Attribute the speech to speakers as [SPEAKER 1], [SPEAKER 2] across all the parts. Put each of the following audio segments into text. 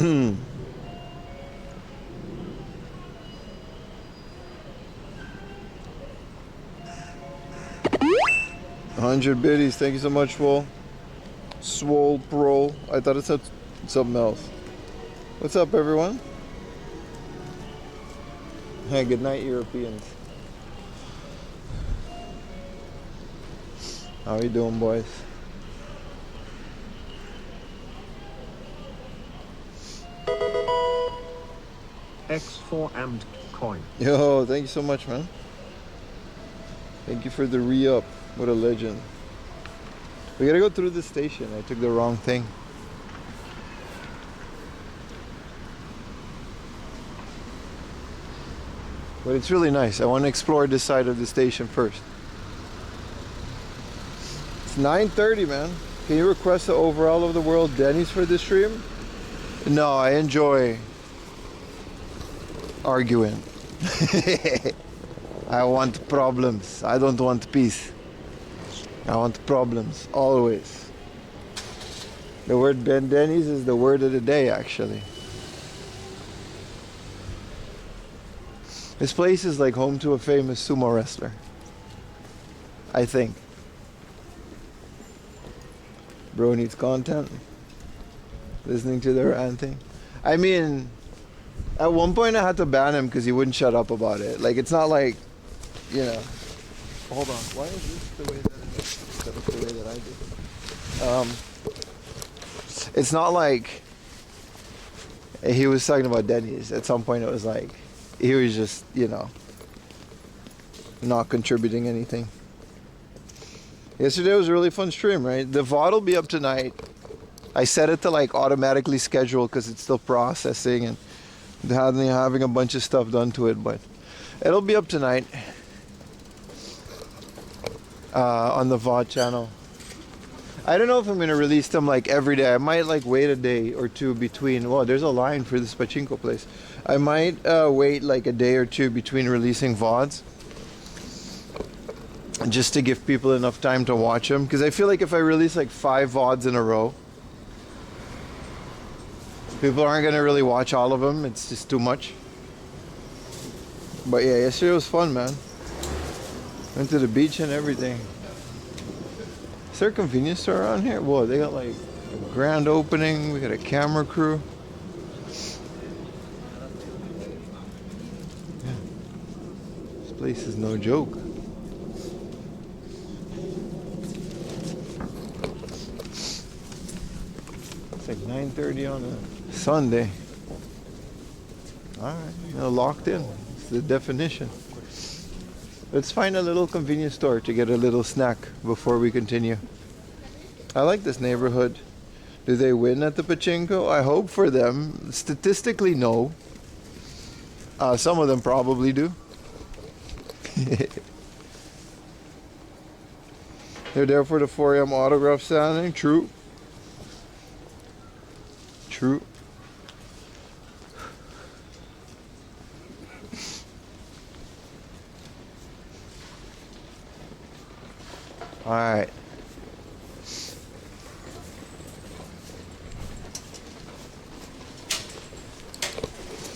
[SPEAKER 1] 100 biddies, thank you so much, Swole. Swole Pro. I thought it said something else. What's up, everyone? Hey, good night, Europeans. How you doing, boys?
[SPEAKER 2] X4 and coin.
[SPEAKER 1] Yo, thank you so much, man. Thank you for the re-up. What a legend. We gotta go through the station. I took the wrong thing. But it's really nice. I want to explore this side of the station first. It's 9:30, man. Can you request the overall of the world Denny's for this stream? No, I enjoy arguing. I want problems. I don't want peace. I want problems, always. The word Ben Denny's is the word of the day, actually. This place is like home to a famous sumo wrestler, I think. Bro needs content. Listening to the ranting. I mean, at one point I had to ban him because he wouldn't shut up about it. Like, it's not like, you know. Hold on. Why is this the way that it is? Instead of the way that I do. It's not like he was talking about Denny's. At some point it was like, he was just, you know, not contributing anything. Yesterday was a really fun stream, right? The VOD will be up tonight. I set it to like automatically schedule because it's still processing and having a bunch of stuff done to it, but it'll be up tonight on the VOD channel. I don't know if I'm gonna release them like every day. I might like wait a day or two between. Well, there's a line for this pachinko place. I might wait like a day or two between releasing VODs, just to give people enough time to watch them. Because I feel like if I release like 5 VODs in a row, people aren't gonna really watch all of them. It's just too much. But yeah, yesterday was fun, man. Went to the beach and everything. Is there a convenience store around here? Whoa, they got like a grand opening. We got a camera crew. Yeah. This place is no joke. It's like 9:30 on a Sunday. Alright, you know, locked in. It's the definition. Let's find a little convenience store to get a little snack before we continue. I like this neighborhood. Do they win at the pachinko? I hope for them. Statistically, no. Some of them probably do. They're there for the 4 a.m. autograph signing. True. True. All right.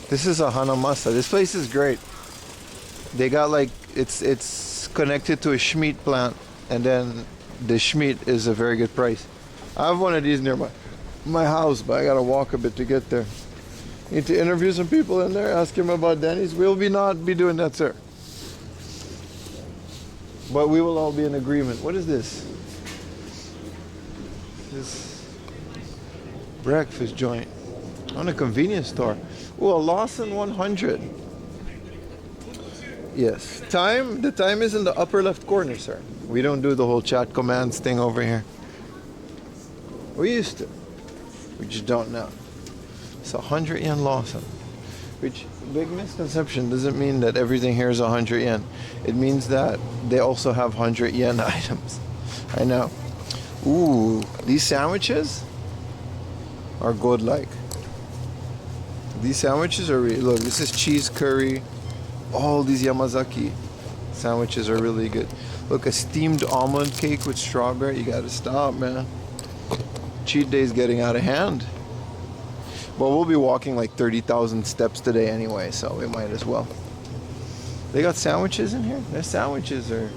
[SPEAKER 1] This is a Hanamasa. This place is great. They got like, it's connected to a Schmidt plant, and then the Schmidt is a very good price. I have one of these near my house, but I gotta walk a bit to get there. Need to interview some people in there, ask him about Denny's. We'll not be doing that, sir. But we will all be in agreement. What is this? This breakfast joint on a convenience store. Oh, a Lawson 100. Yes. Time. The time is in the upper left corner, sir. We don't do the whole chat commands thing over here. We used to. We just don't now. It's 100 yen Lawson. Which, big misconception, doesn't mean that everything here is 100 yen. It means that they also have 100 yen items. I know. Ooh, these sandwiches are good like. These sandwiches are really, look, this is cheese curry. All these Yamazaki sandwiches are really good. Look, a steamed almond cake with strawberry. You gotta stop, man. Cheat day's getting out of hand. But we'll be walking like 30,000 steps today anyway, so we might as well. They got sandwiches in here? Their sandwiches are...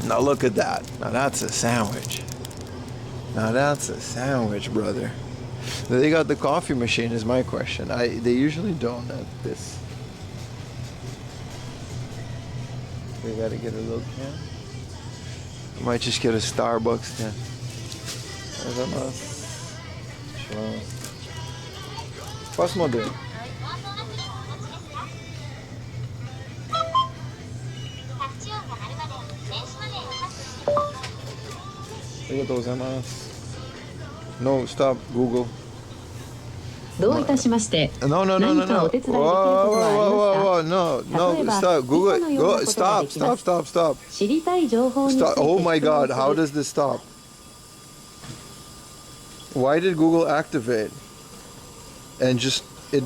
[SPEAKER 1] Now look at that. Now that's a sandwich. Now that's a sandwich, brother. They got the coffee machine is my question. They usually don't at this. We gotta get a little can. I might just get a Starbucks can. What's more doing? No, stop, Google.
[SPEAKER 3] どういたしまして
[SPEAKER 1] No, no, no, no,
[SPEAKER 3] 何か
[SPEAKER 1] no.
[SPEAKER 3] お手伝いできることはありますか
[SPEAKER 1] No, no,
[SPEAKER 3] 例えば
[SPEAKER 1] stop. Google
[SPEAKER 3] 以下の
[SPEAKER 1] it.
[SPEAKER 3] ような
[SPEAKER 1] Go,
[SPEAKER 3] ことがで
[SPEAKER 1] stop,
[SPEAKER 3] きま
[SPEAKER 1] stop,
[SPEAKER 3] す
[SPEAKER 1] stop, stop.
[SPEAKER 3] 知りたい情報について
[SPEAKER 1] Stop. Oh my
[SPEAKER 3] 質問
[SPEAKER 1] God,
[SPEAKER 3] す
[SPEAKER 1] how
[SPEAKER 3] る
[SPEAKER 1] does this stop? Why did Google activate? And just, it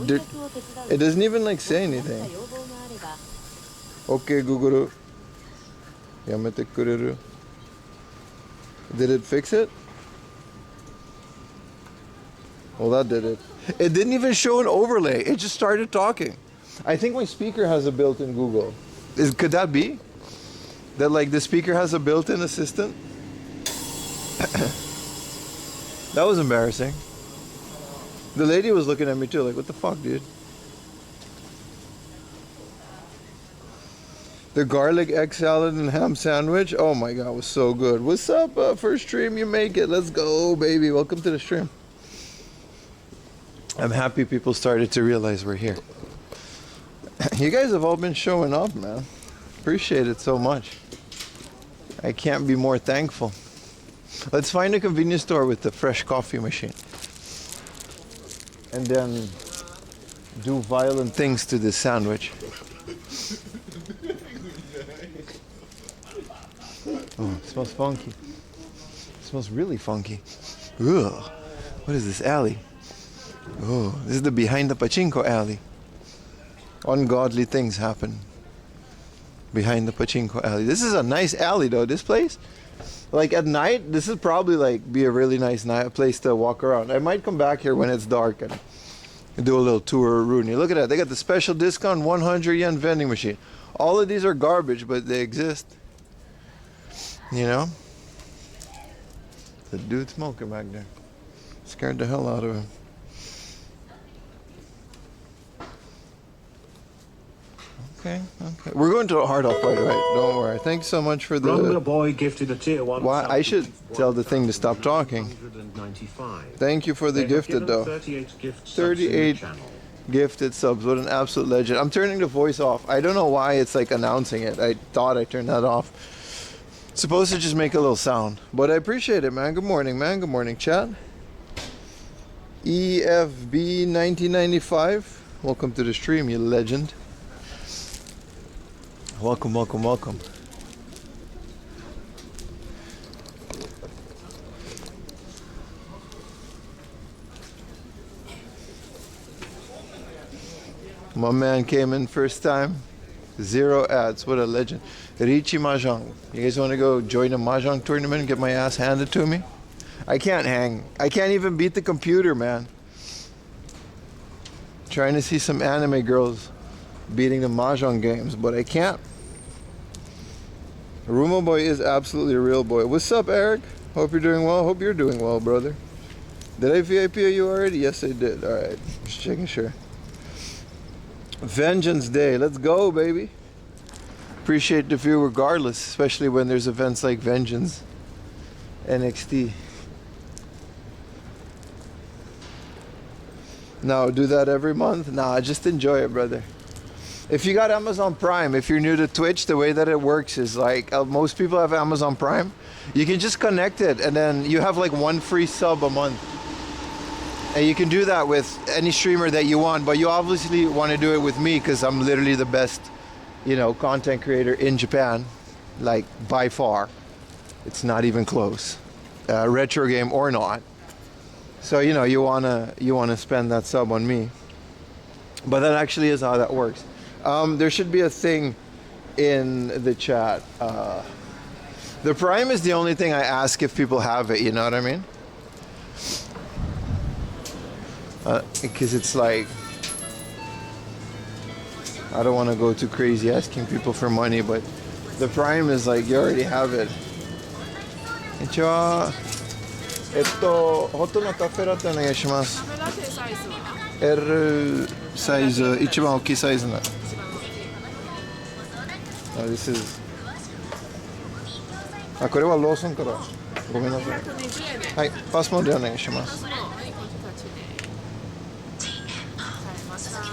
[SPEAKER 1] doesn't even like say anything. Okay, Google. Yamete kureru. Did it fix it? Well, that did it. It didn't even show an overlay. It just started talking. I think my speaker has a built-in Google. Could that be? That like the speaker has a built-in assistant? That was embarrassing. The lady was looking at me too, like, what the fuck, dude? The garlic egg salad and ham sandwich. Oh my God, was so good. What's up? First stream, you make it. Let's go, baby. Welcome to the stream. I'm happy people started to realize we're here. You guys have all been showing up, man. Appreciate it so much. I can't be more thankful. Let's find a convenience store with the fresh coffee machine. And then do violent things to this sandwich. Oh, it smells funky. It smells really funky. Ugh. What is this alley? Oh, this is the behind the pachinko alley. Ungodly things happen behind the pachinko alley. This is a nice alley though, this place. Like at night, this is probably like be a really nice place to walk around. I might come back here when it's dark and do a little tour of Rooney. Look at that, they got the special discount 100 yen vending machine. All of these are garbage, but they exist. You know? The dude smoking back there. Scared the hell out of him. Okay. We're going to a hard off right away. Don't worry. Thanks so much for the...
[SPEAKER 2] Rumble Boy gifted a tier 1.
[SPEAKER 1] Why, I should tell the thing to stop talking. Thank you for the gifted though. 38 gifted subs. What an absolute legend. I'm turning the voice off. I don't know why it's like announcing it. I thought I turned that off. It's supposed to just make a little sound. But I appreciate it, man. Good morning, man. Good morning, chat. EFB 1995. Welcome to the stream, you legend. Welcome, welcome, welcome. My man came in first time. 0 ads. What a legend. Richi Mahjong. You guys want to go join a Mahjong tournament and get my ass handed to me? I can't hang. I can't even beat the computer, man. Trying to see some anime girls beating the Mahjong games, but I can't. Rumo Boy is absolutely a real boy. What's up, Eric? Hope you're doing well. Hope you're doing well, brother. Did I VIP you already? Yes, I did. All right. Just checking sure. Vengeance Day. Let's go, baby. Appreciate the view regardless, especially when there's events like Vengeance NXT. No, do that every month? Nah, just enjoy it, brother. If you got Amazon Prime, if you're new to Twitch, the way that it works is like most people have Amazon Prime. You can just connect it and then you have like 1 free sub a month. And you can do that with any streamer that you want, but you obviously want to do it with me because I'm literally the best, you know, content creator in Japan, like by far. It's not even close, retro game or not. So you know you wanna spend that sub on me. But that actually is how that works. There should be a thing in the chat. The Prime is the only thing I ask if people have it. You know what I mean? Because it's like, I don't want to go too crazy asking people for money, but the Prime is like, you already have it. Konnichiwa. ホットのカフェラテお願いします。
[SPEAKER 4] カフェラテサイズは
[SPEAKER 1] L サイズ、一番大きいサイズな。This is これはローソンから。ごめんなさい。
[SPEAKER 4] 120円で
[SPEAKER 1] はい、パスモでお願いします。
[SPEAKER 4] はい、この人たちで買いました。
[SPEAKER 1] はい、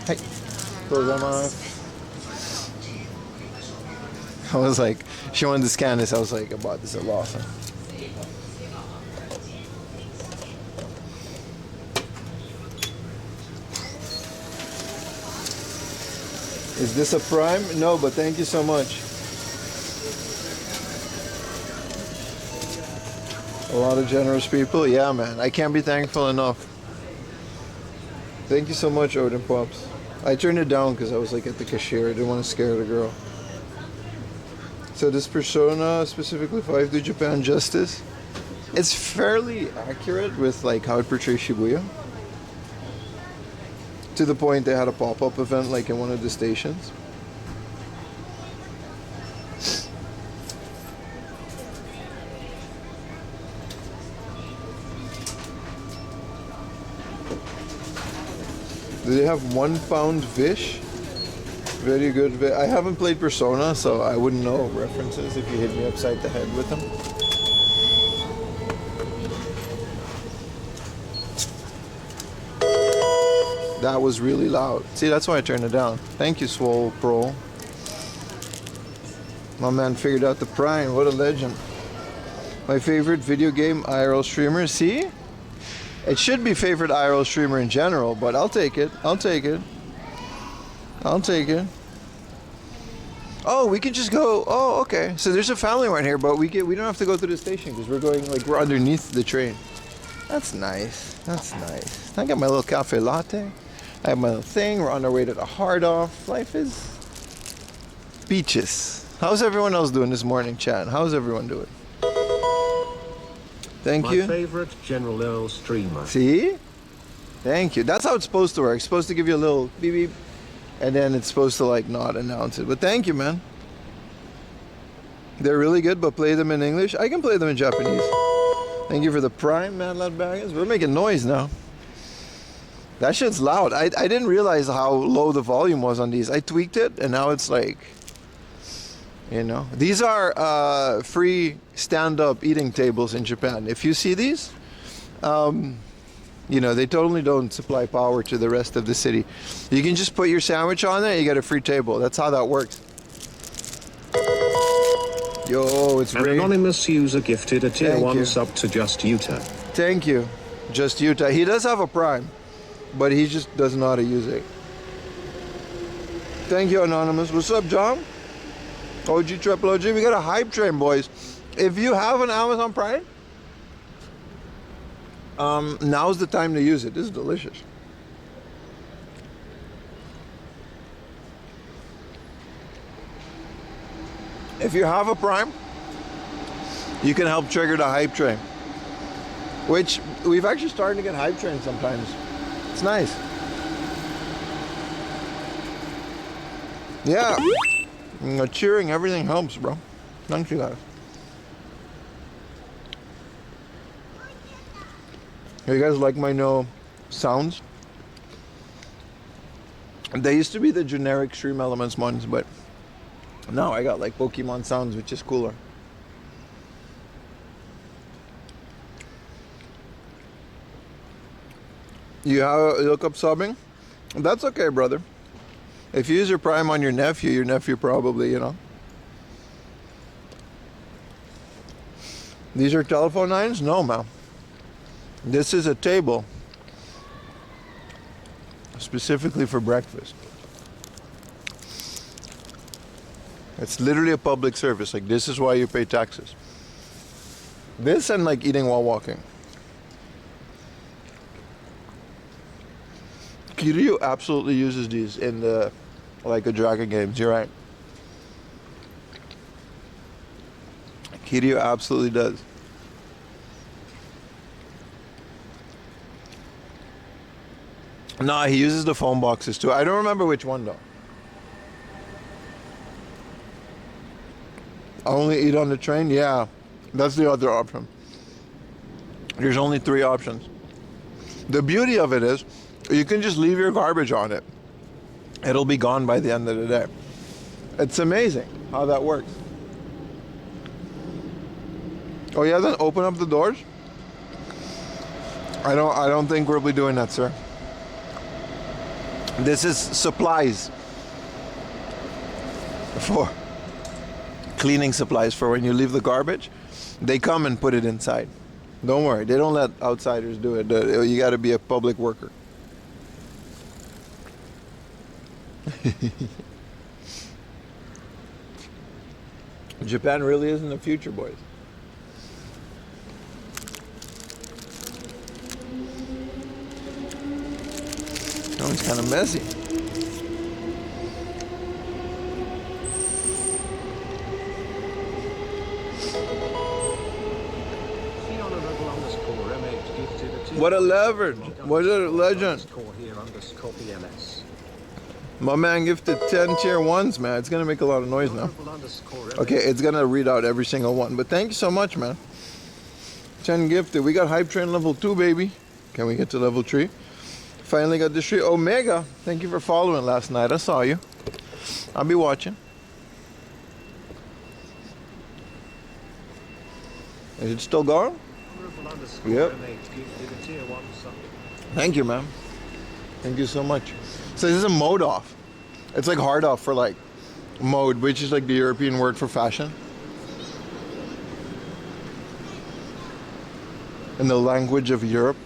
[SPEAKER 1] ありがとうございます。I was like, she wanted to scan this. I was like, I bought this at Lawson. Is this a Prime? No, but thank you so much. A lot of generous people. Yeah, man. I can't be thankful enough. Thank you so much, Odin Pops. I turned it down because I was like at the cashier. I didn't want to scare the girl. So this Persona, specifically 5 to Japan Justice, it's fairly accurate with like how it portrays Shibuya. To the point they had a pop-up event like in one of the stations. Do they have 1 pound fish? Very good. I haven't played Persona, so I wouldn't know references if you hit me upside the head with them. That was really loud. See, that's why I turned it down. Thank you, Swole Pro. My man figured out the Prime. What a legend. My favorite video game IRL streamer. See? It should be favorite IRL streamer in general, but I'll take it. I'll take it. I'll take it. Oh, we can just go. Oh, okay. So there's a family right here, but we don't have to go through the station because we're going like we're underneath the train. That's nice. That's nice. I got my little cafe latte. I have my little thing. We're on our way to the hard off. Life is beaches. How's everyone else doing this morning, chat? How's everyone doing? Thank you.
[SPEAKER 2] My favorite General Earl streamer.
[SPEAKER 1] See? Thank you. That's how it's supposed to work. It's supposed to give you a little beep beep, and then it's supposed to like not announce it. But thank you, man. They're really good, but play them in English. I can play them in Japanese. Thank you for the Prime, Mad Lad Baggins. We're making noise now. That shit's loud. I didn't realize how low the volume was on these. I tweaked it, and now it's like, you know. These are free stand-up eating tables in Japan. If you see these, you know, they totally don't supply power to the rest of the city. You can just put your sandwich on there, and you get a free table. That's how that works. Yo, it's
[SPEAKER 2] An
[SPEAKER 1] Ray.
[SPEAKER 2] anonymous user gifted a tier
[SPEAKER 1] Thank
[SPEAKER 2] 1
[SPEAKER 1] you.
[SPEAKER 2] sub to Just Utah.
[SPEAKER 1] Thank you. Just Utah. He does have a Prime, but he just doesn't know how to use it. Thank you, Anonymous. What's up, John? OG Triple OG. We got a hype train, boys. If you have an Amazon Prime, now's the time to use it. This is delicious. If you have a Prime, you can help trigger the hype train, which we've actually started to get hype trains sometimes. It's nice. Yeah. You know, cheering, everything helps, bro. Thank you, guys. You guys like my new sounds? They used to be the generic Stream Elements ones, but now I got like Pokemon sounds, which is cooler. You look up subbing? That's okay, brother. If you use your Prime on your nephew probably, you know. These are telephone lines? No, man. This is a table specifically for breakfast. It's literally a public service. Like, this is why you pay taxes. This and like eating while walking. Kiryu absolutely uses these in the like a dragon games. You're right. Kiryu absolutely does. Nah, he uses the phone boxes too. I don't remember which one though. Only eat on the train? Yeah, that's the other option. There's only 3 options. The beauty of it is you can just leave your garbage on it. It'll be gone by the end of the day. It's amazing how that works. Oh yeah, then open up the doors? I don't think we'll be doing that, sir. This is supplies for cleaning supplies for when you leave the garbage. They come and put it inside. Don't worry, they don't let outsiders do it. You got to be a public worker. Japan really is in the future, boys. Oh, it's kind of messy. What a leverage. What a legend. My man gifted 10 tier 1s, man. It's going to make a lot of noise now. Okay, it's going to read out every single one. But thank you so much, man. 10 gifted. We got Hype Train level 2, baby. Can we get to level 3? Finally got the street. Omega, thank you for following last night. I saw you. I'll be watching. Is it still going? Yep. Thank you, man. Thank you so much. So this is a mode off. It's like hard off for like mode, which is like the European word for fashion. In the language of Europe.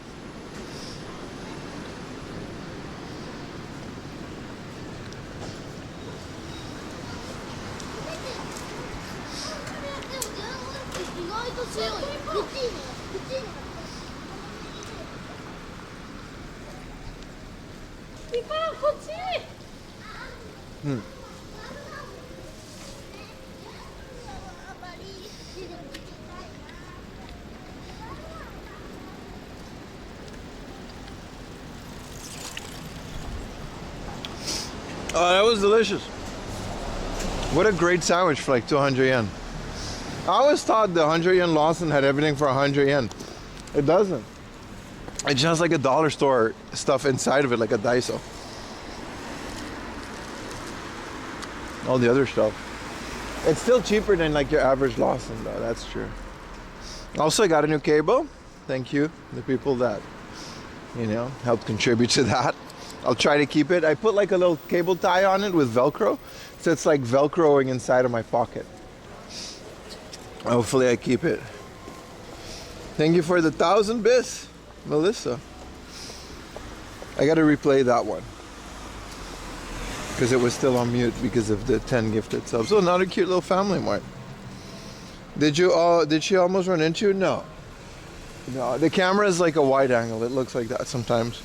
[SPEAKER 1] Oh, that was delicious. What a great sandwich for like 200 yen. I always thought the 100 yen Lawson had everything for 100 yen. It doesn't. It just has like a dollar store stuff inside of it, like a Daiso. All the other stuff. It's still cheaper than like your average Lawson though, that's true. Also, I got a new cable. Thank you, the people that, you know, helped contribute to that. I'll try to keep it. I put like a little cable tie on it with Velcro. So it's like Velcroing inside of my pocket. Hopefully I keep it. Thank you for the 1,000 bits, Melissa. I gotta replay that one. Because it was still on mute because of the 10 gifted subs. So not a cute little family mart. Did she almost run into you? No. No, the camera is like a wide angle. It looks like that sometimes.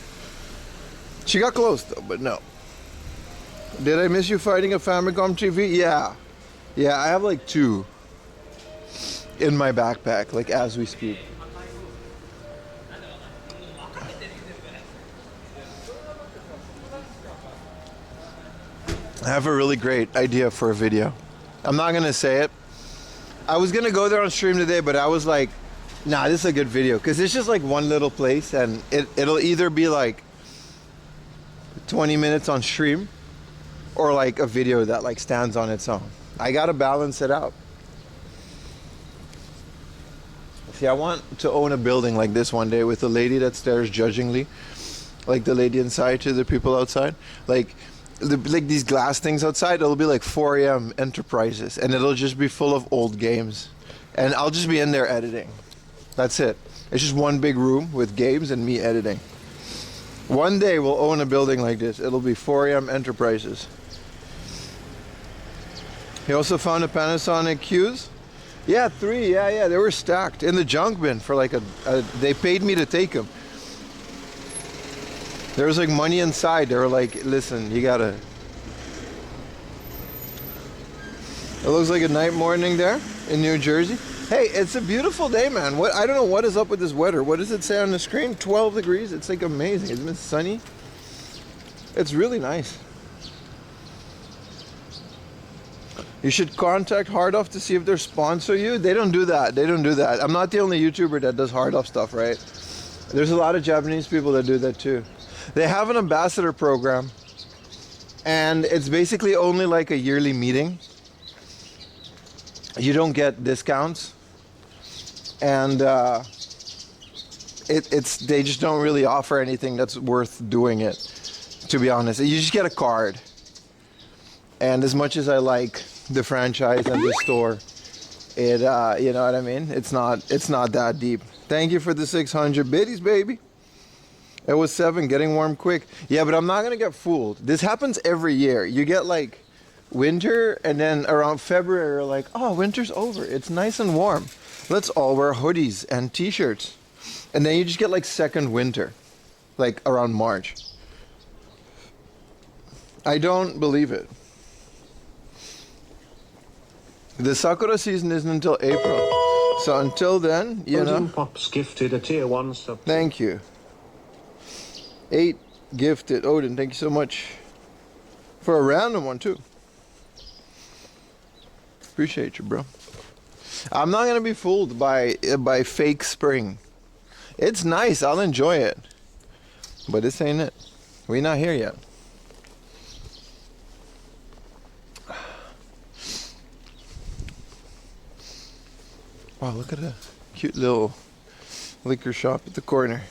[SPEAKER 1] She got close though, but no. Did I miss you fighting a Famicom TV? Yeah. Yeah, I have like 2 in my backpack, like as we speak. I have a really great idea for a video. I'm not gonna say it. I was gonna go there on stream today, but I was like, nah, this is a good video. Cause it's just like one little place and it'll either be like 20 minutes on stream or like a video that like stands on its own. I gotta balance it out. See, I want to own a building like this one day with a lady that stares judgingly, like the lady inside to the people outside. Like these glass things outside, it'll be like 4 a.m. enterprises and it'll just be full of old games. And I'll just be in there editing. That's it. It's just one big room with games and me editing. One day we'll own a building like this. It'll be 4 a.m. enterprises. He also found a Panasonic Q's. Yeah, 3. Yeah. They were stacked in the junk bin for like they paid me to take them. There was like money inside. They were like, listen, you gotta. It looks like a night morning there in New Jersey. Hey, it's a beautiful day, man. I don't know what is up with this weather. What does it say on the screen? 12 degrees. It's like amazing. It's been sunny. It's really nice. You should contact Hard Off to see if they'll sponsor you. They don't do that. They don't do that. I'm not the only YouTuber that does Hard Off stuff, right? There's a lot of Japanese people that do that too. They have an ambassador program, and it's basically only like a yearly meeting. You don't get discounts, and they just don't really offer anything that's worth doing it, to be honest. You just get a card. And as much as I like the franchise and the store, it you know what I mean? It's not that deep. Thank you for the 600 biddies, baby. It was 7, getting warm quick. Yeah, but I'm not gonna get fooled. This happens every year. You get like winter, and then around February you're like, oh, winter's over. It's nice and warm. Let's all wear hoodies and t-shirts. And then you just get like second winter, like around March. I don't believe it. The Sakura season isn't until April. So until then, you know.
[SPEAKER 2] Pops gifted a tier 1 sub.
[SPEAKER 1] Thank you. 8 gifted. Odin, thank you so much. For a random one too. Appreciate you, bro. I'm not gonna be fooled by fake spring. It's nice, I'll enjoy it. But this ain't it. We're not here yet. Wow, look at a cute little liquor shop at the corner.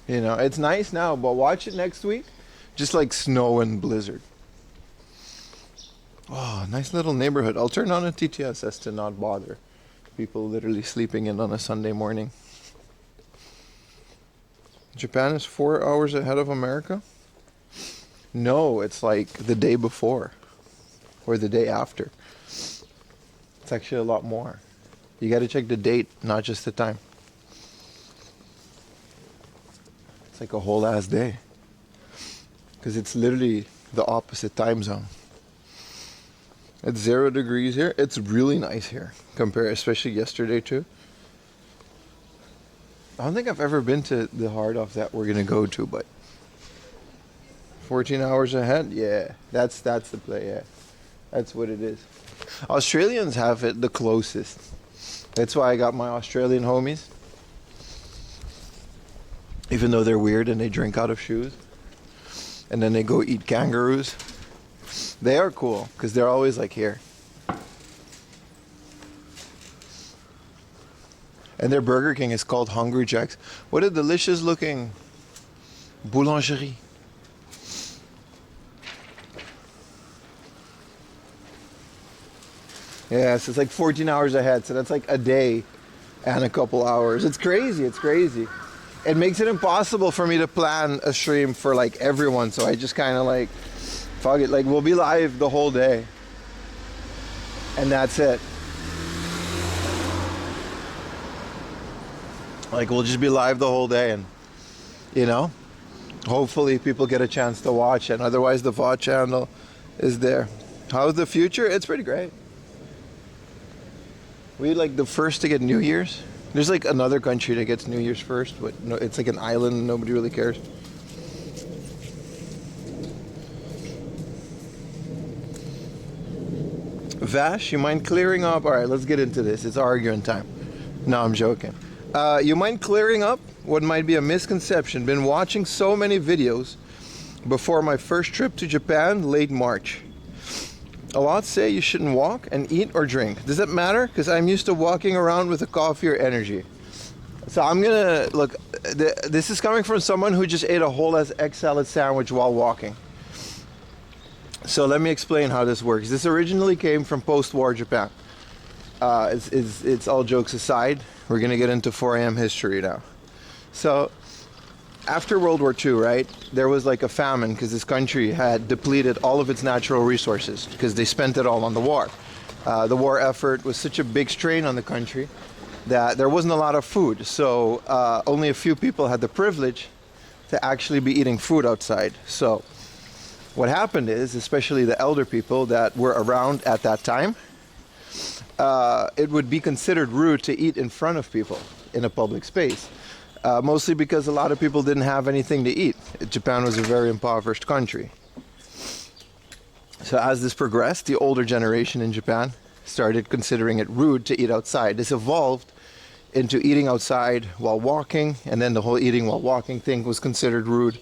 [SPEAKER 1] You know, it's nice now, but watch it next week. Just like snow and blizzard. Oh, nice little neighborhood. I'll turn on a TTSS to not bother people literally sleeping in on a Sunday morning. Japan is 4 hours ahead of America? No, it's like the day before or the day after. It's actually a lot more. You got to check the date, not just the time. It's like a whole ass day. Because it's literally the opposite time zone. It's 0 degrees here. It's really nice here, compared, especially yesterday too. I don't think I've ever been to the Hard Off that we're gonna go to, but 14 hours ahead, yeah, that's the play. Yeah, that's what it is. Australians have it the closest. That's why I got my Australian homies. Even though they're weird and they drink out of shoes, and then they go eat kangaroos. They are cool because they're always like here. And their Burger King is called Hungry Jack's. What a delicious looking boulangerie. Yes, it's like 14 hours ahead, so that's like a day and a couple hours. It's crazy, it's crazy. It makes it impossible for me to plan a stream for like everyone, so I just kind of like, fuck it, like we'll be live the whole day. And that's it. Like we'll just be live the whole day, and you know, hopefully people get a chance to watch, and otherwise the VOD channel is there. How's the future? It's pretty great. We like the first to get New Year's. There's like another country that gets New Year's first, but no, it's like an island, nobody really cares. Vash, you mind clearing up? All right, let's get into this. It's arguing time. No, I'm joking. You mind clearing up what might be a misconception? Been watching so many videos before my first trip to Japan, late March. A lot say you shouldn't walk and eat or drink. Does that matter? Because I'm used to walking around with a coffee or energy. So I'm gonna, look, this is coming from someone who just ate a whole ass egg salad sandwich while walking. So let me explain how this works. This originally came from post-war Japan. It's all jokes aside. We're gonna get into 4 a.m. history now. So after World War II, right, there was like a famine because this country had depleted all of its natural resources because they spent it all on the war. The war effort was such a big strain on the country that there wasn't a lot of food. So only a few people had the privilege to actually be eating food outside. So what happened is, especially the elder people that were around at that time, it would be considered rude to eat in front of people in a public space. mostly because a lot of people didn't have anything to eat. Japan was a very impoverished country. So as this progressed, the older generation in Japan started considering it rude to eat outside. This evolved into eating outside while walking, and then the whole eating while walking thing was considered rude.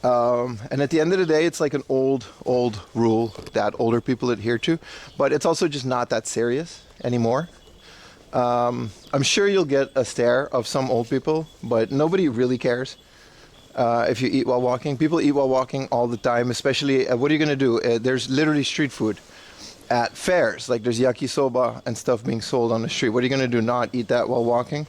[SPEAKER 1] And at the end of the day, it's like an old rule that older people adhere to, but it's also just not that serious anymore. I'm sure you'll get a stare of some old people, but nobody really cares if you eat while walking. People eat while walking all the time, especially, what are you going to do? There's literally street food at fairs. Like there's yakisoba and stuff being sold on the street. What are you going to do, not eat that while walking?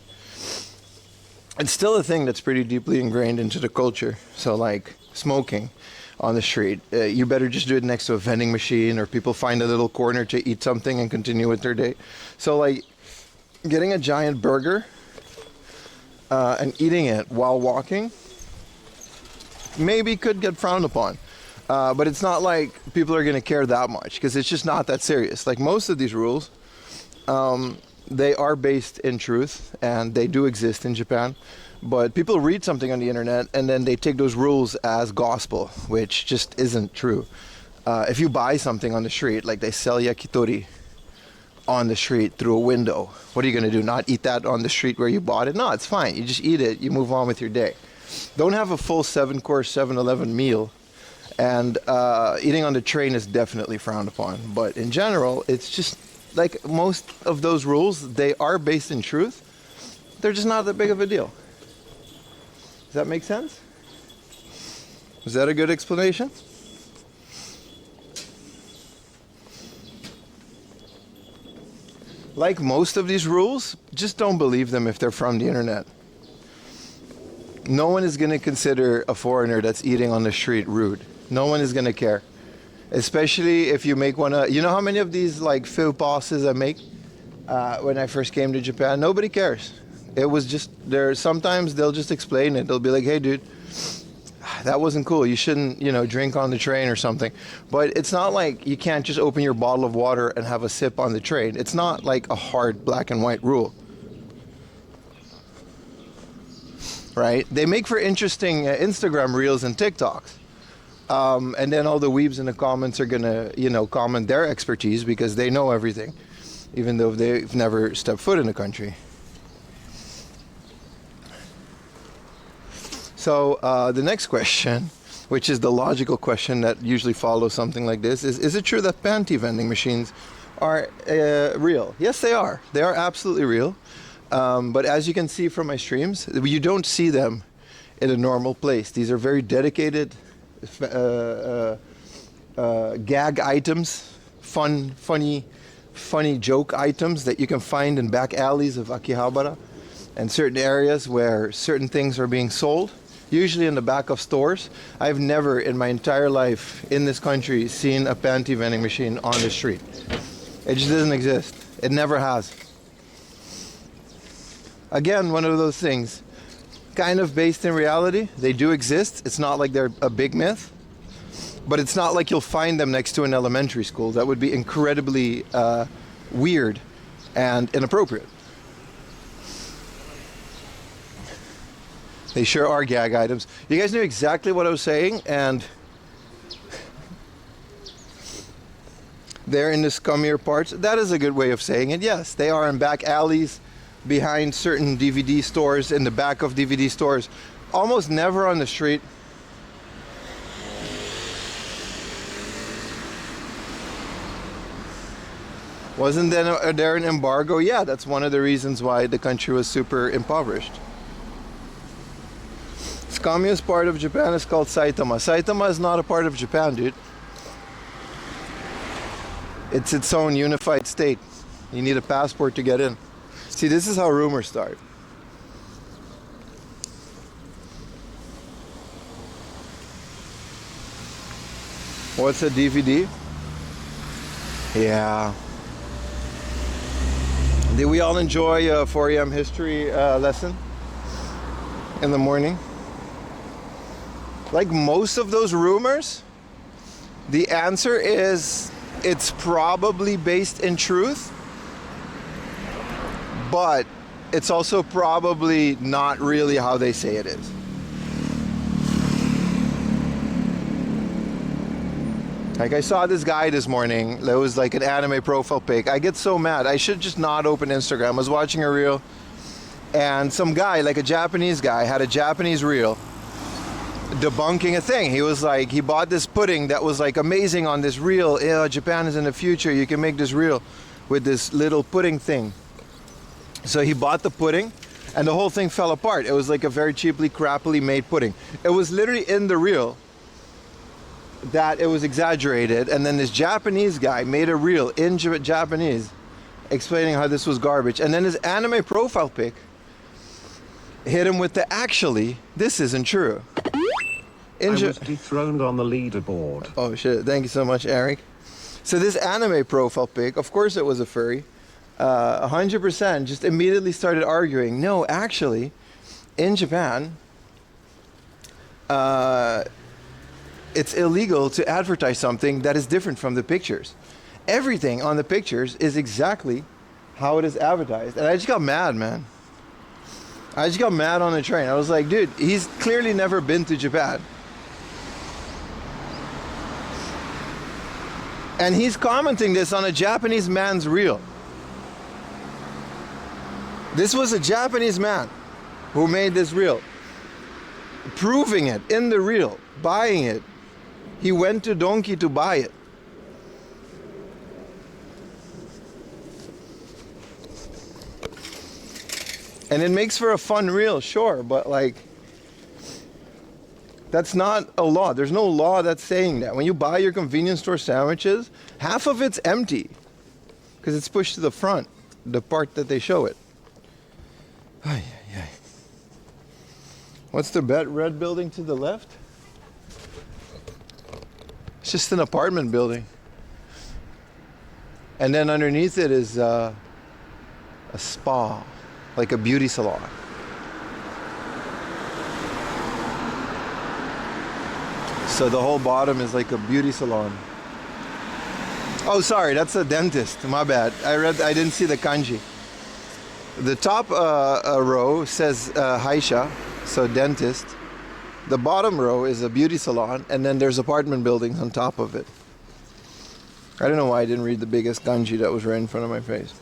[SPEAKER 1] It's still a thing that's pretty deeply ingrained into the culture. So like smoking on the street, you better just do it next to a vending machine, or people find a little corner to eat something and continue with their day. So like getting a giant burger and eating it while walking maybe could get frowned upon. But it's not like people are going to care that much, because it's just not that serious. Like most of these rules, they are based in truth, and they do exist in Japan. But people read something on the internet and then they take those rules as gospel, which just isn't true. If you buy something on the street, like they sell yakitori on the street through a window, what are you going to do? Not eat that on the street where you bought it? No, it's fine. You just eat it. You move on with your day. Don't have a full 7-course 7-Eleven meal. And eating on the train is definitely frowned upon. But in general, it's just like most of those rules, they are based in truth. They're just not that big of a deal. Does that make sense? Is that a good explanation? Like most of these rules, just don't believe them if they're from the internet. No one is going to consider a foreigner that's eating on the street rude. No one is going to care. Especially if you make one of... You know how many of these like faux passes I make when I first came to Japan? Nobody cares. It was just... Sometimes they'll just explain it. They'll be like, hey dude, that wasn't cool. You shouldn't, drink on the train or something. But it's not like you can't just open your bottle of water and have a sip on the train. It's not like a hard black and white rule. Right? They make for interesting Instagram reels and TikToks. And then all the weebs in the comments are gonna, comment their expertise because they know everything, even though they've never stepped foot in the country. So the next question, which is the logical question that usually follows something like this, is it true that panty vending machines are real? Yes, they are. They are absolutely real. But as you can see from my streams, you don't see them in a normal place. These are very dedicated gag items, funny joke items that you can find in back alleys of Akihabara and certain areas where certain things are being sold, usually in the back of stores. I've never in my entire life in this country seen a panty vending machine on the street. It just doesn't exist. It never has. Again, one of those things, kind of based in reality. They do exist. It's not like they're a big myth, but it's not like you'll find them next to an elementary school. That would be incredibly weird and inappropriate. They sure are gag items. You guys knew exactly what I was saying, and they're in the scummier parts. That is a good way of saying it. Yes, they are in back alleys, behind certain DVD stores, in the back of DVD stores, almost never on the street. Wasn't there an embargo? Yeah, that's one of the reasons why the country was super impoverished. Scummiest part of Japan is called Saitama. Saitama is not a part of Japan, dude. It's its own unified state. You need a passport to get in. See, this is how rumors start. What's a DVD? Yeah. Did we all enjoy a 4 a.m. history lesson in the morning? Like most of those rumors, the answer is it's probably based in truth, but it's also probably not really how they say it is. Like I saw this guy this morning, that was like an anime profile pic. I get so mad. I should just not open Instagram. I was watching a reel and some guy, like a Japanese guy, had a Japanese reel debunking a thing. He was like, he bought this pudding that was like amazing on this reel. Yeah, Japan is in the future. You can make this reel with this little pudding thing. So he bought the pudding and the whole thing fell apart. It was like a very cheaply, crappily made pudding. It was literally in the reel that it was exaggerated, and then this Japanese guy made a reel in Japanese explaining how this was garbage, and then his anime profile pic hit him with the actually this isn't true.
[SPEAKER 2] I was dethroned on the leaderboard.
[SPEAKER 1] Oh shit, thank you so much, Eric. So this anime profile pic, of course it was a furry, 100% just immediately started arguing, no, actually in Japan it's illegal to advertise something that is different from the pictures. Everything on the pictures is exactly how it is advertised. And I just got mad, man. I just got mad on the train. I was like, dude, he's clearly never been to Japan. And he's commenting this on a Japanese man's reel. This was a Japanese man who made this reel, proving it in the reel, buying it. He went to Donkey to buy it. And it makes for a fun reel, sure, but like, that's not a law. There's no law that's saying that. When you buy your convenience store sandwiches, half of it's empty because it's pushed to the front, the part that they show it. Ay, ay, ay. What's the red building to the left? It's just an apartment building. And then underneath it is a spa, like a beauty salon. So the whole bottom is like a beauty salon. Oh, sorry, that's a dentist. My bad. I didn't see the kanji. The top row says Haisha, so dentist. The bottom row is a beauty salon, and then there's apartment buildings on top of it. I don't know why I didn't read the biggest kanji that was right in front of my face.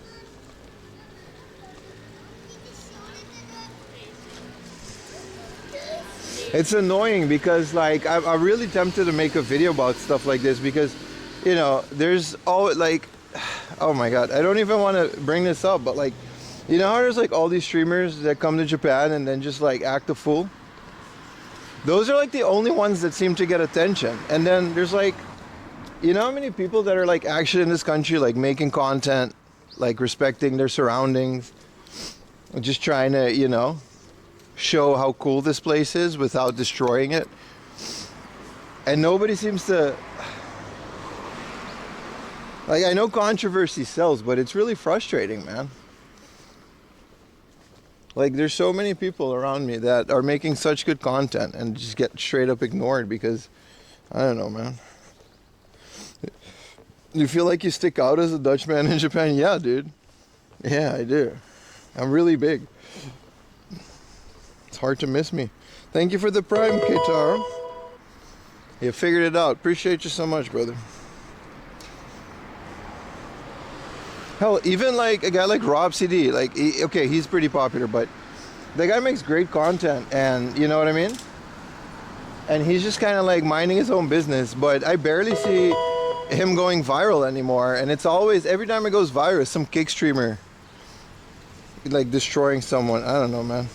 [SPEAKER 1] It's annoying because like I'm really tempted to make a video about stuff like this because, you know, there's all like, oh my god, I don't even want to bring this up, but like, you know how there's like all these streamers that come to Japan and then just like act a fool? Those are like the only ones that seem to get attention. And then there's like, you know how many people that are like actually in this country, like making content, like respecting their surroundings, just trying to, you know, show how cool this place is without destroying it. And nobody seems to, like, I know controversy sells, but it's really frustrating, man. Like, there's so many people around me that are making such good content and just get straight up ignored because, I don't know, man. You feel like you stick out as a Dutchman in Japan? Yeah, dude. Yeah, I do. I'm really big. It's hard to miss me. Thank you for the Prime, Keitaro. You figured it out. Appreciate you so much, brother. Hell, even like a guy like Rob CD, like, okay, he's pretty popular, but the guy makes great content, and you know what I mean? And he's just kind of like minding his own business, but I barely see him going viral anymore. And it's always, every time it goes viral, some kick streamer like destroying someone. I don't know, man.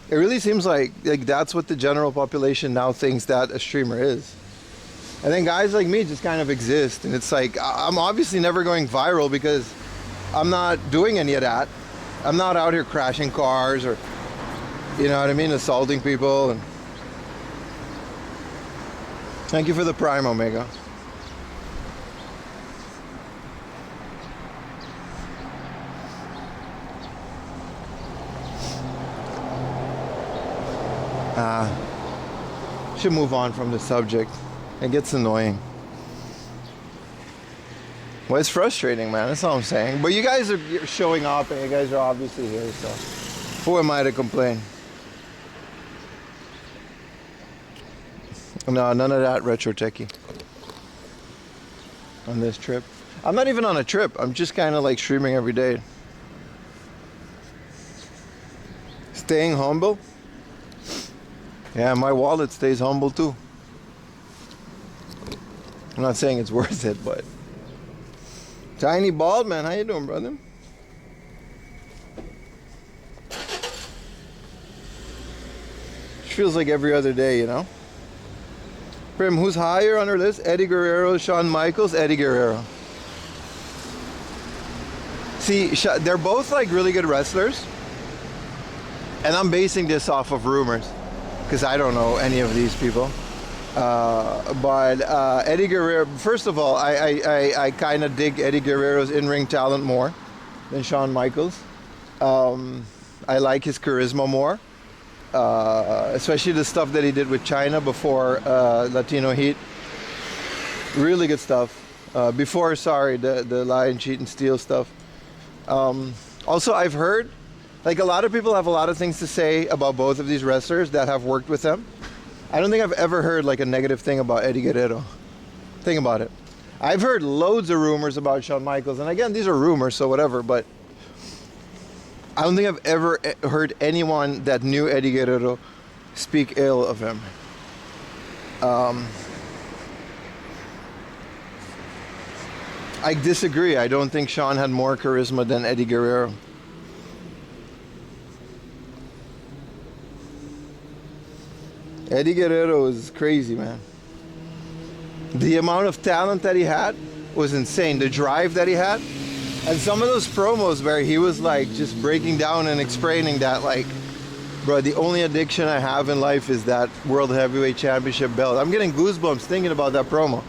[SPEAKER 1] It really seems like that's what the general population now thinks that a streamer is. And then guys like me just kind of exist, and it's like, I'm obviously never going viral because I'm not doing any of that. I'm not out here crashing cars or, you know what I mean, assaulting people. And thank you for the Prime, Omega. Should move on from the subject. It gets annoying. Well, it's frustrating, man. That's all I'm saying. But you guys are you're showing up, and you guys are obviously here, so who am I to complain? No, none of that retro techie on this trip. I'm not even on a trip. I'm just kind of like streaming every day. Staying humble. Yeah, my wallet stays humble too. I'm not saying it's worth it, but Tiny Bald, man, how you doing, brother? Feels like every other day, you know? Prim, who's higher on our list? Eddie Guerrero, Shawn Michaels, Eddie Guerrero. See, they're both like really good wrestlers. And I'm basing this off of rumors, because I don't know any of these people. But Eddie Guerrero, first of all, I kind of dig Eddie Guerrero's in-ring talent more than Shawn Michaels. I like his charisma more, especially the stuff that he did with China before Latino Heat. Really good stuff. Before, sorry, the lie and cheat and steal stuff. Also, I've heard, like a lot of people have a lot of things to say about both of these wrestlers that have worked with them. I don't think I've ever heard like a negative thing about Eddie Guerrero. Think about it. I've heard loads of rumors about Shawn Michaels, and again, these are rumors, so whatever, but I don't think I've ever heard anyone that knew Eddie Guerrero speak ill of him. I disagree. I don't think Shawn had more charisma than Eddie Guerrero. Eddie Guerrero is crazy, man. The amount of talent that he had was insane. The drive that he had. And some of those promos where he was like just breaking down and explaining that like, bro, the only addiction I have in life is that World Heavyweight Championship belt. I'm getting goosebumps thinking about that promo.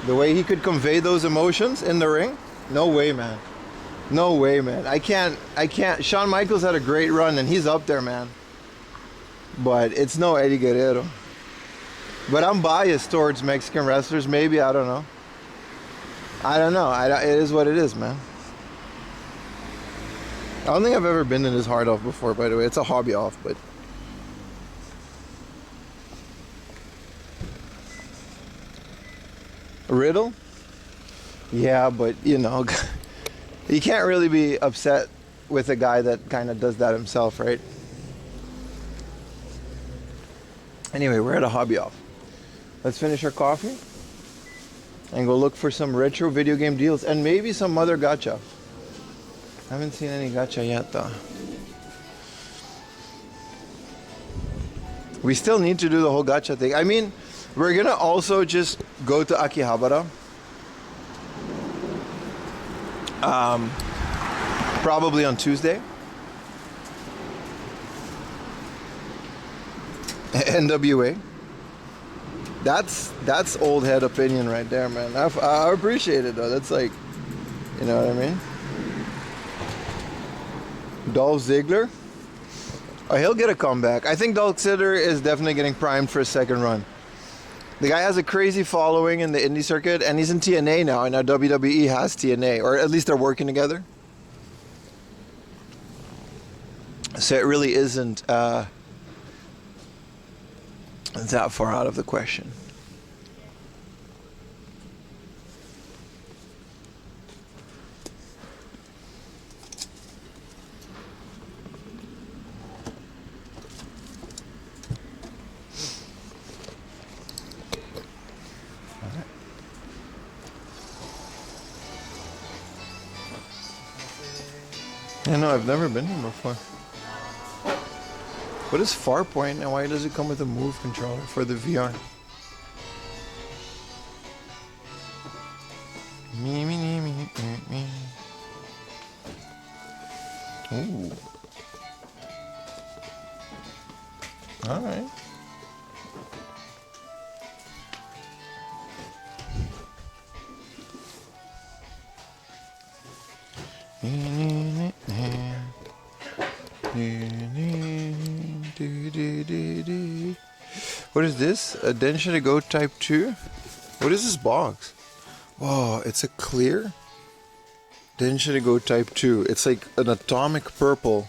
[SPEAKER 1] The way he could convey those emotions in the ring, no way, man. No way, man. I can't. Shawn Michaels had a great run, and he's up there, man. But it's no Eddie Guerrero. But I'm biased towards Mexican wrestlers, maybe. I don't know. It is what it is, man. I don't think I've ever been in his heart off before, by the way. It's a hobby off, but... Riddle? Yeah, but, you know... You can't really be upset with a guy that kind of does that himself, right? Anyway, we're at a hobby off. Let's finish our coffee and go look for some retro video game deals and maybe some other gacha. I haven't seen any gacha yet, though. We still need to do the whole gacha thing. I mean, we're gonna also just go to Akihabara. Probably on Tuesday. NWA. That's old head opinion right there, man. I appreciate it though. That's like, you know what I mean? Dolph Ziggler. Oh, he'll get a comeback. I think Dolph Ziggler is definitely getting primed for a second run. The guy has a crazy following in the indie circuit, and he's in TNA now, and now WWE has TNA, or at least they're working together. So it really isn't that far out of the question. Yeah, no, I've never been here before. What is Farpoint and why does it come with a Move controller for the VR? Ooh. All right. What is this? A Densha to Go Type 2? What is this box? Whoa, it's a clear Densha to Go Type 2. It's like an atomic purple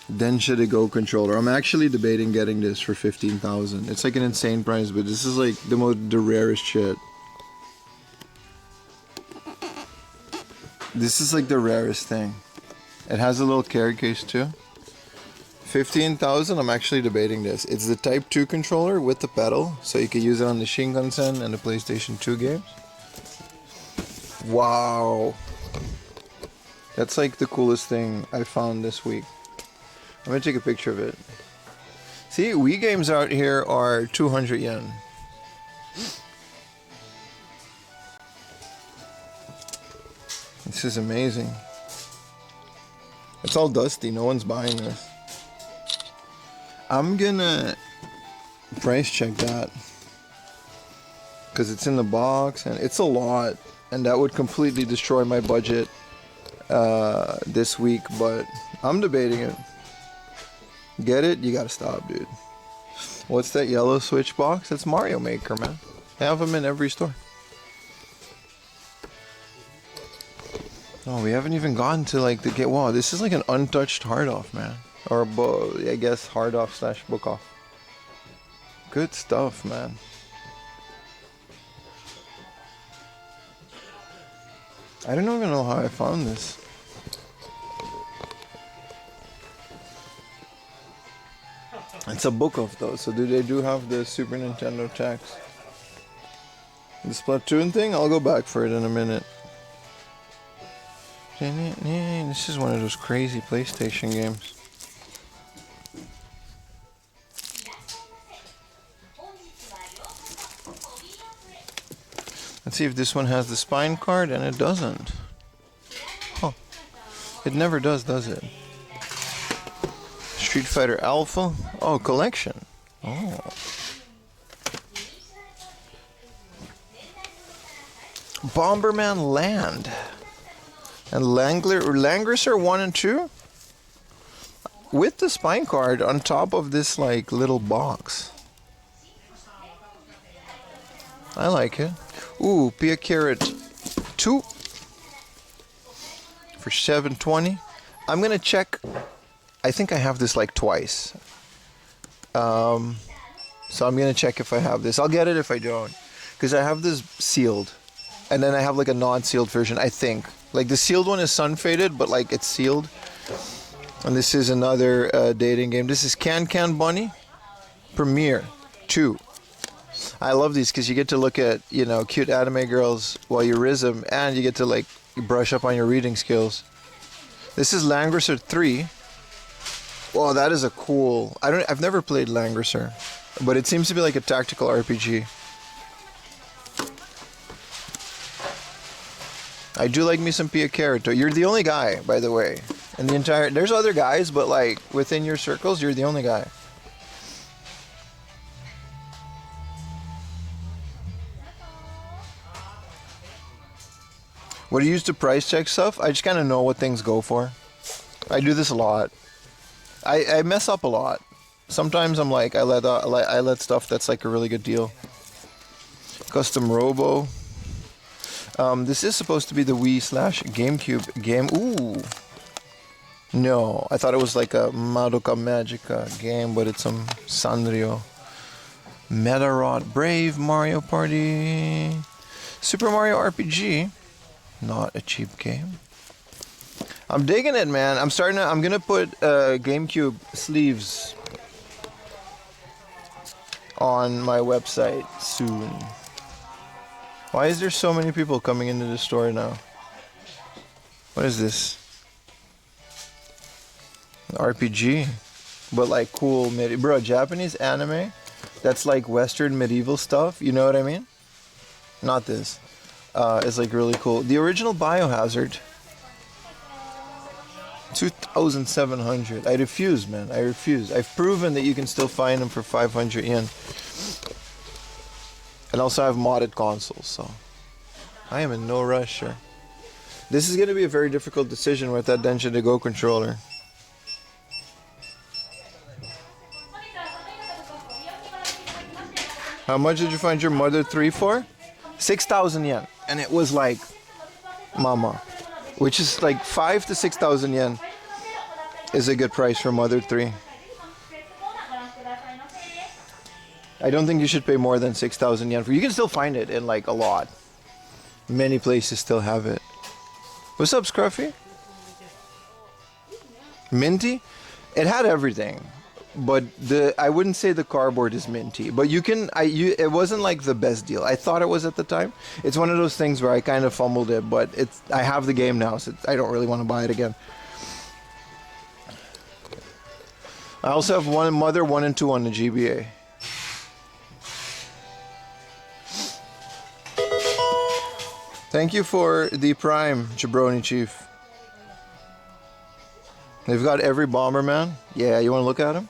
[SPEAKER 1] Densha to Go controller. I'm actually debating getting this for 15,000. It's like an insane price, but this is like the rarest shit. This is like the rarest thing. It has a little carry case too. 15,000, I'm actually debating this. It's the Type 2 controller with the pedal, so you can use it on the Shinkansen and the PlayStation 2 games. Wow. That's like the coolest thing I found this week. I'm gonna take a picture of it. See, Wii games out here are 200 yen. This is amazing. It's all dusty, no one's buying this. I'm gonna price check that because it's in the box and it's a lot, and that would completely destroy my budget this week, but I'm debating it. Get it? You gotta stop, dude. What's that yellow Switch box? That's Mario Maker, man. They have them in every store. Oh, we haven't even gotten to like the get. Wow, this is like an untouched hard off, man. Or I guess hard off / book off. Good stuff, man. I don't even know how I found this. It's a book off though, so they do have the Super Nintendo tax. The Splatoon thing, I'll go back for it in a minute. This is one of those crazy PlayStation games. Let's see if this one has the spine card, and it doesn't. Huh. It never does it? Street Fighter Alpha? Oh, collection. Oh. Bomberman Land. And Langrisser 1 and 2? With the spine card on top of this like little box. I like it. Ooh, Pia Carrot 2 for 720. I'm gonna check. I think I have this like twice. So I'm gonna check if I have this. I'll get it if I don't, because I have this sealed, and then I have like a non-sealed version. I think like the sealed one is sun faded, but like it's sealed. And this is another dating game. This is Can Can Bunny Premiere 2. I love these because you get to look at, you know, cute anime girls while you riz them, and you get to like brush up on your reading skills. This is Langrisser 3. Well, that is a cool. I've never played Langrisser, but it seems to be like a tactical RPG. I do like me some Pia Carrot. You're the only guy, by the way, in the entire. There's other guys, but like within your circles, you're the only guy. What do you use to price check stuff? I just kind of know what things go for. I do this a lot. I mess up a lot. Sometimes I'm like I let stuff that's like a really good deal. Custom Robo. This is supposed to be the Wii / GameCube game. Ooh. No, I thought it was like a Madoka Magica game, but it's some Sanrio. Medarod Brave Mario Party. Super Mario RPG. Not a cheap game. I'm digging it, man. I'm gonna put GameCube sleeves on my website soon. Why is there so many people coming into the store now? What is this? RPG, but like cool bro, Japanese anime that's like Western medieval stuff. You know what I mean? Not this. It's like really cool. The original Biohazard. 2,700. I refuse, man. I refuse. I've proven that you can still find them for 500 yen. And also I have modded consoles, so I am in no rush, sure. This is going to be a very difficult decision with that Densha to Go controller. How much did you find your Mother 3 for? 6,000 yen. And it was like, mama. Which is like 5 to 6,000 yen is a good price for Mother 3. I don't think you should pay more than 6,000 yen for. You can still find it in like a lot. Many places still have it. What's up, Scruffy? Minty? It had everything, but I wouldn't say the cardboard is minty. But you can. It wasn't like the best deal. I thought it was at the time. It's one of those things where I kind of fumbled it, but I have the game now, so I don't really want to buy it again. I also have Mother 1 and 2 on the GBA. Thank you for the Prime, Jabroni Chief. They've got every Bomberman. Yeah, you want to look at them?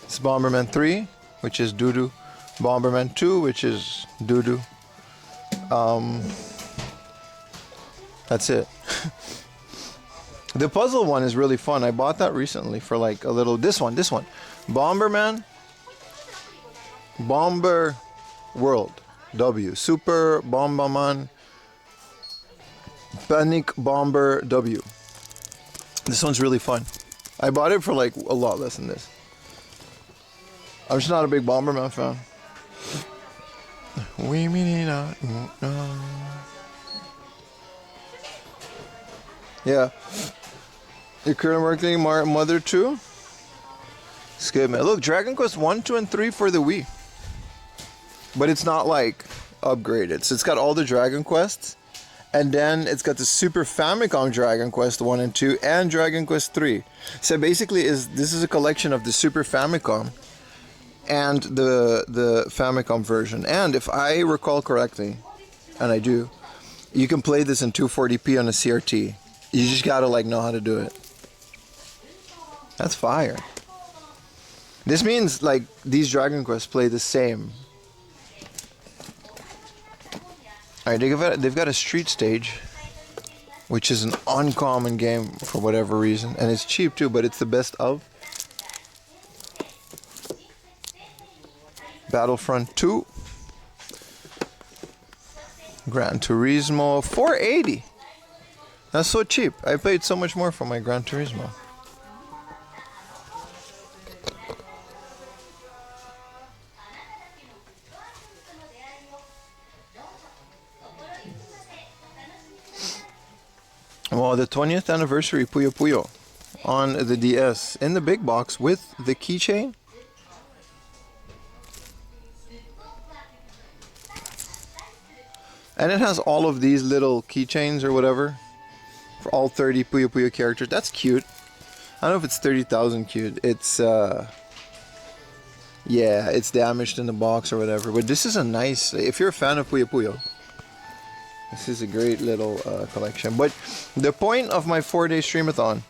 [SPEAKER 1] It's Bomberman 3, which is doo-doo. Bomberman 2, which is doo-doo. That's it. The puzzle one is really fun. I bought that recently for like a little... This one. Bomberman. Bomber World. W. Super Bomberman Panic Bomber W. This one's really fun. I bought it for like a lot less than this. I'm just not a big Bomberman fan. Yeah. You're currently working Mother 2? It's good, man. Look, Dragon Quest 1, 2, and 3 for the Wii. But it's not like upgraded. So it's got all the Dragon Quests. And then it's got the Super Famicom Dragon Quest 1 and 2 and Dragon Quest 3. So basically this is a collection of the Super Famicom and the Famicom version. And if I recall correctly, and I do, you can play this in 240p on a CRT. You just gotta like know how to do it. That's fire. This means like these Dragon Quests play the same. Alright, they've got a street stage, which is an uncommon game for whatever reason, and it's cheap too, but it's the best of. Battlefront 2, Gran Turismo, 480. That's so cheap. I paid so much more for my Gran Turismo. Well, the 20th anniversary Puyo Puyo on the DS in the big box with the keychain. And it has all of these little keychains or whatever for all 30 Puyo Puyo characters. That's cute. I don't know if it's 30,000 cute. It's yeah, it's damaged in the box or whatever. But this is a nice, if you're a fan of Puyo Puyo, this is a great little collection. But the point of my 4-day streamathon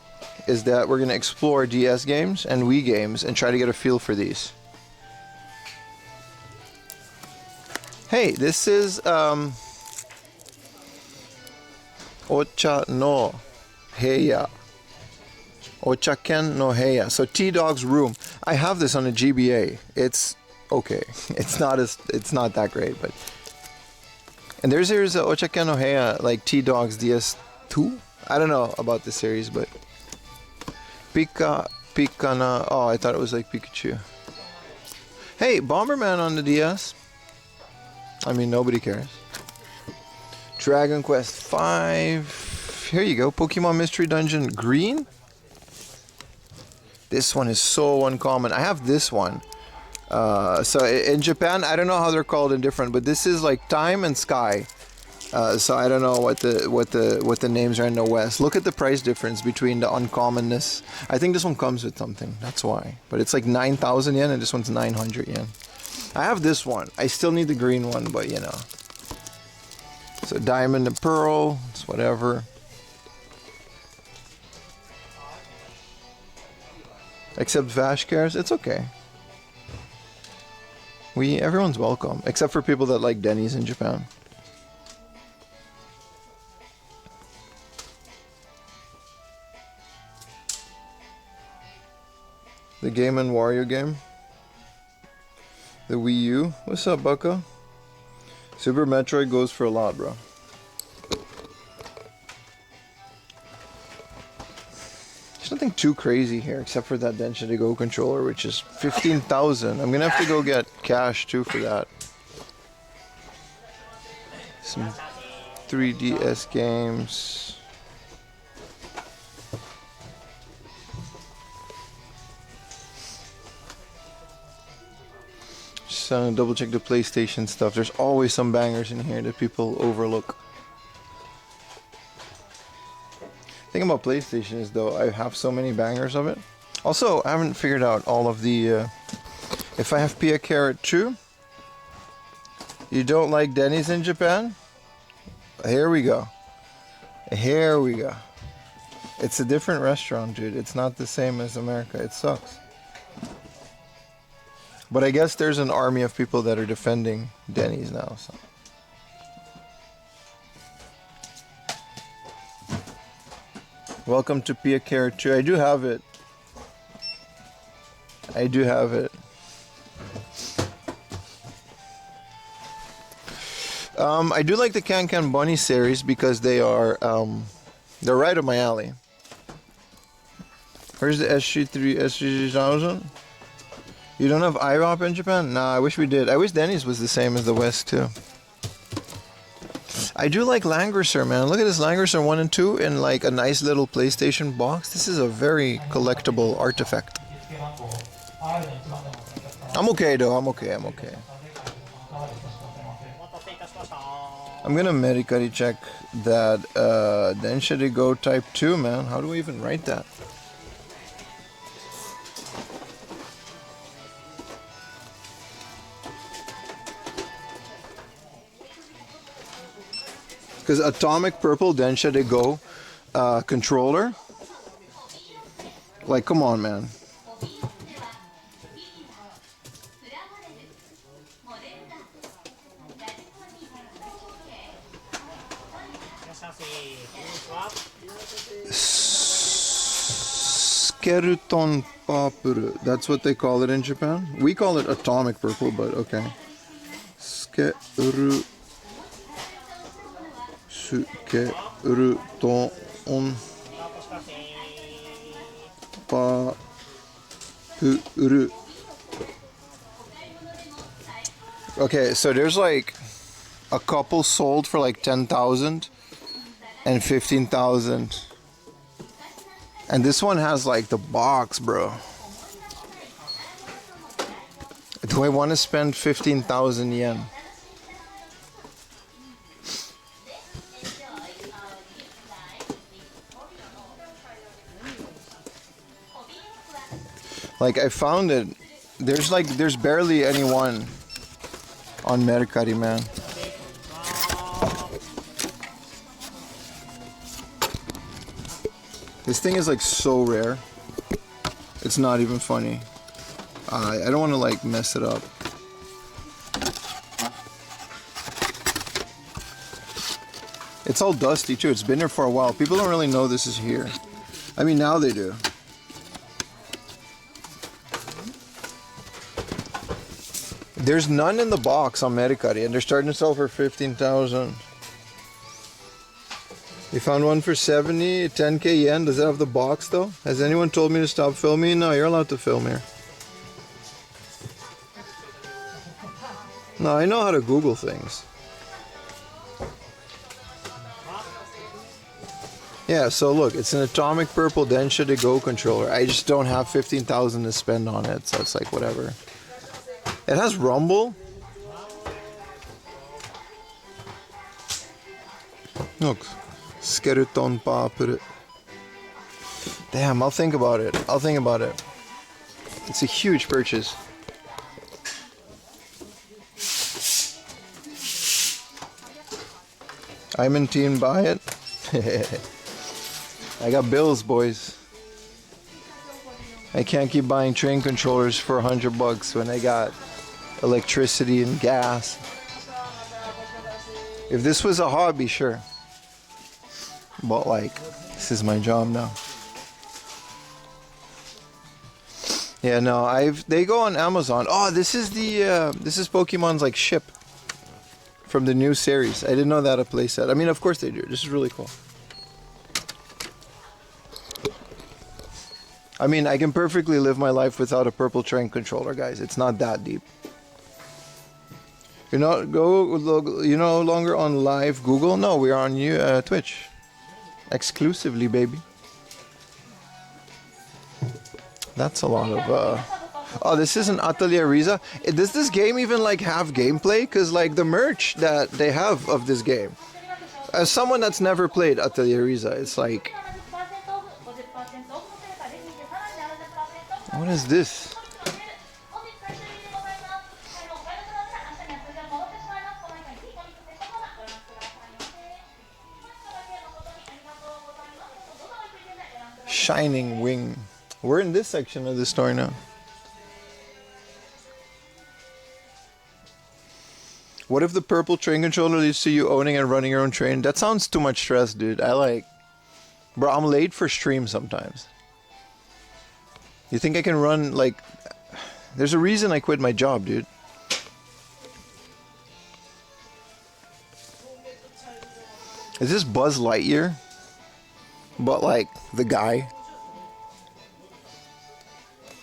[SPEAKER 1] is that we're going to explore DS games and Wii games and try to get a feel for these. Hey, this is Ocha no Heya. Ochaken no Heya. So T-Dog's room. I have this on a GBA. It's okay. It's not that great, but... And there's Ochaken no Heya, like T-Dog's DS2? I don't know about the series, but... Pikana... Oh, I thought it was like Pikachu. Hey, Bomberman on the DS. I mean, nobody cares. Dragon Quest 5. Here you go. Pokemon Mystery Dungeon Green. This one is so uncommon. I have this one. So in Japan, I don't know how they're called in different, but this is like Time and Sky. So I don't know what the names are in the West. Look at the price difference between the uncommonness. I think this one comes with something. That's why. But it's like 9,000 yen and this one's 900 yen. I have this one. I still need the green one, but you know. So Diamond and Pearl. It's whatever. Except Vash cares. It's okay. Everyone's welcome, except for people that like Denny's in Japan. The Game & Wario game. The Wii U. What's up, Bucko? Super Metroid goes for a lot, bro. There's nothing too crazy here except for that Densha to Go controller, which is 15,000. I'm gonna have to go get cash too for that. Some 3DS games. Just double check the PlayStation stuff. There's always some bangers in here that people overlook. The thing about PlayStation is, though, I have so many bangers of it. Also, I haven't figured out all of the... if I have Pia Carrot too, you don't like Denny's in Japan? Here we go. Here we go. It's a different restaurant, dude. It's not the same as America. It sucks. But I guess there's an army of people that are defending Denny's now. So. Welcome to Pia Carrot 2. I do have it. I do have it. I do like the Can Can Bunny series because they are they're right up my alley. Where's the SG3 SG3000? You don't have IROP in Japan? Nah, I wish we did. I wish Denny's was the same as the West too. I do like Langrisser, man. Look at this Langrisser 1 and 2 in like a nice little PlayStation box. This is a very collectible artifact. I'm okay though, I'm okay. I'm gonna medically check that Densha to Go Type 2, man. How do we even write that? Because Atomic Purple Densha to Go controller. Like, come on, man. Skeleton Purple. That's what they call it in Japan. We call it Atomic Purple, but okay. Skeleton Purple. Okay, so there's like a couple sold for like 10,000 and 15,000. And this one has like the box, bro. Do I want to spend 15,000 yen? Like, I found it. There's barely anyone on Mercari, man. This thing is like so rare. It's not even funny. I don't want to like mess it up. It's all dusty too. It's been there for a while. People don't really know this is here. I mean, now they do. There's none in the box on Mercari, and they're starting to sell for 15,000. You found one for 70, 10k yen. Does it have the box though? Has anyone told me to stop filming? No, you're allowed to film here. No, I know how to Google things. Yeah, so look, it's an Atomic Purple Densha to Go controller. I just don't have 15,000 to spend on it, so it's like whatever. It has rumble. Look. Skeleton Purple. Damn, I'll think about it. It's a huge purchase. I'm in team buy it. I got bills, boys. I can't keep buying train controllers for $100 when I got electricity and gas. If this was a hobby, sure. But like, this is my job now. Yeah, no, they go on Amazon. Oh, this is Pokemon's like ship from the new series. I didn't know that a playset. I mean, of course they do. This is really cool. I mean, I can perfectly live my life without a purple train controller, guys. It's not that deep. You're no longer on live Google. No, we're on Twitch, exclusively, baby. That's a lot of. Oh, this isn't Atelier Riza. Does this game even like have gameplay? Cause like the merch that they have of this game. As someone that's never played Atelier Riza, it's like. What is this? Shining Wing. We're in this section of the store now. What if the purple train controller leads to you owning and running your own train? That sounds too much stress, dude. Bro, I'm late for stream sometimes. You think I can run, like... There's a reason I quit my job, dude. Is this Buzz Lightyear? But, like, the guy.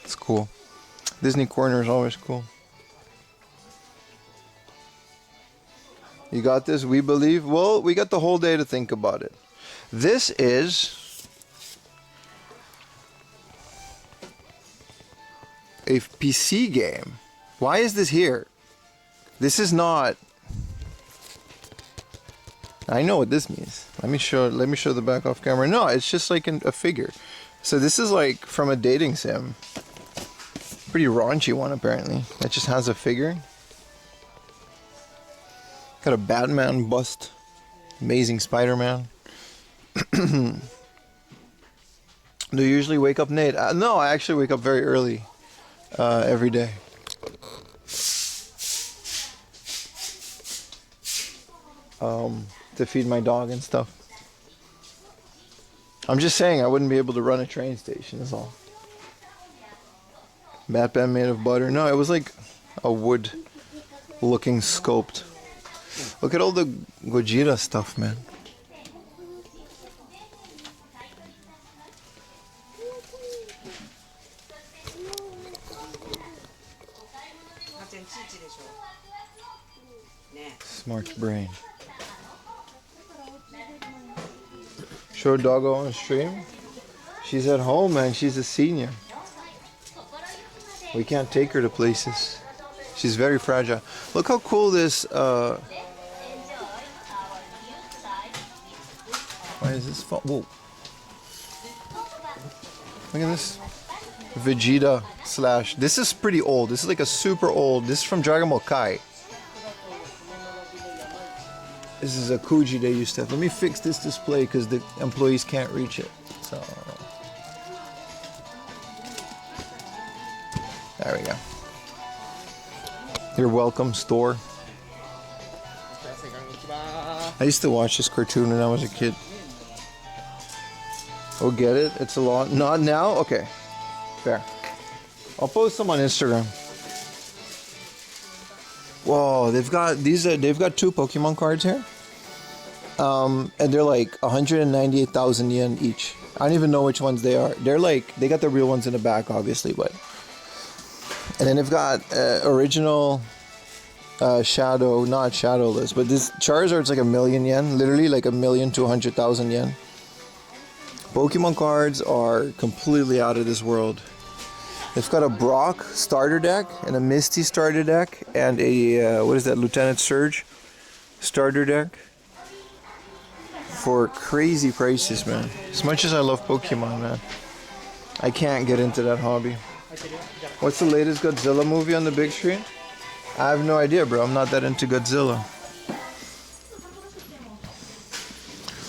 [SPEAKER 1] It's cool. Disney Corner is always cool. You got this? We believe? Well, we got the whole day to think about it. This is... a PC game. Why is this here? This is not... I know what this means. Let me show the back off camera. No, it's just like a figure. So this is like from a dating sim. Pretty raunchy one apparently. That just has a figure. Got a Batman bust. Amazing Spider-Man. Do you usually wake up late? No, I actually wake up very early. Every day. To feed my dog and stuff. I'm just saying I wouldn't be able to run a train station is all. Batman made of butter. No, it was like a wood looking sculpt. Look at all the Gojira stuff, man. Smart brain. Show doggo on stream. She's at home, man. She's a senior. We can't take her to places. She's very fragile. Look how cool this. Why is this? Whoa! Look at this. Vegeta slash. This is pretty old. This is like a super old. This is from Dragon Ball Kai. This is a Kuji they used to have. Let me fix this display because the employees can't reach it. So there we go. You're welcome, store. I used to watch this cartoon when I was a kid. Oh, get it? It's a lot. Not now? Okay. Fair. I'll post some on Instagram. Whoa, they've got these. They've got 2 Pokemon cards here, and they're like 198,000 yen each. I don't even know which ones they are. They're like they got the real ones in the back, obviously, but. And then they've got original Shadow, not Shadowless, but this Charizard's like 1,000,000 yen, literally like 1,000,000 to 100,000 yen. Pokemon cards are completely out of this world. They've got a Brock starter deck and a Misty starter deck and a what is that, Lieutenant Surge starter deck for crazy prices, man. As much as I love Pokemon, man, I can't get into that hobby. What's the latest Godzilla movie on the big screen? I have no idea, bro. I'm not that into Godzilla.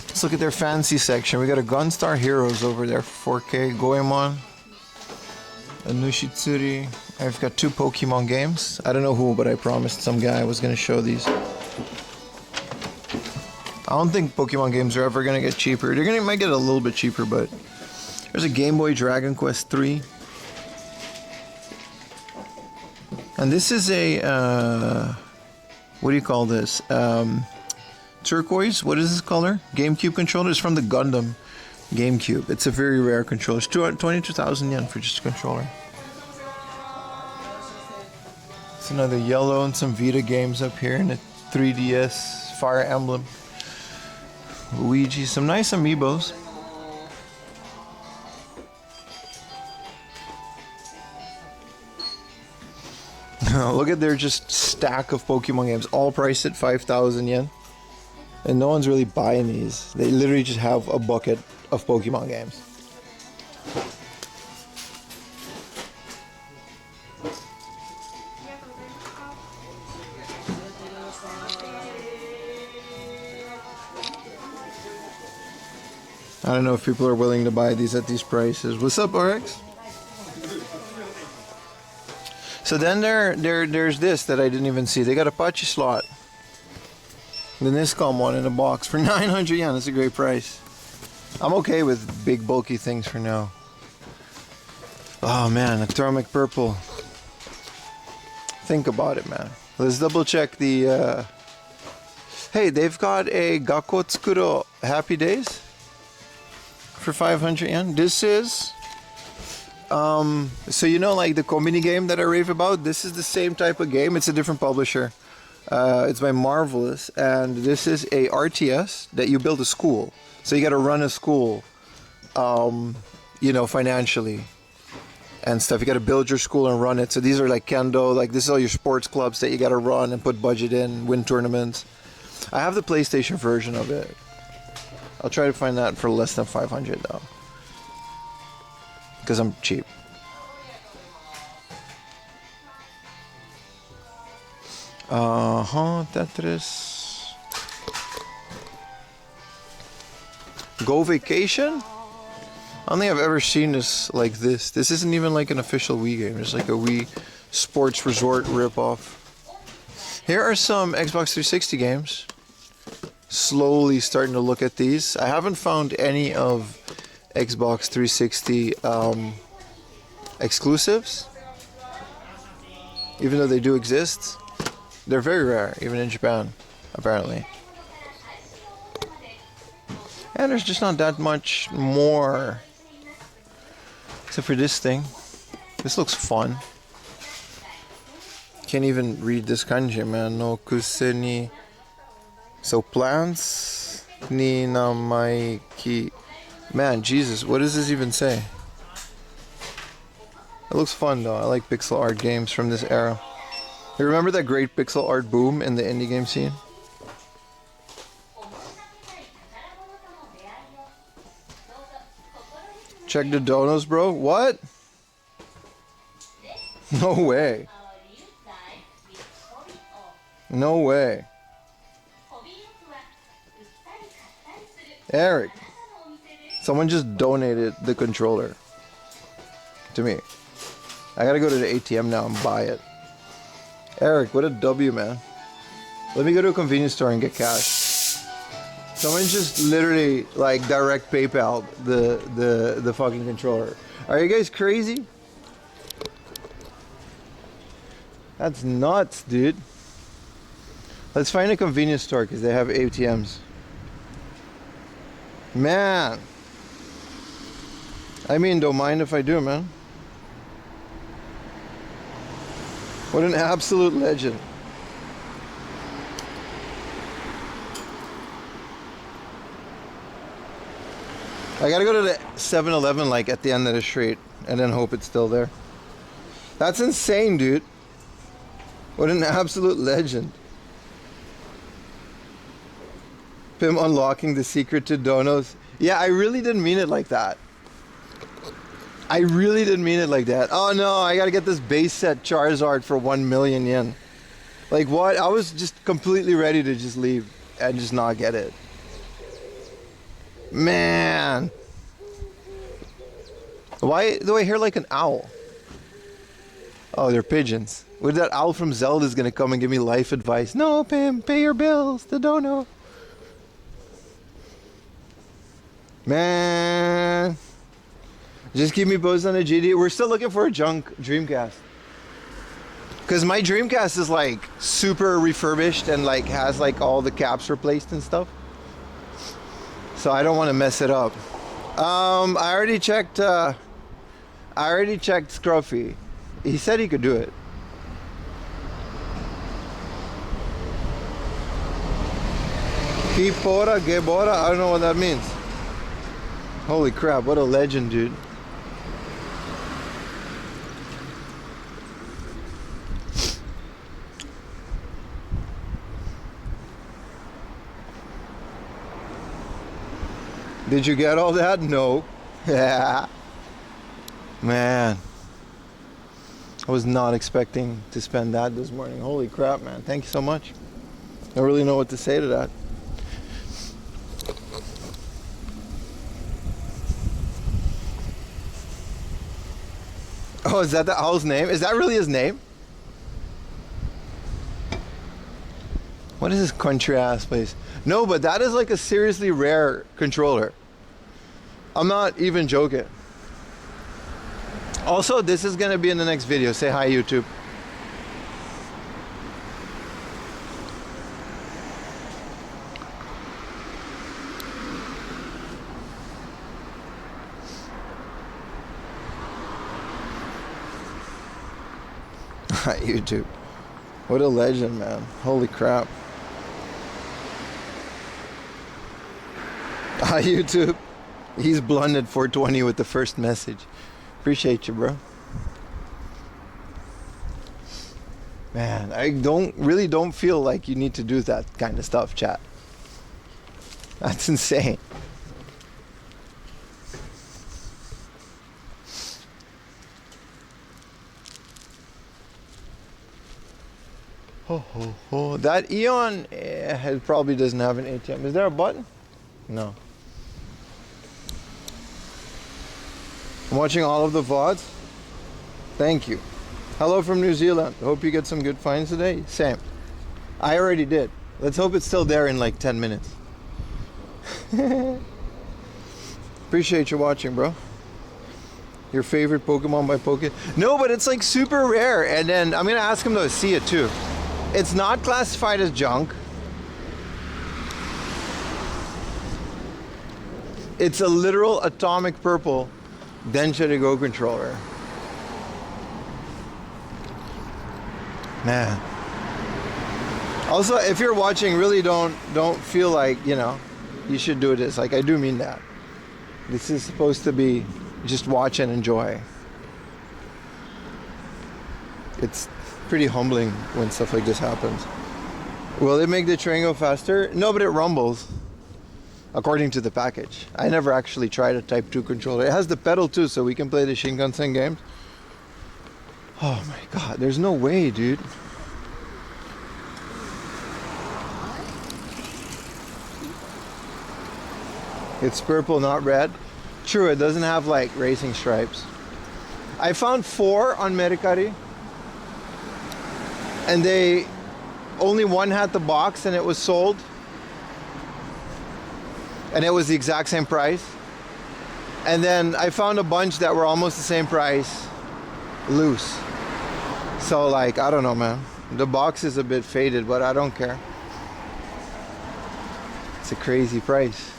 [SPEAKER 1] Let's look at their fancy section. We got a Gunstar Heroes over there, 4K Goemon. A Nushitsuri. I've got 2 Pokemon games. I don't know who, but I promised some guy I was going to show these. I don't think Pokemon games are ever going to get cheaper. They're might get a little bit cheaper, but there's a Game Boy Dragon Quest 3. And this is a, what do you call this? Turquoise, what is this color? GameCube controller. It's from the Gundam GameCube. It's a very rare controller. It's 22,000 yen for just a controller. It's another yellow and some Vita games up here, and a 3DS Fire Emblem. Luigi, some nice amiibos. Look at their just stack of Pokemon games, all priced at 5,000 yen. And no one's really buying these. They literally just have a bucket of Pokemon games. I don't know if people are willing to buy these at these prices. What's up, RX? So then there's this that I didn't even see. They got a Pachi slot. The Niscom one in a box for 900 yen. That's a great price. I'm okay with big bulky things for now. Oh man, atomic purple. Think about it, man. Let's double check the hey, they've got a Gakotsukuro Happy Days for 500 yen. This is so you know, like the Komini game that I rave about, this is the same type of game. It's a different publisher. It's by Marvelous, and this is a RTS that you build a school. So you got to run a school, you know, financially and stuff. You got to build your school and run it. So these are like kendo, like this is all your sports clubs that you got to run and put budget in, win tournaments. I have the PlayStation version of it. I'll try to find that for less than 500 though, because I'm cheap. Tetris. Go Vacation? I don't think I've ever seen this like this. This isn't even like an official Wii game. It's like a Wii Sports Resort ripoff. Here are some Xbox 360 games. Slowly starting to look at these. I haven't found any of Xbox 360 exclusives, even though they do exist. They're very rare, even in Japan, apparently. And there's just not that much more, except for this thing. This looks fun. Can't even read this kanji, man. No kuseni. So plants ni namai ki. Man, Jesus, what does this even say? It looks fun though. I like pixel art games from this era. You remember that great pixel art boom in the indie game scene? Check the donos, bro. What? No way. No way. Eric, someone just donated the controller to me. I gotta go to the ATM now and buy it. Eric, what a W, man. Let me go to a convenience store and get cash. Someone just literally like direct PayPal the fucking controller. Are you guys crazy? That's nuts, dude. Let's find a convenience store because they have ATMs. Man. I mean, don't mind if I do, man. What an absolute legend. I gotta go to the 7-Eleven like at the end of the street and then hope it's still there. That's insane, dude. What an absolute legend. Pim unlocking the secret to donos. Yeah, I really didn't mean it like that. I really didn't mean it like that. Oh no, I gotta get this base set Charizard for 1 million yen. Like what? I was just completely ready to just leave and just not get it. Man. Why do I hear like an owl? Oh, they're pigeons. With that owl from Zelda is gonna come and give me life advice. No, Pim, pay your bills. The dono. Man. Just keep me posted on the GD. We're still looking for a junk Dreamcast. Because my Dreamcast is like super refurbished and like has like all the caps replaced and stuff. So I don't want to mess it up. I already checked Scruffy. He said he could do it. Kipora, Gebora, I don't know what that means. Holy crap, what a legend, dude. Did you get all that? No. Yeah. Man. I was not expecting to spend that this morning. Holy crap, man. Thank you so much. I don't really know what to say to that. Oh, is that the owl's name? Is that really his name? What is this country ass place? No, but that is like a seriously rare controller. I'm not even joking. Also, this is gonna be in the next video. Say hi, YouTube. Hi, YouTube. What a legend, man. Holy crap. Hi, YouTube. He's blunted 420 with the first message. Appreciate you, bro. Man, I don't feel like you need to do that kind of stuff, chat. That's insane. Oh, that Eon probably doesn't have an ATM. Is there a button? No. I'm watching all of the VODs. Thank you. Hello from New Zealand. Hope you get some good finds today. Same. I already did. Let's hope it's still there in like 10 minutes. Appreciate you watching, bro. Your favorite Pokemon by Poke? No, but it's like super rare. And then I'm gonna ask him to see it too. It's not classified as junk. It's a literal atomic purple Densha to Go controller. Man. Also, if you're watching, really don't feel like, you know, you should do this. Like, I do mean that. This is supposed to be just watch and enjoy. It's pretty humbling when stuff like this happens. Will it make the train go faster? No, but it rumbles. According to the package. I never actually tried a Type 2 controller. It has the pedal too, so we can play the Shinkansen games. Oh my god, there's no way, dude. It's purple, not red. True, it doesn't have like racing stripes. I found 4 on Mercari. And only one had the box and it was sold. And it was the exact same price. And then I found a bunch that were almost the same price, loose. So like, I don't know, man. The box is a bit faded, but I don't care. It's a crazy price.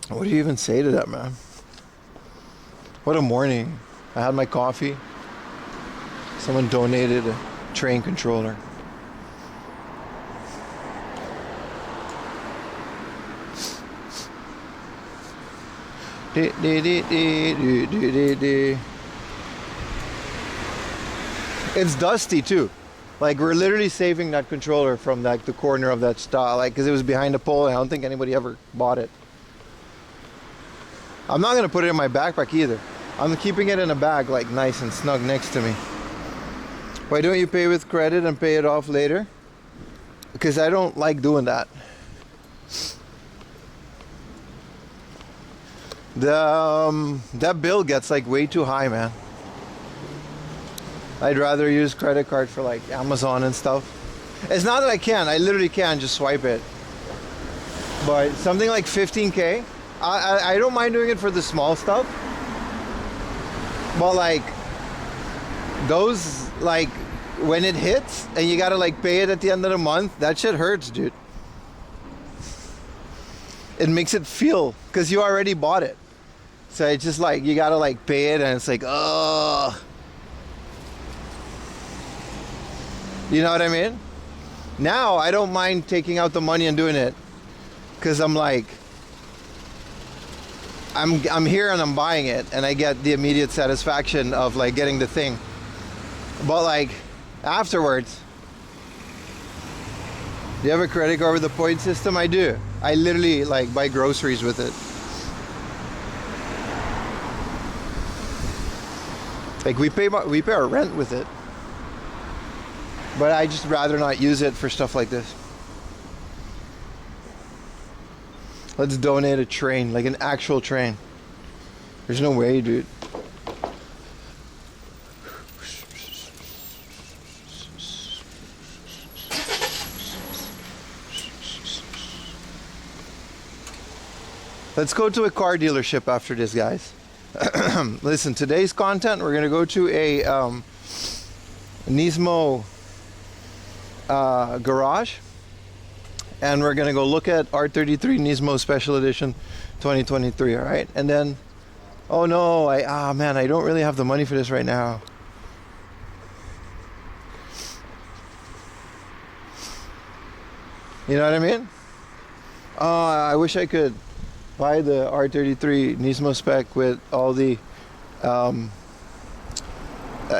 [SPEAKER 1] What do you even say to that, man? What a morning. I had my coffee. Someone donated a train controller. It's dusty too. Like, we're literally saving that controller from like the corner of that stall, like, because it was behind a pole and I don't think anybody ever bought it. I'm not gonna put it in my backpack either. I'm keeping it in a bag, like nice and snug next to me. Why don't you pay with credit and pay it off later? Because I don't like doing that. That bill gets like way too high, man. I'd rather use credit card for like Amazon and stuff. It's not that I literally can just swipe it. But something like 15K, I don't mind doing it for the small stuff, but like those, like when it hits and you gotta like pay it at the end of the month, that shit hurts, dude. It makes it feel, because you already bought it, so it's just like you gotta like pay it, and it's like, ugh. You know what I mean? Now I don't mind taking out the money and doing it, because I'm like, I'm here and I'm buying it, and I get the immediate satisfaction of like getting the thing. But like afterwards, do you have a credit card with the point system? I do. I literally like buy groceries with it. Like we pay our rent with it. But I just rather not use it for stuff like this. Let's donate a train, like an actual train. There's no way, dude. Let's go to a car dealership after this, guys. Listen, today's content, we're gonna go to a Nismo garage, and we're gonna go look at R33 Nismo Special Edition 2023. All right, and then, oh no, man, I don't really have the money for this right now. You know what I mean? I wish I could buy the R33 Nismo spec with all the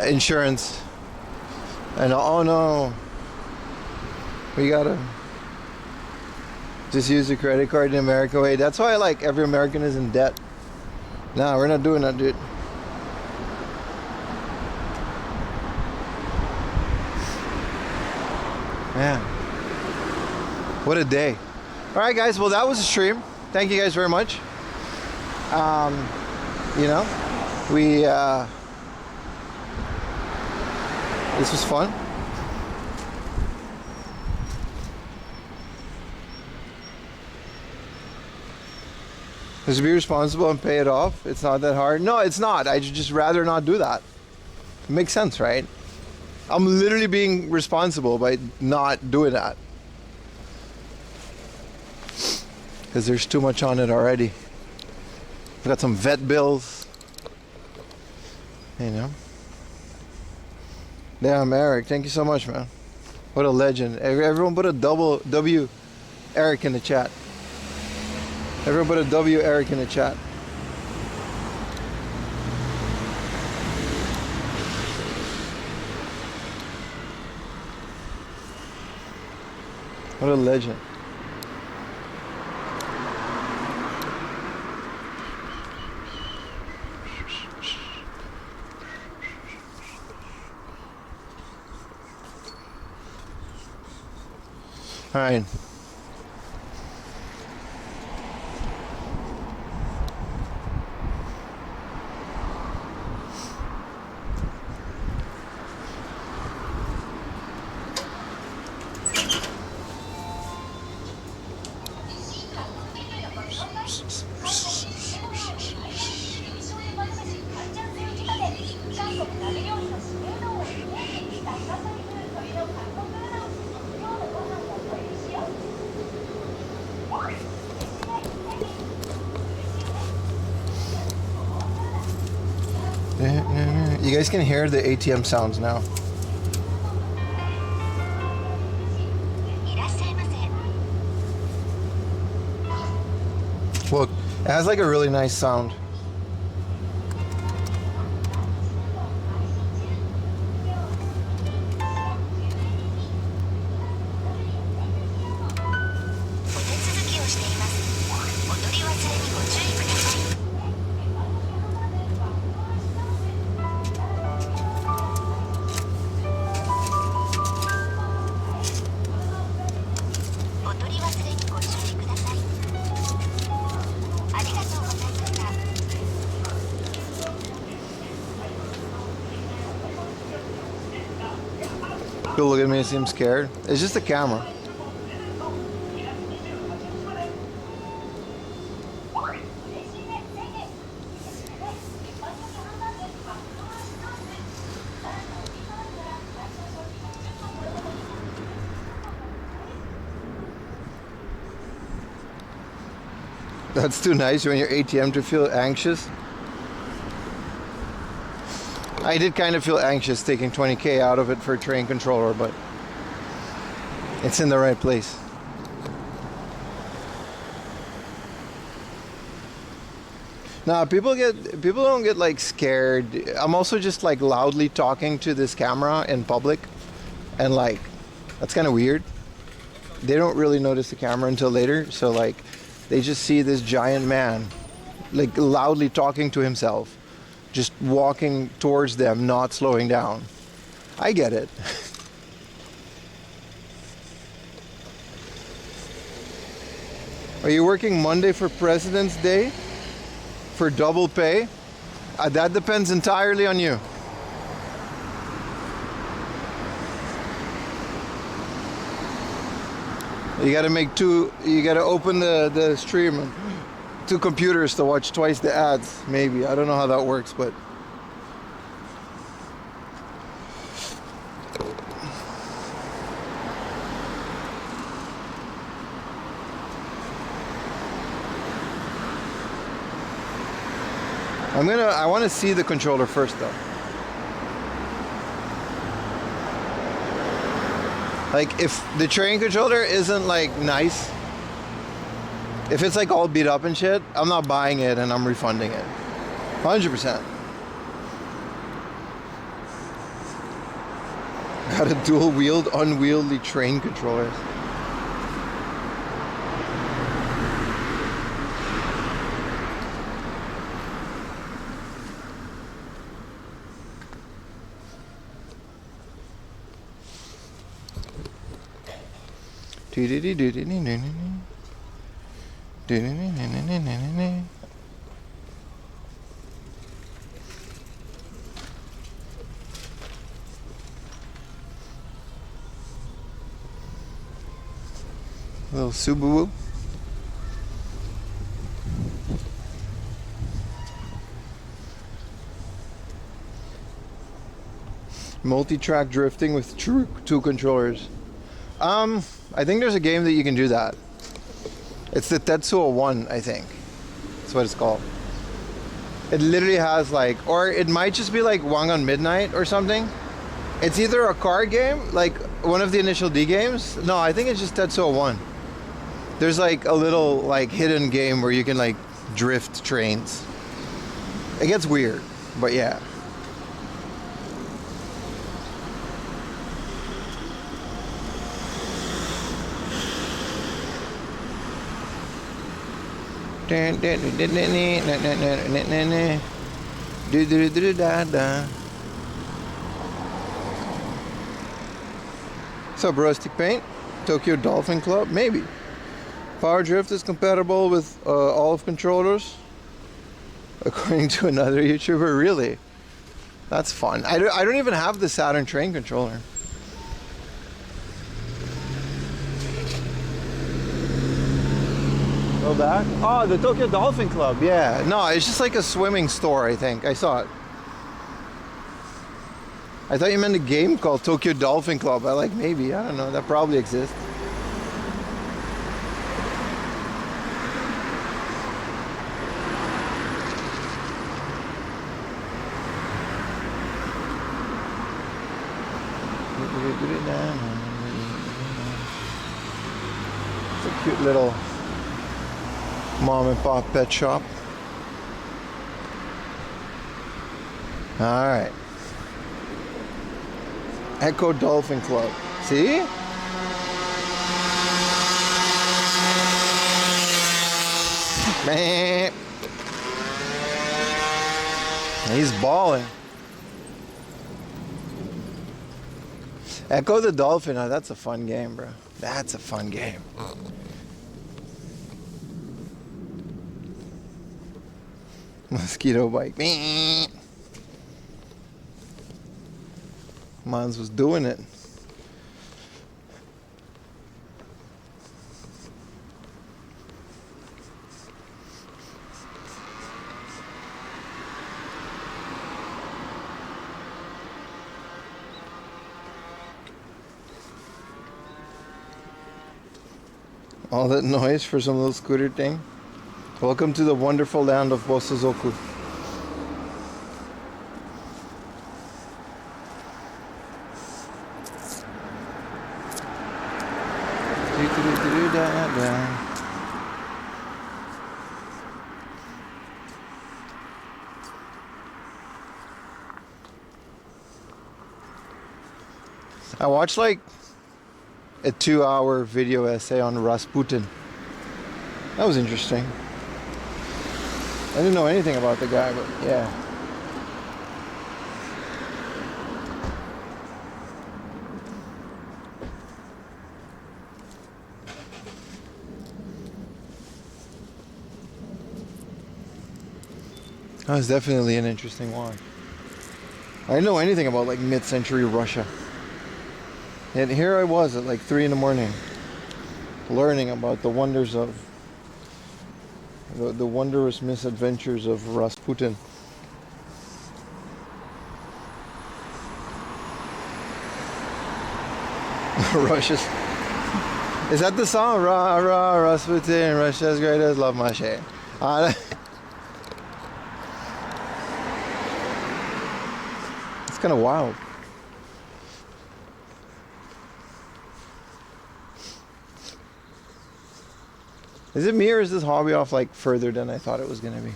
[SPEAKER 1] insurance, and oh no, we gotta just use a credit card in America way. That's why like every American is in debt. Nah, we're not doing that, dude. Man, what a day. All right, guys, well, that was a stream. Thank you guys very much. You know, we this was fun. Just be responsible and pay it off. It's not that hard. No, it's not. I'd just rather not do that. It makes sense, right? I'm literally being responsible by not doing that, because there's too much on it already. I've got some vet bills, you know. Damn, Eric, thank you so much, man. What a legend. Everyone put a double W Eric in the chat. Everyone put a W Eric in the chat. What a legend. All right. You guys can hear the ATM sounds now. Look, it has like a really nice sound. People look at me and seem scared. It's just a camera. That's too nice when your ATM to feel anxious. I did kind of feel anxious taking 20K out of it for a train controller, but it's in the right place. Nah, people don't get like scared. I'm also just like loudly talking to this camera in public, and like that's kind of weird. They don't really notice the camera until later, so like they just see this giant man like loudly talking to himself, just walking towards them, not slowing down. I get it. Are you working Monday for President's Day? For double pay? That depends entirely on you. You gotta make two, you gotta open the stream, two computers to watch twice the ads, maybe. I don't know how that works, but I want to see the controller first though. Like if the train controller isn't like nice, if it's like all beat up and shit, I'm not buying it and I'm refunding it. 100%. Got a dual wheeled, unwieldy train controller. Little Subaru. Multi-track drifting with two controllers. I think there's a game that you can do that. It's the Tetsuo 1, I think. That's what it's called. It literally has like, or it might just be like Wangan Midnight or something. It's either a card game, like one of the initial D games. No, I think it's just Tetsuo 1. There's like a little like hidden game where you can like drift trains. It gets weird, but yeah. So, Rustic Paint, Tokyo Dolphin Club, maybe. Power Drift is compatible with all of controllers, according to another YouTuber. Really? That's fun. I don't even have the Saturn train controller. Go back. Oh, the Tokyo Dolphin Club. Yeah. No, it's just like a swimming store, I think. I saw it. I thought you meant a game called Tokyo Dolphin Club. I like maybe. I don't know. That probably exists. It's a cute little mom and pop pet shop. All right. Echo Dolphin Club. See? Man. He's balling. Echo the Dolphin. Oh, that's a fun game, bro. That's a fun game. Mosquito bike. Mons was doing it. All that noise for some little scooter thing. Welcome to the wonderful land of Bosozoku. I watched like a 2-hour video essay on Rasputin. That was interesting. I didn't know anything about the guy, but yeah. That was definitely an interesting watch. I didn't know anything about like mid-century Russia. And here I was at like 3 in the morning, learning about the wonders of the wondrous misadventures of Rasputin. Russia's. Is that the song? Ra ra Rasputin, Russia's greatest love machine. It's kind of wild. Is it me or is this hobby off like further than I thought it was gonna be?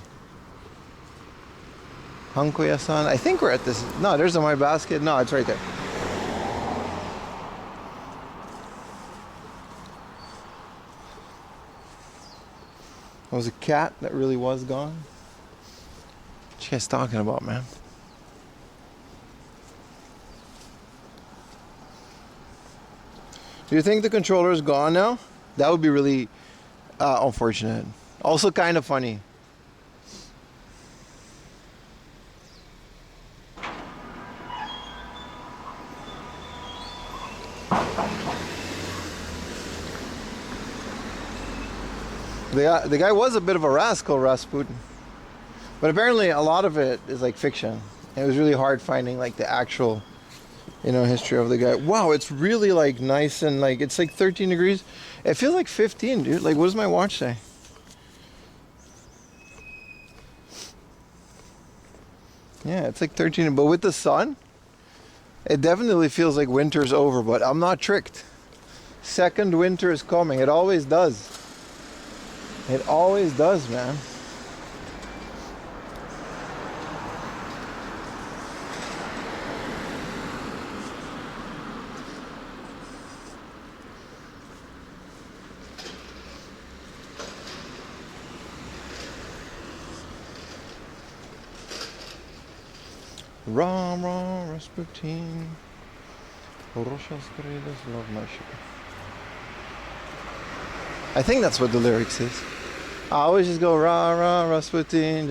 [SPEAKER 1] Hanko-ya-san? I think we're at this. No, there's my basket. No, it's right there. That was a cat that really was gone. What you guys talking about, man? Do you think the controller is gone now? That would be really unfortunate. Also kind of funny. The guy was a bit of a rascal, Rasputin. But apparently a lot of it is like fiction. It was really hard finding like the actual, history of the guy. Wow, it's really like nice and like, it's like 13 degrees. It feels like 15, dude. Like, what does my watch say? Yeah, it's like 13, but with the sun, it definitely feels like winter's over, but I'm not tricked. Second winter is coming. It always does. It always does, man. Ram Ram Rasputin, Russia's greatest love machine. I think that's what the lyrics is. I always just go Ra Ra Rasputin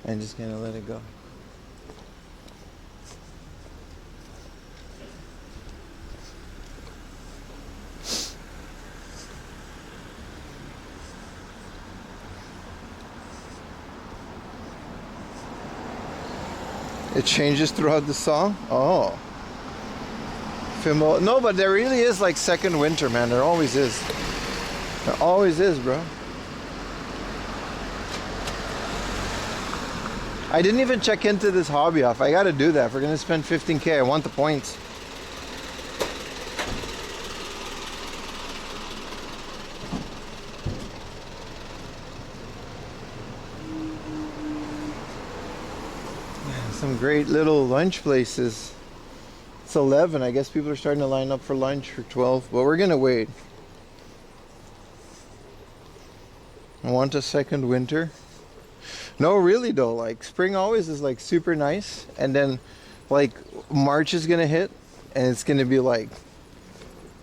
[SPEAKER 1] and just kind of let it go. It changes throughout the song? Oh. No, but there really is like second winter, man. There always is. There always is, bro. I didn't even check into this hobby off. I gotta do that. If we're gonna spend 15K, I want the points. Some great little lunch places. It's 11. I guess people are starting to line up for lunch for 12, but we're gonna wait. I want a second winter. No, really though, like spring always is like super nice, and then like March is gonna hit and it's gonna be like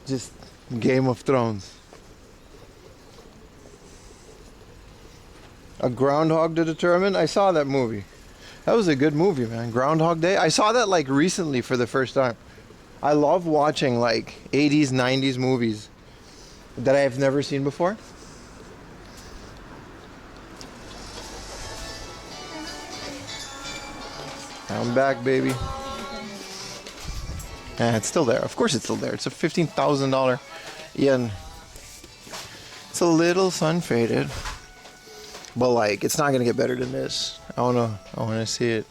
[SPEAKER 1] just Game of Thrones. A Groundhog to Determine? I saw that movie. That was a good movie, man. Groundhog Day. I saw that like recently for the first time. I love watching like 80s, 90s movies that I have never seen before. I'm back, baby. Yeah, it's still there. Of course it's still there. It's a $15,000 yen. It's It's a little sun faded, but like it's not gonna get better than this. I wanna see it.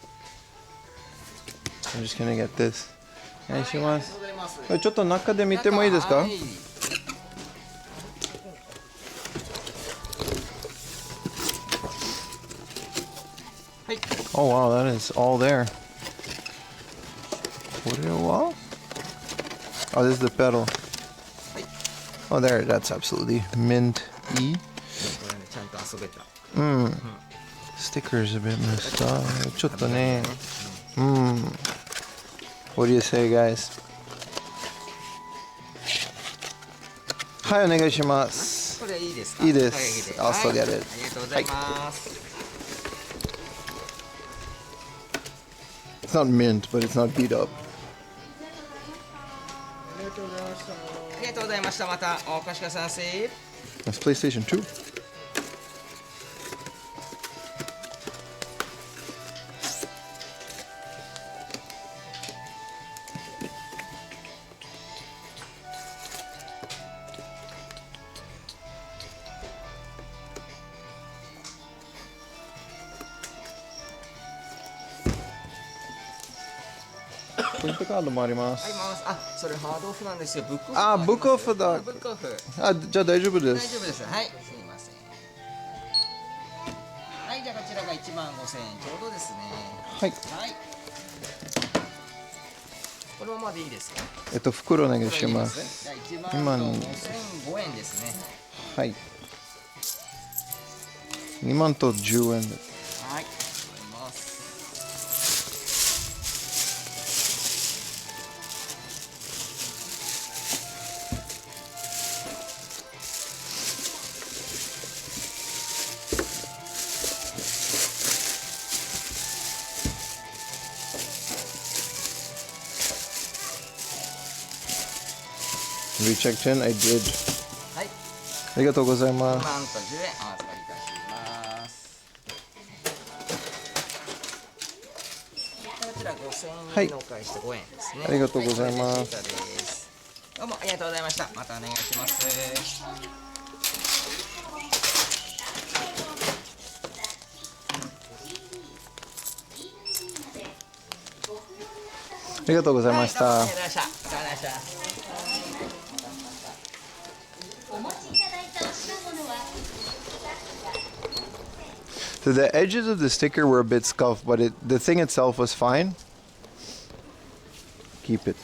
[SPEAKER 1] I'm just gonna get this. お願いします。これちょっと中で見てもいいですか? Oh wow, that is all there. これは? Oh, this is the pedal. Oh, there, that's absolutely mint-y. Sticker's a bit messed up. ちょっとね. What do you say, guys? はい、お願いします。
[SPEAKER 5] これいいですか?
[SPEAKER 1] いいです。I'll still get it.
[SPEAKER 5] ありがとうございます。
[SPEAKER 1] It's not mint, but it's not beat up.
[SPEAKER 5] ありがとうございました。またお越しください。
[SPEAKER 1] That's PlayStation 2. ポイントカードもあります。
[SPEAKER 5] あ、それハードオフなんですよ。ブックオフ。
[SPEAKER 1] あ、ブックオフだ。
[SPEAKER 5] ブックオフ。
[SPEAKER 1] あ、じゃあ大丈夫です。
[SPEAKER 5] 大丈夫です。はい、すいません。はい、じゃあこちらが1万5,000円ちょうどですね。
[SPEAKER 1] はい。
[SPEAKER 5] はい。このままでいいですか？
[SPEAKER 1] 袋お願いします。
[SPEAKER 5] じゃあ1万と5,005円ですね。
[SPEAKER 1] はい。2万と10円。
[SPEAKER 5] はい。
[SPEAKER 1] We checked in, I did.
[SPEAKER 5] はい。
[SPEAKER 1] ありがとうございま
[SPEAKER 5] 2
[SPEAKER 1] す。
[SPEAKER 5] 万と10円お預かりいたします。こちら5,000円のお返しと5円ですね。
[SPEAKER 1] ありがとうございます。
[SPEAKER 5] はい、どうもありがとうございました。またお願いします。
[SPEAKER 1] ありがとうございました。
[SPEAKER 5] はい、どうもありがとうございました。またお願いします。
[SPEAKER 1] So the edges of the sticker were a bit scuffed, but the thing itself was fine. Keep it.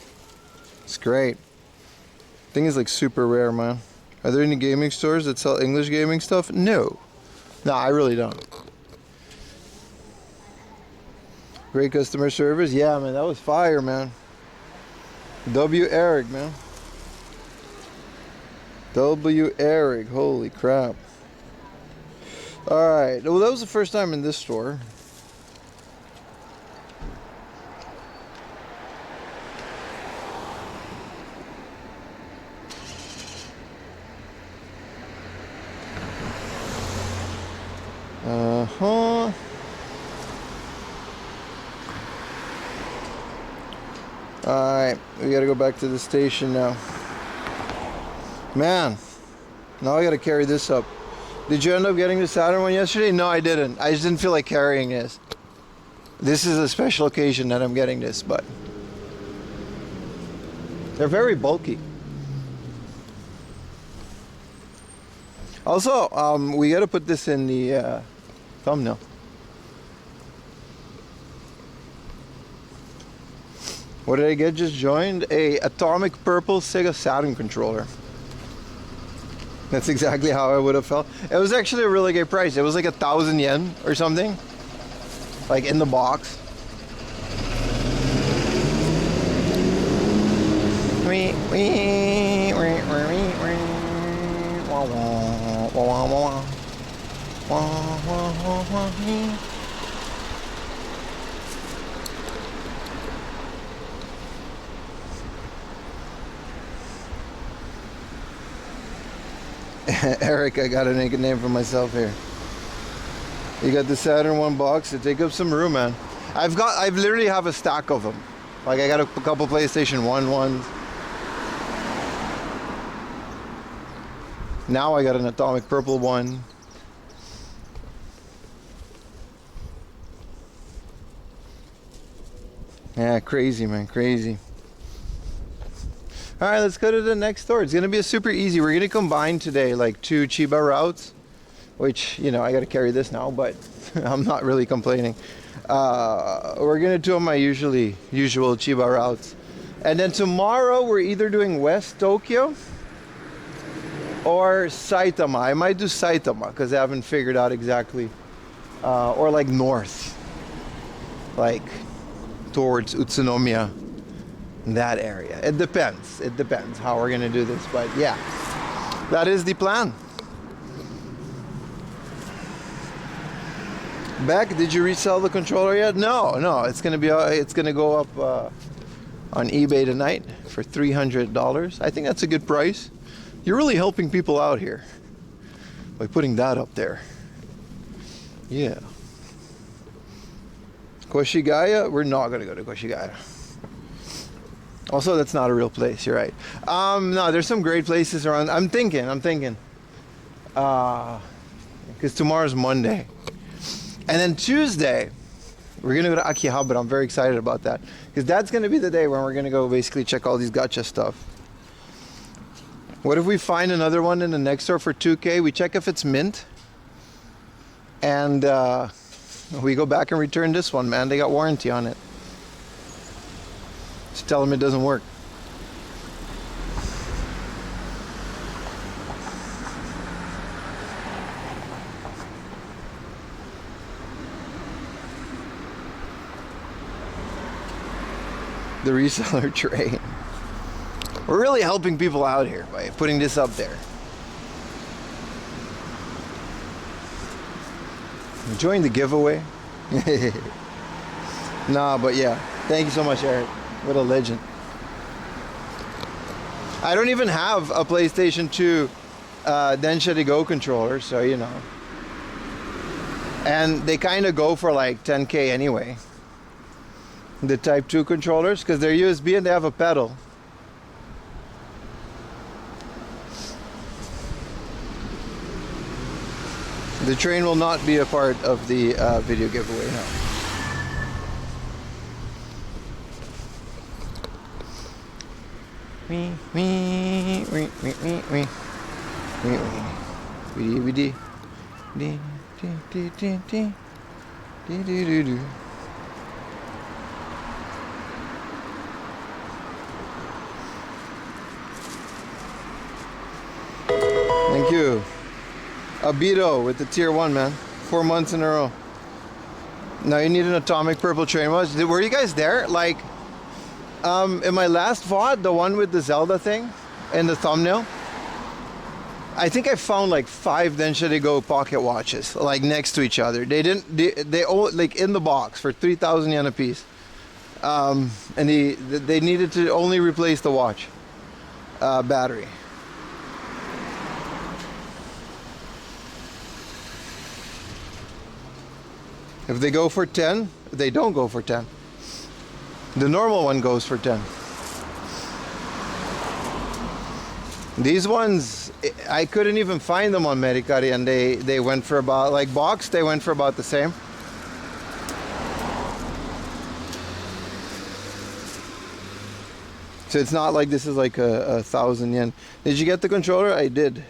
[SPEAKER 1] It's great. Thing is like super rare, man. Are there any gaming stores that sell English gaming stuff? No. No, I really don't. Great customer service. Yeah, man, that was fire, man. W. Eric, man. W. Eric. Holy crap. Alright, well that was the first time in this store. Uh-huh. Alright, we gotta go back to the station now. Man, now I gotta carry this up. Did you end up getting the Saturn one yesterday? No, I didn't. I just didn't feel like carrying this. This is a special occasion that I'm getting this, but they're very bulky. Also, we gotta put this in the thumbnail. What did I get? Just joined a atomic purple Sega Saturn controller. That's exactly how I would have felt. It was actually a really good price. It was like 1,000 yen or something, like in the box. Eric, I gotta make a name for myself here. You got the Saturn one box to take up some room, man. I literally have a stack of them. Like I got a couple PlayStation 1 ones. Now I got an atomic purple one. Yeah, crazy, man, crazy. All right, let's go to the next store. It's gonna be a super easy. We're gonna combine today like 2 Chiba routes, which, you know, I gotta carry this now, but I'm not really complaining. We're gonna do my usual Chiba routes. And then tomorrow we're either doing West Tokyo or Saitama. I might do Saitama because I haven't figured out exactly. Or like north, like towards Utsunomiya, that area. It depends. It depends how we're gonna do this, but yeah, that is the plan. Beck, did you resell the controller yet? No, it's gonna go up on eBay tonight for $300. I think that's a good price. You're really helping people out here by putting that up there. Yeah. Koshigaya, we're not gonna go to Koshigaya. Also, that's not a real place. You're right. No, there's some great places around. I'm thinking. Because tomorrow's Monday, and then Tuesday we're gonna go to Akihabara. I'm very excited about that because that's gonna be the day when we're gonna go basically check all these gacha stuff. What if we find another one in the next store for 2K? We check if it's mint, and we go back and return this one, man. They got warranty on it. Just tell them it doesn't work. The reseller train. We're really helping people out here by putting this up there. Enjoying the giveaway. Nah, but yeah. Thank you so much, Eric. What a legend. I don't even have a PlayStation 2 Densha to Go controller, so you know. And they kind of go for like 10K anyway. The Type 2 controllers, because they're USB and they have a pedal. The train will not be a part of the video giveaway, no. Thank you. Abito with the tier 1, man. 4 months in a row. Now you need an atomic purple train. Were you guys there? Like, in my last VOD, the one with the Zelda thing in the thumbnail, I think I found like 5 Densha to Go pocket watches, like next to each other. They all like in the box for 3,000 yen a piece. And they needed to only replace the watch battery. If they go for 10, they don't go for 10. The normal one goes for 10. These ones, I couldn't even find them on Mercari, and they went for about, like boxed, they went for about the same. So it's not like this is like a 1,000 yen. Did you get the controller? I did.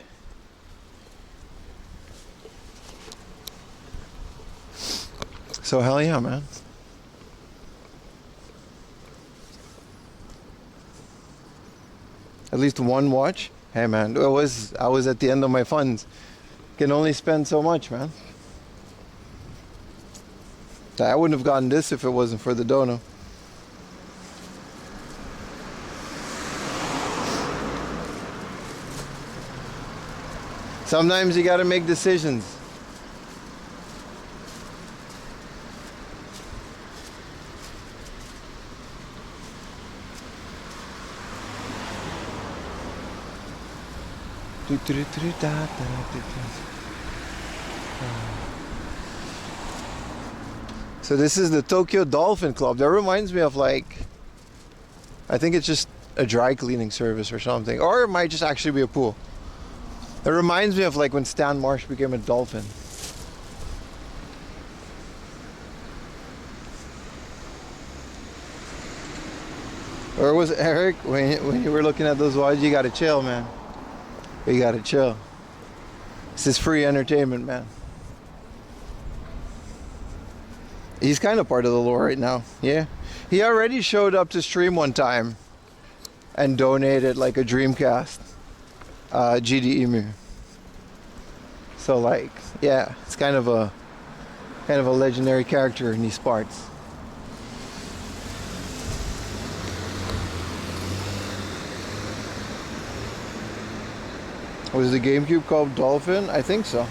[SPEAKER 1] So hell yeah, man. At least one watch. Hey man, I was at the end of my funds. Can only spend so much, man. I wouldn't have gotten this if it wasn't for the dono. Sometimes you gotta make decisions. So this is the Tokyo Dolphin Club. That reminds me of like, I think it's just a dry cleaning service or something, or it might just actually be a pool. It reminds me of like when Stan Marsh became a dolphin. Or was it Eric, when you were looking at those watches, you gotta chill, man. You gotta chill. This is free entertainment, man. He's kind of part of the lore right now. Yeah. He already showed up to stream one time and donated like a Dreamcast GD Emu. So like, yeah, it's kind of a legendary character in these parts. Was the GameCube called Dolphin? I think so.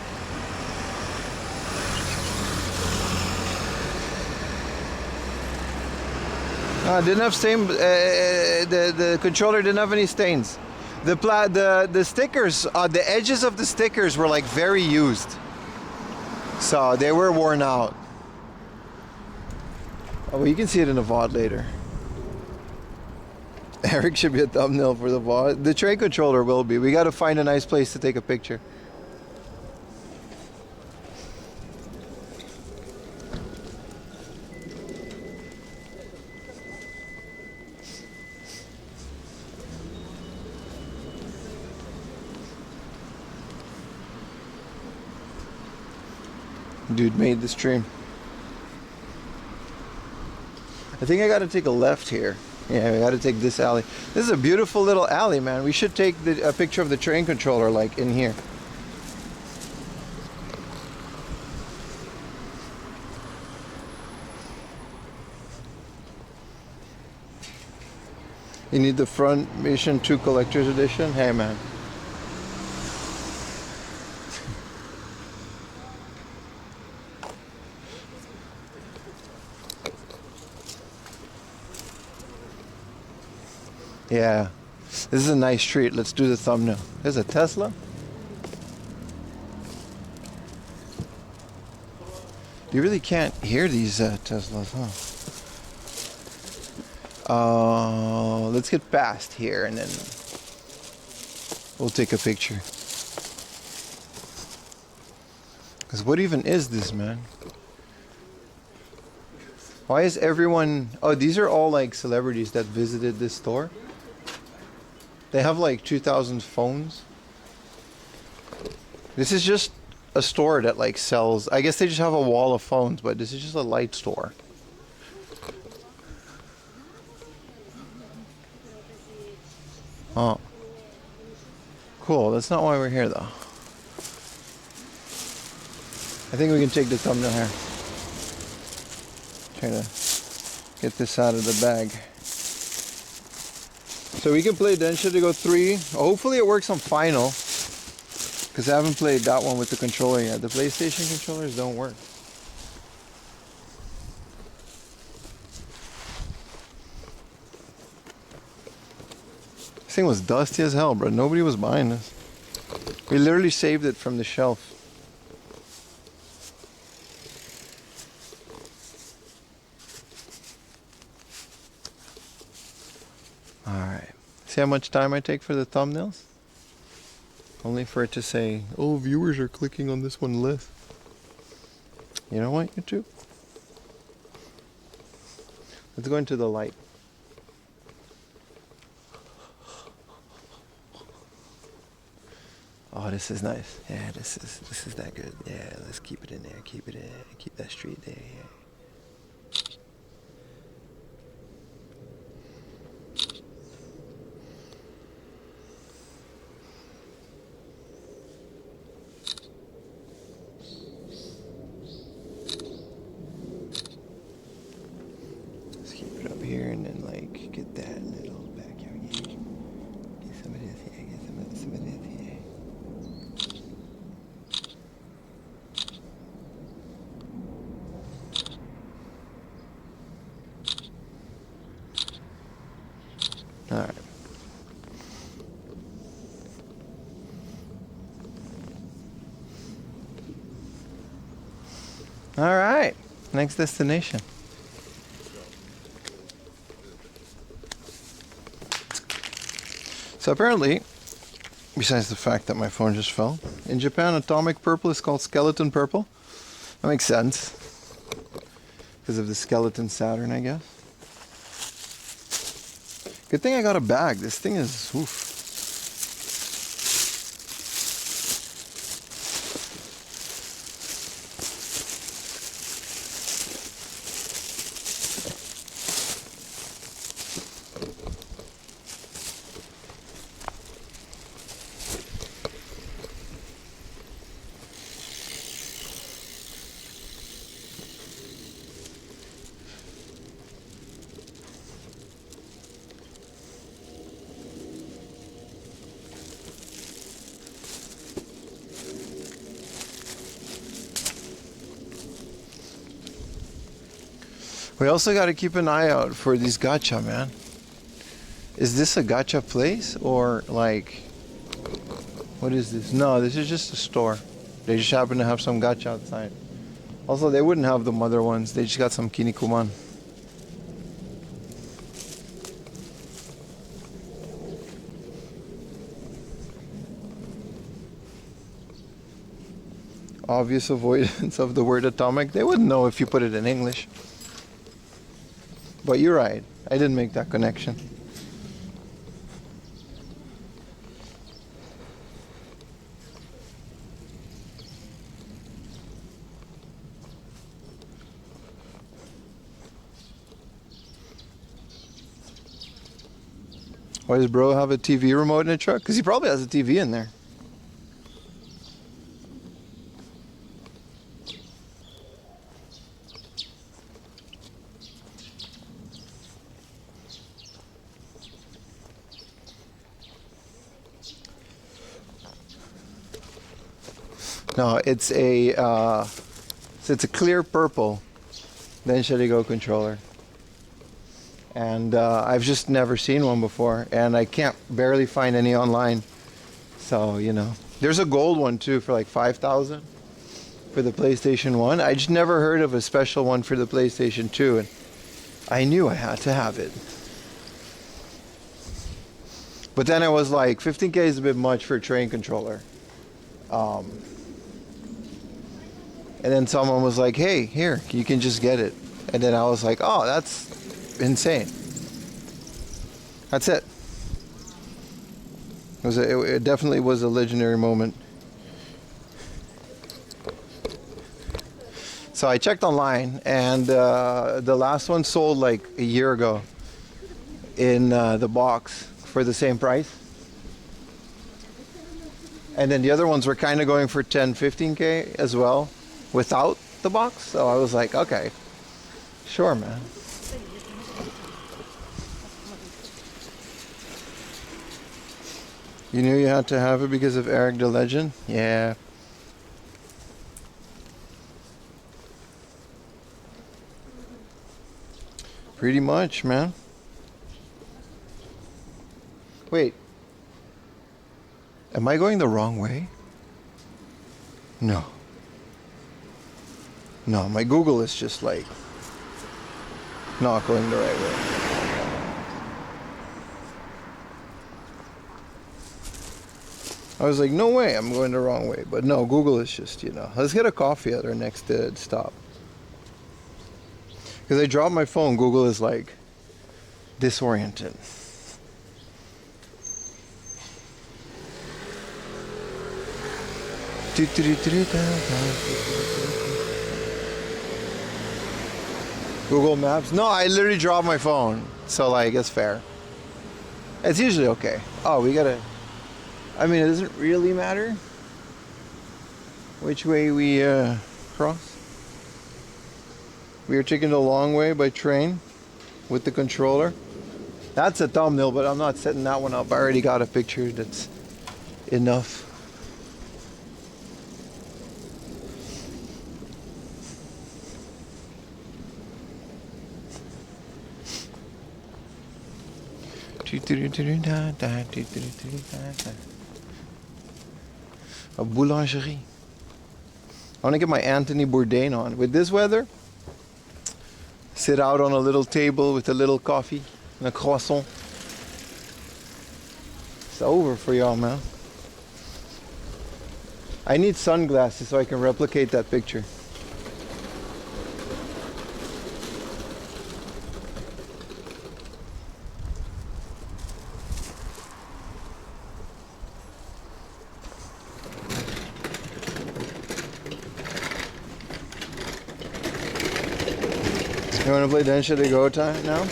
[SPEAKER 1] Didn't have stain. The controller didn't have any stains. The stickers, the edges of the stickers were like very used, so they were worn out. Oh, well, you can see it in the VOD later. Eric should be a thumbnail for the VOD. The train controller will be. We got to find a nice place to take a picture. Dude made the stream. I think I got to take a left here. Yeah, we got to take this alley. This is a beautiful little alley, man. We should take a picture of the train controller like in here. You need the front Mission 2 Collector's Edition? Hey, man. Yeah, this is a nice treat. Let's do the thumbnail. There's a Tesla. You really can't hear these Teslas, huh? Let's get past here and then we'll take a picture. Because what even is this, man? Why is everyone... Oh, these are all like celebrities that visited this store. They have like 2,000 phones. This is just a store that like sells... I guess they just have a wall of phones, but this is just a light store. Oh. Cool, that's not why we're here though. I think we can take the thumbnail here. Try to get this out of the bag. So we can play Densha to Go 3. Hopefully it works on final. Because I haven't played that one with the controller yet. The PlayStation controllers don't work. This thing was dusty as hell, bro. Nobody was buying this. We literally saved it from the shelf. Alright. See how much time I take for the thumbnails? Only for it to say, oh, viewers are clicking on this one less. You know what, YouTube? Let's go into the light. Oh, this is nice. Yeah, this is that good. Yeah, let's keep it in there. Keep it in. Keep that street there. Yeah. Let's keep it up here and then like get that little backyard. Yeah. Get some of this here. Get some of this here. Alright. Alright. Next destination. So apparently, Besides the fact that my phone just fell. In Japan, atomic purple is called skeleton purple. That makes sense. Because of the skeleton Saturn, I guess. Good thing I got a bag. This thing is, oof. We also got to keep an eye out for these gacha, man. Is this a gacha place or like, what is this? No, this is just a store. They just happen to have some gacha outside. Also, they wouldn't have the mother ones. They just got some kinikuman. Obvious avoidance of the word atomic. They wouldn't know if you put it in English. But you're right. I didn't make that connection. Why does bro have a TV remote in a truck? Because he probably has a TV in there. No, it's a clear purple Densharigo controller, and I've just never seen one before, and I can't barely find any online. So you know, there's a gold one too for like 5,000 for the PlayStation 1. I just never heard of a special one for the PlayStation 2, and I knew I had to have it. But then I was like, 15K is a bit much for a train controller. And then someone was like, hey, here, you can just get it. And then I was like, oh, that's insane. That's it. It definitely was a legendary moment. So I checked online, and the last one sold like a year ago in the box for the same price. And then the other ones were kind of going for 10, 15K as well, without the box. So I was like, okay, sure, man. You knew you had to have it because of Eric the Legend? Yeah. Pretty much, man. Wait. Am I going the wrong way? No. No, my Google is just like not going the right way. I was like, no way, I'm going the wrong way. But no, Google is just, you know, let's get a coffee at our next stop. Because I dropped my phone, Google is like disoriented. Google Maps? No, I literally dropped my phone. So like, it's fair. It's usually okay. Oh, we gotta... I mean, it doesn't really matter which way we cross. We are taking the long way by train with the controller. That's a thumbnail, but I'm not setting that one up. I already got a picture that's enough. A boulangerie. I want to get my Anthony Bourdain on. With this weather, sit out on a little table with a little coffee and a croissant. It's over for y'all, man. I need sunglasses so I can replicate that picture. You want to play Densha de Gota now?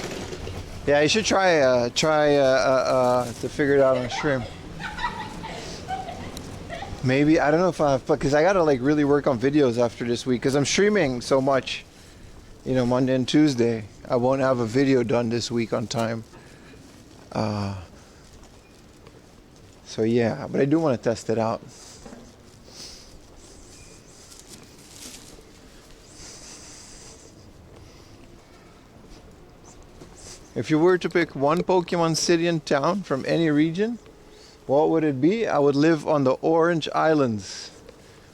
[SPEAKER 1] Yeah, you should try to figure it out on stream. Maybe, I don't know if because I gotta like really work on videos after this week because I'm streaming so much, you know, Monday and Tuesday. I won't have a video done this week on time. So yeah, but I do want to test it out. If you were to pick one Pokemon city and town from any region, what would it be? I would live on the Orange Islands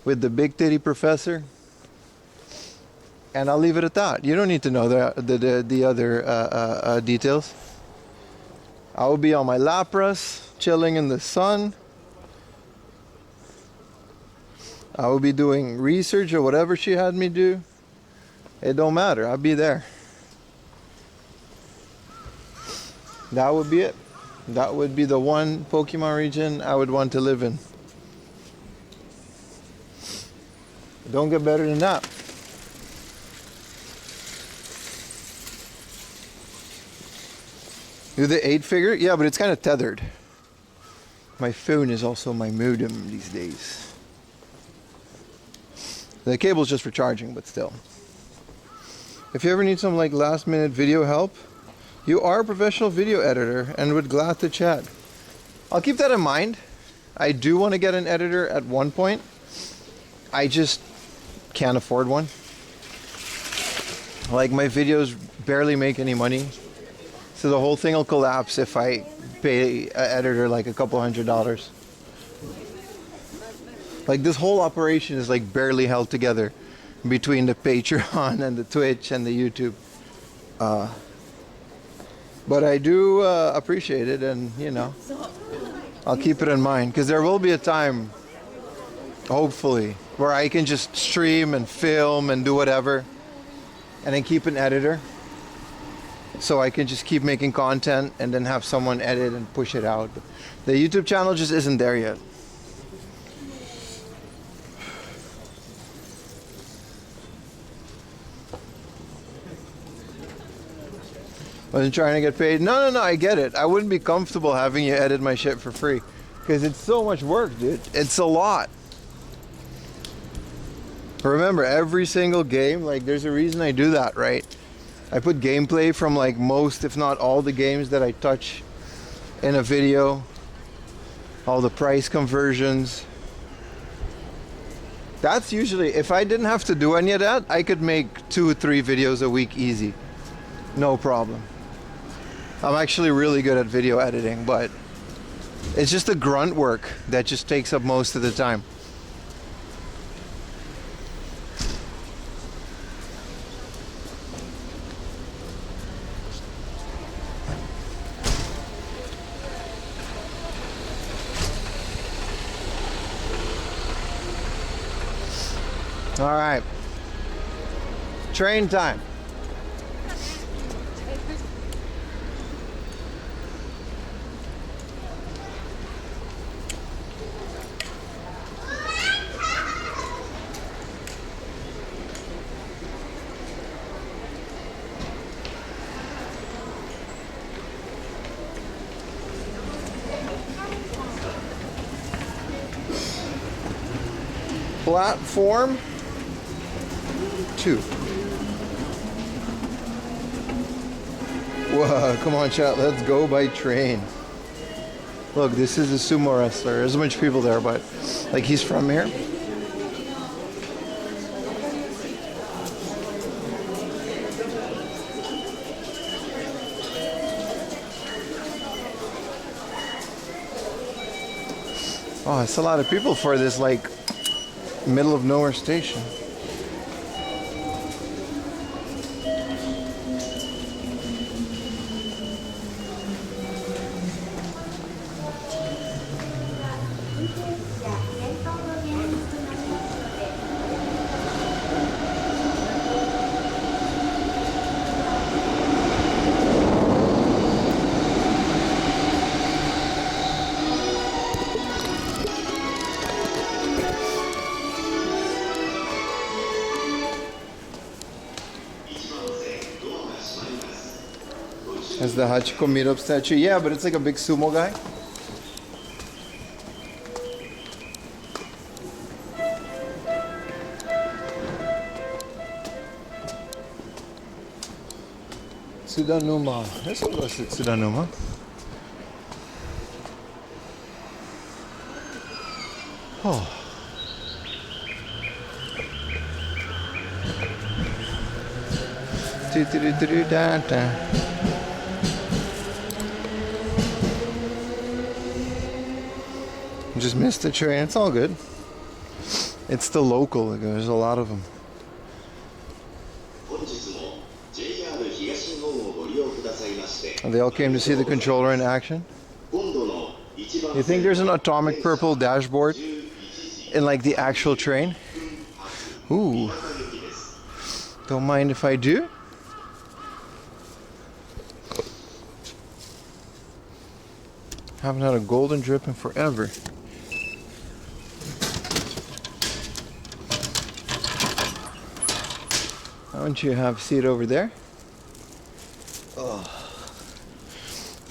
[SPEAKER 1] with the Big Titty Professor. And I'll leave it at that. You don't need to know the other details. I would be on my Lapras, chilling in the sun. I would be doing research or whatever she had me do. It don't matter. I'll be there. That would be it. That would be the one Pokemon region I would want to live in. Don't get better than that. Do the 8-figure? Yeah, but it's kind of tethered. My phone is also my modem these days. The cable's just for charging, but still. If you ever need some like last minute video help, you are a professional video editor and would glad to chat. I'll keep that in mind. I do want to get an editor at one point. I just can't afford one. Like my videos barely make any money. So the whole thing will collapse if I pay an editor like a couple $100. Like this whole operation is like barely held together between the Patreon and the Twitch and the YouTube. But I do appreciate it, and you know, I'll keep it in mind because there will be a time, hopefully, where I can just stream and film and do whatever and then keep an editor so I can just keep making content and then have someone edit and push it out. The YouTube channel just isn't there yet. Wasn't trying to get paid. No, I get it. I wouldn't be comfortable having you edit my shit for free because it's so much work, dude. It's a lot. Remember, every single game, like there's a reason I do that, right? I put gameplay from like most, if not all the games that I touch in a video. All the price conversions. That's usually, if I didn't have to do any of that, I could make 2 or 3 videos a week easy. No problem. I'm actually really good at video editing, but it's just the grunt work that just takes up most of the time. All right. Train time. Platform 2. Whoa, come on chat, let's go by train. Look, this is a sumo wrestler. There's a bunch of people there, but like he's from here. Oh, it's a lot of people for this like middle of nowhere station. That's the Hachiko meetup statue. Yeah, but it's like a big sumo guy. Tsudanuma. This one goes to Tsudanuma. Oh. Just missed the train. It's all good. It's still local. There's a lot of them. They all came to see the controller in action. You think there's an atomic purple dashboard in like the actual train? Ooh. Don't mind if I do. Haven't had a golden drip in forever. Why don't you have a seat over there? Oh.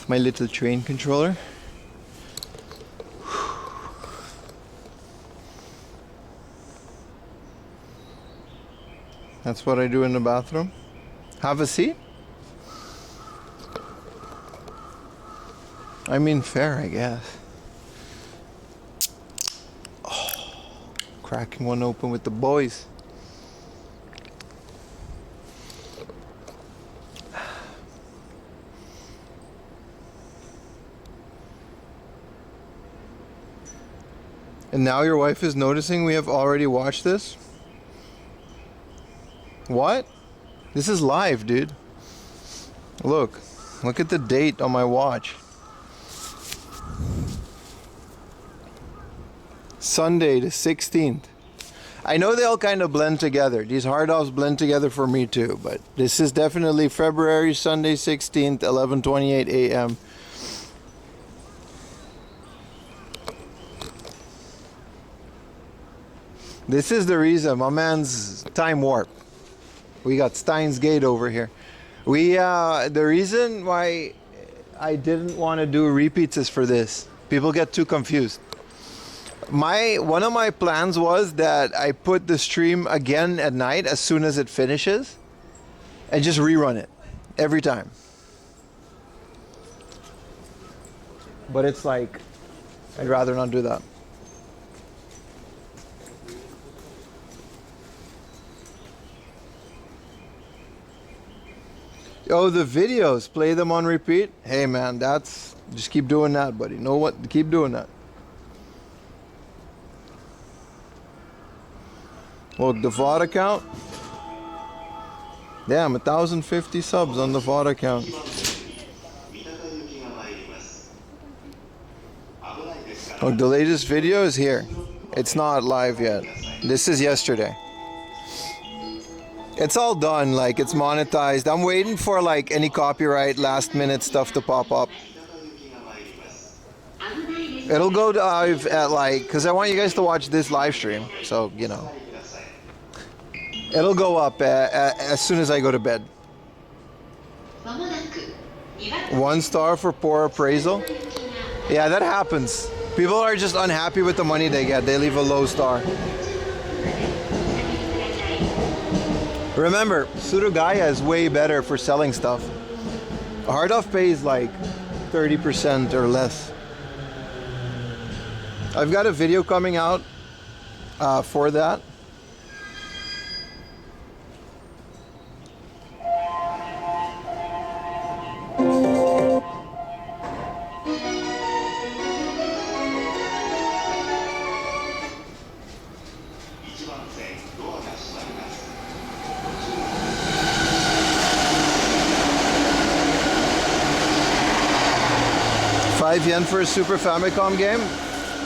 [SPEAKER 1] My little train controller. That's what I do in the bathroom. Have a seat? I mean, fair, I guess. Oh, cracking one open with the boys. And now your wife is noticing we have already watched this? What? This is live, dude. Look at the date on my watch. Sunday the 16th. I know they all kind of blend together. These hard offs blend together for me too, but this is definitely February, Sunday 16th, 11:28 a.m. This is the reason my man's time warp. We got Steins Gate over here. The reason why I didn't want to do repeats is for this. People get too confused. One of my plans was that I put the stream again at night as soon as it finishes and just rerun it every time. But it's like, I'd rather not do that. Oh, the videos, play them on repeat. Hey man, just keep doing that, buddy. Know what? Keep doing that. Look, the VOD account. Damn, 1,050 subs on the VOD account. Oh, the latest video is here. It's not live yet. This is yesterday. It's all done, like it's monetized. I'm waiting for like any copyright last minute stuff to pop up. It'll go live at like, because I want you guys to watch this live stream, so you know. It'll go up as soon as I go to bed. 1 star for poor appraisal. Yeah, that happens. People are just unhappy with the money they get. They leave a low star. Remember, Surugaya is way better for selling stuff. Hard off pays like 30% or less. I've got a video coming out for that. $5 for a Super Famicom game?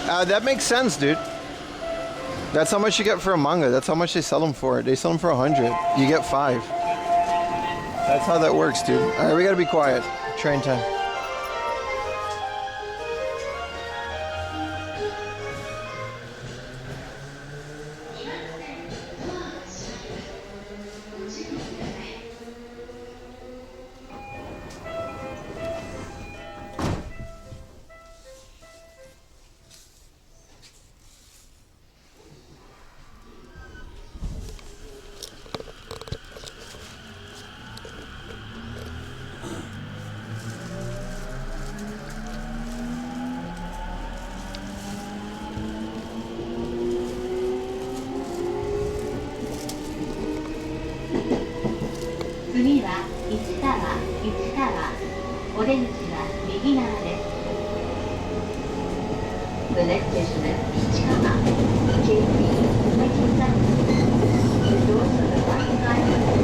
[SPEAKER 1] That makes sense, dude. That's how much you get for a manga. That's how much they sell them for. They sell them for 100. You get 5. That's how that works, dude. All right, we gotta be quiet. Train time.
[SPEAKER 3] 次は市川。お出口は右側です。The next station is Ichikawa. JP 27. The doors on the right side.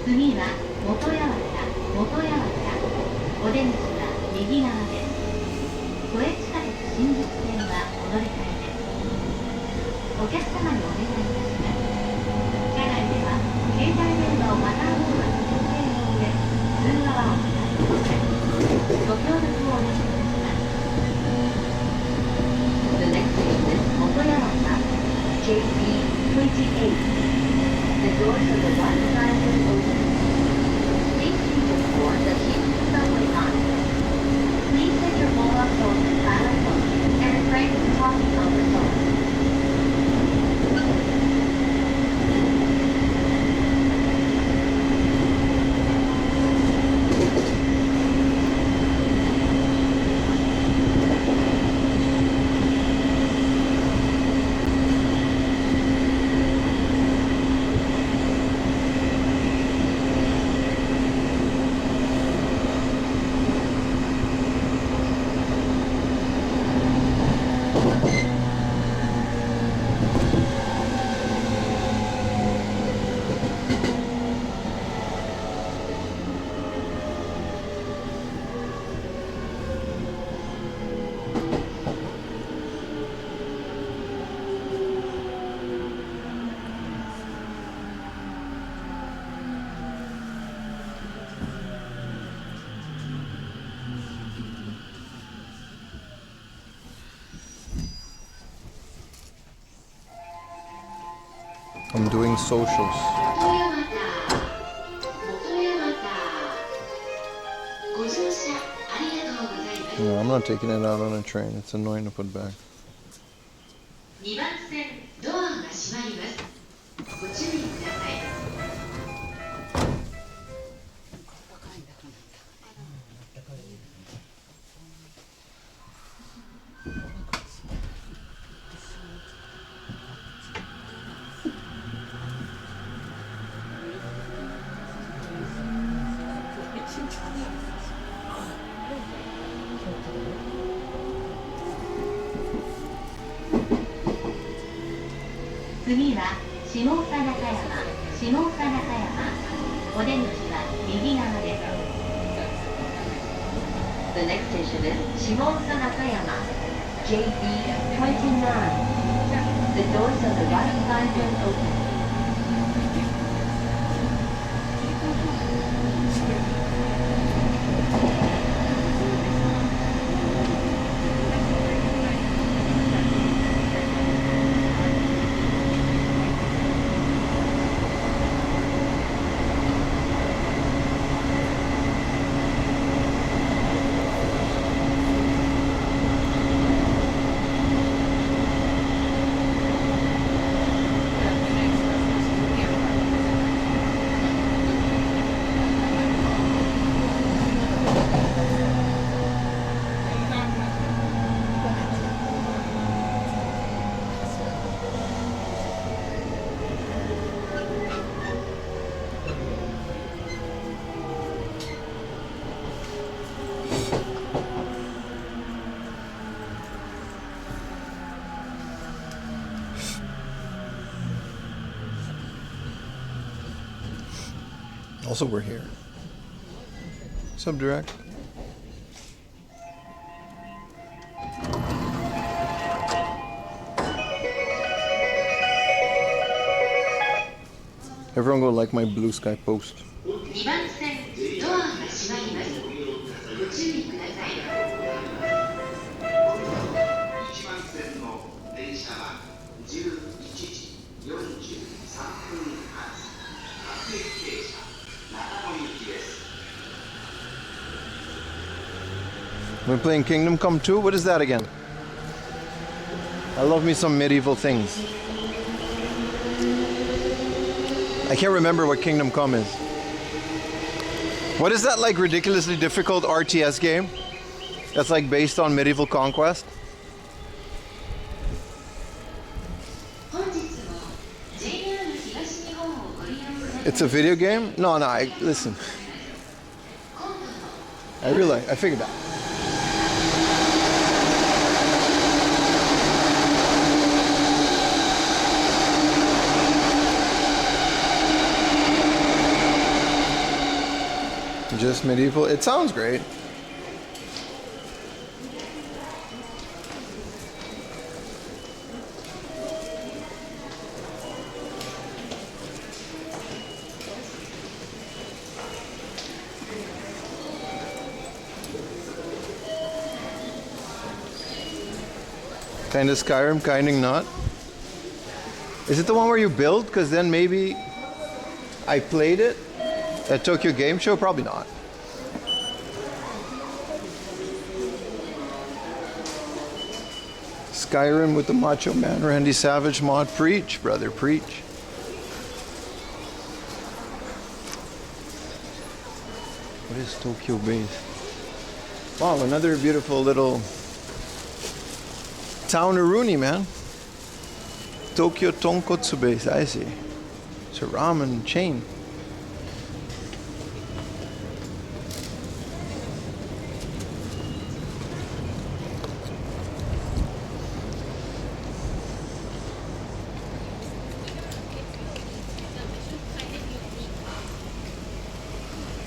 [SPEAKER 3] 次は元八幡。お出口は右側です。都営地下鉄新宿線はお乗り換えです。お客様にお願いいたします。車内では携帯電話をマナーモードに設定の上、通話はお控えください。ご協力をお願いします。The next station is 元八幡 JP28. The doors on the right side will open. Please keep the door the hidden subway on. Please set your mobile phone to silent mode and refrain from talking on the phone.
[SPEAKER 1] I'm doing socials. No, I'm not taking it out on a train. It's annoying to put back.
[SPEAKER 3] 次は下総中山、下総中山。お出口は右側です。The next station is 下総中山 JB29. The doors on the right side will open.
[SPEAKER 1] Also, we're here. What's up, Direct? Everyone go like my blue sky post.
[SPEAKER 3] 2番線ドアが閉まります。ご注意ください。1番線の電車は11時43分発各駅停車長野行きです。
[SPEAKER 1] We're playing Kingdom Come 2? What is that again? I love me some medieval things. I can't remember what Kingdom Come is. What is that like ridiculously difficult RTS game that's like based on medieval conquest? It's a video game? No, listen. I figured that. Just medieval. It sounds great. Kind of Skyrim, kind of not. Is it the one where you build? Because then maybe I played it at Tokyo Game Show? Probably not. Skyrim with the Macho Man Randy Savage mod. Preach, brother, preach. What is Tokyo base? Wow, another beautiful little town of Rooney, man. Tokyo Tonkotsu base, I see. It's a ramen chain.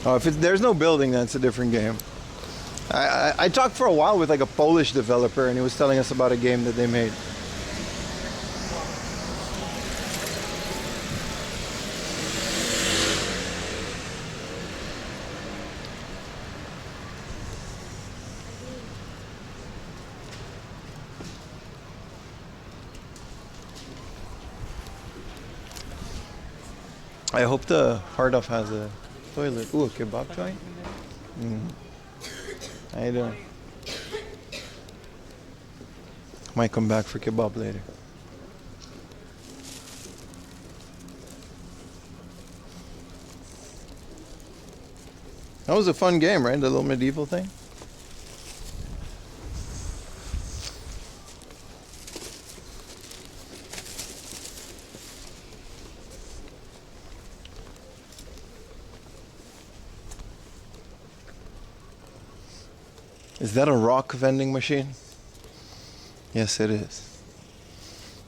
[SPEAKER 1] Oh, if there's no building, then it's a different game. I talked for a while with like a Polish developer, and he was telling us about a game that they made. I hope the Hard-Off has a toilet. Ooh, a kebab joint? How you doing? Might come back for kebab later. That was a fun game, right? The little medieval thing? Is that a rock vending machine? Yes, it is.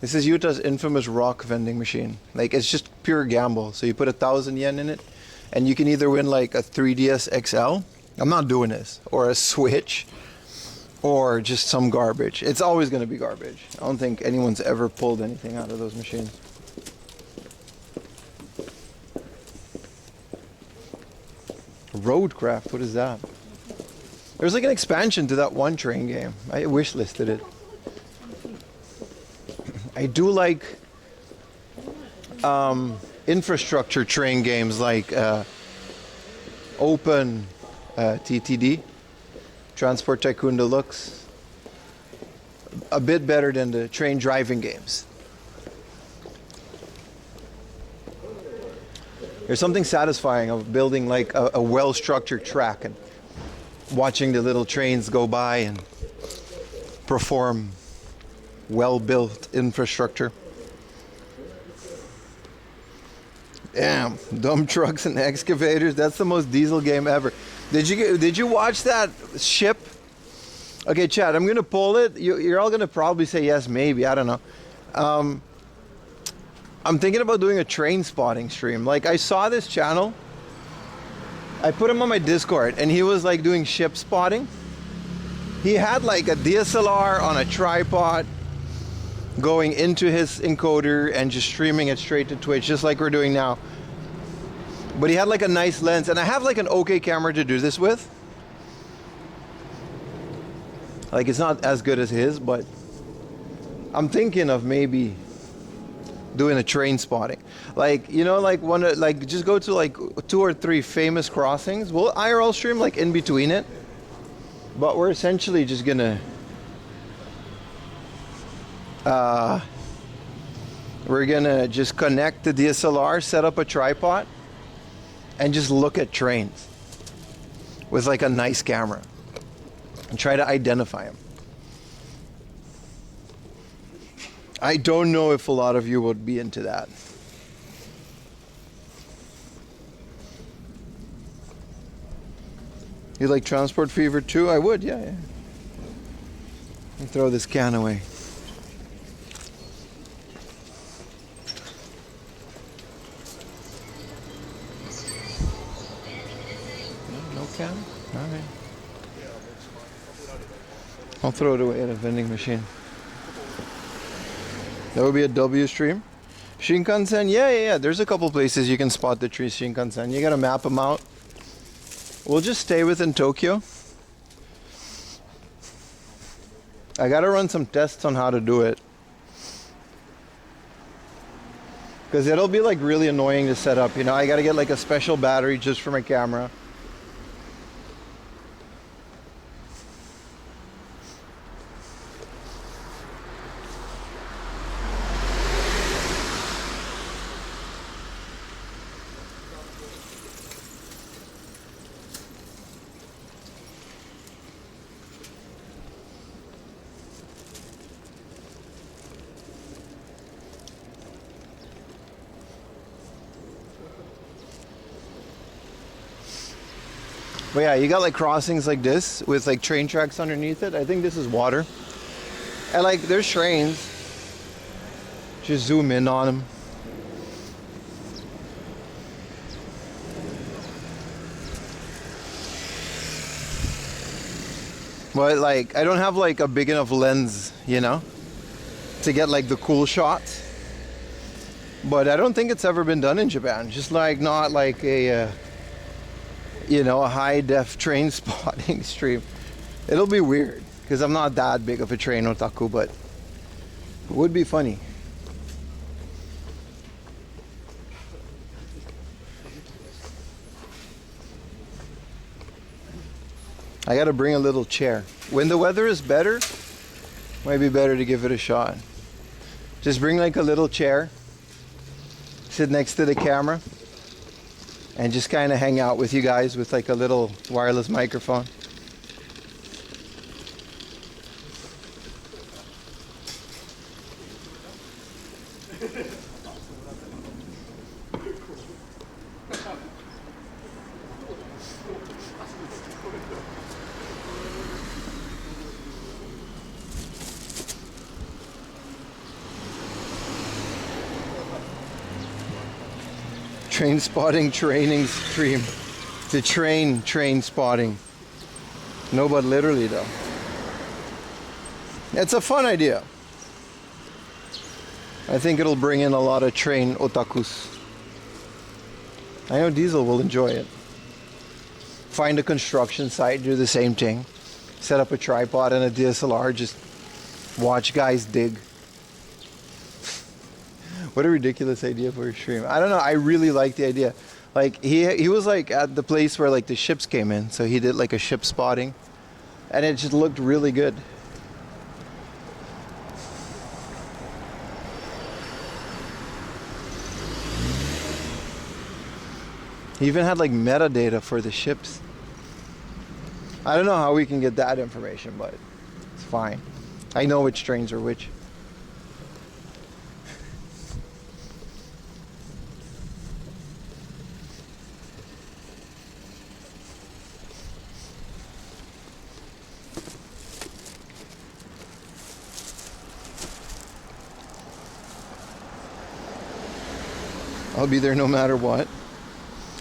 [SPEAKER 1] This is Utah's infamous rock vending machine. Like, it's just pure gamble. So you put 1,000 yen in it, and you can either win like a 3DS XL. I'm not doing this. Or a Switch. Or just some garbage. It's always going to be garbage. I don't think anyone's ever pulled anything out of those machines. Roadcraft, what is that? There's like an expansion to that one train game. I wish listed it. I do like infrastructure train games like Open TTD, Transport Tycoon Deluxe. A bit better than the train driving games. There's something satisfying of building like a well-structured track and watching the little trains go by and perform well-built infrastructure. Damn, dump trucks and excavators. That's the most diesel game ever. Did you watch that ship? Okay, Chad, I'm gonna pull it. You're all gonna probably say yes, maybe. I don't know. I'm thinking about doing a train spotting stream. Like, I saw this channel. I put him on my Discord, and he was like doing ship spotting. He had like a DSLR on a tripod going into his encoder and just streaming it straight to Twitch, just like we're doing now. But he had like a nice lens, and I have like an okay camera to do this with. Like, it's not as good as his, but I'm thinking of maybe doing a train spotting. Like, you know, like like just go to like 2 or 3 famous crossings. We'll IRL stream like in between it. But we're essentially just gonna we're gonna just connect the DSLR, set up a tripod, and just look at trains with like a nice camera and try to identify them. I don't know if a lot of you would be into that. You like Transport Fever too? I would, yeah. Let me throw this can away. No can? All right. I'll throw it away at a vending machine. That would be a W stream. Shinkansen, yeah. There's a couple places you can spot the trees, Shinkansen. You gotta map them out. We'll just stay within Tokyo. I gotta run some tests on how to do it. Because it'll be like really annoying to set up, you know. I gotta get like a special battery just for my camera. But yeah, you got like crossings like this with like train tracks underneath it. I think this is water. And like there's trains. Just zoom in on them. But like I don't have like a big enough lens, you know, to get like the cool shots. But I don't think it's ever been done in Japan. Just like not like a you know, a high def train spotting stream. It'll be weird because I'm not that big of a train otaku, but it would be funny. I gotta bring a little chair. When the weather is better, might be better to give it a shot. Just bring like a little chair, sit next to the camera, and just kind of hang out with you guys with like a little wireless microphone. Train spotting training stream. To train spotting. No, but literally though. It's a fun idea. I think it'll bring in a lot of train otakus. I know Diesel will enjoy it. Find a construction site, do the same thing. Set up a tripod and a DSLR, just watch guys dig. What a ridiculous idea for a stream. I don't know, I really like the idea. Like he was like at the place where like the ships came in, so he did like a ship spotting and it just looked really good. He even had like metadata for the ships. I don't know how we can get that information, but it's fine. I know which trains are which. I'll be there no matter what.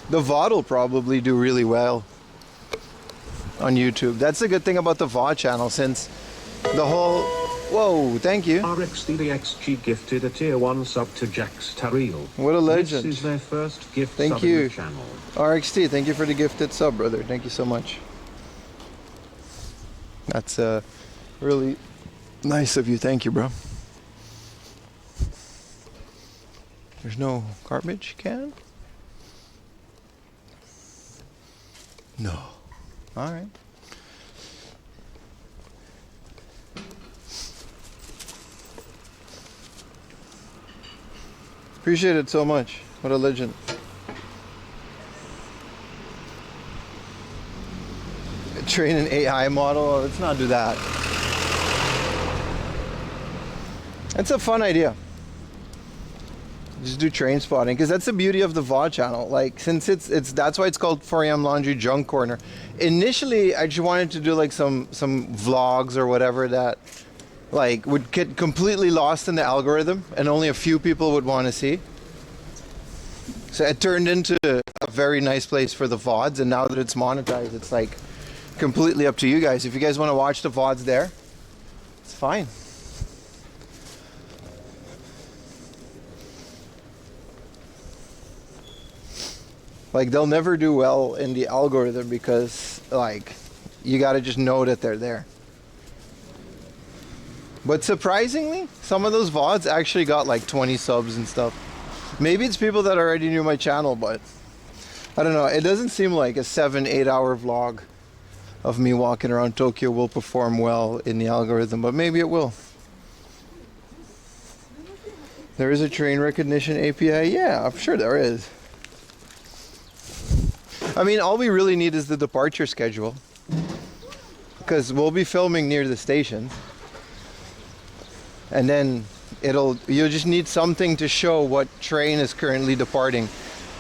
[SPEAKER 1] The VOD will probably do really well on YouTube. That's the good thing about the VOD channel, since the whole... Whoa, thank you.
[SPEAKER 2] RXDDXG gifted a tier 1 sub to Jax Tareel.
[SPEAKER 1] What a legend.
[SPEAKER 2] This is their first gift
[SPEAKER 1] Thank
[SPEAKER 2] sub
[SPEAKER 1] you.
[SPEAKER 2] in the channel.
[SPEAKER 1] RXT, thank you for the gifted sub, brother. Thank you so much. That's really nice of you. Thank you, bro. There's no garbage can? No. All right. Appreciate it so much. What a legend. Train an AI model? Let's not do that. It's a fun idea. Just do train spotting, because that's the beauty of the VOD channel. Like, since it's that's why it's called 4am Laundry Junk Corner. Initially, I just wanted to do like some vlogs or whatever that like would get completely lost in the algorithm and only a few people would want to see. So it turned into a very nice place for the VODs, and now that it's monetized, it's like completely up to you guys. If you guys want to watch the VODs there, it's fine. Like, they'll never do well in the algorithm because, like, you gotta just know that they're there. But surprisingly, some of those VODs actually got like 20 subs and stuff. Maybe it's people that already knew my channel, but I don't know. It doesn't seem like a 7-8 hour vlog of me walking around Tokyo will perform well in the algorithm, but maybe it will. There is a train recognition API? Yeah, I'm sure there is. I mean, all we really need is the departure schedule, because we'll be filming near the station, and then you'll just need something to show what train is currently departing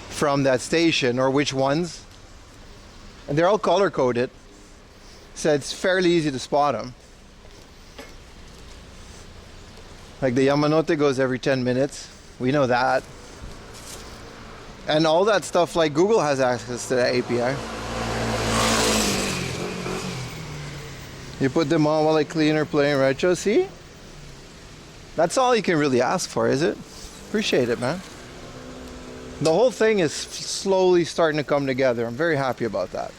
[SPEAKER 1] from that station, or which ones, and they're all color coded, so it's fairly easy to spot them. Like the Yamanote goes every 10 minutes, we know that. And all that stuff, like Google has access to that API. You put them on while I clean or play in retro, see? That's all you can really ask for, is it? Appreciate it, man. The whole thing is slowly starting to come together. I'm very happy about that.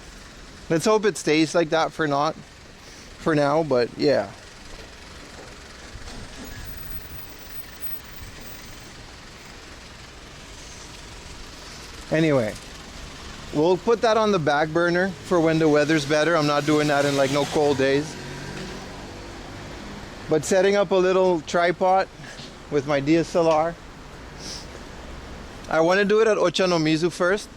[SPEAKER 1] Let's hope it stays like that for now, but yeah. Anyway, we'll put that on the back burner for when the weather's better. I'm not doing that in like no cold days. But setting up a little tripod with my DSLR. I want to do it at Ochanomizu first.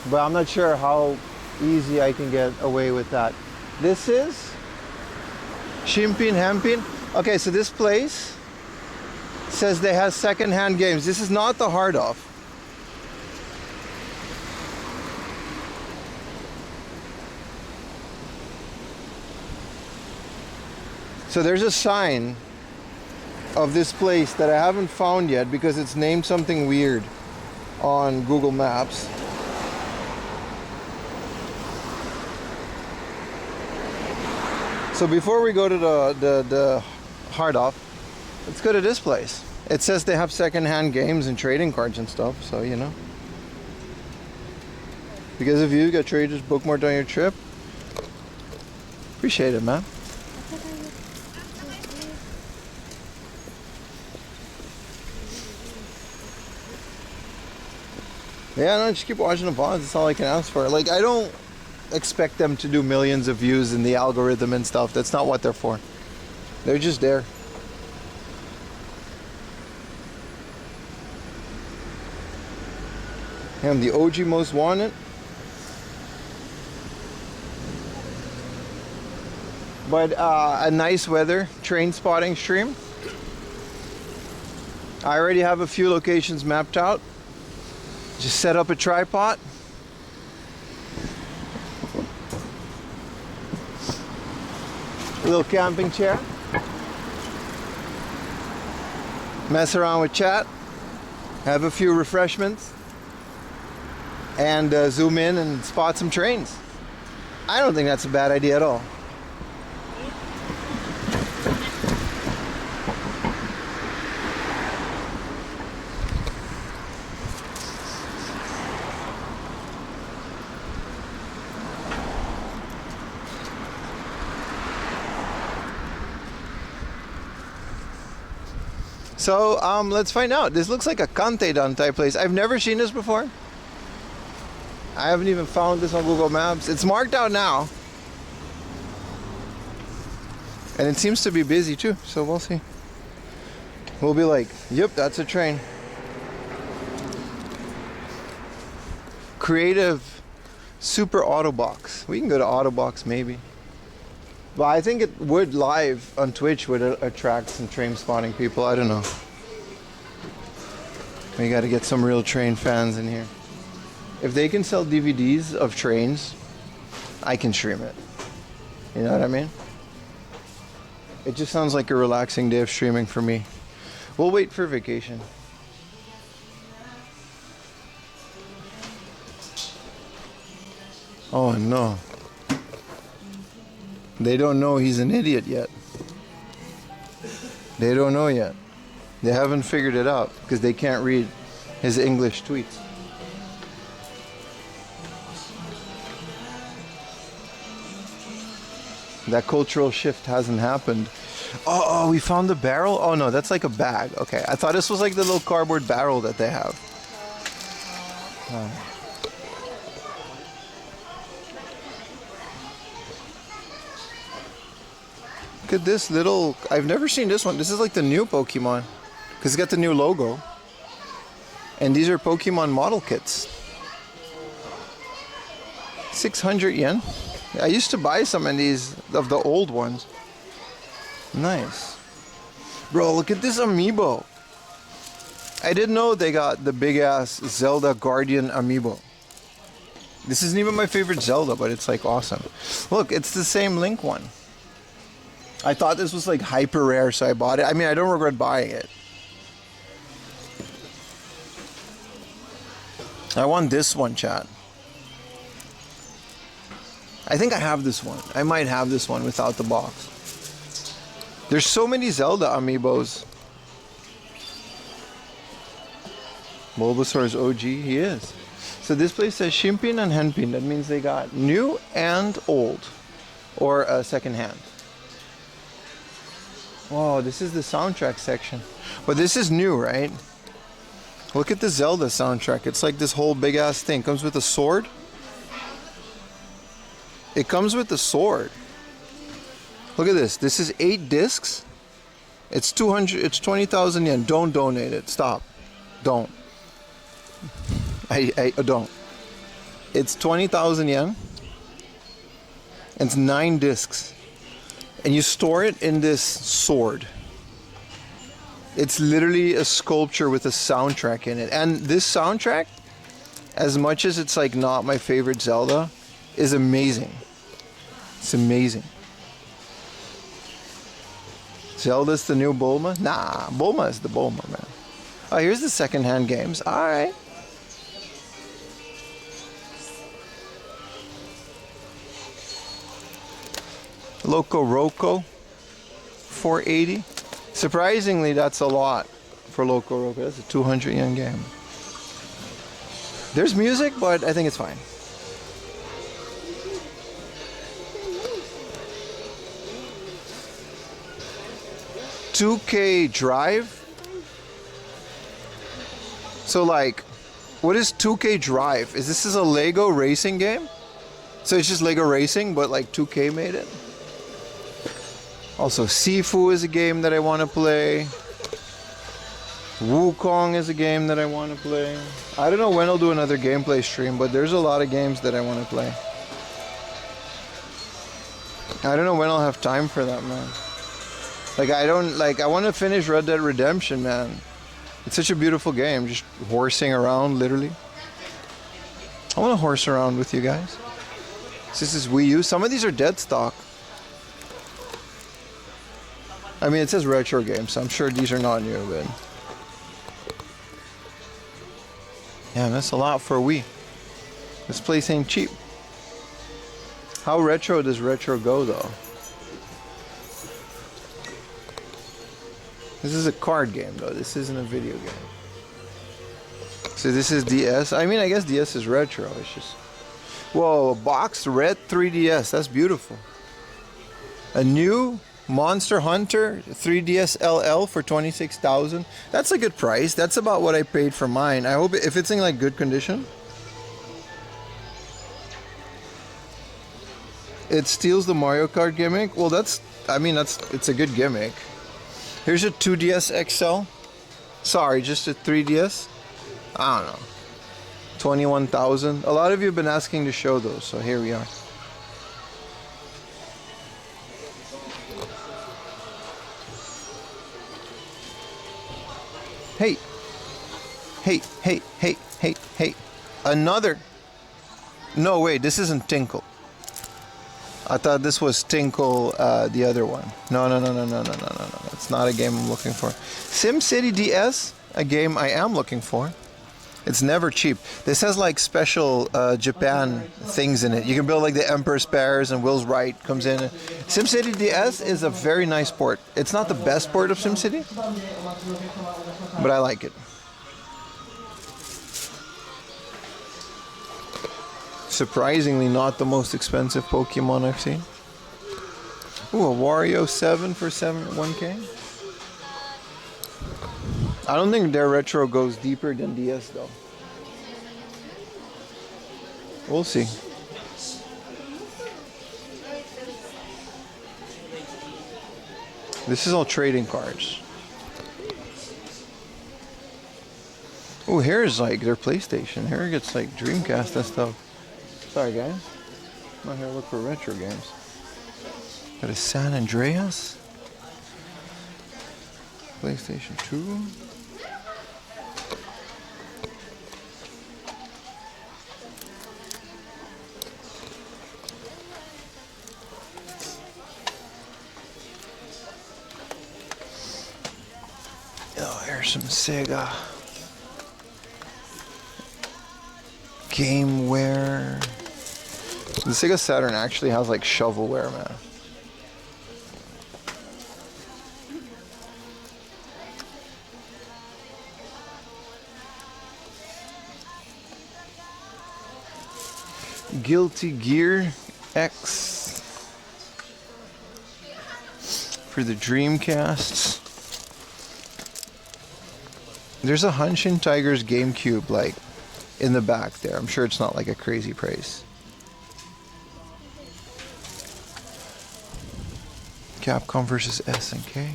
[SPEAKER 1] But I'm not sure how easy I can get away with that. This is Shimpin Hempin. Okay, so this place says they have second-hand games. This is not the Hard Off. So there's a sign of this place that I haven't found yet because it's named something weird on Google Maps. So before we go to the hard off, let's go to this place. It says they have second-hand games and trading cards and stuff, so you know. Because of you, got traders bookmarked on your trip. Appreciate it, man. Yeah, no, just keep watching the VODs. That's all I can ask for. Like, I don't expect them to do millions of views in the algorithm and stuff. That's not what they're for. They're just there. I'm the OG most wanted. But a nice weather train spotting stream. I already have a few locations mapped out. Just set up a tripod. A little camping chair. Mess around with chat. Have a few refreshments. And zoom in and spot some trains. I don't think that's a bad idea at all. So let's find out. This looks like a HUNT-A-THON type place. I've never seen this before. I haven't even found this on Google Maps. It's marked out now. And it seems to be busy too, so we'll see. We'll be like, yep, that's a train. Creative Super Autobox. We can go to Autobox maybe. But I think it would live on Twitch would attract some train spotting people. I don't know. We got to get some real train fans in here. If they can sell DVDs of trains, I can stream it. You know what I mean? It just sounds like a relaxing day of streaming for me. We'll wait for vacation. Oh no. They don't know he's an idiot yet. They don't know yet. They haven't figured it out because they can't read his English tweets. That cultural shift hasn't happened. Oh, we found the barrel? Oh no, that's like a bag. Okay, I thought this was like the little cardboard barrel that they have. Look at this little, I've never seen this one. This is like the new Pokemon because it's got the new logo. And these are Pokemon model kits. 600 yen. I used to buy some of these, of the old ones. Nice. Bro, look at this amiibo. I didn't know they got the big ass Zelda Guardian amiibo. This isn't even my favorite Zelda, but it's like awesome. Look, it's the same Link one. I thought this was like hyper rare, so I bought it. I mean, I don't regret buying it. I want this one, chat. I think I have this one. I might have this one without the box. There's so many Zelda amiibos. Bulbasaur's OG, he is. So this place says Shimpin and Henpin. That means they got new and old. Or second hand. Whoa, this is the soundtrack section. But this is new, right? Look at the Zelda soundtrack. It's like this whole big ass thing. Comes with a sword. It comes with the sword. Look at this. This is 8 discs. It's 200. It's 20,000 yen. Don't donate it. Stop. Don't. I don't. It's 20,000 yen. It's 9 discs. And you store it in this sword. It's literally a sculpture with a soundtrack in it. And this soundtrack, as much as it's like not my favorite Zelda, is amazing. It's amazing. Zelda's the new Bulma? Nah, Bulma is the Bulma, man. Oh, here's the second-hand games. Alright. Loco Roco, 480. Surprisingly, that's a lot for Loco Roco. That's a 200 yen game. There's music, but I think it's fine. $2K Drive. So like, what is 2K Drive? Is this a Lego racing game? So it's just Lego racing, but like 2K made it. Also, Sifu is a game that I want to play. Wukong is a game that I want to play. I don't know when I'll do another gameplay stream, but there's a lot of games that I want to play. I don't know when I'll have time for that, man. Like, I want to finish Red Dead Redemption, man. It's such a beautiful game, just horsing around, literally. I want to horse around with you guys. This is Wii U. Some of these are dead stock. I mean, it says retro games, so I'm sure these are not new, but... yeah, that's a lot for a Wii. This place ain't cheap. How retro does retro go, though? This is a card game, though. This isn't a video game. So this is DS. I mean, I guess DS is retro. It's just... whoa, a boxed red 3DS. That's beautiful. A new Monster Hunter 3DS LL for 26,000. That's a good price. That's about what I paid for mine. I hope if it's in like good condition. It steals the Mario Kart gimmick. Well, it's a good gimmick. Here's a 2DS XL. Sorry, just a 3DS. I don't know. 21,000. A lot of you have been asking to show those, so here we are. Hey. Hey, hey, hey, hey, hey. Another. No, wait, this isn't Tinkle. I thought this was Tinkle, the other one. No. It's not a game I'm looking for. SimCity DS, a game I am looking for. It's never cheap. This has like special Japan things in it. You can build like the Emperor Spares and Will's Right comes in. SimCity DS is a very nice port. It's not the best port of SimCity, but I like it. Surprisingly not the most expensive Pokemon I've seen. Ooh, a Wario 7 for 1K. I don't think their retro goes deeper than DS though. We'll see. This is all trading cards. Oh, here's like their PlayStation. Here it gets like Dreamcast and stuff. Sorry guys. I'm not here to look for retro games. Got a San Andreas. PlayStation 2. Oh, here's some Sega. Gameware. The Sega Saturn actually has like shovelware, man. Guilty Gear X for the Dreamcasts. There's a Hanshin Tigers GameCube like in the back there. I'm sure it's not like a crazy price. Capcom versus SNK.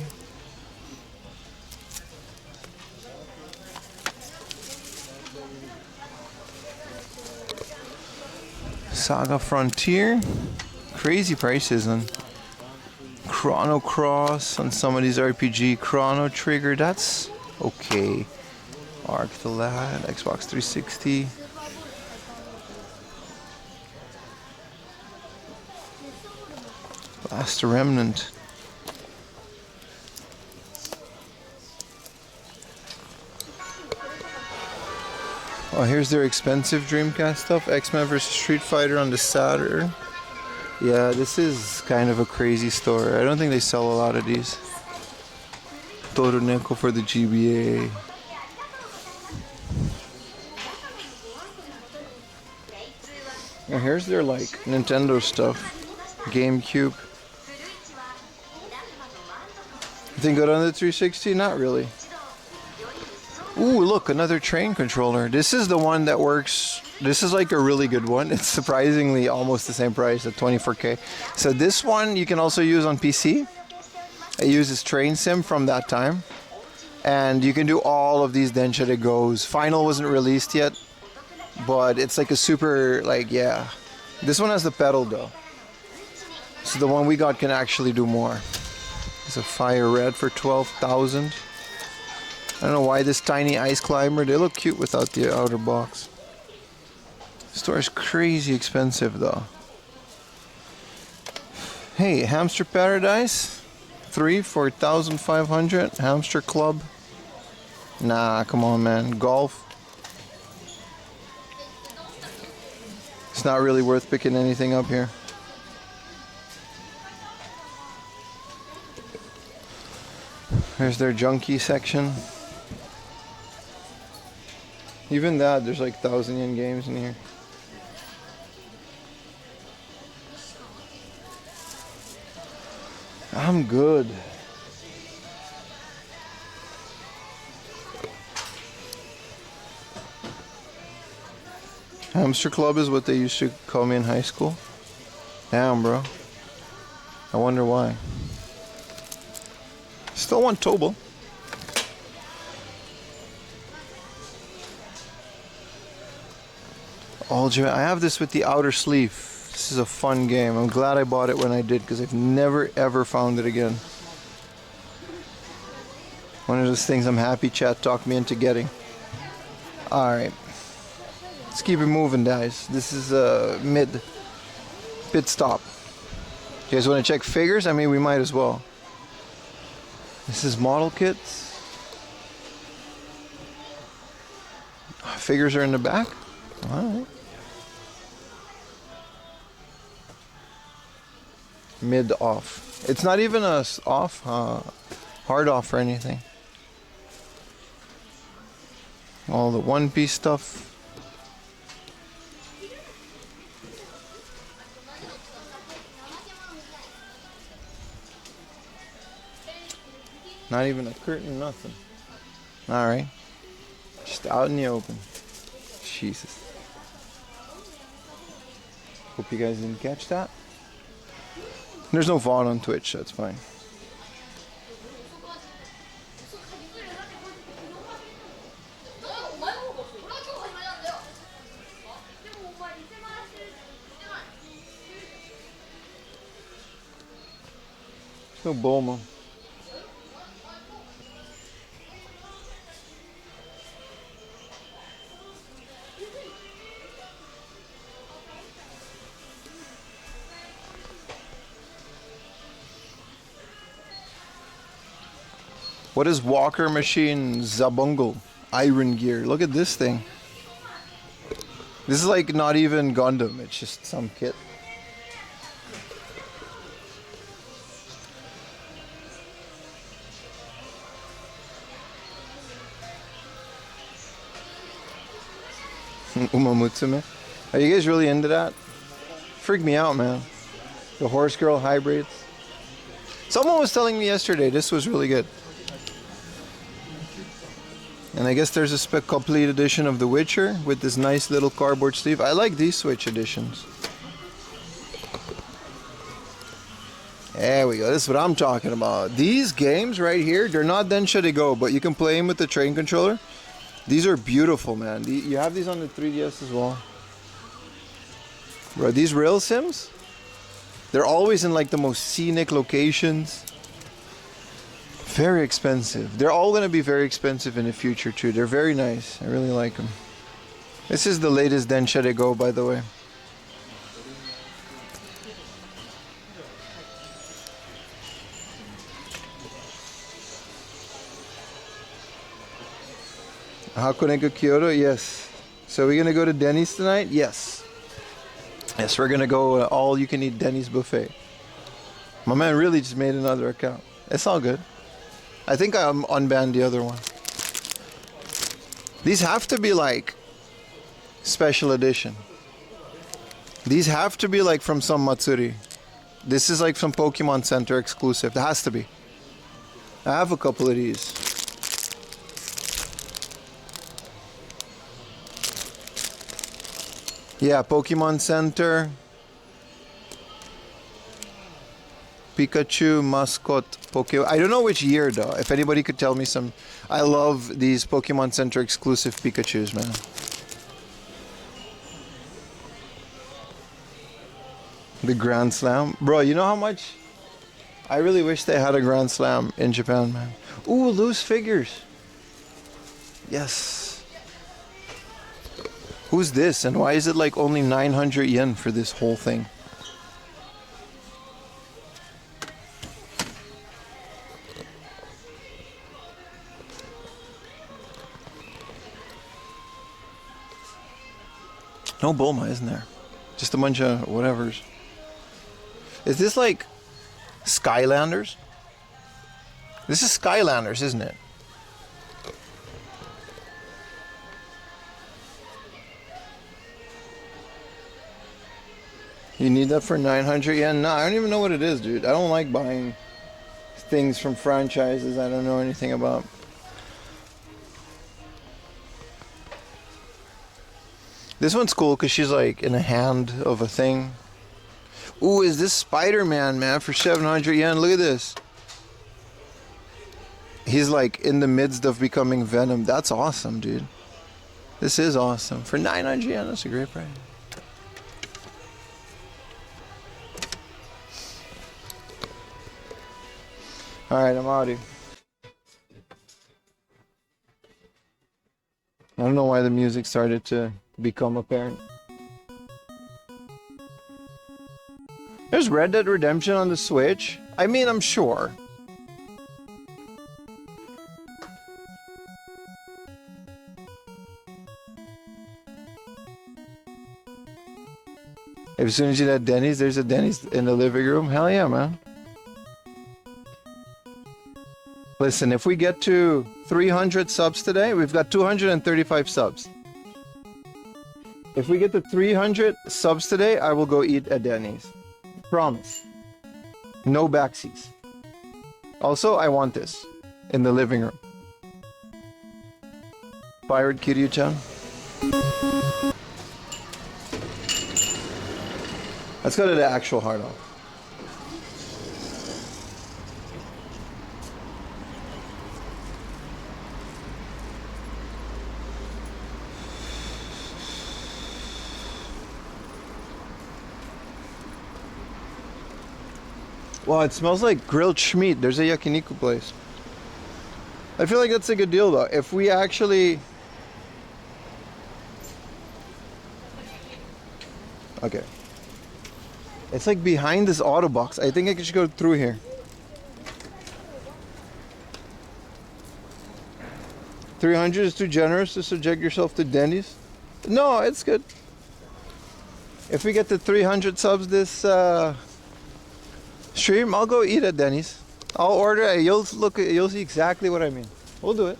[SPEAKER 1] Saga Frontier. Crazy prices on Chrono Cross on some of these RPG. Chrono Trigger, that's okay. Arc the Lad, Xbox 360. Last Remnant. Oh, here's their expensive Dreamcast stuff. X-Men vs. Street Fighter on the Saturn. Yeah, this is kind of a crazy store. I don't think they sell a lot of these. Toroneko for the GBA. And here's their like Nintendo stuff. GameCube. Anything good on the 360? Not really. Ooh, look, another train controller. This is the one that works. This is like a really good one. It's surprisingly almost the same price at 24K. So this one you can also use on PC. It uses Train Sim from that time. And you can do all of these Densha that goes. Final wasn't released yet. But it's like a super, like, yeah. This one has the pedal though. So the one we got can actually do more. It's a Fire Red for 12,000. I don't know why this tiny ice climber. They look cute without the outer box. The store is crazy expensive though. Hey, Hamster Paradise. 3 for 1,500. Hamster Club. Nah, come on, man. Golf. It's not really worth picking anything up here. There's their junkie section. Even that, there's like 1,000 yen games in here. I'm good. Hamster Club is what they used to call me in high school. Damn, bro. I wonder why. Still want Tobal. I have this with the outer sleeve. This is a fun game. I'm glad I bought it when I did because I've never ever found it again. One of those things I'm happy chat talked me into getting. Alright. Let's keep it moving, guys. This is a pit stop. You guys want to check figures? I mean, we might as well. This is model kits. Figures are in the back. Alright. Mid off. It's not even a off, hard off or anything. All the One Piece stuff. Not even a curtain, nothing. Alright. Just out in the open. Jesus. Hope you guys didn't catch that. There's no VOD on Twitch, so it's fine. No Bulma. What is Walker Machine Zabungle? Iron Gear. Look at this thing. This is like not even Gundam, it's just some kit. Umamutsume. Are you guys really into that? Freaked me out, man. The Horse Girl hybrids. Someone was telling me yesterday this was really good. And I guess there's a complete edition of The Witcher with this nice little cardboard sleeve. I like these Switch editions. There we go. This is what I'm talking about. These games right here, they're not Densha to go, but you can play them with the train controller. These are beautiful, man. You have these on the 3DS as well. Bro, these rail sims, they're always in like the most scenic locations. Very expensive. They're all going to be very expensive in the future too. They're very nice. I really like them. This is the latest Densha to go, by the way. Hakoneko Kyoto, yes. So we're gonna go to Denny's tonight? Yes. Yes, we're gonna go all you can eat Denny's buffet. My man really just made another account. It's all good. I think I unbanned the other one. These have to be like special edition. These have to be like from some Matsuri. This is like some Pokemon Center exclusive. It has to be. I have a couple of these. Yeah, Pokemon Center. Pikachu mascot Pokemon. I don't know which year though. If anybody could tell me some. I love these Pokemon Center exclusive Pikachus, man. The Grand Slam. Bro, you know how much? I really wish they had a Grand Slam in Japan, man. Ooh, loose figures. Yes. Who's this and why is it like only 900 yen for this whole thing? No Bulma, isn't there? Just a bunch of whatevers. Is this like Skylanders? This is Skylanders, isn't it? You need that for 900 yen? Nah, I don't even know what it is, dude. I don't like buying things from franchises I don't know anything about. This one's cool because she's like in a hand of a thing. Ooh, is this Spider-Man, man, for 700 yen? Look at this. He's like in the midst of becoming Venom. That's awesome, dude. This is awesome. For 900 yen, that's a great price. Alright, I'm out here. I don't know why the music started to become apparent. There's Red Dead Redemption on the Switch. I mean, I'm sure. As soon as you had Denny's, there's a Denny's in the living room. Hell yeah, man. Listen, if we get to 300 subs today, we've got 235 subs. If we get to 300 subs today, I will go eat at Denny's. Promise. No backseats. Also, I want this in the living room. Pirate Kiryu-chan. Let's go to the actual hard off. Wow, it smells like grilled schmeat. There's a yakiniku place. I feel like that's a good deal though. If we actually... Okay. It's like behind this auto box. I think I should go through here. $300 is too generous to subject yourself to Denny's? No, it's good. If we get to 300 subs this stream, I'll go eat at Denny's. I'll order it. You'll see exactly what I mean. We'll do it.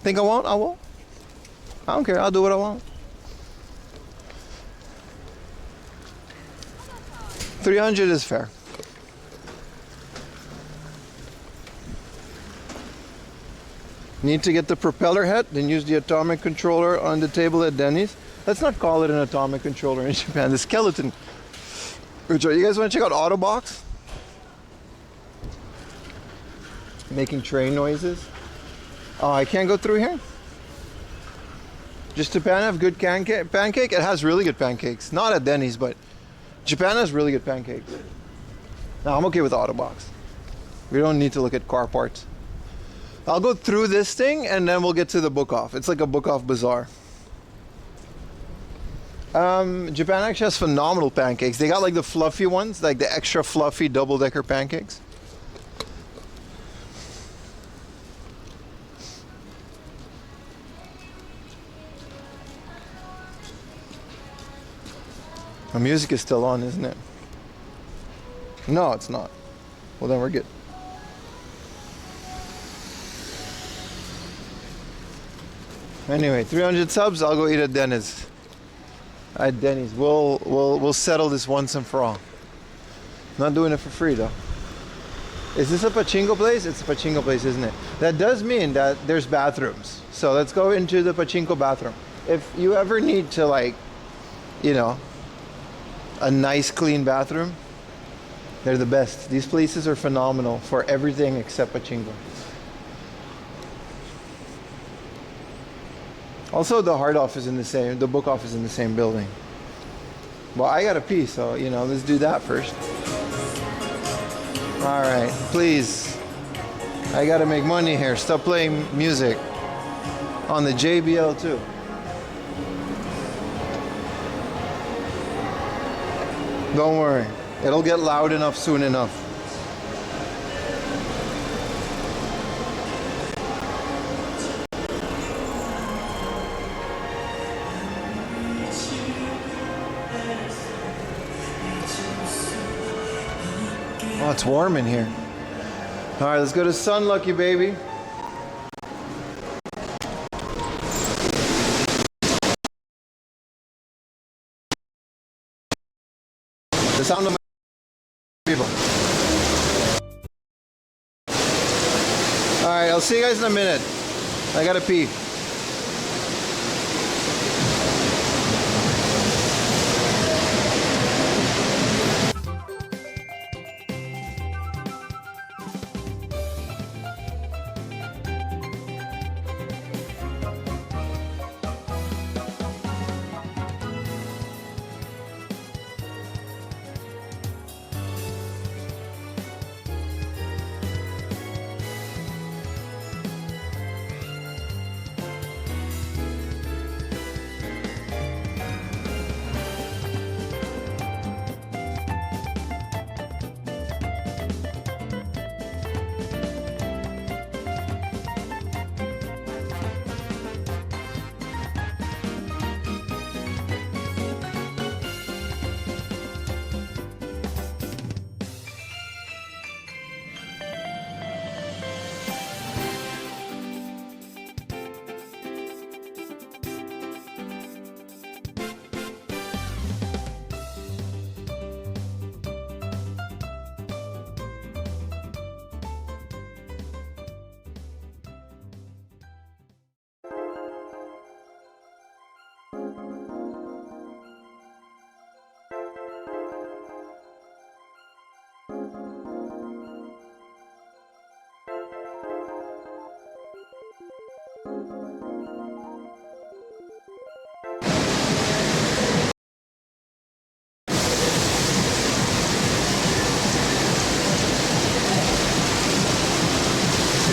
[SPEAKER 1] Think I won't? I won't. I don't care. I'll do what I want. 300 is fair. Need to get the propeller head, then use the atomic controller on the table at Denny's. Let's not call it an atomic controller in Japan. The skeleton. You guys want to check out Autobox? Making train noises. Oh, I can't go through here? Does Japan have good pancake? It has really good pancakes. Not at Denny's, but Japan has really good pancakes. No, I'm okay with Autobox. We don't need to look at car parts. I'll go through this thing and then we'll get to the book off. It's like a book off bazaar. Japan actually has phenomenal pancakes. They got like the fluffy ones, like the extra fluffy double-decker pancakes. The music is still on, isn't it? No, it's not. Well, then we're good. Anyway, 300 subs. I'll go eat at Denny's. At Denny's. We'll settle this once and for all. Not doing it for free though. Is this a pachinko place? It's a pachinko place, isn't it? That does mean that there's bathrooms. So let's go into the pachinko bathroom. If you ever need to, like, you know, a nice clean bathroom, they're the best. These places are phenomenal for everything except pachinko. Also, the hard office in the same, the book office in the same building. Well, I gotta pee, so, you know, let's do that first. All right, please. I gotta make money here. Stop playing music on the JBL too. Don't worry, it'll get loud enough soon enough. Oh, it's warm in here. All right, let's go to Sun Lucky, baby. The sound of my people. All right, I'll see you guys in a minute. I gotta pee.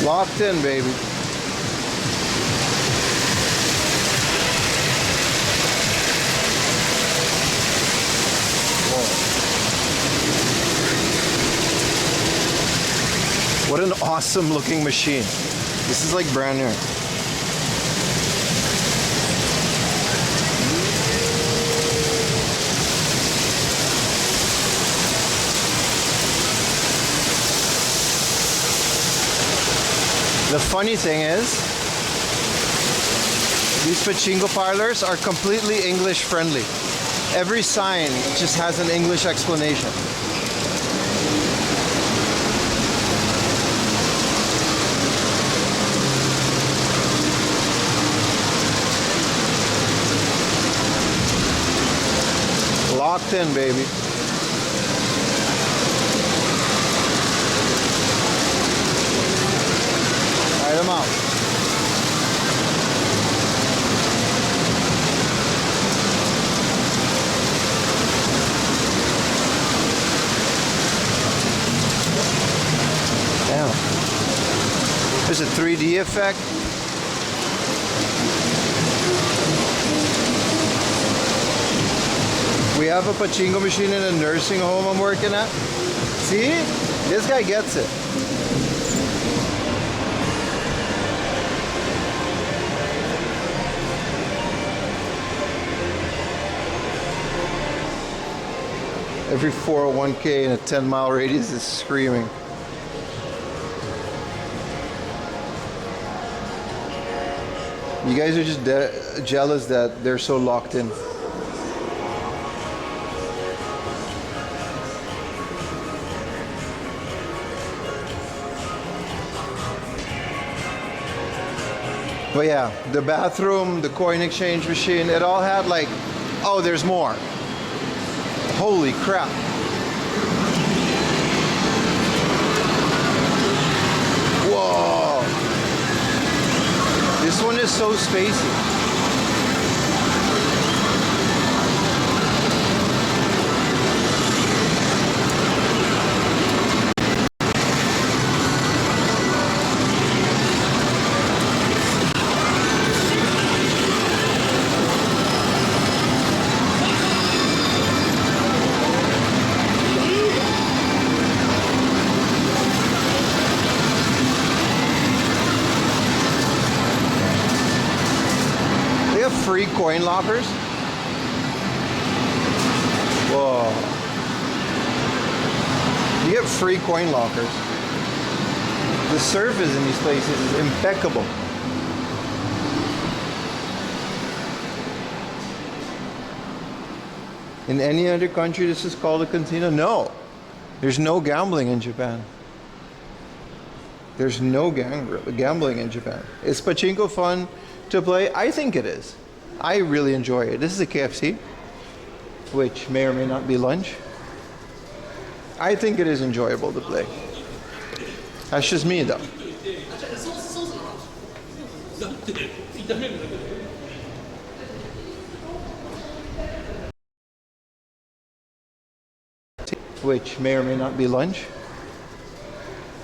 [SPEAKER 1] Locked in, baby. Whoa. What an awesome looking machine. This is like brand new. The funny thing is, these pachinko parlors are completely English friendly. Every sign just has an English explanation. Locked in, baby. Light them out. Damn. There's a 3D effect. We have a pachinko machine in a nursing home I'm working at. See? This guy gets it. Every 401k in a 10-mile radius is screaming. You guys are just jealous that they're so locked in. But yeah, the bathroom, the coin exchange machine, it all had like, oh, there's more. Holy crap. Whoa. This one is so spacey. Free coin lockers. Whoa. You get free coin lockers. The surface in these places is impeccable. In any other country this is called a casino? No. There's no gambling in Japan. There's no gambling in Japan. Is pachinko fun to play? I think it is. I really enjoy it. This is a KFC, which may or may not be lunch. I think it is enjoyable to play. That's just me though. Which may or may not be lunch.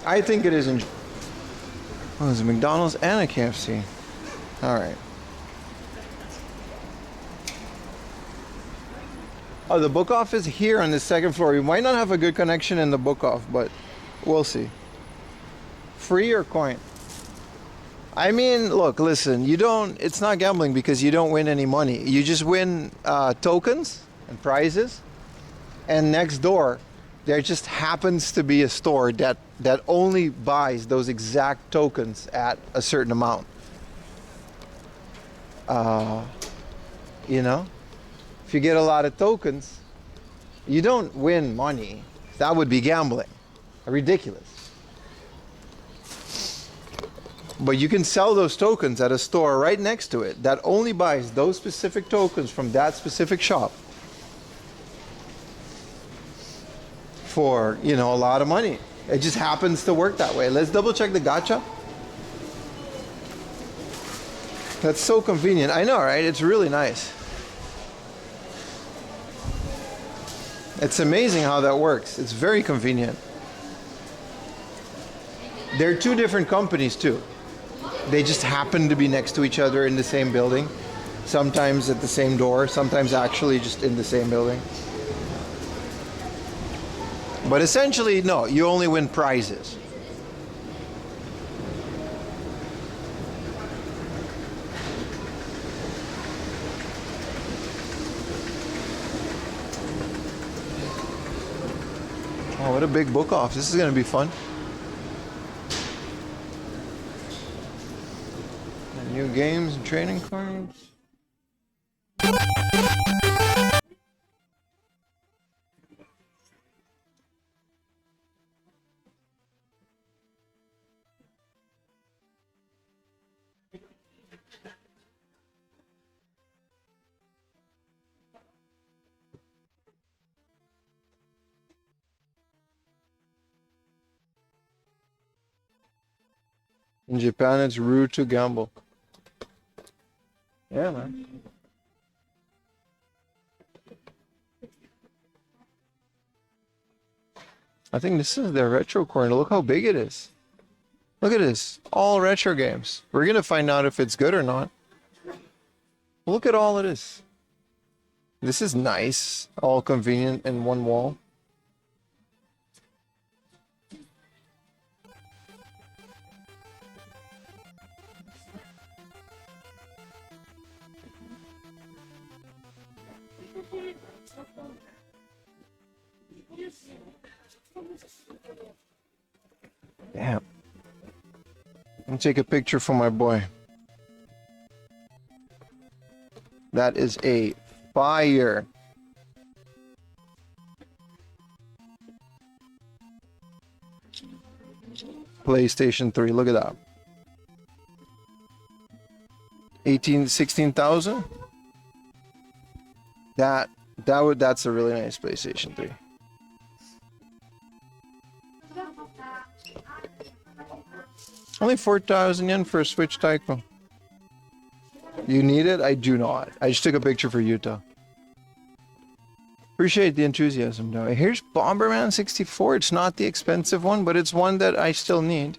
[SPEAKER 1] I think it is enjoyable. Oh, there's a McDonald's and a KFC. All right. Oh, the book off is here on the second floor. We might not have a good connection in the book off, but we'll see. Free or coin? I mean, look, listen, it's not gambling because you don't win any money. You just win tokens and prizes. And next door, there just happens to be a store that only buys those exact tokens at a certain amount. You know? If you get a lot of tokens, you don't win money. That would be gambling. Ridiculous. But you can sell those tokens at a store right next to it that only buys those specific tokens from that specific shop for, a lot of money. It just happens to work that way. Let's double check the Gatcha. That's so convenient. I know, right? It's really nice. It's amazing how that works. It's very convenient. They're two different companies too. They just happen to be next to each other in the same building. Sometimes at the same door, sometimes actually just in the same building. But essentially, no, you only win prizes. Oh, what a big book off. This is going to be fun. And new games and training cards. In Japan, it's rude to gamble. Yeah, man. I think this is their retro corner. Look how big it is. Look at this. All retro games. We're going to find out if it's good or not. Look at all it is. This is nice. All convenient in one wall. Damn. Let me take a picture for my boy. That is a fire. PlayStation 3, look at that. 16,000? That's a really nice PlayStation 3. Only 4,000 yen for a Switch Tyco. You need it? I do not. I just took a picture for Utah. Appreciate the enthusiasm though. Here's Bomberman 64. It's not the expensive one, but it's one that I still need.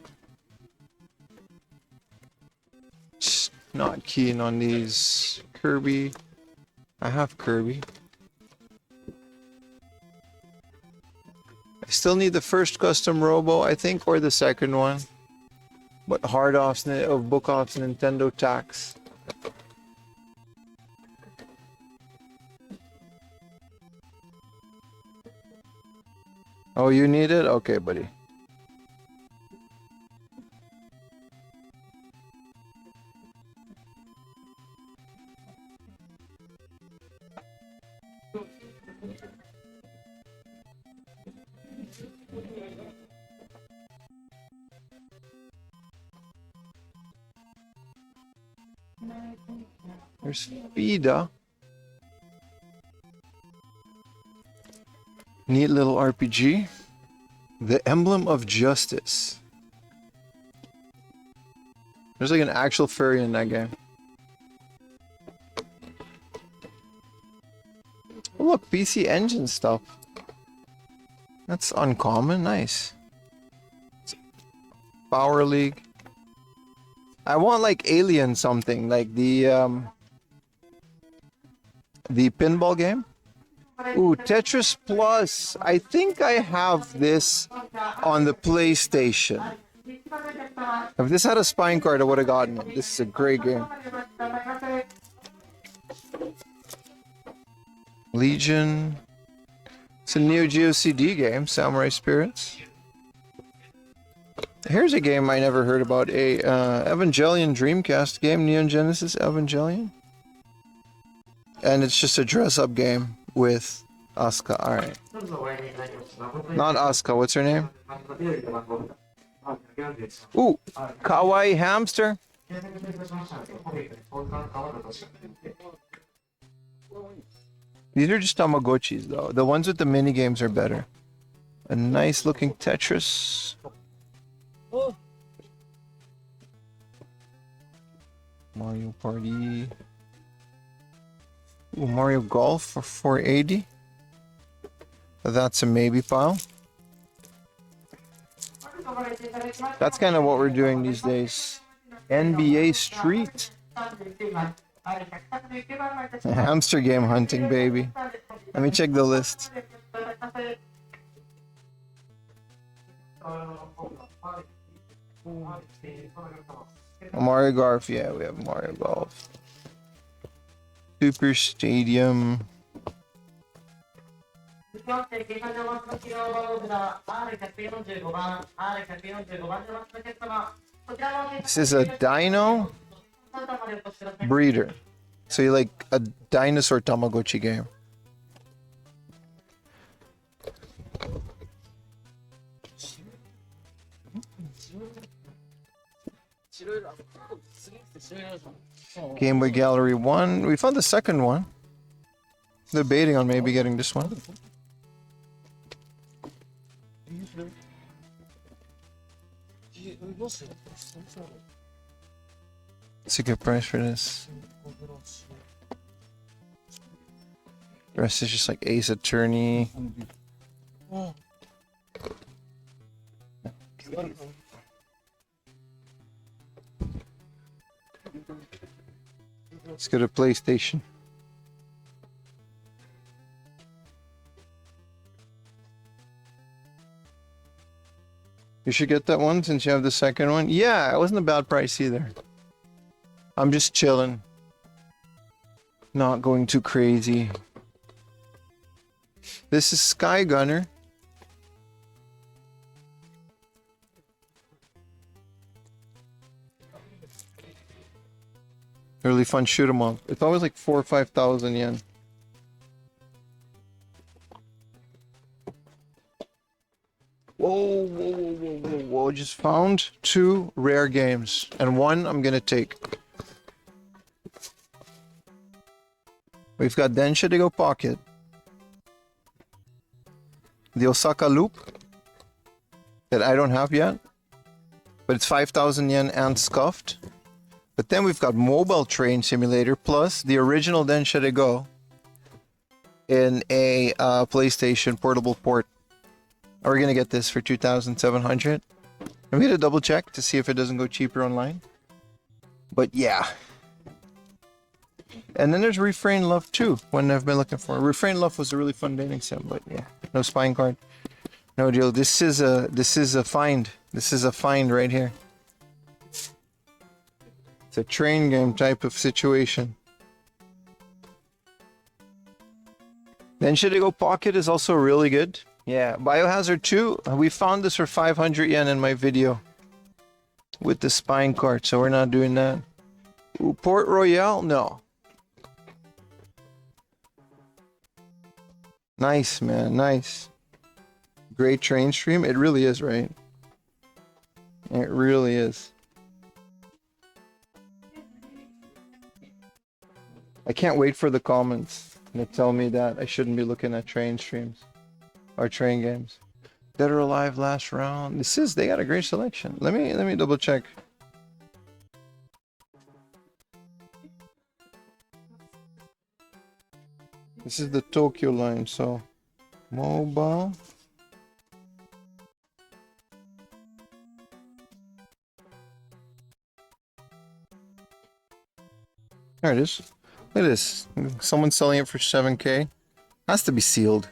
[SPEAKER 1] Just not keen on these. Kirby. I have Kirby. I still need the first custom Robo, I think, or the second one. But hard offs of book offs Nintendo tax. Oh, you need it? Okay, buddy. There's Fida. Neat little RPG. The Emblem of Justice. There's like an actual furry in that game. Oh, look, PC Engine stuff. That's uncommon. Nice. Power League. I want like Alien something, like the pinball game. Ooh, Tetris Plus. I think I have this on the PlayStation. If this had a spine card, I would have gotten it. This is a great game. Legion. It's a Neo Geo CD game, Samurai Spirits. Here's a game I never heard about. A Evangelion Dreamcast game, Neon Genesis Evangelion. And it's just a dress-up game with Asuka. Alright. Not Asuka, what's her name? Ooh, Kawaii Hamster. These are just Tamagotchis though. The ones with the mini games are better. A nice looking Tetris. Mario Party. Ooh, Mario Golf for 480. That's a maybe pile. That's kind of what we're doing these days. NBA Street. Hamster game hunting, baby. Let me check the list. Mario Golf, yeah, we have Mario Golf. Super Stadium. This is a dino breeder. So you like a dinosaur Tamagotchi game. Game Boy Gallery 1. We found the second one. Debating on maybe getting this one. It's a good price for this. The rest is just like Ace Attorney. Let's go to PlayStation. You should get that one since you have the second one. Yeah, it wasn't a bad price either. I'm just chilling. Not going too crazy. This is Sky Gunner. Really fun shoot 'em up. It's always like 4,000 or 5,000 yen. Whoa, whoa, whoa, whoa, whoa, whoa. Just found 2 rare games. And 1 I'm gonna take. We've got Densha to Go Pocket. The Osaka Loop. That I don't have yet. But it's 5,000 yen and scuffed. But then we've got Mobile Train Simulator plus the original Densha to Go in a PlayStation portable port. Are we gonna get this for 2,700? I'm gonna double check to see if it doesn't go cheaper online. But yeah. And then there's Refrain Love 2, one I've been looking for. Refrain Love was a really fun dating sim, but yeah, no spine card. No deal. This is a find. This is a find right here. It's a train game type of situation. Then Should I Go Pocket is also really good. Yeah, Biohazard 2, we found this for 500 yen in my video with the spine card, so we're not doing that. Ooh, Port Royale? No. Nice, man, nice. Great train stream. It really is, right? It really is. I can't wait for the comments to tell me that I shouldn't be looking at train streams. Or train games. Dead or Alive last round. They got a great selection. Let me double check. This is the Tokyo line, so mobile. There it is. Look at this. Someone's selling it for 7K. Has to be sealed.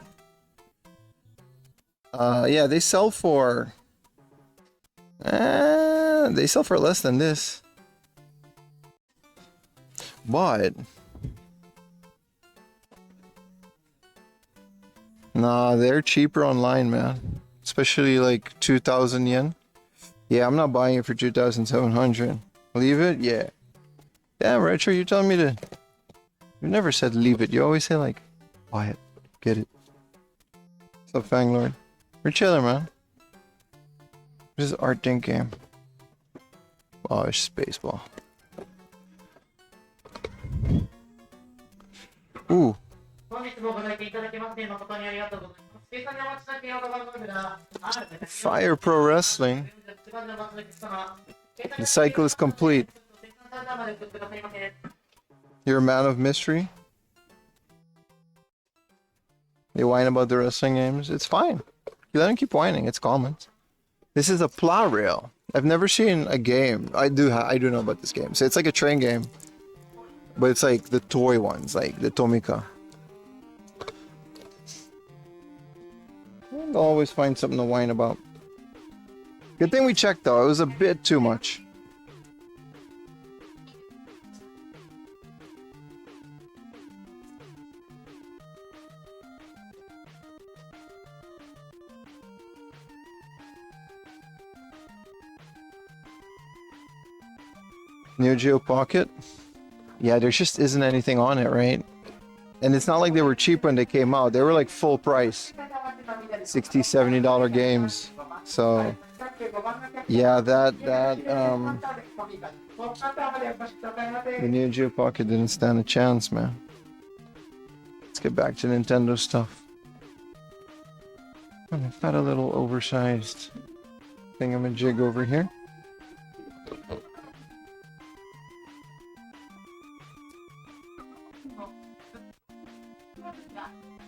[SPEAKER 1] Yeah, they sell for less than this. But nah, they're cheaper online, man. Especially like 2,000 yen. Yeah, I'm not buying it for 2,700. Leave it? Yeah. Damn, Retro, you're telling me to... You never said leave it. You always say like, buy it. Get it. What's up, Fanglord? We're chilling, man. This is Art Dink game. Oh, it's just baseball. Ooh. Fire Pro Wrestling. The cycle is complete. You're a man of mystery. They whine about the wrestling games. It's fine. You let them keep whining. It's common. This is a plow rail. I've never seen a game. I do know about this game. So it's like a train game, but it's like the toy ones, like the Tomika. I'll always find something to whine about. Good thing we checked though. It was a bit too much. Neo Geo Pocket? Yeah, there just isn't anything on it, right? And it's not like they were cheap when they came out. They were like full price. $60, $70 games. So yeah, the Neo Geo Pocket didn't stand a chance, man. Let's get back to Nintendo stuff. I've got a little oversized thingamajig over here.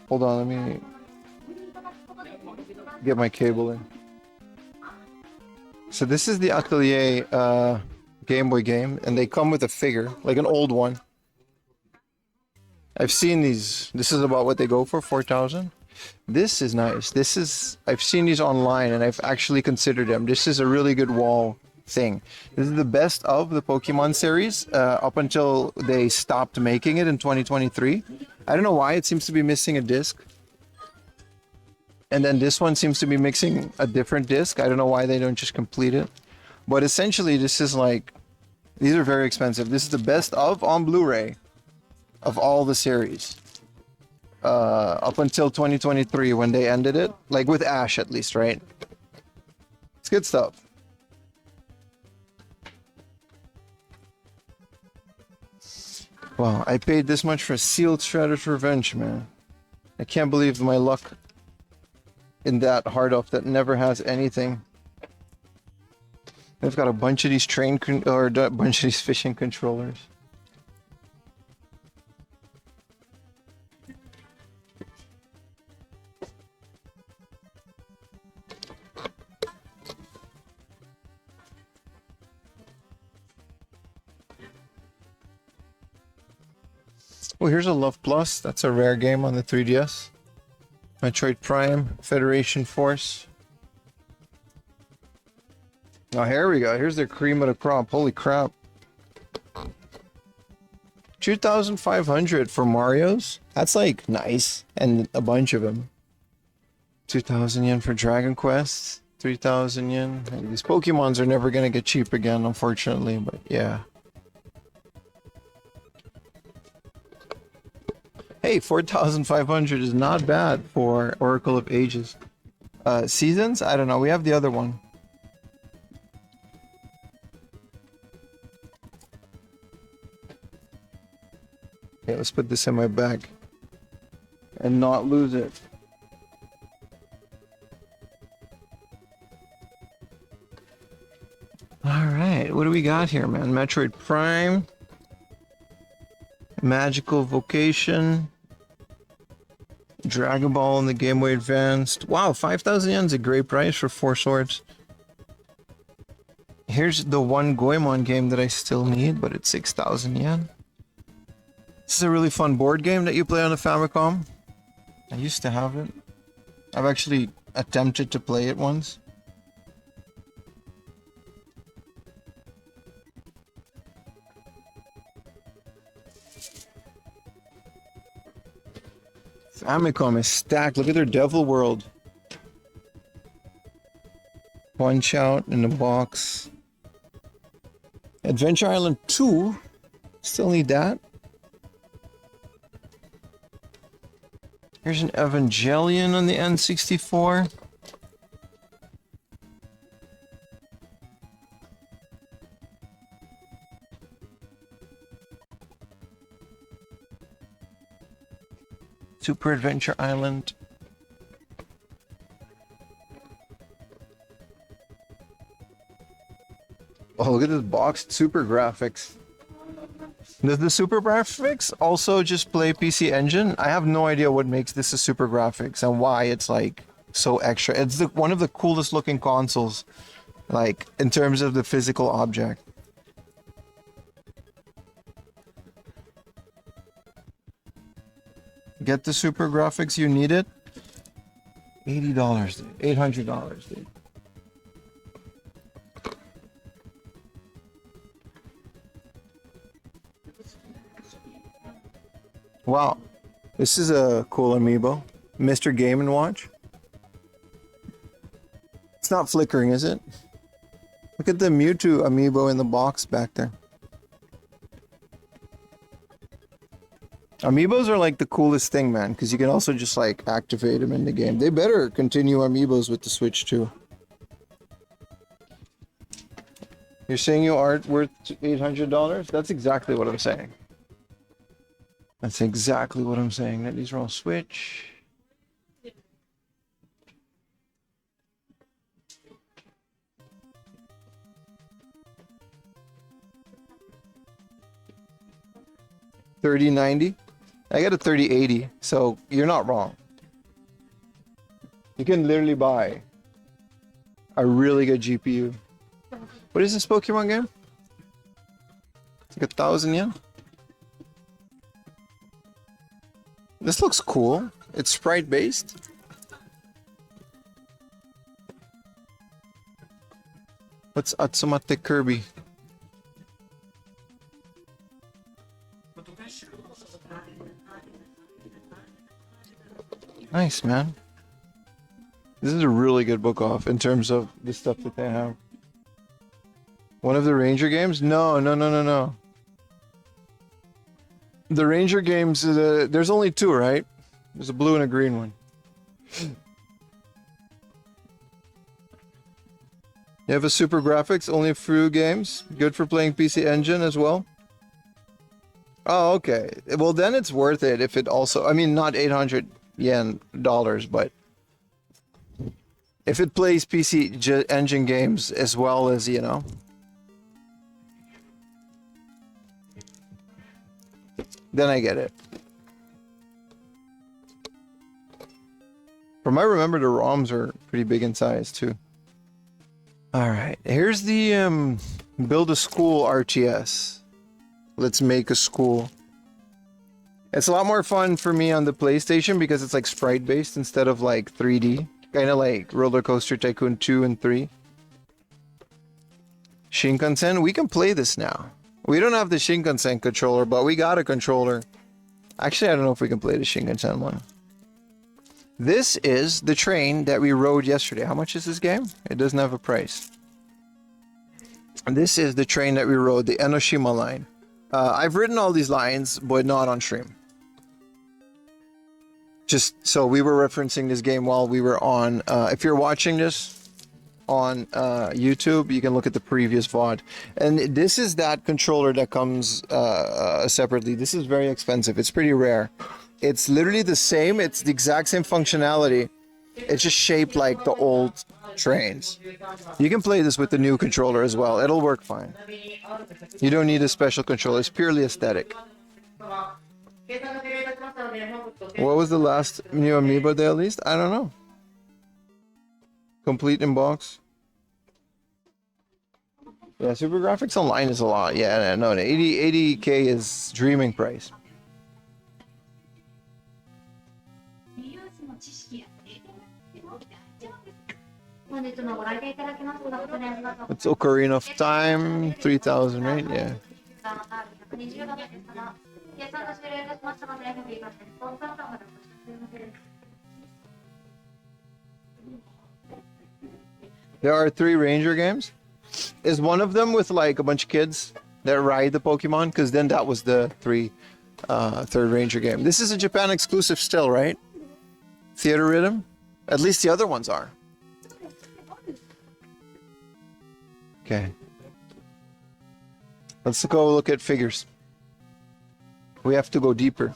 [SPEAKER 1] Hold on, let me get my cable in. So this is the Atelier Game Boy game, and they come with a figure, like an old one. I've seen these. This is about what they go for, 4,000. This is nice. I've seen these online, and I've actually considered them. This is a really good wall thing. This is the best of the Pokemon series up until they stopped making it in 2023. I don't know why, it seems to be missing a disc. And then this one seems to be mixing a different disc. I don't know why they don't just complete it. But essentially, this is like These are very expensive. This is the best of on Blu-ray of all the series. Up until 2023 when they ended it. Like with Ash at least, right? It's good stuff. Wow, I paid this much for Sealed Shredder's Revenge, man. I can't believe my luck in that hard up that never has anything. They've got a bunch of these a bunch of these fishing controllers. Oh, here's a Love Plus. That's a rare game on the 3DS. Metroid Prime, Federation Force. Now here we go. Here's the cream of the crop. Holy crap. 2,500 for Mario's? That's like nice. And a bunch of them. 2,000 yen for Dragon Quest. 3,000 yen. These Pokemons are never going to get cheap again, unfortunately. But yeah. Hey, 4,500 is not bad for Oracle of Ages. Seasons? I don't know. We have the other one. Okay, let's put this in my bag. And not lose it. Alright, what do we got here, man? Metroid Prime. Magical Vocation. Dragon Ball in the Game Boy Advanced. Wow, 5,000 yen is a great price for 4 swords. Here's the one Goemon game that I still need, but it's 6,000 yen. This is a really fun board game that you play on the Famicom. I used to have it. I've actually attempted to play it once. Famicom is stacked. Look at their Devil World. Punch Out in the box. Adventure Island 2. Still need that. Here's an Evangelion on the N64. Super Adventure Island. Oh, look at this boxed Super Graphics. Does the Super Graphics also just play PC Engine? I have no idea what makes this a Super Graphics and why it's like so extra. It's one of the coolest looking consoles, like in terms of the physical object. Get the Super Graphics, you need it. $80, dude. $800, dude. Wow, this is a cool amiibo. Mr. Game & Watch. It's not flickering, is it? Look at the Mewtwo amiibo in the box back there. Amiibos are like the coolest thing, man, because you can also just like activate them in the game. They better continue amiibos with the Switch too. You're saying you aren't worth $800? That's exactly what I'm saying. That's exactly what I'm saying. That these are all Switch. $30.90. I got a 3080, so you're not wrong. You can literally buy a really good GPU. What is this Pokemon game? It's like 1,000 yen. This looks cool. It's sprite based. What's Atsumate Kirby? Nice, man. This is a really good book off in terms of the stuff that they have. One of the Ranger games? No, no, no, no, no. The Ranger games, there's only two, right? There's a blue and a green one. You have a super graphics, only a few games. Good for playing PC Engine as well. Oh, okay. Well, then it's worth it if it also... I mean, not 800 yen dollars, but... if it plays PC Engine games as well as, you know... then I get it. From what I remember, the ROMs are pretty big in size, too. Alright, here's the build a school RTS. Let's make a school. It's a lot more fun for me on the PlayStation because it's like sprite based instead of like 3D. Kind of like Roller Coaster Tycoon 2 and 3. Shinkansen, we can play this now. We don't have the Shinkansen controller, but we got a controller. Actually, I don't know if we can play the Shinkansen one. This is the train that we rode yesterday. How much is this game? It doesn't have a price. And this is the train that we rode, the Enoshima line. I've written all these lines, but not on stream. Just so we were referencing this game while we were on. If you're watching this on YouTube, you can look at the previous VOD. And this is that controller that comes separately. This is very expensive. It's pretty rare. It's literally the same. It's the exact same functionality. It's just shaped like the old trains. You can play this with the new controller as well. It'll work fine. You don't need a special controller. It's purely aesthetic. What was the last new Amiibo day at least? I don't know. Complete in box. Yeah, Super Graphics Online is a lot. Yeah, no, 80K is dreaming price. It's Ocarina of Time, 3,000, right? Yeah. There are 3 Ranger games. Is one of them with like a bunch of kids that ride the Pokemon? Because then that was the third Ranger game. This is a Japan exclusive still, right? Theater Rhythm? At least the other ones are. Okay. Let's go look at figures. We have to go deeper.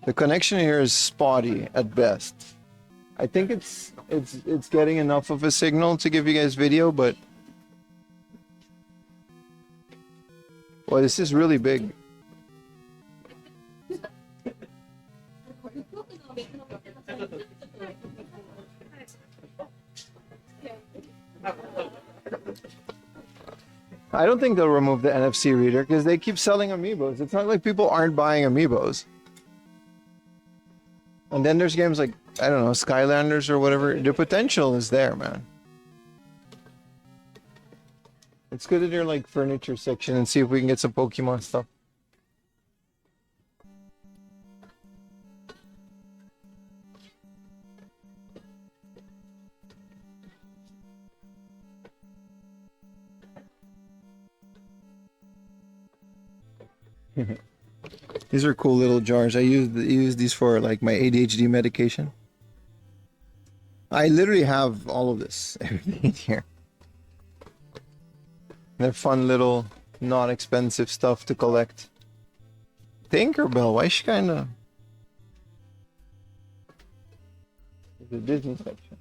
[SPEAKER 1] The connection here is spotty at best. I think it's getting enough of a signal to give you guys video, but well, this is really big. I don't think they'll remove the NFC reader because they keep selling amiibos. It's not like people aren't buying amiibos. And then there's games like, I don't know, Skylanders or whatever. The potential is there, man. Let's go to their like furniture section and see if we can get some Pokemon stuff. These are cool little jars. I use these for like my ADHD medication. I literally have all of this, everything here. They're fun little, not expensive stuff to collect. Tinkerbell, why is she kinda... The Disney section.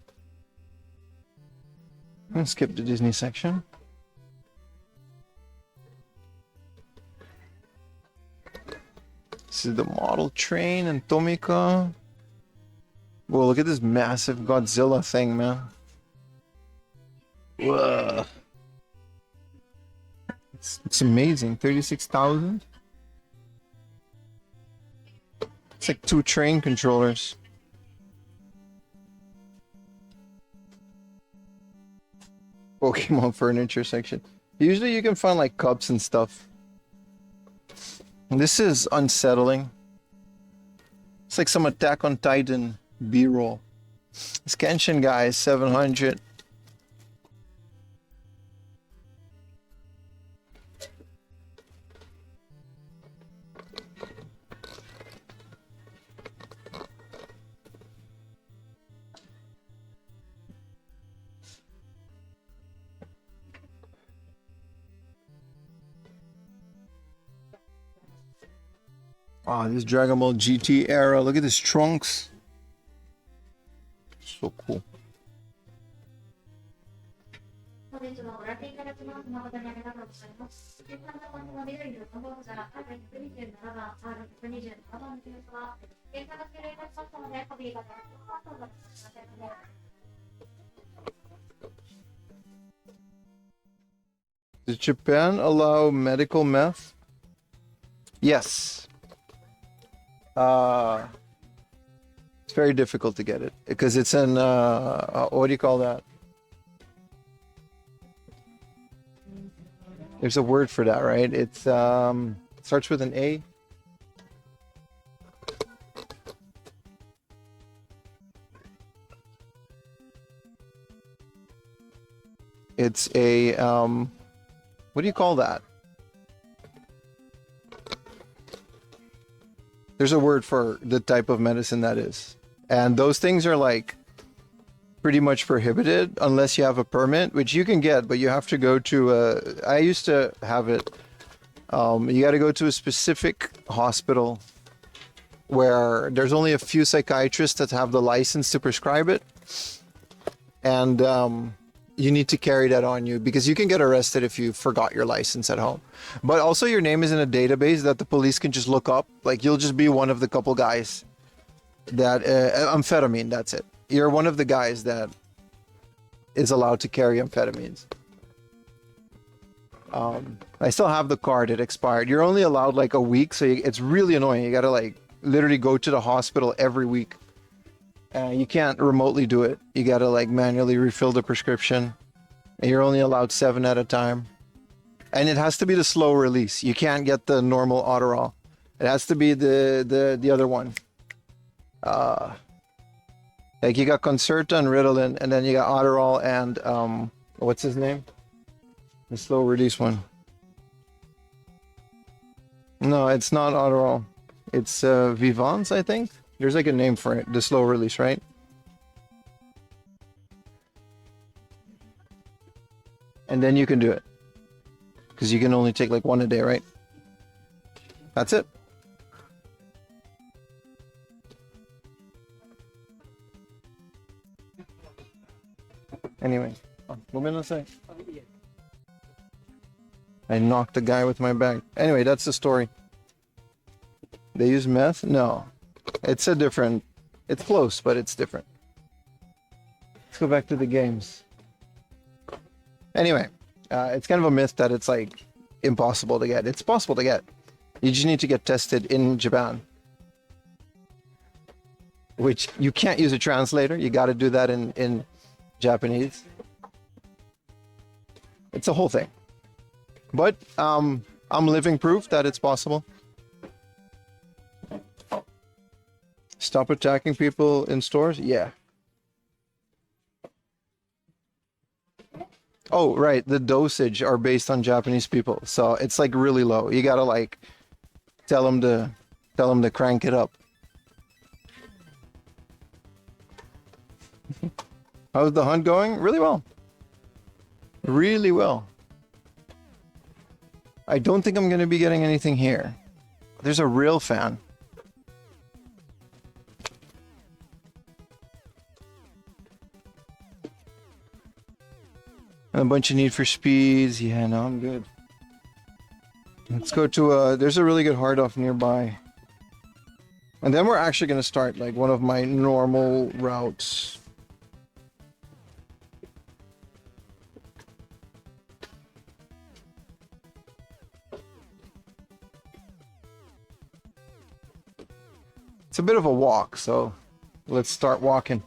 [SPEAKER 1] Let's skip the Disney section. This is the model train and Tomika. Whoa, look at this massive Godzilla thing, man. Whoa. It's amazing. 36,000. It's like 2 train controllers. Pokemon furniture section. Usually you can find like cups and stuff. This is unsettling. It's like some Attack on Titan B-roll. This Genshin guy is 700. Oh, this Dragon Ball GT era. Look at this Trunks. So cool.
[SPEAKER 3] 本日はご来店いただきます誠にありがとうございます。一般の方の緑色のボードからR127番、R127番のニュースは、原価が終了いたしましたので、コピーがただきます。どうぞお願いします。
[SPEAKER 1] Does Japan allow medical meth? Yes. It's very difficult to get it because it's an what do you call that? There's a word for that, right? It's it starts with an A. It's a what do you call that? There's a word for the type of medicine that is. And those things are like pretty much prohibited unless you have a permit, which you can get, but you have to go to I used to have it. You got to go to a specific hospital where there's only a few psychiatrists that have the license to prescribe it. And you need to carry that on you because you can get arrested if you forgot your license at home. But also your name is in a database that the police can just look up. Like you'll just be one of the couple guys that amphetamine, that's it. You're one of the guys that is allowed to carry amphetamines. I still have the card, it expired. You're only allowed like a week, so it's really annoying. You gotta like literally go to the hospital every week. You can't remotely do it. You gotta like manually refill the prescription. And you're only allowed 7 at a time. And it has to be the slow release. You can't get the normal Adderall. It has to be the other one. Like you got Concerta and Ritalin, and then you got Adderall and what's his name? The slow release one. No, it's not Adderall. It's Vivance, I think. There's like a name for it, the slow release, right? And then you can do it. Because you can only take like 1 a day, right? That's it. Anyway, I knocked the guy with my bag. Anyway, that's the story. They use meth? No. It's a different... It's close, but it's different. Let's go back to the games. Anyway, it's kind of a myth that it's like impossible to get. It's possible to get. You just need to get tested in Japan. Which you can't use a translator. You got to do that in Japanese. It's a whole thing. But I'm living proof that it's possible. Stop attacking people in stores? Yeah. Oh, right. The dosage are based on Japanese people. So it's like really low. You gotta like tell them to crank it up. How's the hunt going? Really well. Really well. I don't think I'm gonna be getting anything here. There's a real fan. And a bunch of Need for Speeds. Yeah, no, I'm good. Let's go to there's a really good hard off nearby. And then we're actually going to start like one of my normal routes. It's a bit of a walk, so let's start walking.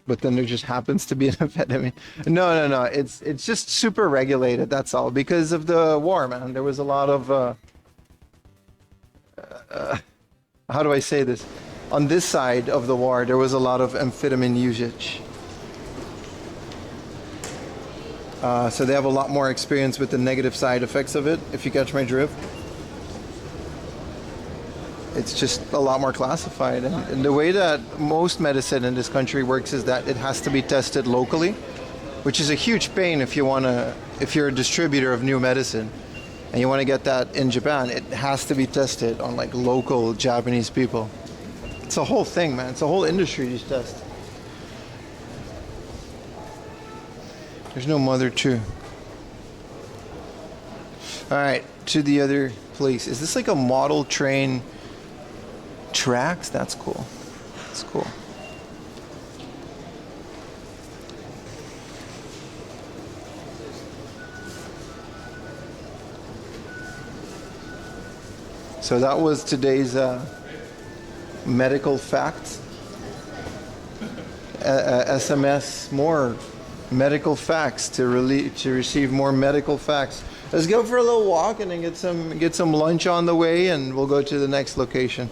[SPEAKER 1] But then there just happens to be an amphetamine. No. It's just super regulated. That's all because of the war, man. There was a lot of how do I say this? On this side of the war, there was a lot of amphetamine usage. So they have a lot more experience with the negative side effects of it. If you catch my drift. It's just a lot more classified. And the way that most medicine in this country works is that it has to be tested locally, which is a huge pain if you want to if you're a distributor of new medicine and you want to get that in Japan, it has to be tested on like local Japanese people. It's a whole thing, man. It's a whole industry, these tests. There's no mother too. Alright, to the other place. Is this like a model train tracks? That's cool. That's cool. So that was today's medical facts. SMS, more medical facts to receive more medical facts. Let's go for a little walk and then get some lunch on the way, and we'll go to the next location.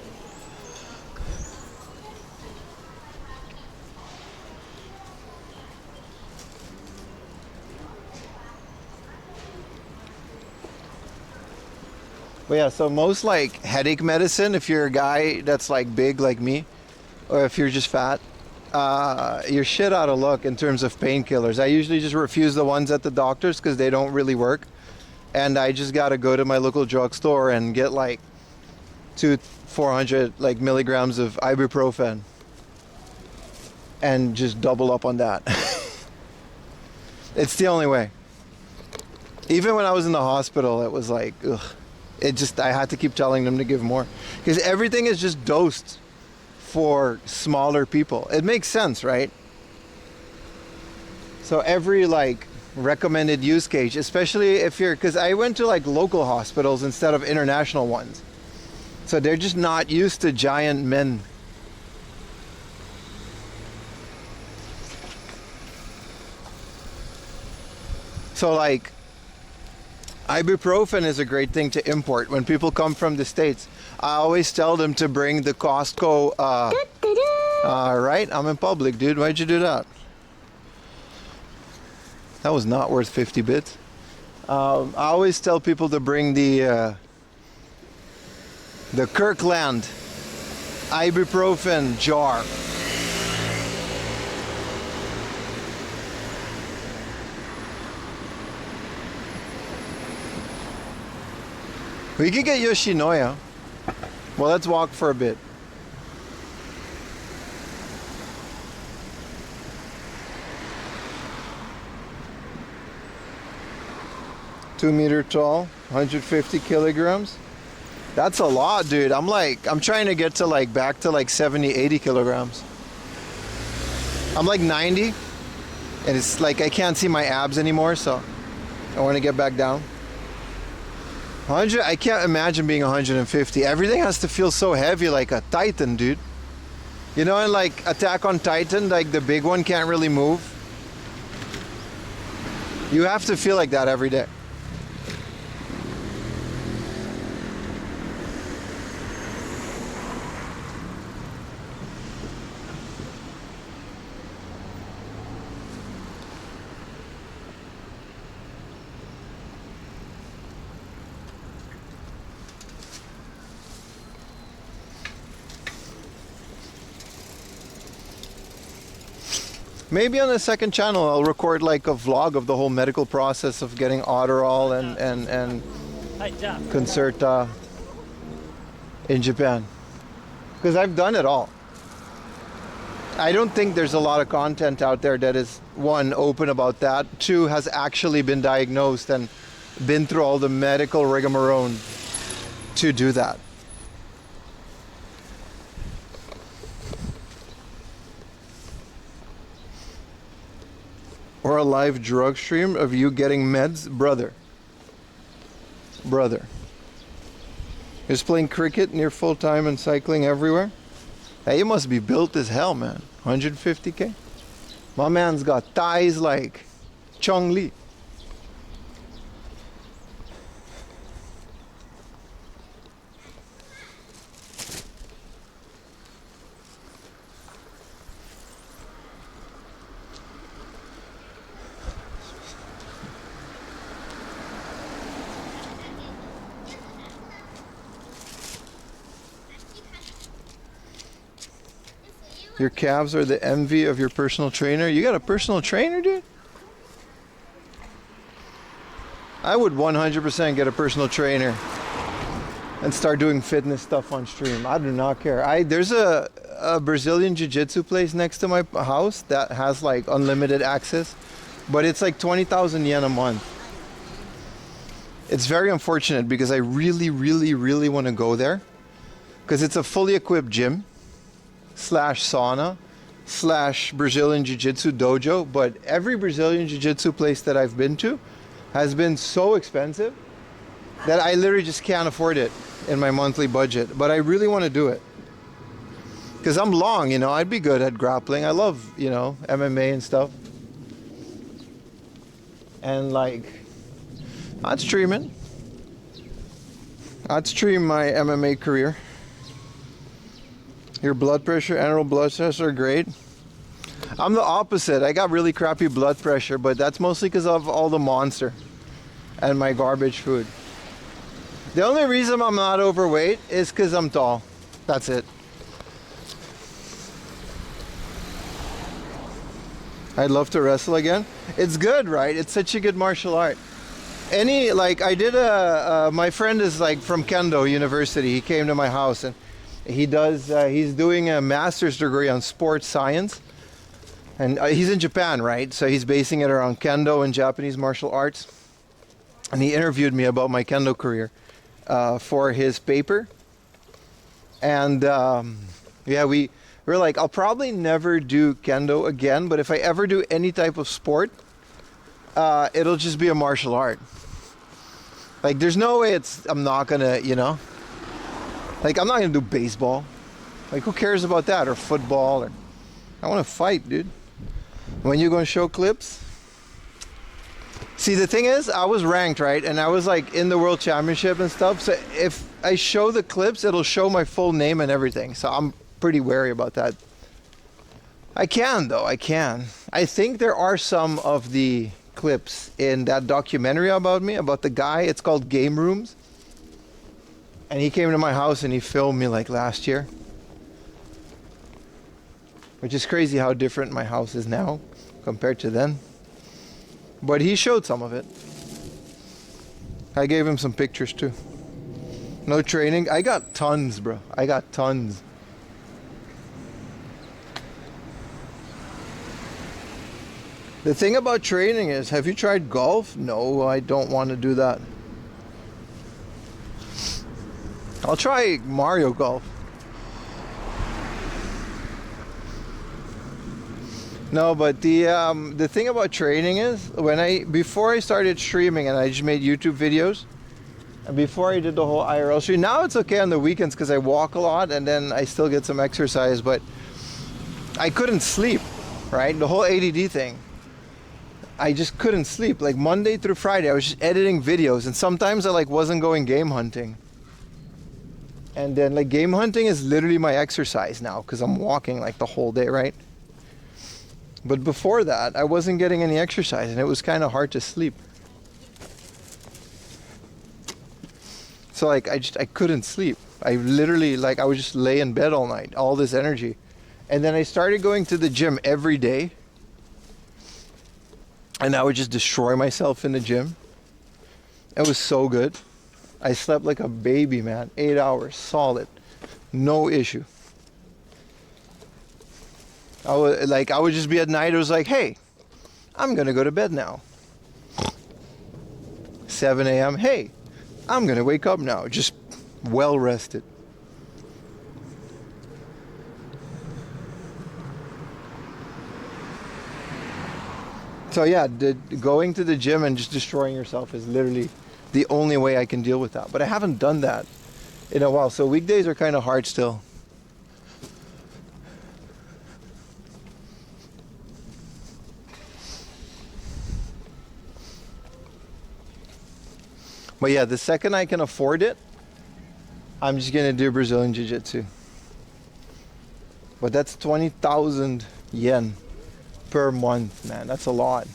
[SPEAKER 1] But yeah, so most like headache medicine, if you're a guy that's like big like me, or if you're just fat, you're shit out of luck in terms of painkillers. I usually just refuse the ones at the doctor's because they don't really work. And I just gotta go to my local drugstore and get like 400 like milligrams of ibuprofen and just double up on that. It's the only way. Even when I was in the hospital, it was like, ugh. I had to keep telling them to give more because everything is just dosed for smaller people. It makes sense, right? So every like recommended use case, especially if you're, because I went to like local hospitals instead of international ones, so they're just not used to giant men. So like ibuprofen is a great thing to import when people come from the States. I always tell them to bring the Costco right, I'm in public, dude. Why'd you do that? That was not worth 50 bits. I always tell people to bring the Kirkland ibuprofen jar. We could get Yoshinoya. Well, let's walk for a bit. Two-meter tall, 150 kilograms. That's a lot, dude. I'm trying to get to like back to like 70, 80 kilograms. I'm like 90, and it's like I can't see my abs anymore, so I want to get back down. 100, I can't imagine being 150. Everything has to feel so heavy, like a Titan, dude. You know, in like Attack on Titan, like the big one can't really move. You have to feel like that every day. Maybe on the second channel I'll record like a vlog of the whole medical process of getting Adderall and Concerta in Japan. Because I've done it all. I don't think there's a lot of content out there that is, one, open about that, two, has actually been diagnosed and been through all the medical rigmarole to do that. Or a live drug stream of you getting meds, brother. Just playing cricket near full time and cycling everywhere. Hey, you must be built as hell, man. 150K. My man's got thighs like Chong Li. Your calves are the envy of your personal trainer. You got a personal trainer, dude? I would 100% get a personal trainer and start doing fitness stuff on stream. I do not care. There's a Brazilian jiu-jitsu place next to my house that has like unlimited access, but it's like 20,000 yen a month. It's very unfortunate because I really, really, really want to go there because it's a fully equipped gym slash sauna slash Brazilian jiu-jitsu dojo, but every Brazilian jiu-jitsu place that I've been to has been so expensive that I literally just can't afford it in my monthly budget. But I really want to do it because I'm long, you know. I'd be good at grappling. I love, you know, MMA and stuff. And like, I'd stream it. I'd stream my MMA career. Your blood pressure, annual blood tests are great. I'm the opposite. I got really crappy blood pressure, but that's mostly because of all the Monster and my garbage food. The only reason I'm not overweight is because I'm tall. That's it. I'd love to wrestle again. It's good, right? It's such a good martial art. I did my friend is like from Kendo University. He came to my house and he's doing a master's degree on sports science. And he's in Japan, right? So he's basing it around Kendo and Japanese martial arts. And he interviewed me about my Kendo career for his paper. And yeah, we're like, I'll probably never do Kendo again, but if I ever do any type of sport, it'll just be a martial art. Like, there's no way I'm not gonna, you know, like, I'm not gonna do baseball. Like, who cares about that? Or football, or I want to fight, dude. When you gonna show clips? See, the thing is, I was ranked, right? And I was like in the world championship and stuff. So if I show the clips, it'll show my full name and everything. So I'm pretty wary about that. I can, though. I can. I think there are some of the clips in that documentary about me, about the guy. It's called Game Rooms. And he came to my house and he filmed me like last year. Which is crazy how different my house is now compared to then. But he showed some of it. I gave him some pictures too. No training. I got tons, bro. I got tons. The thing about training is, have you tried golf? No, I don't want to do that. I'll try Mario Golf. No, but the thing about training is, before I started streaming and I just made YouTube videos, and before I did the whole IRL stream, now it's okay on the weekends because I walk a lot and then I still get some exercise, but I couldn't sleep, right? The whole ADD thing. I just couldn't sleep. Like Monday through Friday, I was just editing videos, and sometimes I like wasn't going game hunting. And then like game hunting is literally my exercise now because I'm walking like the whole day, right? But before that, I wasn't getting any exercise and it was kind of hard to sleep. So like I couldn't sleep. I literally, like, I would just lay in bed all night, all this energy. And then I started going to the gym every day. And I would just destroy myself in the gym. It was so good. I slept like a baby, man. 8 hours solid. No issue. I would just be at night. It was like, hey, I'm gonna go to bed now. 7 a.m. Hey, I'm gonna wake up now. Just well rested. So yeah, going to the gym and just destroying yourself is literally the only way I can deal with that. But I haven't done that in a while. So weekdays are kind of hard still. But yeah, the second I can afford it, I'm just gonna do Brazilian Jiu-Jitsu. But that's 20,000 yen per month, man. That's a lot.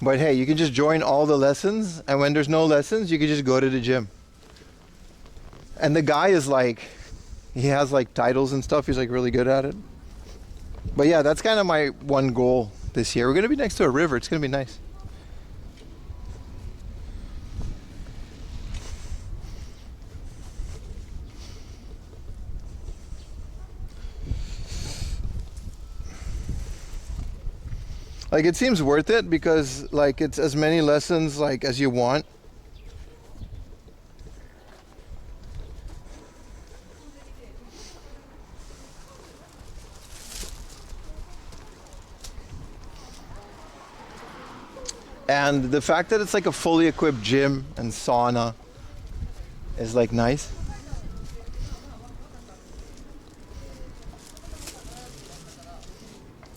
[SPEAKER 1] But hey, you can just join all the lessons, and when there's no lessons, you can just go to the gym. And the guy is like, he has like titles and stuff. He's like really good at it. But yeah, that's kind of my one goal this year. We're gonna be next to a river. It's gonna be nice. Like, it seems worth it because, like, it's as many lessons, like, as you want. And the fact that it's like a fully equipped gym and sauna is like nice.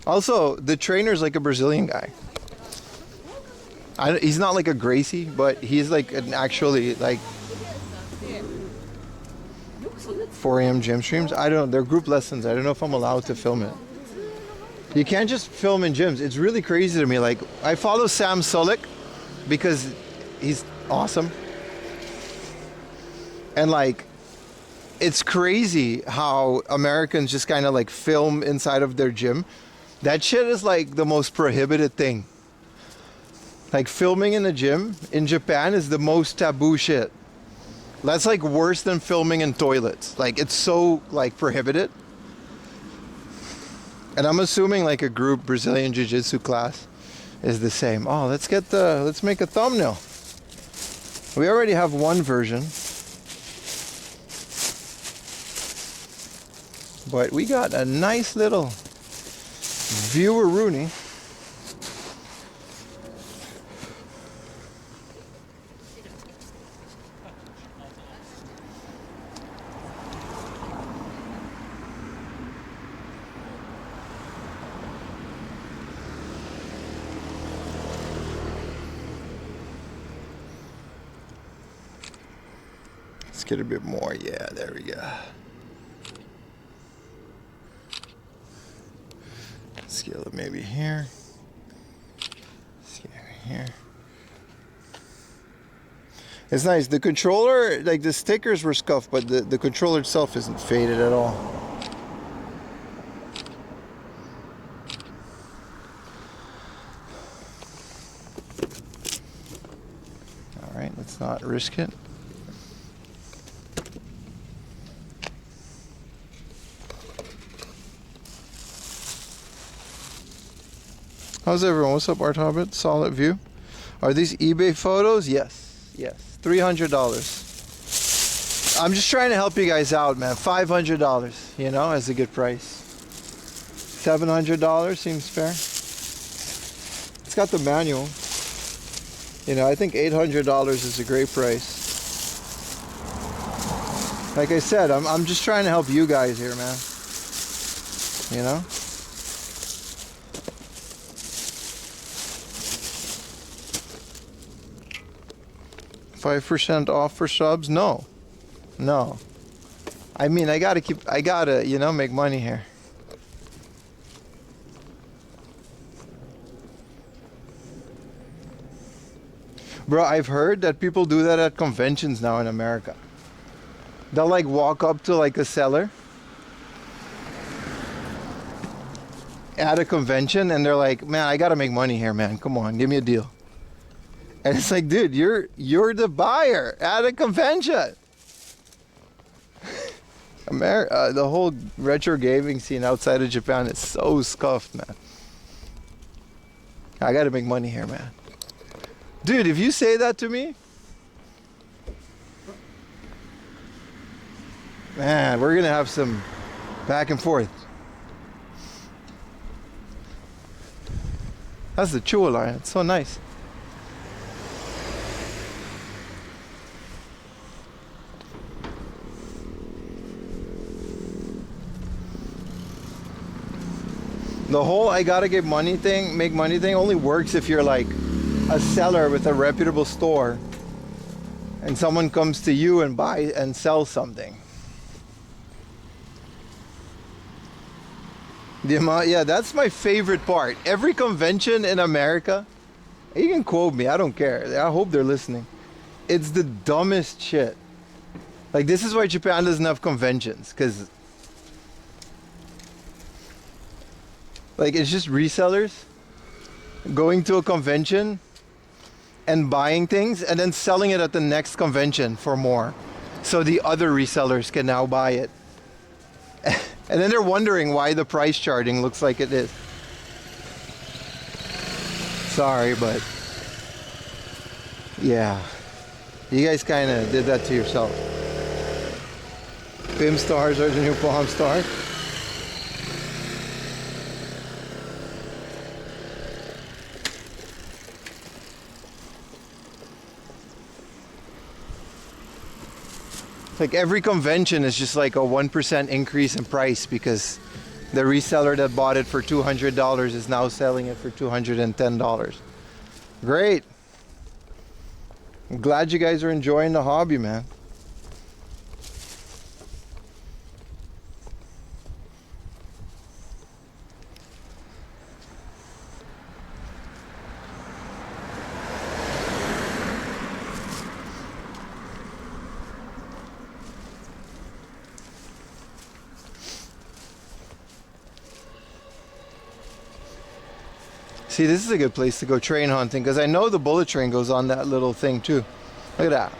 [SPEAKER 1] Also, the trainer's like a Brazilian guy. He's not like a Gracie, but he's like an actually like 4 a.m. gym streams. I don't know. They're group lessons. I don't know if I'm allowed to film it. You can't just film in gyms. It's really crazy to me. Like, I follow Sam Solik because he's awesome. And like, it's crazy how Americans just kind of like film inside of their gym. That shit is like the most prohibited thing. Like, filming in the gym in Japan is the most taboo shit. That's like worse than filming in toilets. Like, it's so like prohibited. And I'm assuming like a group Brazilian Jiu-Jitsu class is the same. Oh, let's make a thumbnail. We already have one version. But we got a nice little viewer Rooney. Let's get a bit more. Yeah, there we go. Scale it maybe here. Scale it here. It's nice. The controller, like the stickers were scuffed, but the controller itself isn't faded at all. All right, let's not risk it. How's everyone? What's up, Art Hobbit? Solid view. Are these eBay photos? Yes. Yes. $300. I'm just trying to help you guys out, man. $500, you know, is a good price. $700 seems fair. It's got the manual. You know, I think $800 is a great price. Like I said, I'm just trying to help you guys here, man. You know? 5% off for subs? No. No. I mean, I gotta, you know, make money here. Bro, I've heard that people do that at conventions now in America. They'll like walk up to like a seller at a convention and they're like, man, I gotta make money here, man. Come on, give me a deal. And it's like, dude, you're the buyer at a convention. The whole retro gaming scene outside of Japan is so scuffed, man. I gotta make money here, man. Dude, if you say that to me, man, we're gonna have some back and forth. That's the Chua line. It's so nice. The whole I gotta get money thing, make money thing only works if you're like a seller with a reputable store and someone comes to you and buy and sell something. The amount, yeah, that's my favorite part. Every convention in America, you can quote me, I don't care. I hope they're listening. It's the dumbest shit. Like, this is why Japan doesn't have conventions, because like, it's just resellers going to a convention and buying things and then selling it at the next convention for more. So the other resellers can now buy it. And then they're wondering why the price charting looks like it is. Sorry, but yeah, you guys kind of did that to yourself. Pim stars are the new palm stars. Like every convention is just like a 1% increase in price because the reseller that bought it for $200 is now selling it for $210. Great. I'm glad you guys are enjoying the hobby, man. See, this is a good place to go train hunting because I know the bullet train goes on that little thing too. Look at that.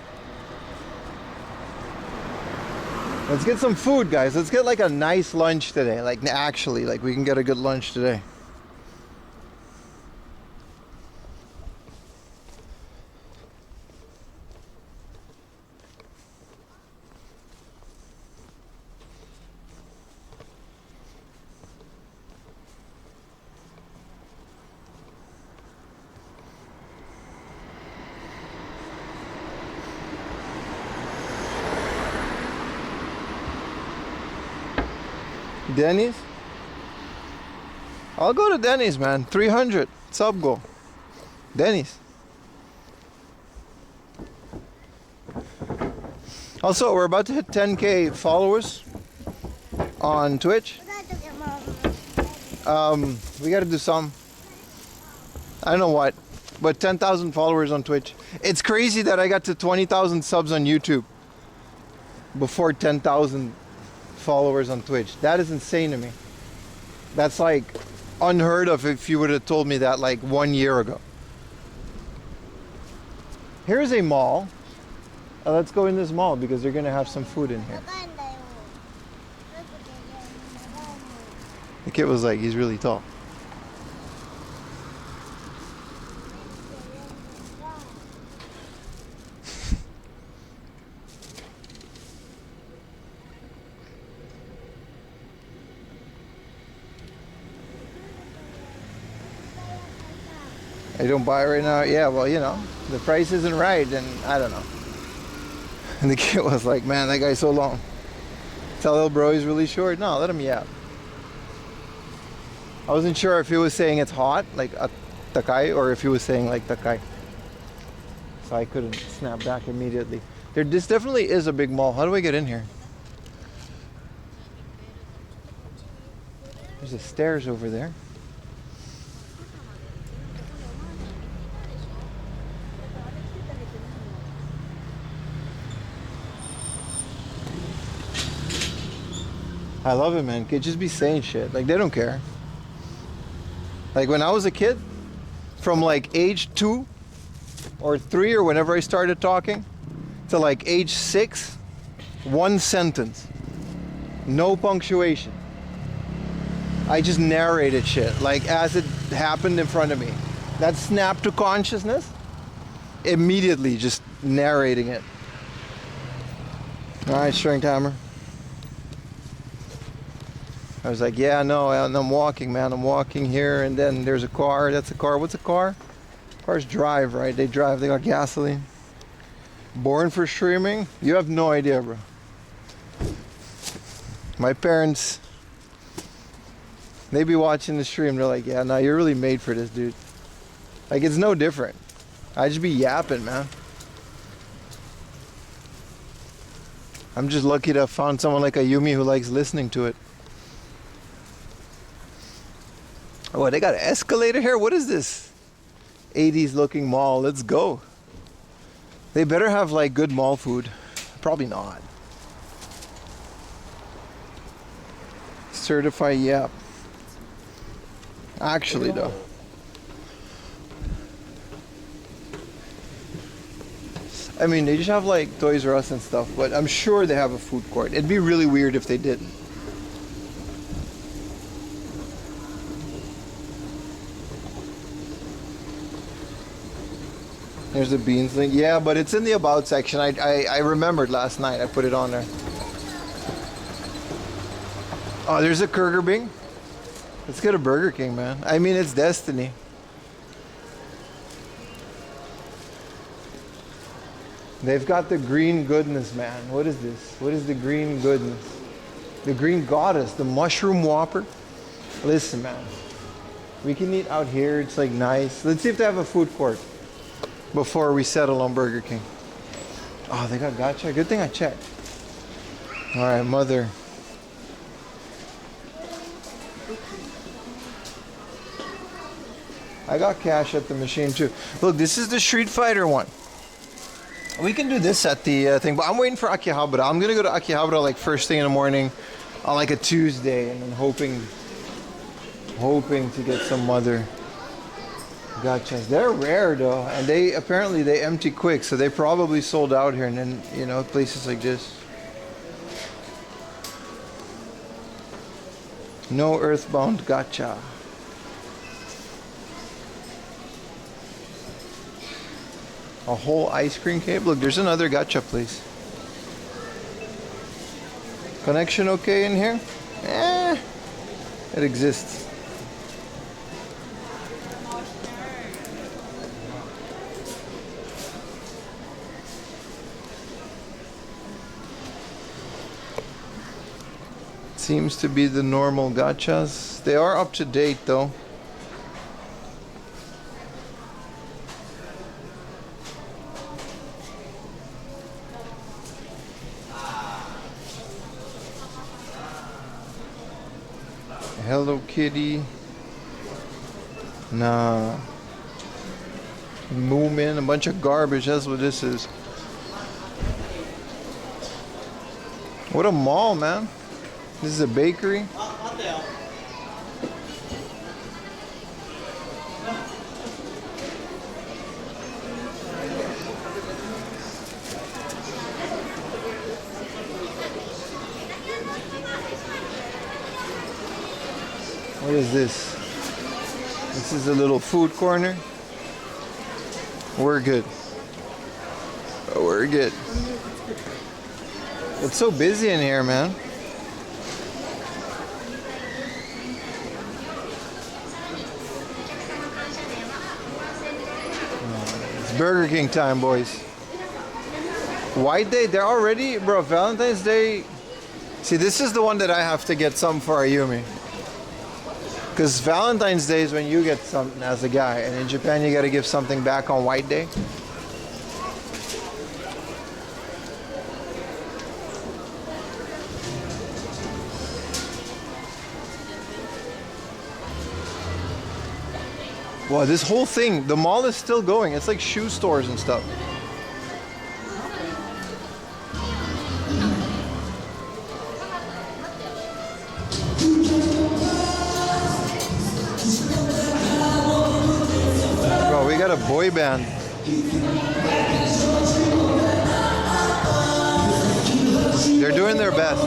[SPEAKER 1] Let's get some food, guys. Let's get like a nice lunch today. Like actually, like we can get a good lunch today. Denny's? I'll go to Denny's, man. 300 sub goal. Denny's. Also, we're about to hit 10K followers on Twitch. We gotta do some. I don't know what, but 10,000 followers on Twitch. It's crazy that I got to 20,000 subs on YouTube before 10,000 followers on Twitch. That is insane to me. That's like unheard of if you would have told me that like 1 year ago. Here's a mall. Let's go in this mall because they're gonna have some food in here. The kid was like, he's really tall. I don't buy it right now. Yeah, well, you know, the price isn't right, and I don't know. And the kid was like, man, that guy's so long. Tell little bro he's really short. No, let him yap. I wasn't sure if he was saying it's hot, like a takai, or if he was saying like takai. So I couldn't snap back immediately. This definitely is a big mall. How do I get in here? There's the stairs over there. I love it, man. Kids just be saying shit. Like, they don't care. Like, when I was a kid, from like age 2 or 3 or whenever I started talking to like age 6, one sentence. No punctuation. I just narrated shit, like as it happened in front of me. That snap to consciousness, immediately just narrating it. All right, strength hammer. I was like, yeah, no, and I'm walking, man. I'm walking here, and then there's a car. That's a car. What's a car? Cars drive, right? They drive. They got gasoline. Born for streaming? You have no idea, bro. My parents, they be watching the stream. They're like, yeah, no, you're really made for this, dude. Like, it's no different. I just be yapping, man. I'm just lucky to have found someone like Ayumi who likes listening to it. Oh, they got an escalator here? What is this? 80s looking mall. Let's go. They better have like good mall food. Probably not. Certified yap. Actually though. I mean, they just have like Toys R Us and stuff, but I'm sure they have a food court. It'd be really weird if they didn't. There's a beans link. Yeah, but it's in the about section. I remembered last night. I put it on there. Oh, there's a Burger Bing. Let's get a Burger King, man. I mean, it's destiny. They've got the green goodness, man. What is this? What is the green goodness? The green goddess, the mushroom whopper. Listen, man. We can eat out here. It's like nice. Let's see if they have a food court before we settle on Burger King. Oh, they got Gatcha. Good thing I checked. All right, mother. I got cash at the machine too. Look, this is the Street Fighter one. We can do this at the thing, but I'm waiting for Akihabara. I'm gonna go to Akihabara like first thing in the morning on like a Tuesday, and then hoping to get some other gachas. They're rare though, and they apparently they empty quick, so they probably sold out here. And then, you know, places like this. No Earthbound gacha. A whole ice cream cake. Look, there's another gacha place. Connection okay in here? It exists. Seems to be the normal gachas. They are up to date though. Hello Kitty. Nah. Moomin, a bunch of garbage, that's what this is. What a mall, man. This is a bakery. What is this? This is a little food corner. We're good. We're good. It's so busy in here, man. It's Burger King time, boys. White Day, they're already, bro, Valentine's Day. See, this is the one that I have to get some for Ayumi. Because Valentine's Day is when you get something as a guy, and in Japan you gotta give something back on White Day. Wow, this whole thing, the mall is still going. It's like shoe stores and stuff. Bro, we got a boy band. They're doing their best.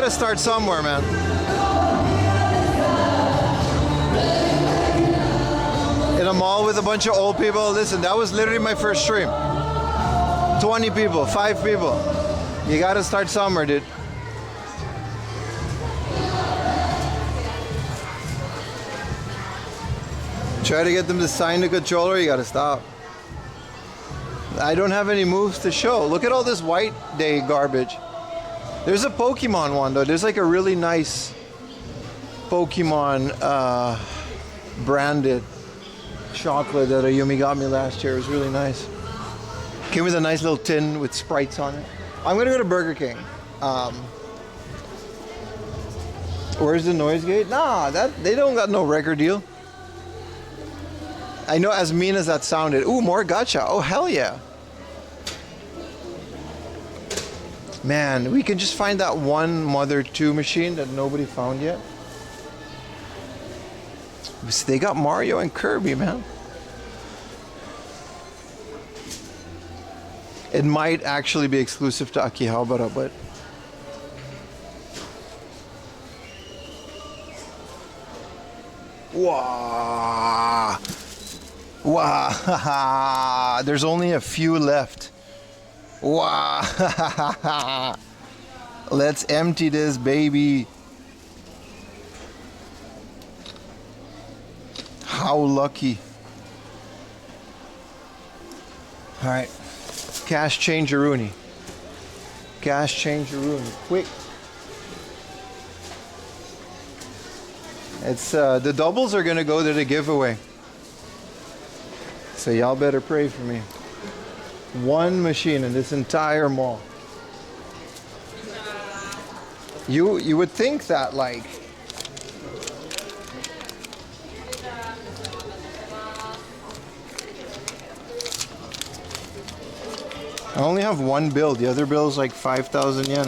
[SPEAKER 1] Start somewhere, man. In a mall with a bunch of old people. Listen, that was literally my first stream. 20 people, 5 people. You gotta start somewhere, dude. Try to get them to sign the controller, you gotta stop. I don't have any moves to show. Look at all this White Day garbage. There's a Pokemon one though. There's like a really nice Pokemon branded chocolate that Ayumi got me last year. It was really nice. Came with a nice little tin with Sprites on it. I'm gonna go to Burger King. Where's the noise gate? Nah, they don't got no record deal. I know, as mean as that sounded. Ooh, more Gatcha. Oh, hell yeah. Man, we can just find that one Mother 2 machine that nobody found yet. They got Mario and Kirby, man. It might actually be exclusive to Akihabara, but... Wow. Wow. There's only a few left. Wow. Let's empty this baby. How lucky. All right. Cash change-a-rooney. Cash change-a-rooney. Quick. It's the doubles are gonna go to the giveaway. So y'all better pray for me. One machine in this entire mall. You would think that, like, I only have one bill. The other bill is like 5,000 yen.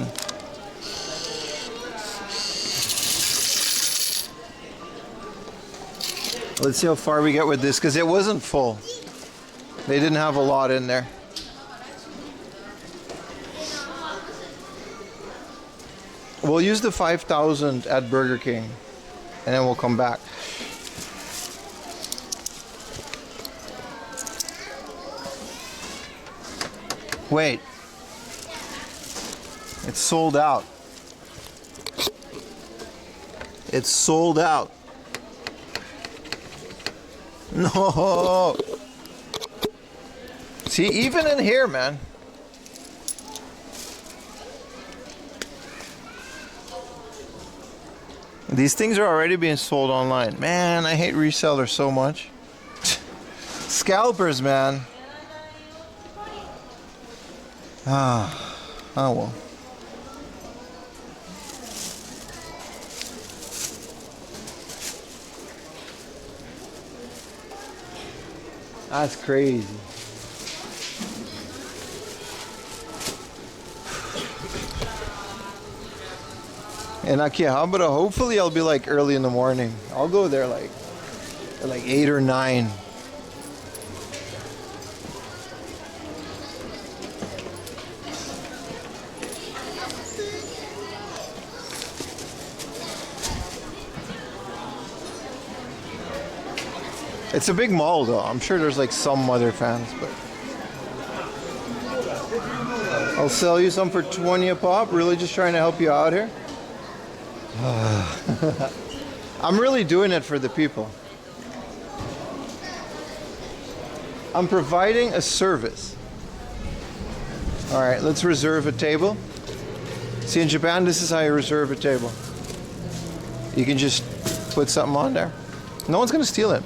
[SPEAKER 1] Let's see how far we get with this, because it wasn't full. They didn't have a lot in there. We'll use the 5,000 at Burger King, and then we'll come back. Wait. It's sold out. It's sold out. No. See, even in here, man. These things are already being sold online. Man, I hate resellers so much. Scalpers, man. Ah, oh well. That's crazy. In Akihabara, hopefully I'll be like early in the morning. I'll go there like at like 8 or 9. It's a big mall though. I'm sure there's like some other fans, but I'll sell you some for 20 a pop. Really just trying to help you out here. I'm really doing it for the people. I'm providing a service. All right, let's reserve a table. See, in Japan, this is how you reserve a table. You can just put something on there. No one's gonna steal it.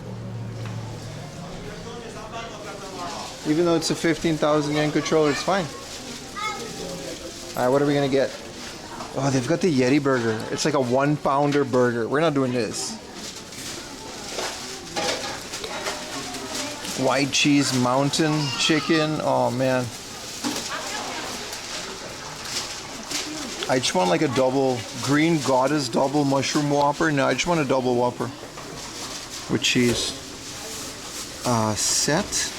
[SPEAKER 1] Even though it's a 15,000 yen controller, it's fine. All right, what are we gonna get? Oh, they've got the Yeti burger. It's like a 1-pounder burger. We're not doing this. White cheese mountain chicken. Oh man. I just want like a double green goddess double mushroom whopper. No, I just want a double whopper with cheese. Set.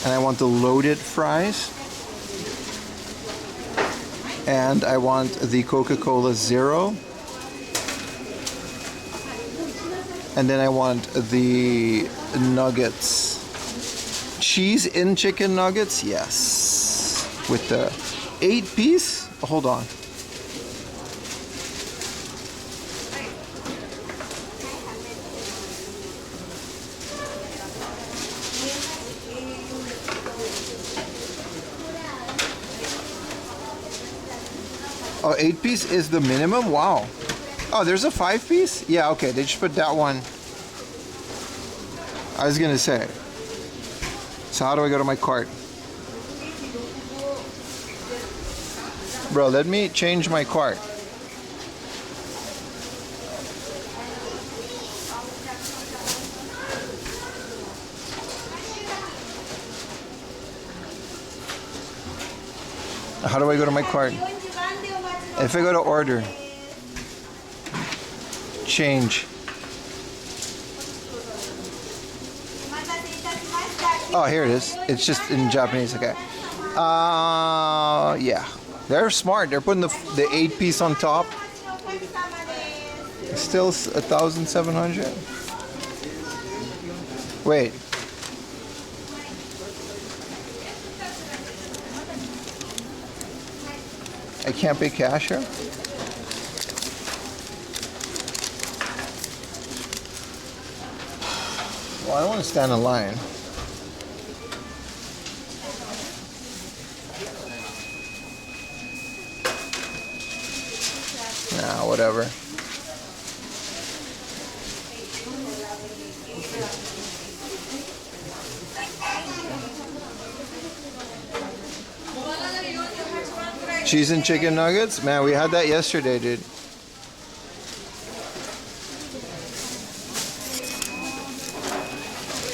[SPEAKER 1] And I want the loaded fries. And I want the Coca-Cola Zero. And then I want the nuggets. Cheese in chicken nuggets? Yes. With the 8-piece? Hold on. Oh, 8-piece is the minimum? Wow. Oh, there's a 5-piece? Yeah, okay. They just put that one. I was gonna say. So how do I go to my cart? Bro, let me change my cart. How do I go to my cart? If I go to order, change. Oh, here it is. It's just in Japanese. Okay. Yeah. They're smart. They're putting the 8-piece on top. It's still 1,700. Wait. I can't pay cash here? Well, I don't want to stand in line. Nah, whatever. Cheese and chicken nuggets? Man, we had that yesterday, dude.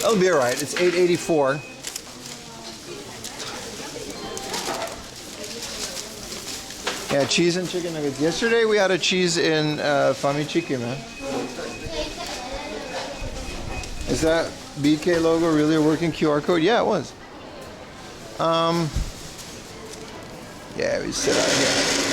[SPEAKER 1] That'll be alright. It's $8.84. Yeah, cheese and chicken nuggets. Yesterday we had a cheese in Famichiki, man. Is that BK logo really a working QR code? Yeah, it was. Yeah, we sit out here.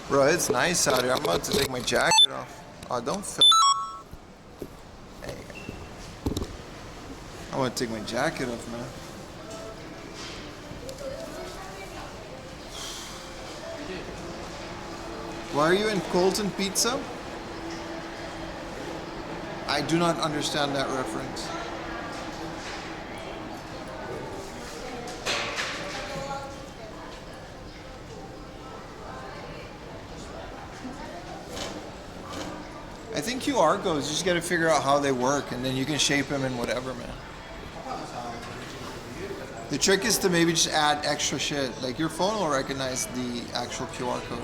[SPEAKER 1] Bro, it's nice out here. I'm about to take my jacket off. Oh, don't film me. Hey. I want to take my jacket off, man. Why are you in Colton Pizza? I do not understand that reference. I think QR codes, you just got to figure out how they work, and then you can shape them in whatever, man. The trick is to maybe just add extra shit. Like your phone will recognize the actual QR code.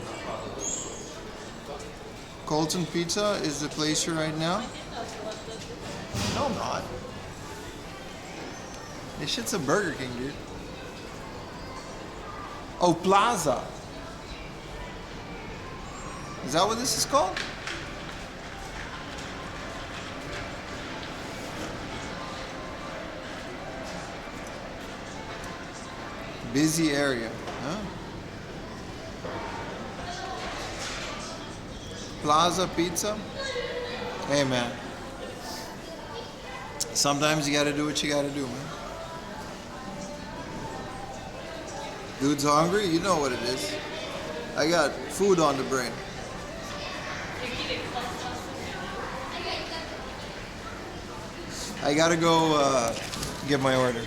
[SPEAKER 1] Colton Pizza is the place here right now. No, I'm not. This shit's a Burger King, dude. Oh, Plaza. Is that what this is called? Busy area, huh? Plaza Pizza. Hey, man. Sometimes you gotta do what you gotta do, man. Dude's hungry? You know what it is. I got food on the brain. I gotta go get my order.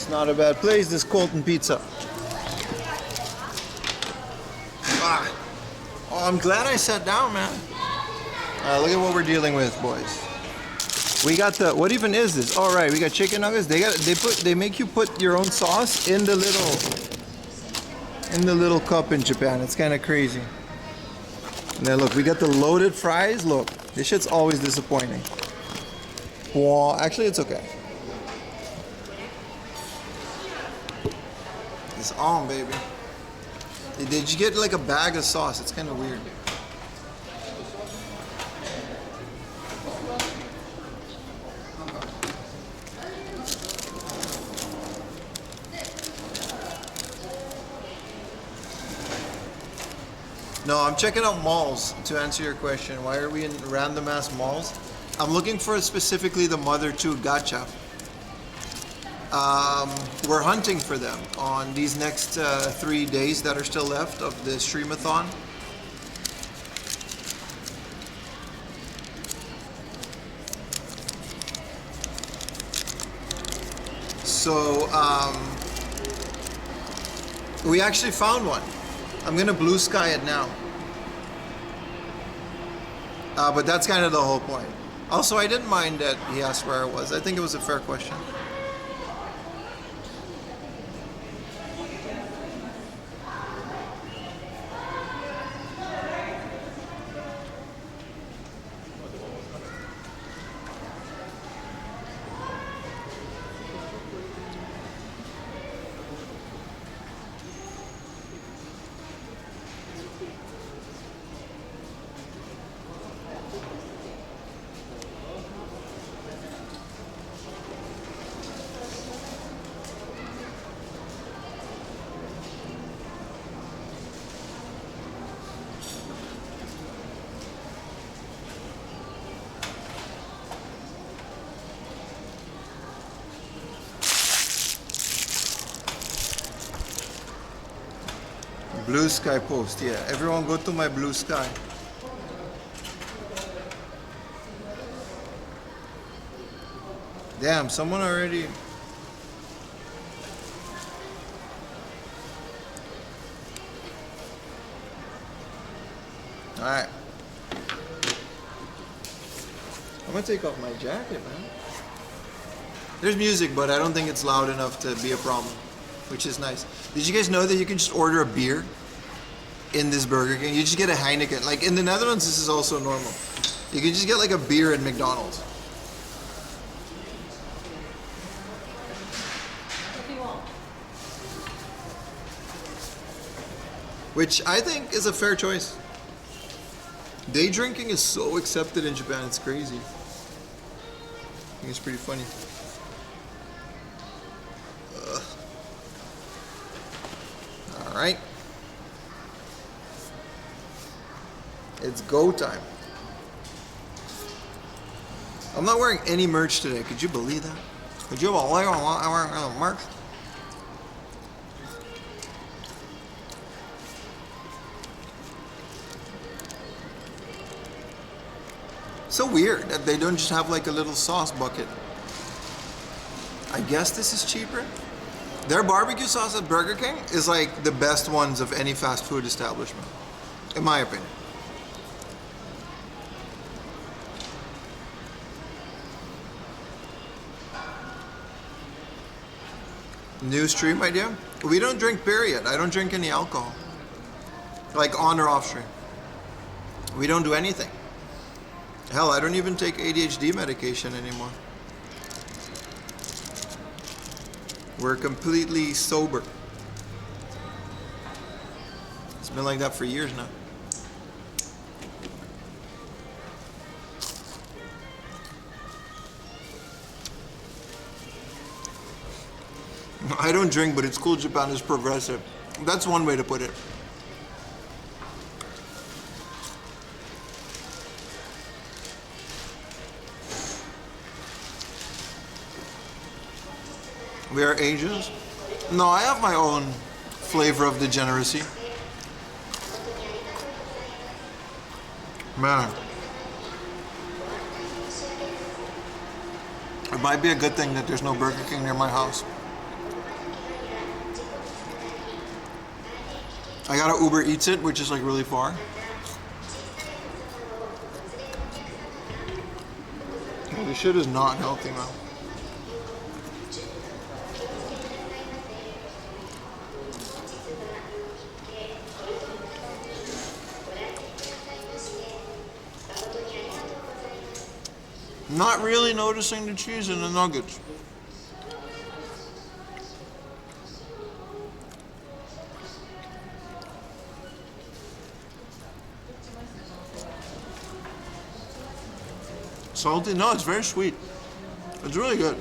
[SPEAKER 1] It's not a bad place, this Colton Pizza. Ah. Oh, I'm glad I sat down, man. Look at what we're dealing with, boys. We got the, what even is this? All right, we got chicken nuggets. They make you put your own sauce in the little cup in Japan. It's kind of crazy. And then look, we got the loaded fries. Look, this shit's always disappointing. Well, actually, it's okay. It's on, baby. Did you get like a bag of sauce? It's kind of weird. No, I'm checking out malls to answer your question. Why are we in random ass malls? I'm looking for specifically the Mother 2 Gatcha. We're hunting for them on these next 3 days that are still left of the stream-a-thon. So we actually found one. I'm gonna blue sky it now. But that's kind of the whole point. Also, I didn't mind that he asked where I was. I think it was a fair question. Blue Sky post, yeah. Everyone go to my Blue Sky. Damn, someone already... Alright. I'm gonna take off my jacket, man. There's music, but I don't think it's loud enough to be a problem, which is nice. Did you guys know that you can just order a beer in this Burger King? You just get a Heineken. Like in the Netherlands, this is also normal. You can just get like a beer at McDonald's. Which I think is a fair choice. Day drinking is so accepted in Japan, it's crazy. I think it's pretty funny. Alright. It's go time. I'm not wearing any merch today. Could you believe that? Could you believe I'm wearing merch? So weird that they don't just have like a little sauce bucket. I guess this is cheaper. Their barbecue sauce at Burger King is like the best ones of any fast food establishment, in my opinion. New stream idea? We don't drink period. I don't drink any alcohol. Like on or off stream. We don't do anything. Hell, I don't even take ADHD medication anymore. We're completely sober. It's been like that for years now. I don't drink, but it's cool Japan is progressive. That's one way to put it. We are Asians? No, I have my own flavor of degeneracy. Man. It might be a good thing that there's no Burger King near my house. I gotta Uber Eats it, which is like really far. Oh, this shit is not healthy, man. Not really noticing the cheese in the nuggets. Salty? No, it's very sweet. It's really good.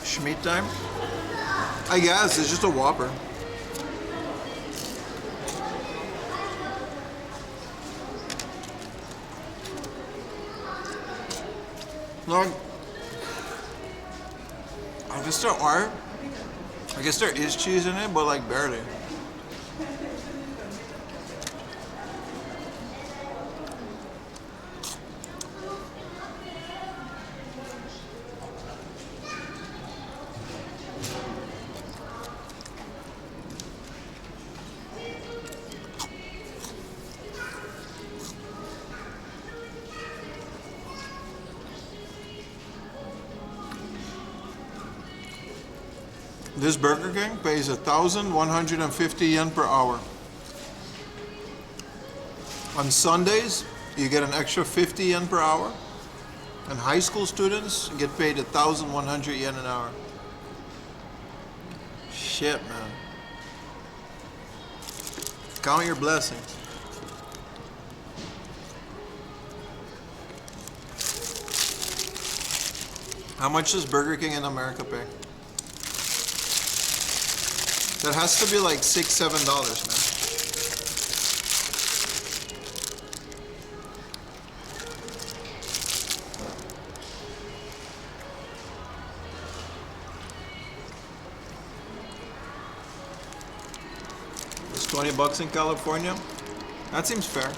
[SPEAKER 1] Schmeat time? I guess, it's just a Whopper. Like, I guess there are. I guess there is cheese in it, but like barely. This Burger King pays 1,150 yen per hour. On Sundays, you get an extra 50 yen per hour. And high school students get paid 1,100 yen an hour. Shit, man. Count your blessings. How much does Burger King in America pay? That has to be like $6, $7, man. It's $20 in California. That seems fair.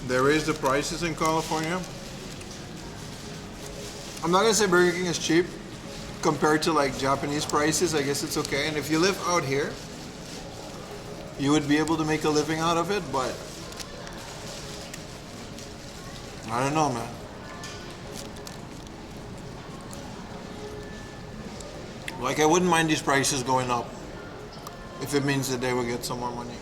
[SPEAKER 1] They raised the prices in California. I'm not gonna say Burger King is cheap compared to like Japanese prices. I guess it's okay. And if you live out here, you would be able to make a living out of it, but I don't know, man. Like, I wouldn't mind these prices going up if it means that they will get some more money.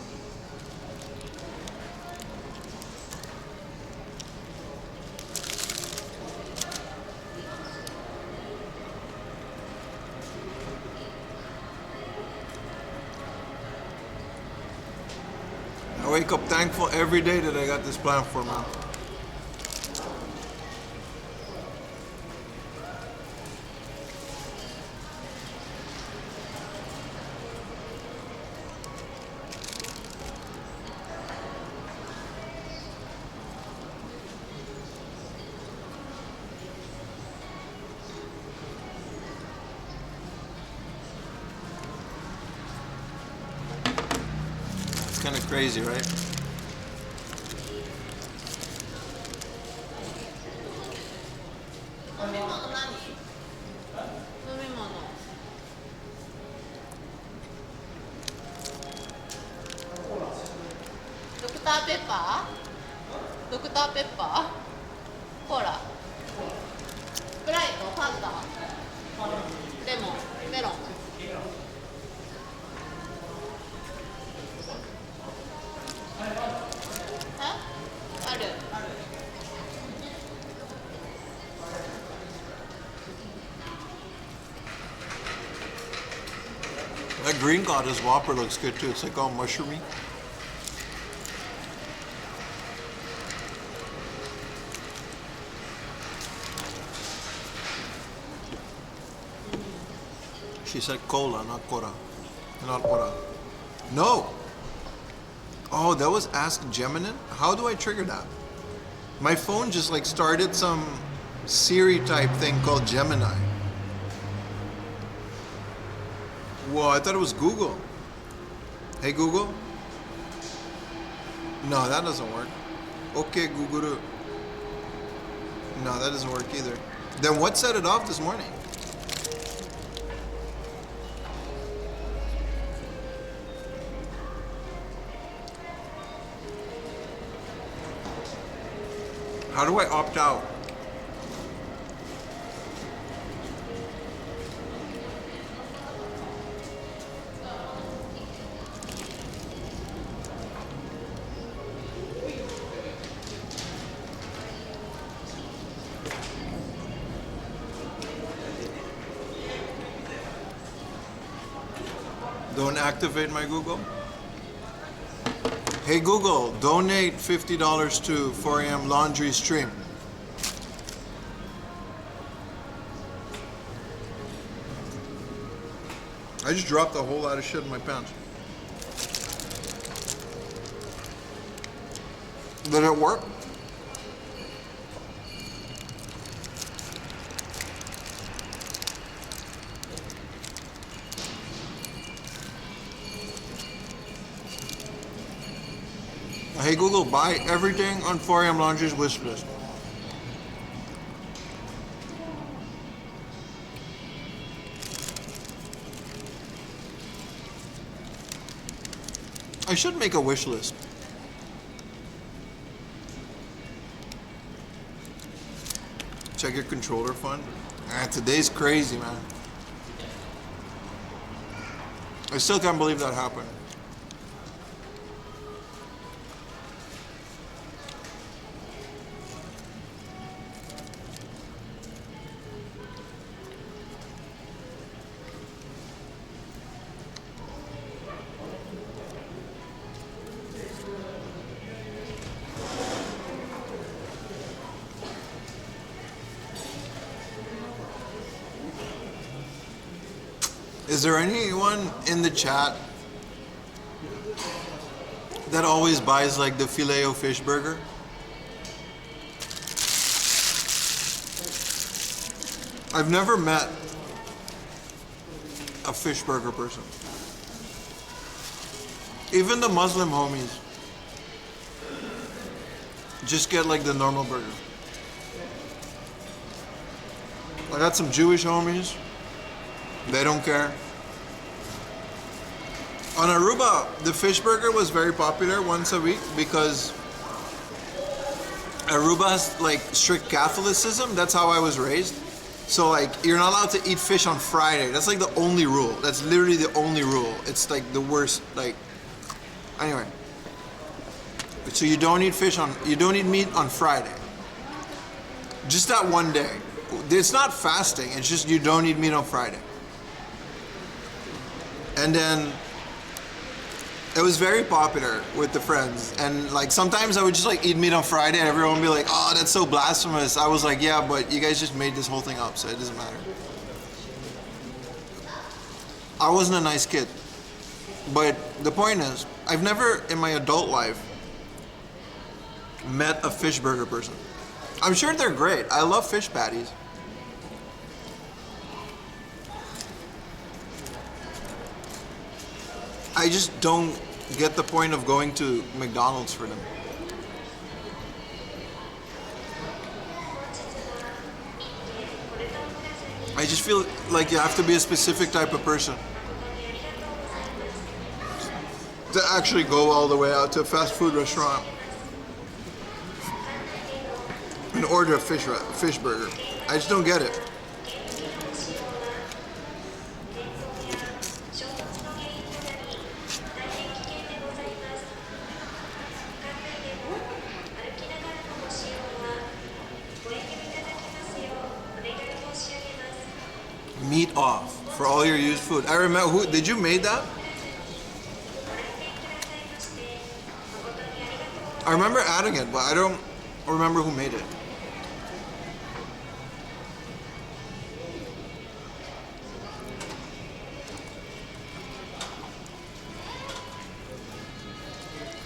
[SPEAKER 1] I wake up thankful every day that I got this platform, man. Kind of crazy, right?
[SPEAKER 4] Dr. Pepper? Dr. Pepper? Cola? Sprite? Fanta? Lemon? Melon?
[SPEAKER 1] drink on this Whopper looks good too. It's like all mushroomy. She said cola, not cora. Not ora. No! Oh, that was Ask Gemini? How do I trigger that? My phone just like started some Siri type thing called Gemini. Whoa, I thought it was Google. Hey Google? No, that doesn't work. Okay, Google. No, that doesn't work either. Then what set it off this morning? How do I opt out? Don't activate my Google. Hey Google, donate $50 to 4 a.m. laundry stream. I just dropped a whole lot of shit in my pants. Did it work? Hey Google, buy everything on 4 a.m. Laundry's wish list. I should make a wish list. Check your controller fund. Today's crazy, man. I still can't believe that happened. Is there anyone in the chat that always buys like the Filet-O-Fish burger? I've never met a fish burger person. Even the Muslim homies just get like the normal burger. I got some Jewish homies. They don't care. On Aruba, the fish burger was very popular once a week because Aruba has like strict Catholicism. That's how I was raised. So like you're not allowed to eat fish on Friday. That's like the only rule. That's literally the only rule. It's like the worst. Like anyway. So you don't eat meat on Friday. Just that one day. It's not fasting. It's just you don't eat meat on Friday. And then it was very popular with the friends. And like sometimes I would just like eat meat on Friday and everyone would be like, oh, that's so blasphemous. I was like, yeah, but you guys just made this whole thing up, so it doesn't matter. I wasn't a nice kid. But the point is, I've never in my adult life met a fish burger person. I'm sure they're great. I love fish patties. I just don't get the point of going to McDonald's for them. I just feel like you have to be a specific type of person to actually go all the way out to a fast food restaurant and order a fish burger. I just don't get it. Meat off for all your used food. I remember, did you make that? I remember adding it, but I don't remember who made it.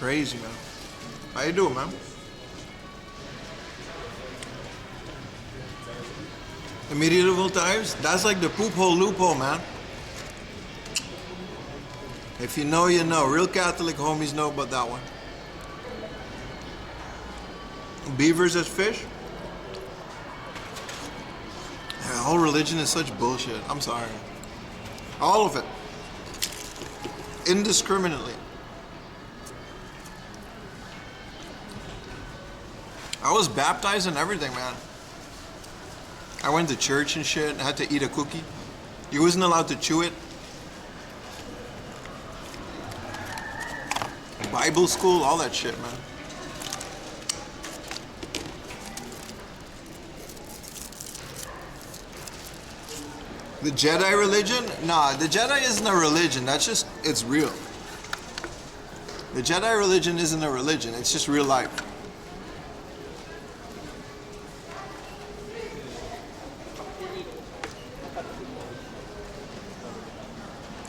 [SPEAKER 1] Crazy, man. How you doing, man? The medieval times? That's like the poop hole loophole, man. If you know, you know. Real Catholic homies know about that one. Beavers as fish? Yeah, whole religion is such bullshit. I'm sorry. All of it. Indiscriminately. I was baptized and everything, man. I went to church and shit. I had to eat a cookie. You wasn't allowed to chew it. Bible school, all that shit, man. The Jedi religion? Nah, the Jedi isn't a religion. That's just, it's real. The Jedi religion isn't a religion. It's just real life.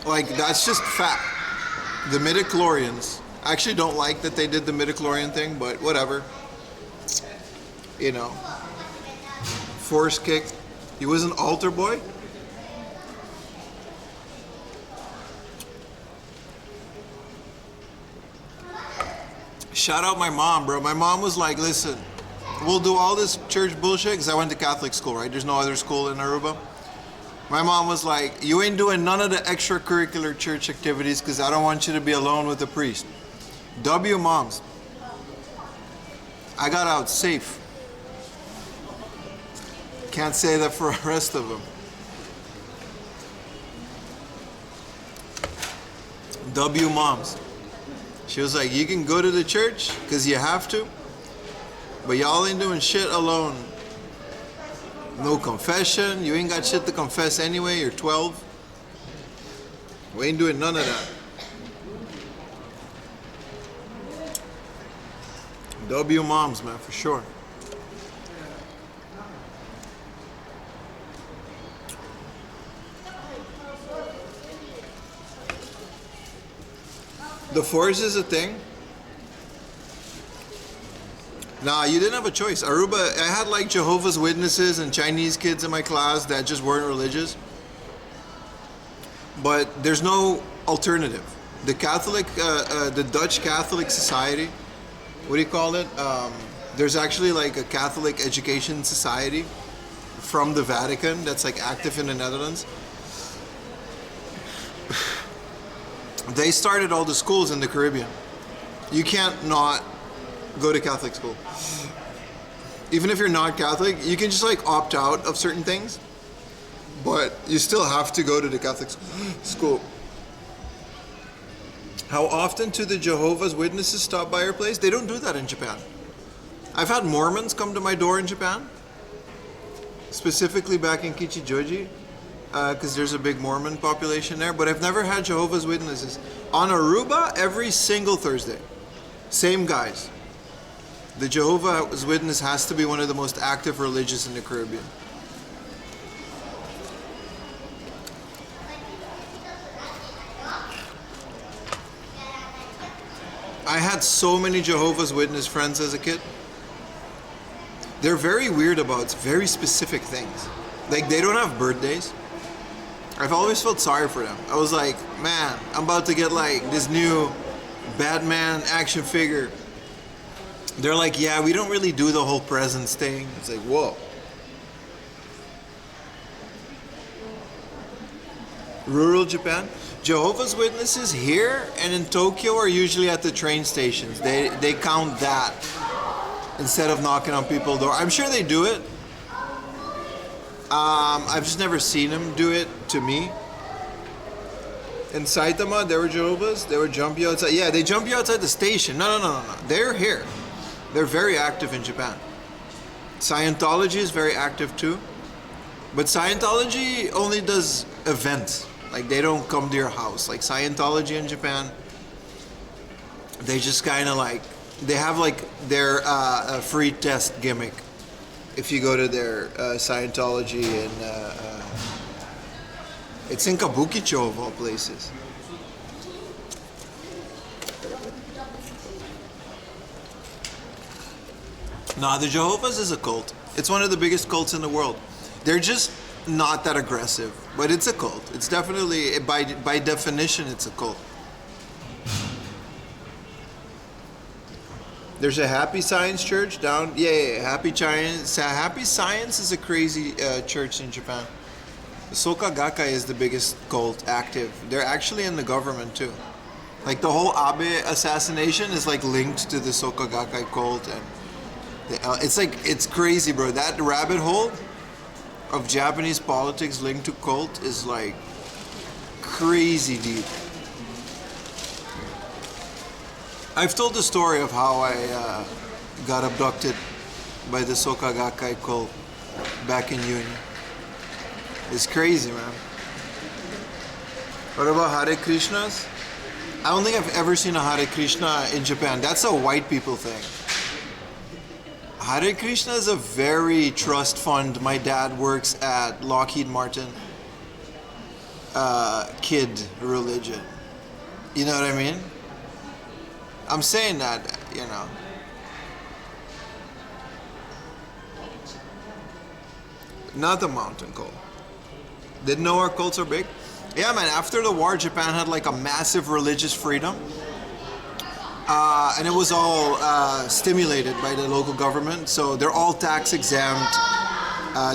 [SPEAKER 1] Like, that's just fact. The midichlorians. I actually don't like that they did the midichlorian thing, but whatever. You know. Force kick. He was an altar boy. Shout out my mom, bro. My mom was like, listen, we'll do all this church bullshit, because I went to Catholic school, right? There's no other school in Aruba. My mom was like, you ain't doing none of the extracurricular church activities because I don't want you to be alone with the priest. W moms. I got out safe. Can't say that for the rest of them. W moms. She was like, you can go to the church because you have to, but y'all ain't doing shit alone. No confession. You ain't got shit to confess anyway. You're 12. We ain't doing none of that. W moms, man, for sure. The Force is a thing. Nah, you didn't have a choice. Aruba, I had like Jehovah's Witnesses and Chinese kids in my class that just weren't religious. But there's no alternative. The Catholic, the Dutch Catholic Society, what do you call it? There's actually like a Catholic Education Society from the Vatican that's like active in the Netherlands. They started all the schools in the Caribbean. You can't not go to Catholic school. Even if you're not Catholic, you can just like opt out of certain things, but you still have to go to the Catholic school. How often do the Jehovah's Witnesses stop by your place? They don't do that in Japan. I've had Mormons come to my door in Japan, specifically back in Kichijoji, because there's a big Mormon population there, but I've never had Jehovah's Witnesses. On Aruba, every single Thursday, same guys. The Jehovah's Witness has to be one of the most active religions in the Caribbean. I had so many Jehovah's Witness friends as a kid. They're very weird about very specific things. Like, they don't have birthdays. I've always felt sorry for them. I was like, man, I'm about to get like this new Batman action figure. They're like, yeah, we don't really do the whole presents thing. It's like, whoa. Rural Japan. Jehovah's Witnesses here and in Tokyo are usually at the train stations. They count that instead of knocking on people's door. I'm sure they do it. I've just never seen them do it to me. In Saitama, they were Jehovah's. They would jump you outside. Yeah, they jump you outside the station. No. They're here. They're very active in Japan. Scientology is very active too. But Scientology only does events. Like, they don't come to your house. Like, Scientology in Japan, they just kind of like They have like their free test gimmick. If you go to their Scientology and it's in Kabukicho of all places. Nah, the Jehovah's is a cult. It's one of the biggest cults in the world. They're just not that aggressive, but it's a cult. It's definitely, by definition, it's a cult. There's a Happy Science church down. Yeah, Happy Science. Happy Science is a crazy church in Japan. The Soka Gakkai is the biggest cult active. They're actually in the government too. Like the whole Abe assassination is like linked to the Soka Gakkai cult, and it's crazy, bro. That rabbit hole of Japanese politics linked to cult is like crazy deep. I've told the story of how I got abducted by the Soka Gakkai cult back in uni. It's crazy, man. What about Hare Krishnas? I don't think I've ever seen a Hare Krishna in Japan. That's a white people thing. Hare Krishna is a very trust fund. My dad works at Lockheed Martin. Kid religion. You know what I mean? I'm saying that, you know. Not the mountain cult. Didn't know our cults are big? Yeah, man, after the war, Japan had like a massive religious freedom. And it was all stimulated by the local government, so they're all tax exempt.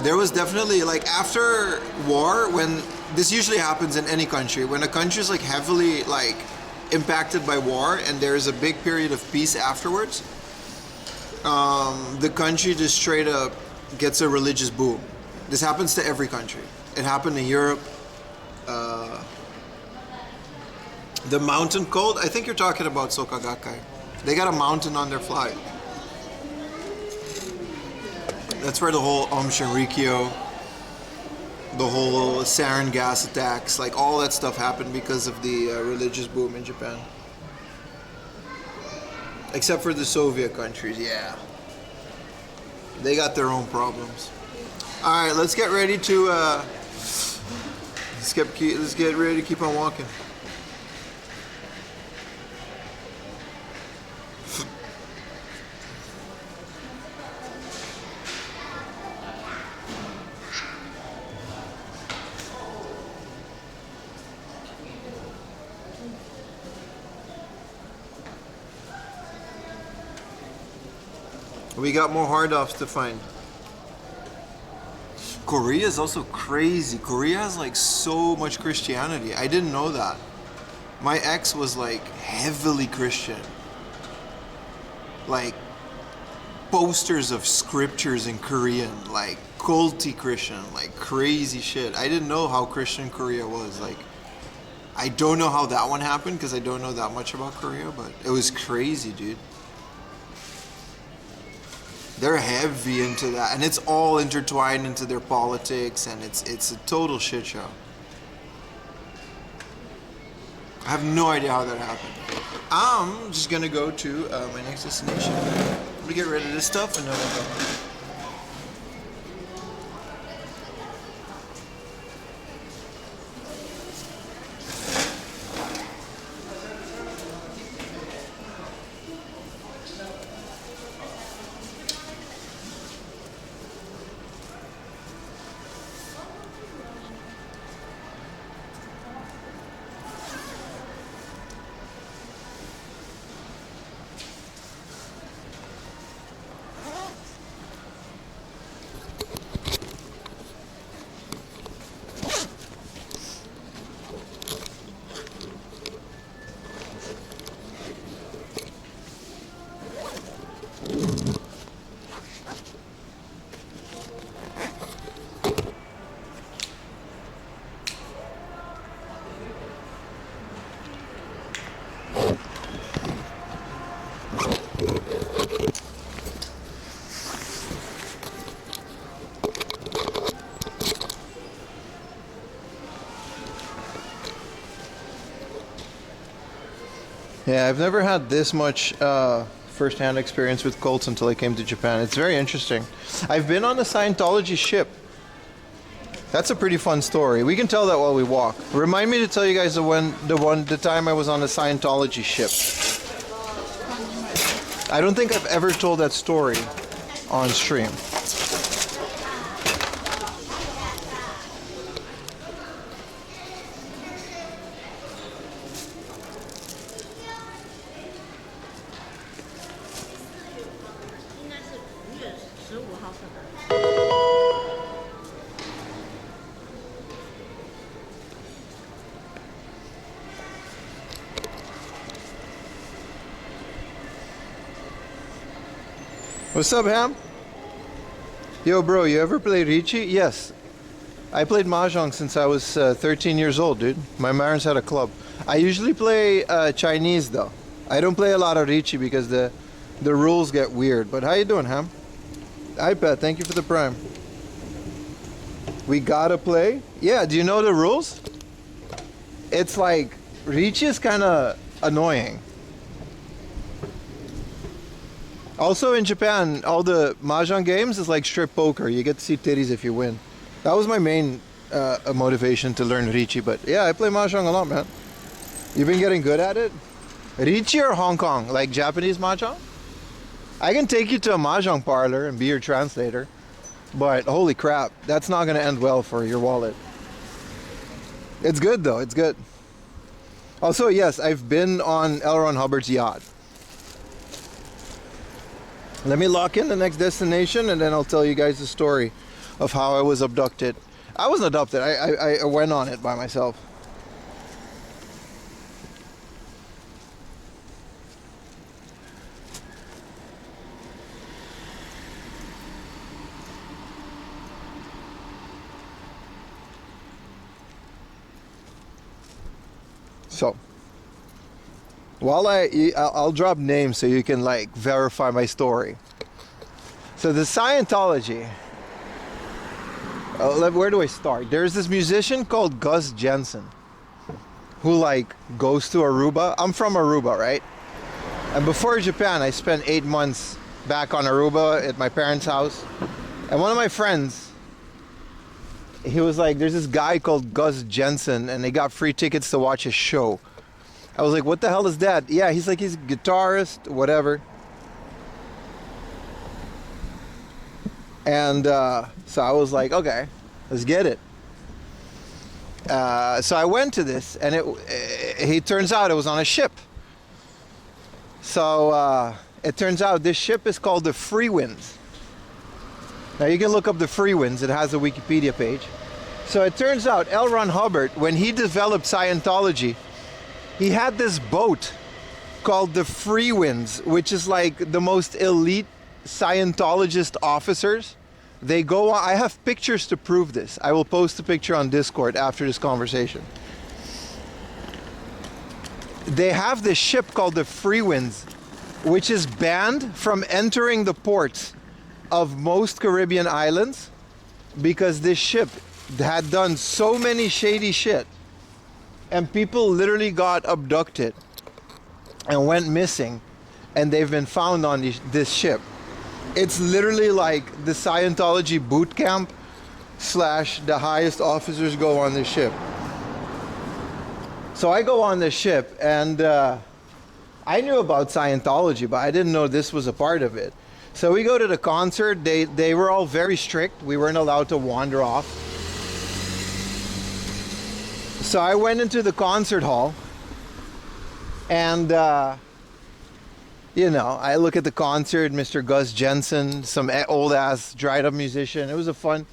[SPEAKER 1] There was definitely, like, after war, when this usually happens in any country, when a country is like heavily like impacted by war and there's a big period of peace afterwards, the country just straight up gets a religious boom. This happens to every country. It happened in Europe. The mountain cult, I think you're talking about Soka Gakkai. They got a mountain on their flag. That's where the whole Shinrikyo, the whole sarin gas attacks, like all that stuff happened because of the religious boom in Japan. Except for the Soviet countries, yeah. They got their own problems. All right, let's get ready to let's get ready to keep on walking. We got more hard offs to find. Korea is also crazy. Korea has like so much Christianity. I didn't know that. My ex was like heavily Christian. Like posters of scriptures in Korean, like culty Christian, like crazy shit. I didn't know how Christian Korea was. Like, I don't know how that one happened because I don't know that much about Korea, but it was crazy, dude. They're heavy into that, and it's all intertwined into their politics, and it's a total shit show. I have no idea how that happened. I'm just gonna go to my next destination. I'm gonna get rid of this stuff and then we'll go. Yeah, I've never had this much first-hand experience with cults until I came to Japan. It's very interesting. I've been on a Scientology ship. That's a pretty fun story. We can tell that while we walk. Remind me to tell you guys the time I was on a Scientology ship. I don't think I've ever told that story on stream. What's up, Ham? Yo, bro, you ever played Richi? Yes. I played Mahjong since I was 13 years old, dude. My parents had a club. I usually play Chinese, though. I don't play a lot of Richi because the rules get weird. But how you doing, Ham? iPad, thank you for the prime. We gotta play? Yeah, do you know the rules? It's like, Richi is kind of annoying. Also in Japan, all the Mahjong games is like strip poker. You get to see titties if you win. That was my main motivation to learn Richi. But yeah, I play Mahjong a lot, man. You've been getting good at it? Richi or Hong Kong? Like Japanese Mahjong? I can take you to a Mahjong parlor and be your translator. But holy crap, that's not going to end well for your wallet. It's good though, it's good. Also, yes, I've been on L. Ron Hubbard's yacht. Let me lock in the next destination and then I'll tell you guys the story of how I was abducted. I wasn't abducted, I went on it by myself. So, while I'll drop names so you can like verify my story. So the Scientology, where do I start? There's this musician called Gus Jensen who like goes to Aruba. I'm from Aruba, right? And before Japan, I spent 8 months back on Aruba at my parents' house. And one of my friends, he was like, there's this guy called Gus Jensen and they got free tickets to watch his show. I was like, what the hell is that? Yeah, he's like, he's a guitarist, whatever. And so I was like, okay, let's get it. So I went to this and it turns out it was on a ship. So it turns out this ship is called the Free Winds. Now you can look up the Free Winds, it has a Wikipedia page. So it turns out L. Ron Hubbard, when he developed Scientology, he had this boat called the Free Winds, which is like the most elite Scientologist officers. They go on, I have pictures to prove this. I will post a picture on Discord after this conversation. They have this ship called the Free Winds, which is banned from entering the ports of most Caribbean islands because this ship had done so many shady shit. And people literally got abducted and went missing, and they've been found on this ship. It's literally like the Scientology boot camp / the highest officers go on this ship. So I go on this ship, and I knew about Scientology, but I didn't know this was a part of it. So we go to the concert. They were all very strict. We weren't allowed to wander off. So I went into the concert hall and, you know, I look at the concert, Mr. Gus Jensen, some old ass dried up musician. It was a fun,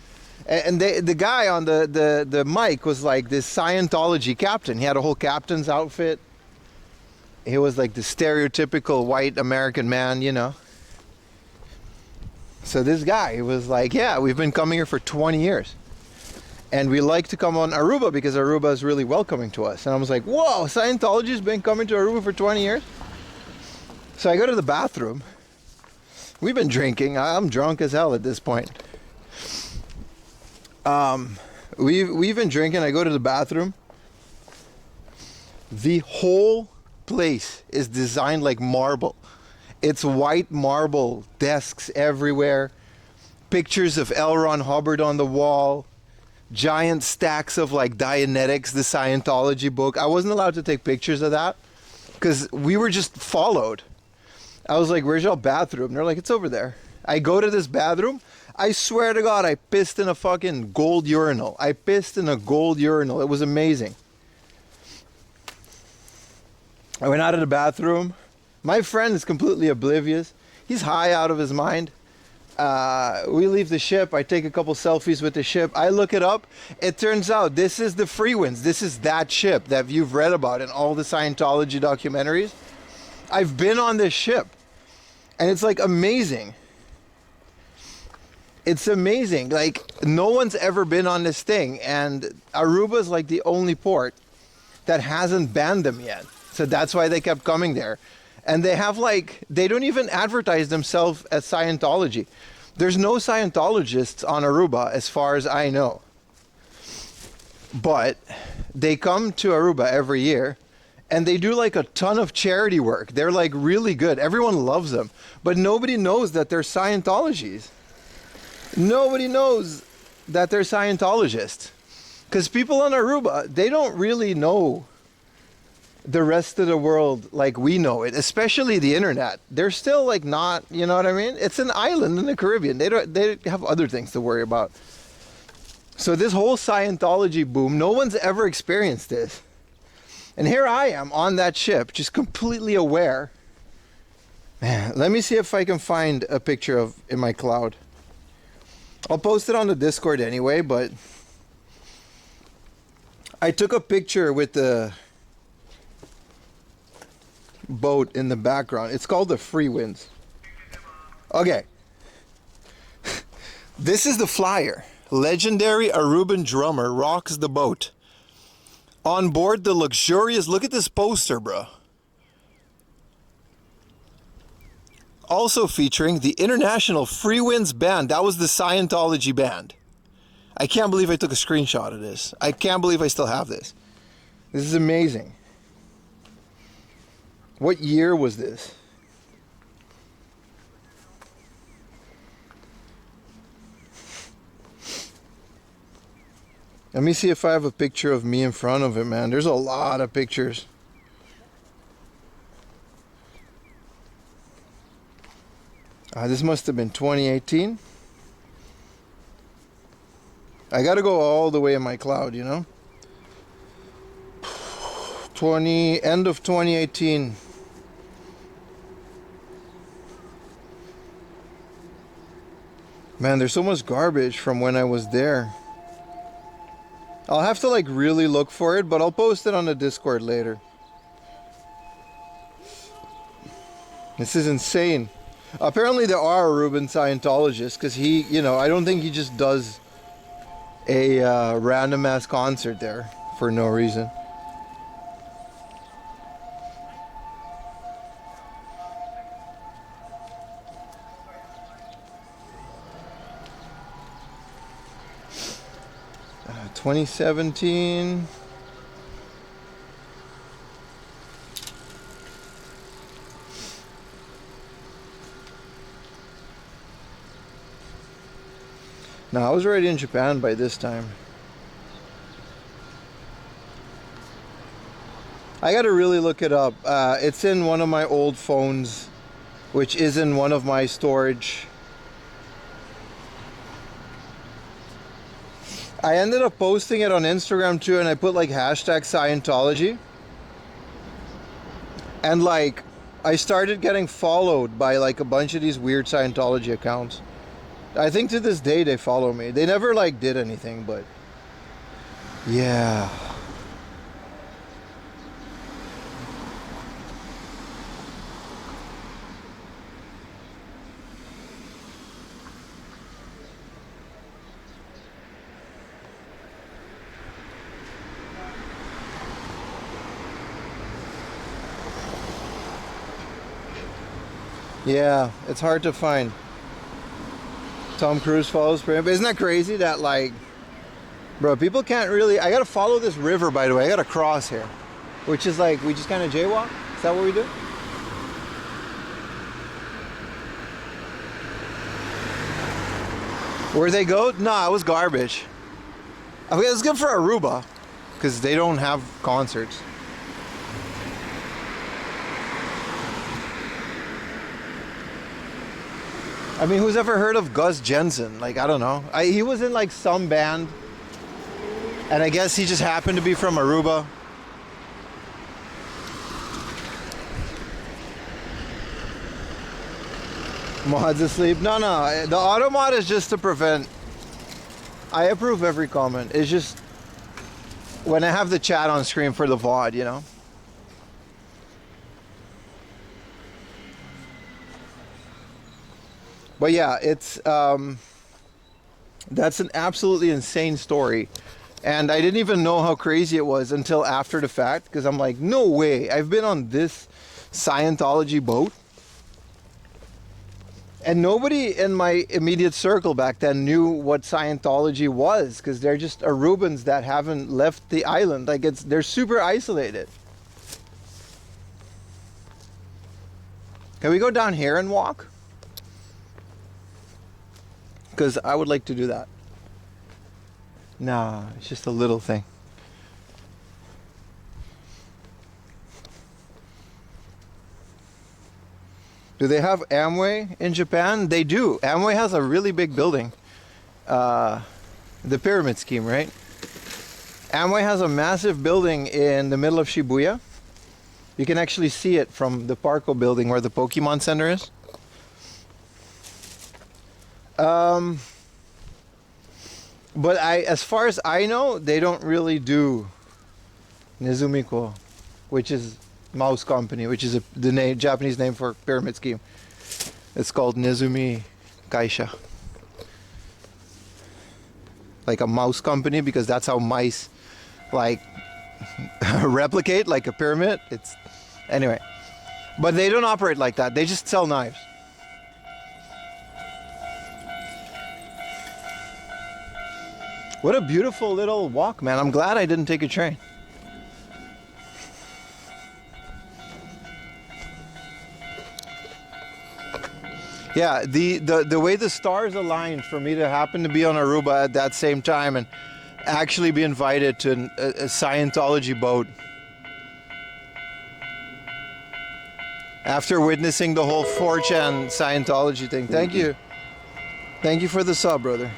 [SPEAKER 1] and the guy on the mic was like this Scientology captain. He had a whole captain's outfit. He was like the stereotypical white American man, you know. So this guy was like, yeah, we've been coming here for 20 years. And we like to come on Aruba because Aruba is really welcoming to us. And I was like, whoa, Scientology's been coming to Aruba for 20 years? So I go to the bathroom. We've been drinking. I'm drunk as hell at this point. We've been drinking. I go to the bathroom. The whole place is designed like marble. It's white marble desks everywhere. Pictures of L. Ron Hubbard on the wall. Giant stacks of like Dianetics, the Scientology book. I wasn't allowed to take pictures of that because we were just followed. I was like, where's your bathroom? And they're like, it's over there. I go to this bathroom. I swear to God, I pissed in a fucking gold urinal. I pissed in a gold urinal. It was amazing. I went out of the bathroom. My friend is completely oblivious. He's high out of his mind. We leave the ship. I take a couple selfies with the ship. I look it up. It turns out this is the Free Winds. This is that ship that you've read about in all the Scientology documentaries. I've been on this ship. And it's like amazing. It's amazing. Like no one's ever been on this thing. And Aruba's like the only port that hasn't banned them yet. So that's why they kept coming there. And they have like, they don't even advertise themselves as Scientology. There's no Scientologists on Aruba as far as I know. But they come to Aruba every year and they do like a ton of charity work. They're like really good. Everyone loves them. But nobody knows that they're Scientologies. Nobody knows that they're Scientologists. Because people on Aruba, they don't really know the rest of the world like we know it, especially the internet. They're still like not, you know what I mean? It's an island in the Caribbean. They have other things to worry about. So this whole Scientology boom, no one's ever experienced this. And here I am on that ship, just completely aware. Man, let me see if I can find a picture of in my cloud. I'll post it on the Discord anyway, but I took a picture with the boat in the background. It's called the Free Winds. Okay. This is the flyer. Legendary Aruban drummer rocks the boat. On board the luxurious, look at this poster, bro. Also featuring the International Free Winds Band. That was the Scientology band. I can't believe I took a screenshot of this. I can't believe I still have this. This is amazing. What year was this? Let me see if I have a picture of me in front of it, man. There's a lot of pictures. This must have been 2018. I gotta go all the way in my cloud, you know? End of 2018. Man, there's so much garbage from when I was there. I'll have to like really look for it, but I'll post it on the Discord later. This is insane. Apparently there are Aruban Scientologists, because he, you know, I don't think he just does a random ass concert there for no reason. Uh, 2017. No, I was already in Japan by this time. I gotta really look it up. It's in one of my old phones, which is in one of my storage. I ended up posting it on Instagram too, and I put like hashtag Scientology. And like, I started getting followed by like a bunch of these weird Scientology accounts. I think to this day they follow me. They never like did anything, but yeah. Yeah, it's hard to find. Tom Cruise follows Prem. But isn't that crazy that like, bro, people can't really, I gotta follow this river, by the way. I gotta cross here, which is like, we just kind of jaywalk. Is that what we do? Where they go? No, it was garbage. Okay, it's good for Aruba because they don't have concerts. I mean, who's ever heard of Gus Jensen? Like, I don't know. He was in like some band, and I guess he just happened to be from Aruba. Mod's asleep. No, the auto mod is just to prevent. I approve every comment. It's just when I have the chat on screen for the VOD, you know. But yeah, it's that's an absolutely insane story, and I didn't even know how crazy it was until after the fact, because I'm like, no way, I've been on this Scientology boat, and nobody in my immediate circle back then knew what Scientology was, because they're just Arubans that haven't left the island. Like, they're super isolated. Can we go down here and walk? Because I would like to do that. Nah, it's just a little thing. Do they have Amway in Japan? They do. Amway has a really big building. The pyramid scheme, right? Amway has a massive building in the middle of Shibuya. You can actually see it from the Parco building where the Pokemon Center is. But as far as I know, they don't really do Nezumiko, which is mouse company, which is the Japanese name for pyramid scheme. It's called Nezumi Kaisha. Like a mouse company, because that's how mice like replicate like a pyramid. Anyway, but they don't operate like that. They just sell knives. What a beautiful little walk, man. I'm glad I didn't take a train. Yeah, the way the stars aligned for me to happen to be on Aruba at that same time and actually be invited to a Scientology boat. After witnessing the whole 4chan Scientology thing. Thank you. Thank you for the sub, brother.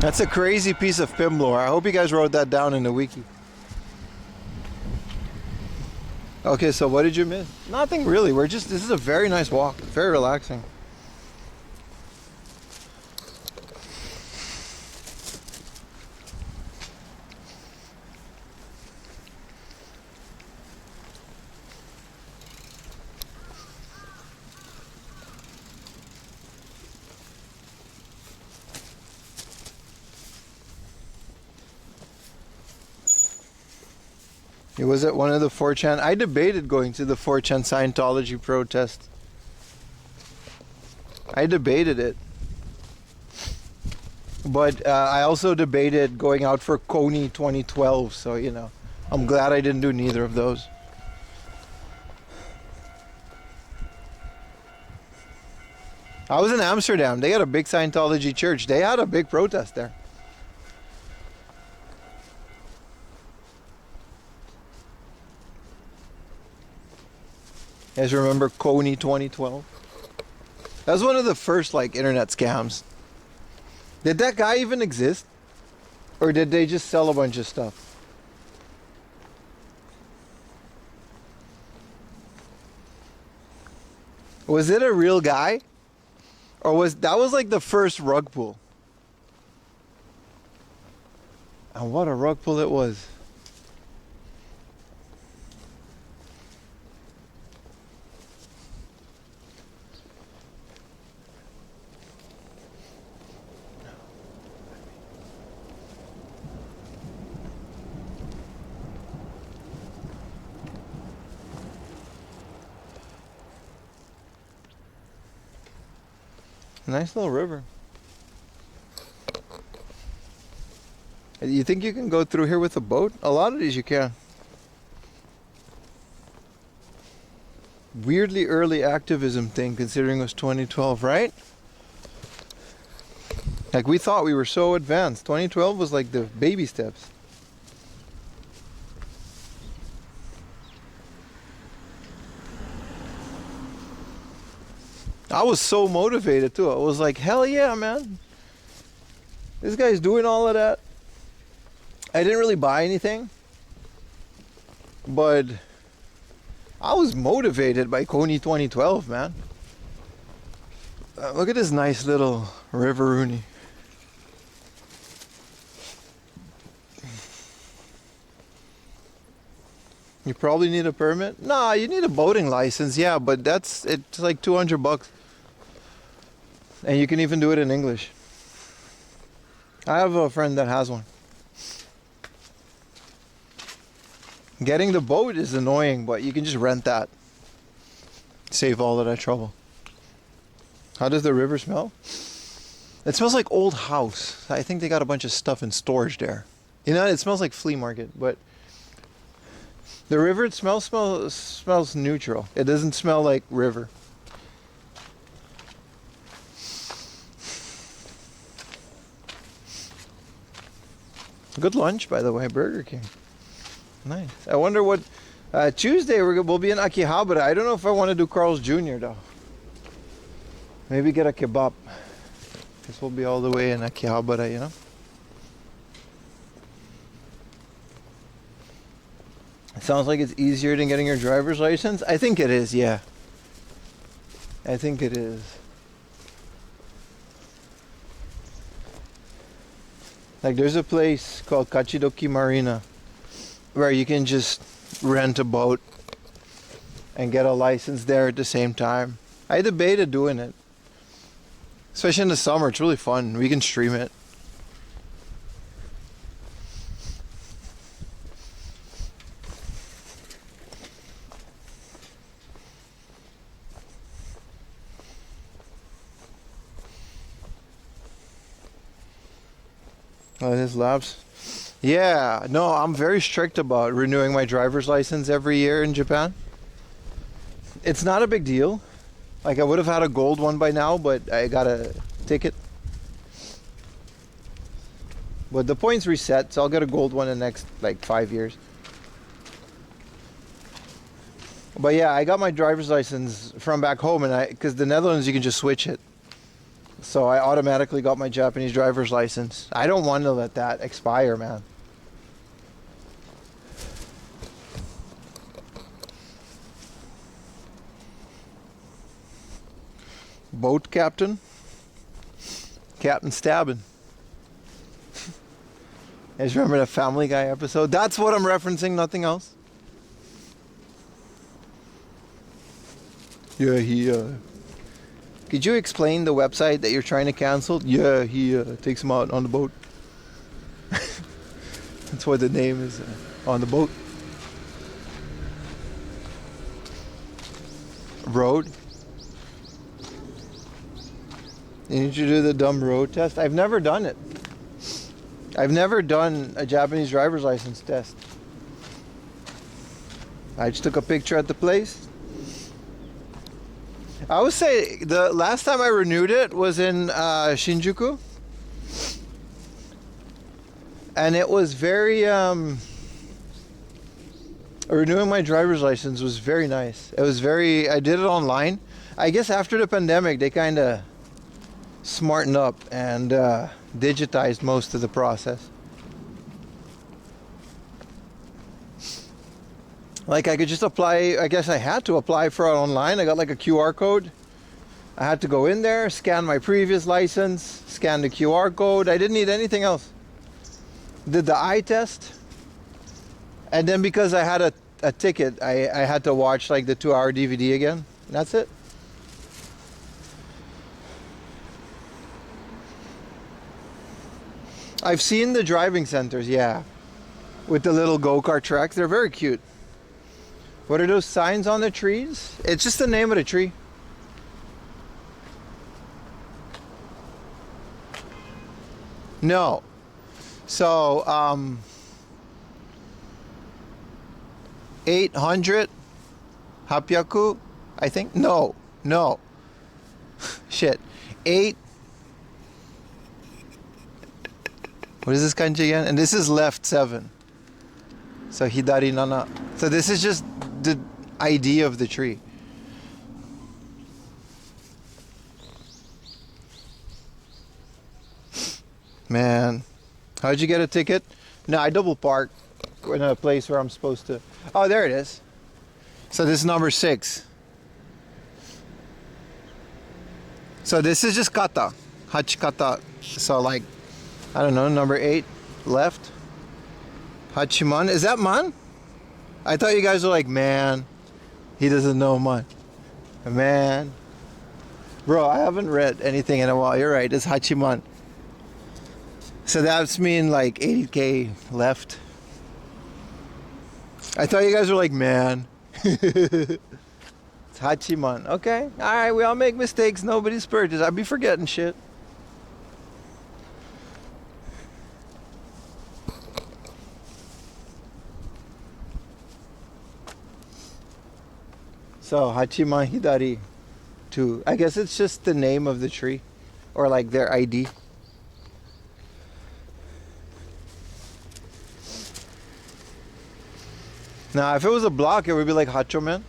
[SPEAKER 1] That's a crazy piece of PIM lore. I hope you guys wrote that down in the wiki. Okay, so what did you miss? Nothing really. This is a very nice walk. Very relaxing. It was at one of the 4chan. I debated going to the 4chan Scientology protest. I debated it. But I also debated going out for Kony 2012. So, you know, I'm glad I didn't do neither of those. I was in Amsterdam. They got a big Scientology church. They had a big protest there. You guys remember Kony 2012? That was one of the first like internet scams. Did that guy even exist? Or did they just sell a bunch of stuff? Was it a real guy? Or that was like the first rug pull? And what a rug pull it was. Nice little river. You think you can go through here with a boat? A lot of these you can. Weirdly early activism thing considering it was 2012, right? Like we thought we were so advanced. 2012 was like the baby steps. I was so motivated too. I was like, hell yeah, man. This guy's doing all of that. I didn't really buy anything, but I was motivated by Kony 2012, man. Look at this nice little river Rooney. You probably need a permit? Nah, you need a boating license, yeah, but it's like $200. And you can even do it in English. I have a friend that has one. Getting the boat is annoying, but you can just rent that. Save all of that trouble. How does the river smell? It smells like old house. I think they got a bunch of stuff in storage there. You know, it smells like flea market, but the river, it smells neutral. It doesn't smell like river. Good lunch, by the way, Burger King. Nice. I wonder what Tuesday we'll be in Akihabara. I don't know if I want to do Carl's Jr. though. Maybe get a kebab. Because we'll be all the way in Akihabara, you know. It sounds like it's easier than getting your driver's license. I think it is, yeah. I think it is. Like there's a place called Kachidoki Marina where you can just rent a boat and get a license there at the same time. I debated doing it. Especially in the summer, it's really fun. We can stream it. Oh, his labs. Yeah, no, I'm very strict about renewing my driver's license every year in Japan. It's not a big deal. Like I would have had a gold one by now, but I got a ticket. But the points reset, so I'll get a gold one in the next like 5 years. But yeah, I got my driver's license from back home, and because the Netherlands you can just switch it. So I automatically got my Japanese driver's license. I don't want to let that expire, man. Boat captain. Captain stabbing. I just remember the Family Guy episode. That's what I'm referencing, nothing else. Yeah, could you explain the website that you're trying to cancel? Yeah, he takes him out on the boat. That's why the name is on the boat. Road. You need to do the dumb road test. I've never done it. I've never done a Japanese driver's license test. I just took a picture at the place. I would say the last time I renewed it was in Shinjuku. And it was very, renewing my driver's license was very nice. It was very, I did it online. I guess after the pandemic, they kind of smartened up and digitized most of the process. Like I could just apply, I guess I had to apply for it online. I got like a QR code. I had to go in there, scan my previous license, scan the QR code. I didn't need anything else. Did the eye test. And then because I had a ticket, I had to watch like the 2-hour DVD again. That's it. I've seen the driving centers, yeah. With the little go-kart tracks. They're very cute. What are those signs on the trees? It's just the name of the tree. No. So 800 800, I think. No, shit. 8. What is this kanji again? And this is left 7. So hidari nana. So this is just the ID of the tree. Man, how'd you get a ticket? No, I double parked in a place where I'm supposed to. Oh, there it is. So this is number 6. So this is just kata, hachikata. So like, I don't know, number 8 left. Hachiman, is that man? I thought you guys were like, man, he doesn't know man. Man. Bro, I haven't read anything in a while. You're right, it's Hachiman. So that's mean like 80K left. I thought you guys were like, man. It's Hachiman. Okay, alright, we all make mistakes. Nobody's perfect. I'd be forgetting shit. So Hachiman Hidari 2. I guess it's just the name of the tree. Or like their ID. Now if it was a block, it would be like Hachomen.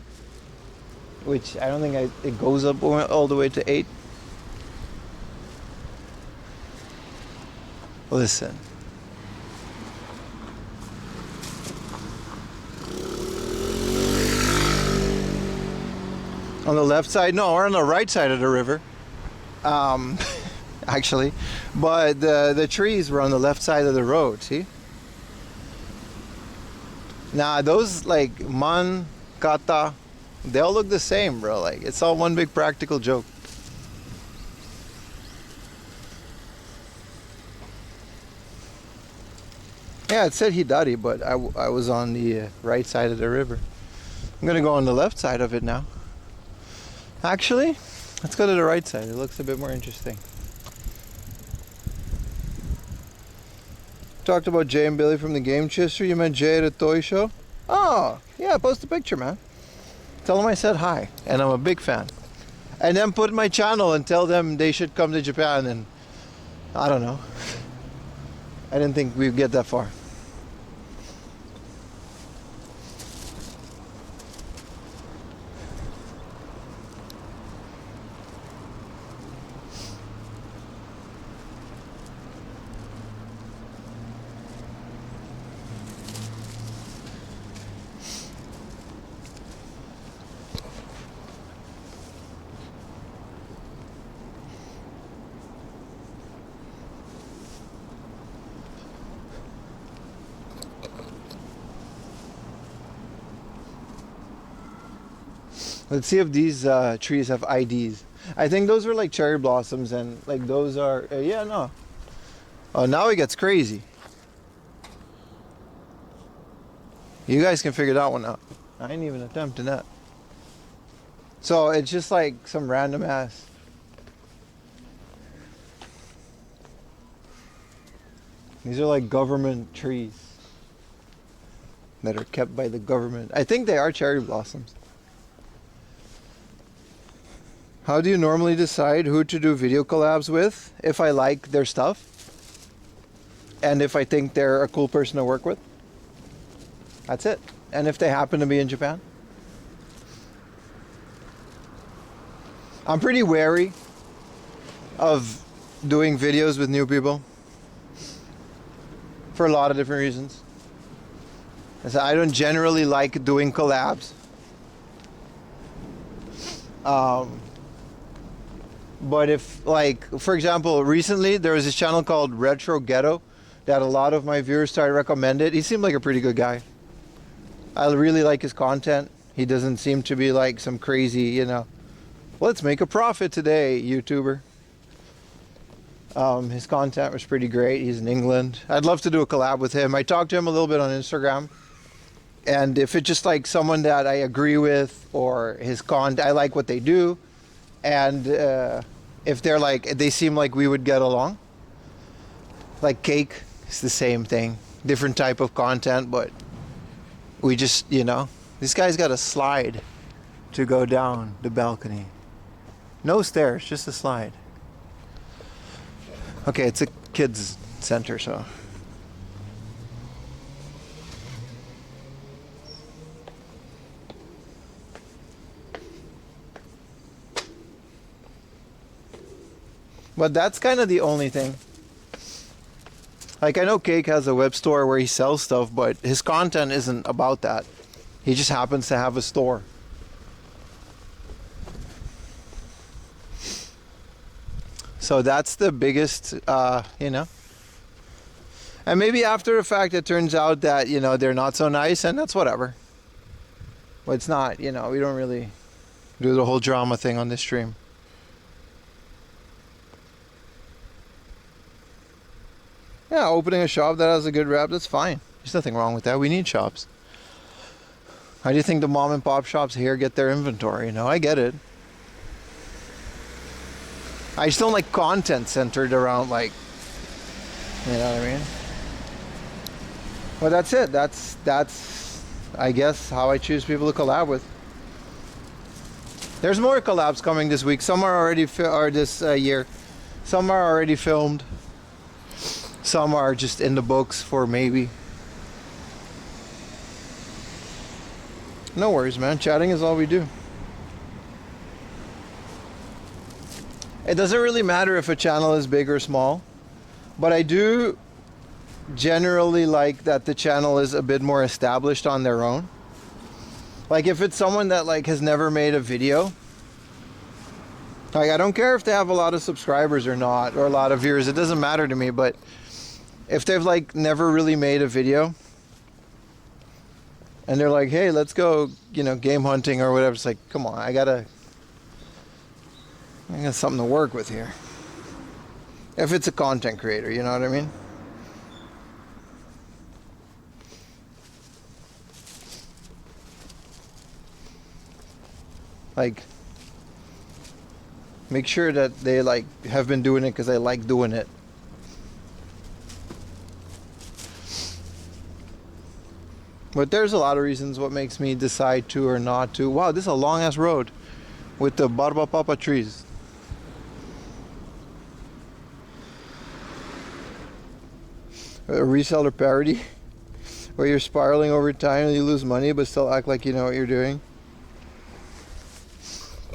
[SPEAKER 1] Which I don't think it goes up all the way to 8. Listen. On the left side? No, we're on the right side of the river. Actually. But the trees were on the left side of the road, see? Nah, those like man, kata, they all look the same, bro. Like, it's all one big practical joke. Yeah, it said Hidari, but I was on the right side of the river. I'm gonna go on the left side of it now. Actually, let's go to the right side. It looks a bit more interesting. Talked about Jay and Billy from the Game Chaser. You met Jay at a toy show? Oh, yeah, post a picture, man. Tell them I said hi, and I'm a big fan. And then put my channel and tell them they should come to Japan, and I don't know. I didn't think we'd get that far. Let's see if these trees have IDs. I think those were like cherry blossoms, and like those are, yeah, no. Oh, now it gets crazy. You guys can figure that one out. I ain't even attempting that. So it's just like some random ass. These are like government trees that are kept by the government. I think they are cherry blossoms. How do you normally decide who to do video collabs with? If I like their stuff and if I think they're a cool person to work with. That's it. And if they happen to be in Japan. I'm pretty wary of doing videos with new people for a lot of different reasons. So I don't generally like doing collabs. But if, like, for example, recently there was this channel called Retro Ghetto that a lot of my viewers started recommended. He seemed like a pretty good guy. I really like his content. He doesn't seem to be like some crazy, you know, let's make a profit today YouTuber. His content was pretty great. He's in England. I'd love to do a collab with him. I talked to him a little bit on Instagram. And if it's just like someone that I agree with, or his I like what they do, and if they're like, they seem like we would get along, like Cake, It's the same thing. Different type of content, but we just, you know, this guy's got a slide to go down the balcony. No stairs, just a slide. Okay, it's a kids center, so. But that's kind of the only thing. Like, I know Cake has a web store where he sells stuff, but his content isn't about that. He just happens to have a store. So that's the biggest, you know. And maybe after the fact it turns out that, you know, they're not so nice, and that's whatever. But it's not, you know, we don't really do the whole drama thing on this stream. Yeah, opening a shop that has a good rep, that's fine. There's nothing wrong with that. We need shops. How do you think the mom and pop shops here get their inventory? You know, I get it. I just don't like content centered around, like, you know what I mean? Well, that's it. That's I guess how I choose people to collab with. There's more collabs coming this week. Some are already or this year. Some are already filmed. Some are just in the books for maybe. No worries, man. Chatting is all we do. It doesn't really matter if a channel is big or small, but I do generally like that the channel is a bit more established on their own. Like, if it's someone that like has never made a video, like, I don't care if they have a lot of subscribers or not, or a lot of viewers, it doesn't matter to me. But if they've like never really made a video and they're like, hey, let's go, you know, game hunting or whatever, it's like, come on, I got something to work with here. If it's a content creator, you know what I mean? Like, make sure that they like have been doing it because they like doing it. But there's a lot of reasons what makes me decide to or not to. Wow, this is a long ass road with the barba papa trees. A reseller parody where you're spiraling over time and you lose money but still act like you know what you're doing.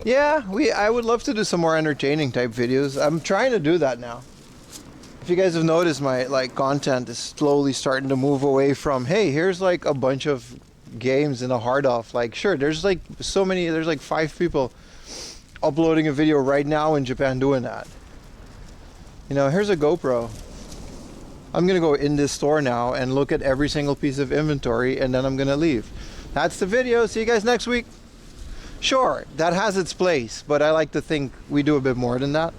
[SPEAKER 1] Yeah, I would love to do some more entertaining type videos. I'm trying to do that now. If you guys have noticed, my like content is slowly starting to move away from, hey, here's like a bunch of games in a hard off. Like, sure, there's like so many, there's like 5 people uploading a video right now in Japan doing that. You know, here's a GoPro. I'm gonna go in this store now and look at every single piece of inventory, and then I'm gonna leave. That's the video. See you guys next week. Sure, that has its place, but I like to think we do a bit more than that.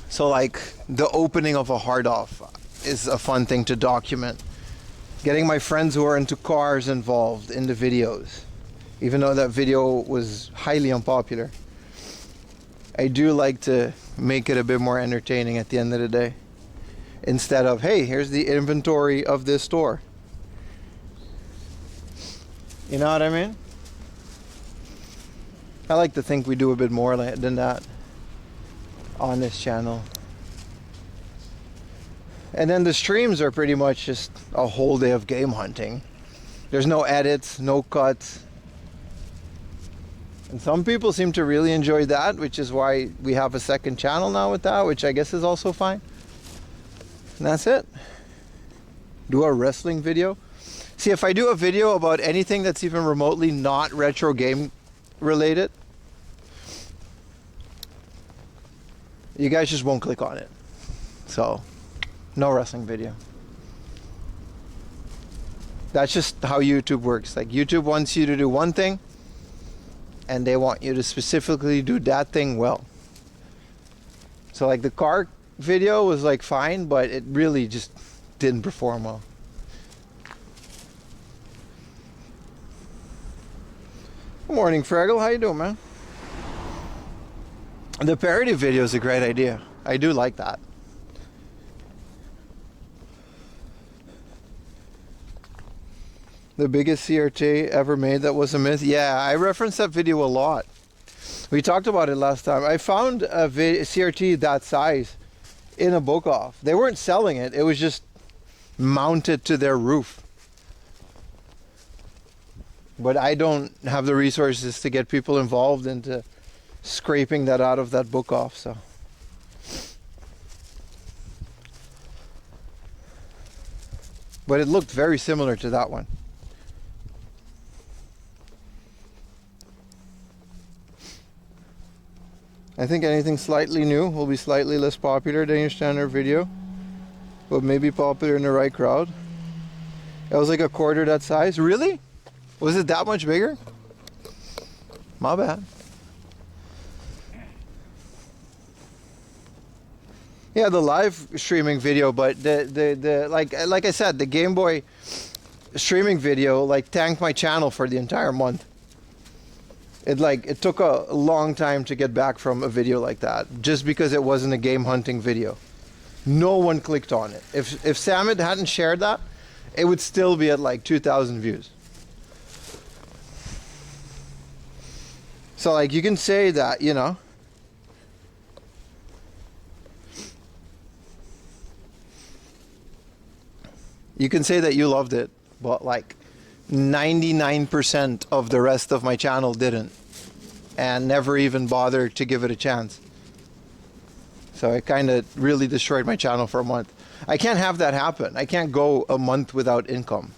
[SPEAKER 1] So like the opening of a hard off is a fun thing to document. Getting my friends who are into cars involved in the videos, even though that video was highly unpopular. I do like to make it a bit more entertaining at the end of the day, instead of, hey, here's the inventory of this store. You know what I mean? I like to think we do a bit more than that on this channel. And then the streams are pretty much just a whole day of game hunting. There's no edits, no cuts. And some people seem to really enjoy that, which is why we have a second channel now with that, which I guess is also fine. And that's it. Do a wrestling video. See, if I do a video about anything that's even remotely not retro game related, you guys just won't click on it. So, no wrestling video. That's just how YouTube works. Like, YouTube wants you to do one thing, and they want you to specifically do that thing well. So like the car video was like fine, but it really just didn't perform well. Good morning, Fraggle. How you doing, man? The parody video is a great idea. I do like that. The biggest CRT ever made that was a myth? Yeah, I referenced that video a lot. We talked about it last time. I found a CRT that size in a book off. They weren't selling it. It was just mounted to their roof. But I don't have the resources to get people involved into scraping that out of that book off, so. But it looked very similar to that one. I think anything slightly new will be slightly less popular than your standard video, but maybe popular in the right crowd. It was like a quarter that size. Really? Was it that much bigger? My bad. Yeah, the live streaming video, but the like I said, the Game Boy streaming video like tanked my channel for the entire month. It took a long time to get back from a video like that, just because it wasn't a game hunting video. No one clicked on it. If Samit hadn't shared that, it would still be at like 2,000 views. So like you can say that, you know. You can say that you loved it, but like 99% of the rest of my channel didn't, and never even bothered to give it a chance. So it kind of really destroyed my channel for a month. I can't have that happen. I can't go a month without income.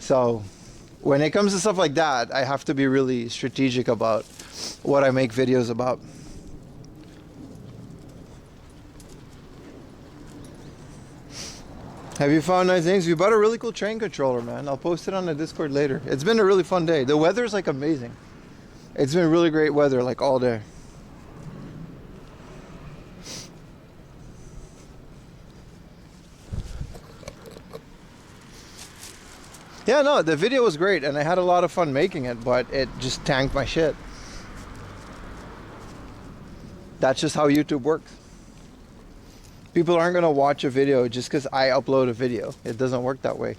[SPEAKER 1] So when it comes to stuff like that, I have to be really strategic about what I make videos about. Have you found nice things? We bought a really cool train controller, man. I'll post it on the Discord later. It's been a really fun day. The weather's like amazing. It's been really great weather like all day. Yeah, no, the video was great and I had a lot of fun making it, but it just tanked my shit. That's just how YouTube works. People aren't going to watch a video just because I upload a video. It doesn't work that way.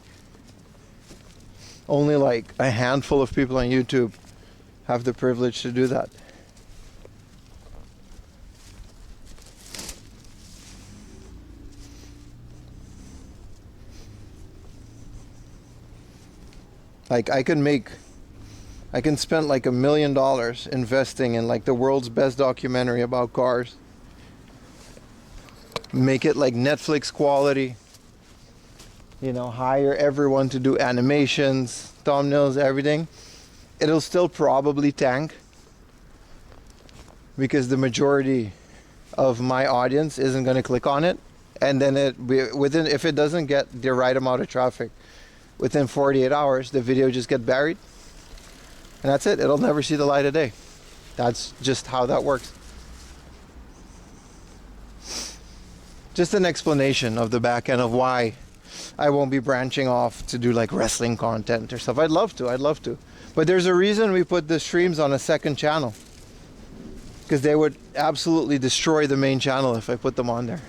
[SPEAKER 1] Only like a handful of people on YouTube have the privilege to do that. Like I can spend like $1 million investing in like the world's best documentary about cars. Make it like Netflix quality, you know, hire everyone to do animations, thumbnails, everything. It'll still probably tank because the majority of my audience isn't going to click on it, and then if it doesn't get the right amount of traffic within 48 hours, the video just get buried, and that's it. It'll never see the light of day. That's just how that works. Just an explanation of the back end of why I won't be branching off to do like wrestling content or stuff. I'd love to. But there's a reason we put the streams on a second channel. Because they would absolutely destroy the main channel if I put them on there.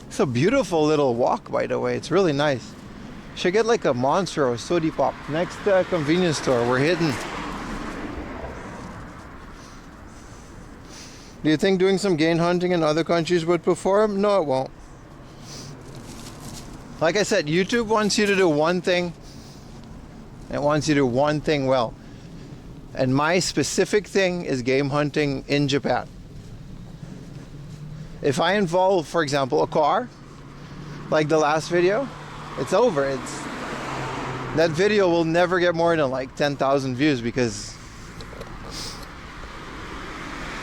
[SPEAKER 1] It's a beautiful little walk, by the way. It's really nice. Should get like a Monster or Sodi Pop. Next convenience store, we're hitting. Do you think doing some game hunting in other countries would perform? No, it won't. Like I said, YouTube wants you to do one thing. It wants you to do one thing well. And my specific thing is game hunting in Japan. If I involve, for example, a car, like the last video, it's over. That video will never get more than like 10,000 views because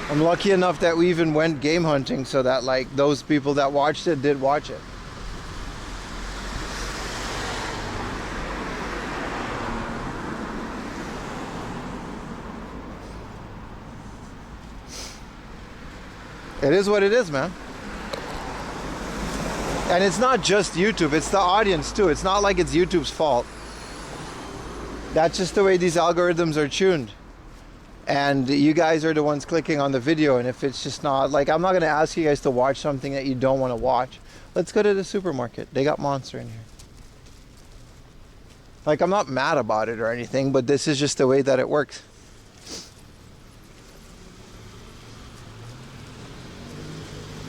[SPEAKER 1] I'm lucky enough that we even went game hunting so that like those people that watched it did watch it. It is what it is, man. And it's not just YouTube, it's the audience too. It's not like it's YouTube's fault. That's just the way these algorithms are tuned. And you guys are the ones clicking on the video, and if it's just not, like, I'm not going to ask you guys to watch something that you don't want to watch. Let's go to the supermarket. They got Monster in here. Like, I'm not mad about it or anything, but this is just the way that it works.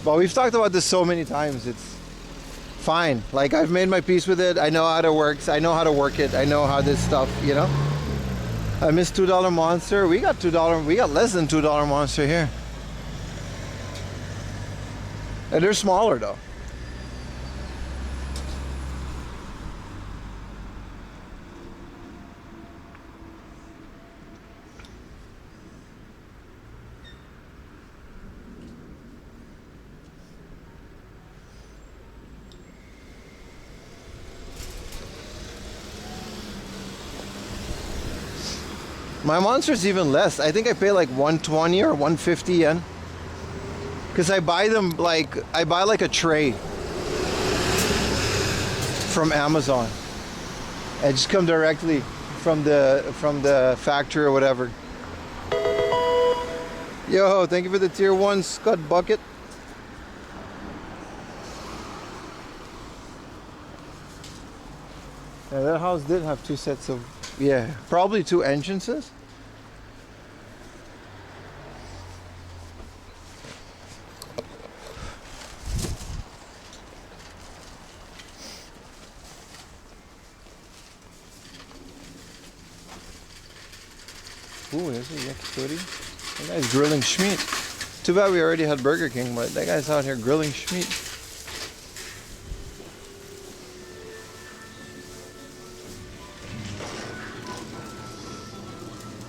[SPEAKER 1] But we've talked about this so many times. It's fine. Like, I've made my peace with it. I know how it works. I know how to work it. I know how this stuff, you know. I miss $2 Monster. We got $2. We got less than $2 Monster here. And they're smaller though. My Monster's even less. I think I pay like 120 or 150 yen. Because I buy them like, I buy like a tray from Amazon. I just come directly from the factory or whatever. Yo, thank you for the tier 1 Scud bucket. Yeah, that house did have 2 sets of, yeah, probably 2 entrances. Ooh, there's a yakitori. That guy's grilling schmeat. Too bad we already had Burger King, but that guy's out here grilling schmeat.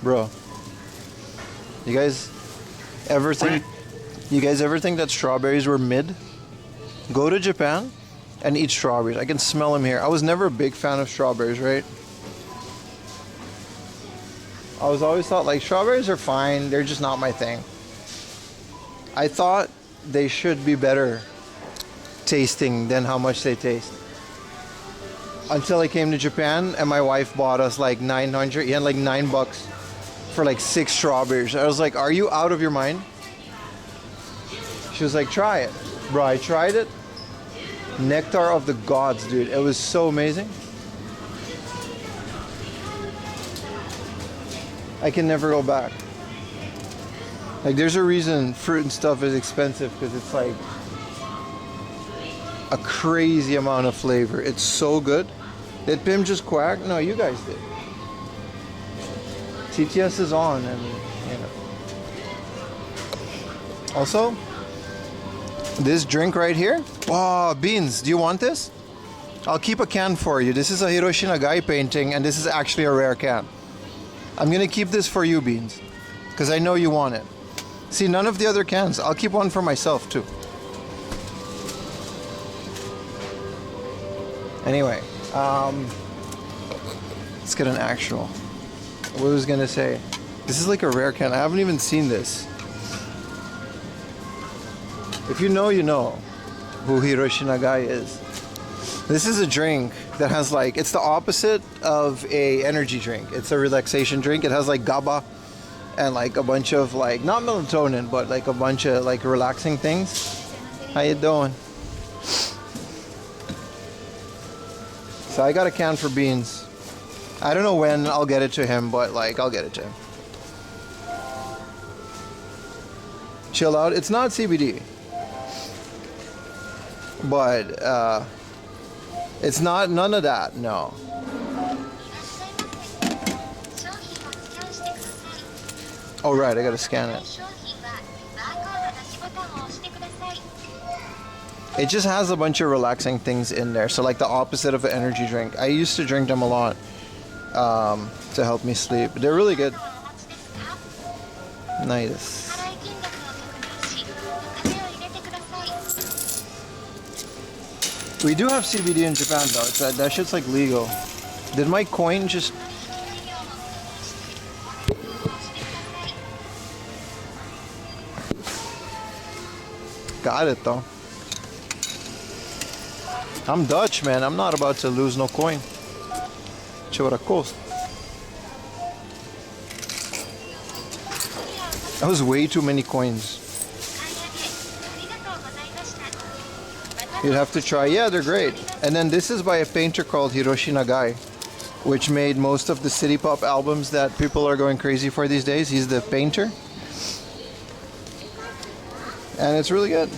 [SPEAKER 1] Bro, you guys ever think that strawberries were mid? Go to Japan and eat strawberries. I can smell them here. I was never a big fan of strawberries, right? I was always thought like strawberries are fine, they're just not my thing. I thought they should be better tasting than how much they taste. Until I came to Japan and my wife bought us like 900 yen, like $9 for like 6 strawberries. I was like, are you out of your mind? She was like, try it. Bro, I tried it. Nectar of the gods, dude. It was so amazing. I can never go back. Like, there's a reason fruit and stuff is expensive, because it's like a crazy amount of flavor. It's so good. Did Pim just quack? No, you guys did. TTS is on, and you know. Also, this drink right here. Oh, Beans, do you want this? I'll keep a can for you. This is a Hiroshi Nagai painting, and this is actually a rare can. I'm gonna keep this for you, Beans, because I know you want it. See, none of the other cans. I'll keep one for myself too. Anyway, let's get an actual. What was I gonna say? This is like a rare can. I haven't even seen this. If you know, you know who Hiroshi Nagai is. This is a drink that has like, it's the opposite of a energy drink. It's a relaxation drink. It has like GABA and like a bunch of like, not melatonin, but like a bunch of like relaxing things. How you doing? So I got a can for Beans. I don't know when I'll get it to him, but like I'll get it to him. Chill out. It's not CBD. But it's not none of that, no. Oh right, I gotta scan it. It just has a bunch of relaxing things in there. So like the opposite of an energy drink. I used to drink them a lot to help me sleep. They're really good. Nice. We do have CBD in Japan though. It's that shit's like legal. Did my coin just... Got it though. I'm Dutch, man. I'm not about to lose no coin. What it cost? That was way too many coins. You'd have to try. Yeah, they're great. And then this is by a painter called Hiroshi Nagai, which made most of the city pop albums that people are going crazy for these days. He's the painter. And it's really good.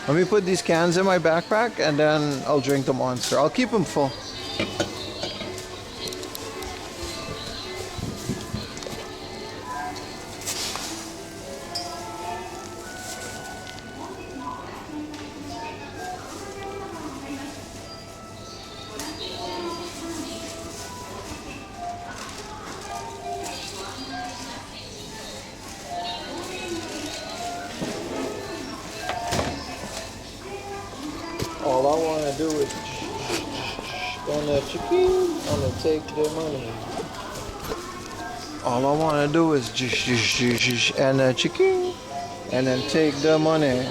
[SPEAKER 1] Let me put these cans in my backpack and then I'll drink the Monster. I'll keep them full. All I want to do is on the chicken, I'm gonna take the money. All I want to do is and the chicken, and then take the money.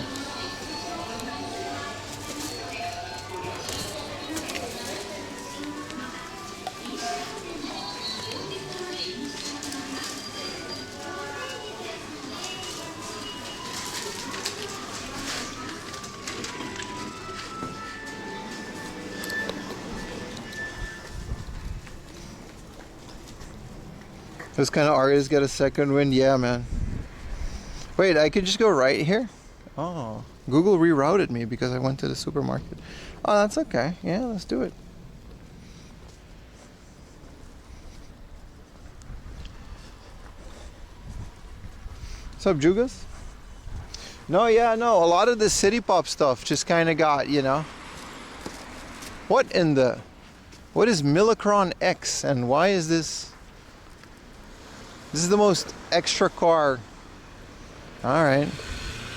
[SPEAKER 1] Those kind of artists get a second wind, yeah, man. Wait, I could just go right here? Oh, Google rerouted me because I went to the supermarket. Oh, that's okay. Yeah, let's do it. What's up, Jugas? No, yeah, no. A lot of the city pop stuff just kind of got, you know. What is Millicron X and why is this? This is the most extra car. All right.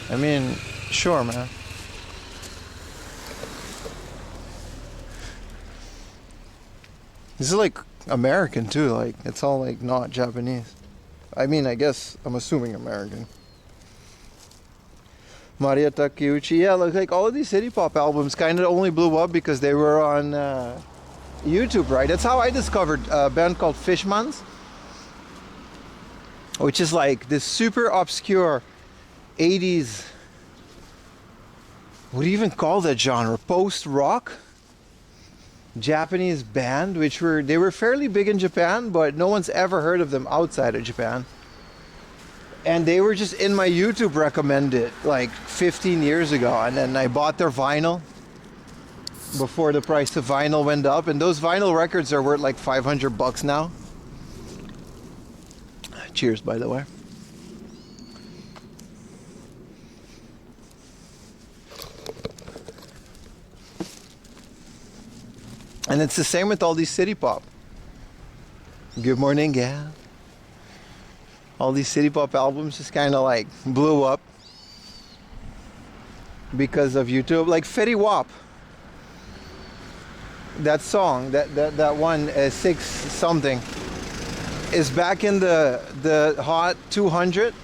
[SPEAKER 1] I mean, sure, man. This is like American too. Like it's all like not Japanese. I mean, I guess I'm assuming American. Maria Takeuchi. Yeah, like all of these city pop albums kind of only blew up because they were on YouTube, right? That's how I discovered a band called Fishmans, which is like this super obscure 80s, what do you even call that genre? Post-rock Japanese band, they were fairly big in Japan, but no one's ever heard of them outside of Japan. And they were just in my YouTube recommended like 15 years ago, and then I bought their vinyl before the price of vinyl went up, and those vinyl records are worth like $500 now. Cheers, by the way. And it's the same with all these city pop. Good morning, gal. All these city pop albums just kind of like blew up because of YouTube. Like Fetty Wap. That song, that one, 6 something, is back in the Hot 200,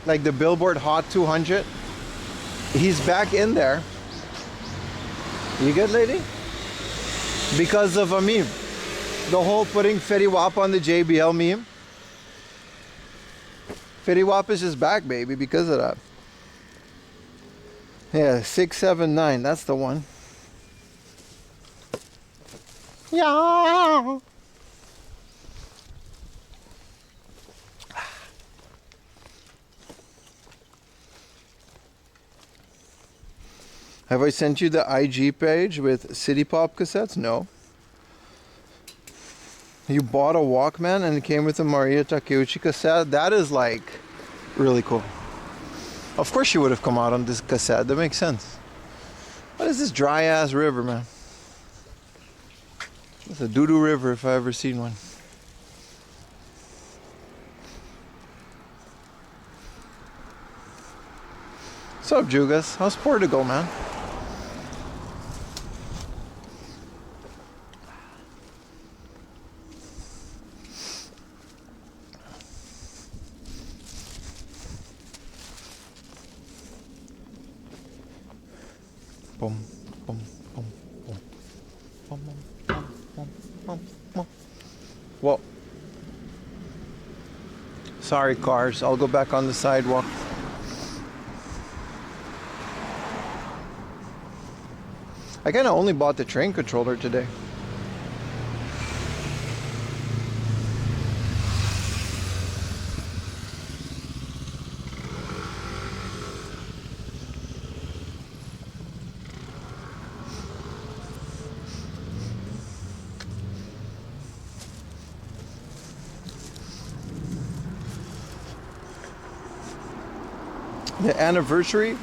[SPEAKER 1] like the Billboard Hot 200. He's back in there. You good, lady? Because of a meme. The whole putting Fetty Wap on the JBL meme. Fetty Wap is just back, baby, because of that. Yeah, 679, that's the one. Yeah. Have I sent you the IG page with city pop cassettes? No. You bought a Walkman and it came with a Maria Takeuchi cassette? That is like really cool. Of course you would have come out on this cassette. That makes sense. What is this dry ass river, man? It's a doo-doo river if I ever seen one. What's up, Jugas? How's Portugal, man? Boom, boom, boom, boom, boom, boom, boom, boom, boom. Sorry, cars. I'll go back on the sidewalk. I kind of only bought the train controller today. The anniversary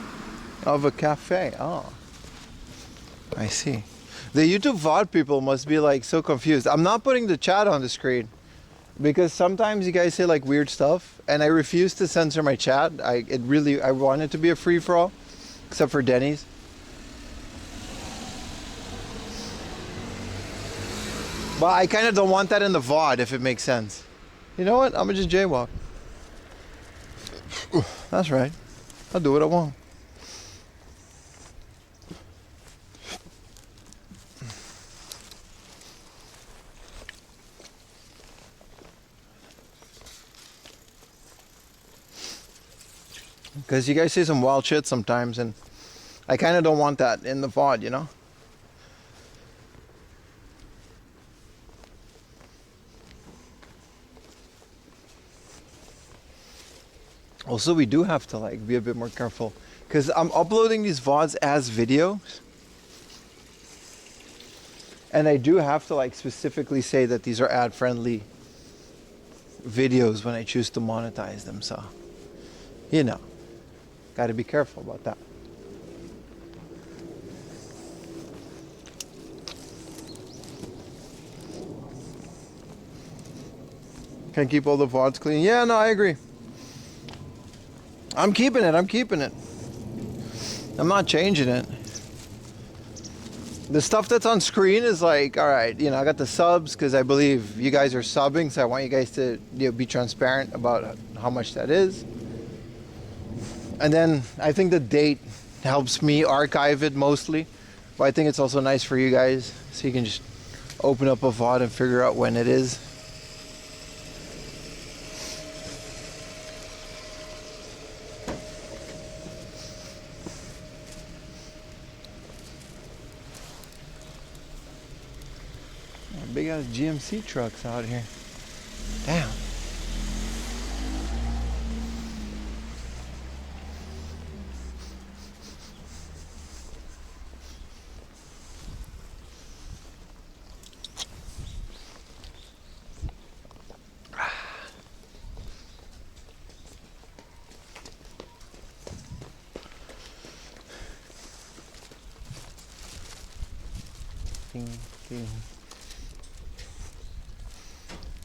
[SPEAKER 1] of a cafe. Oh, I see. The YouTube VOD people must be like so confused. I'm not putting the chat on the screen because sometimes you guys say like weird stuff and I refuse to censor my chat. I want it to be a free-for-all, except for Denny's. But I kind of don't want that in the VOD, if it makes sense. You know what? I'm gonna just jaywalk. That's right. I'll do what I want. Because you guys say some wild shit sometimes, and I kind of don't want that in the VOD, you know? Also, we do have to like be a bit more careful because I'm uploading these VODs as videos, and I do have to like specifically say that these are ad-friendly videos when I choose to monetize them. So, you know, got to be careful about that. Can keep all the VODs clean. Yeah, no, I agree. I'm keeping it. I'm not changing it. The stuff that's on screen is like, all right, you know, I got the subs because I believe you guys are subbing, so I want you guys to, you know, be transparent about how much that is. And then I think the date helps me archive it mostly, but I think it's also nice for you guys so you can just open up a VOD and figure out when it is. Big ass GMC trucks out here. Damn. Ding, ding.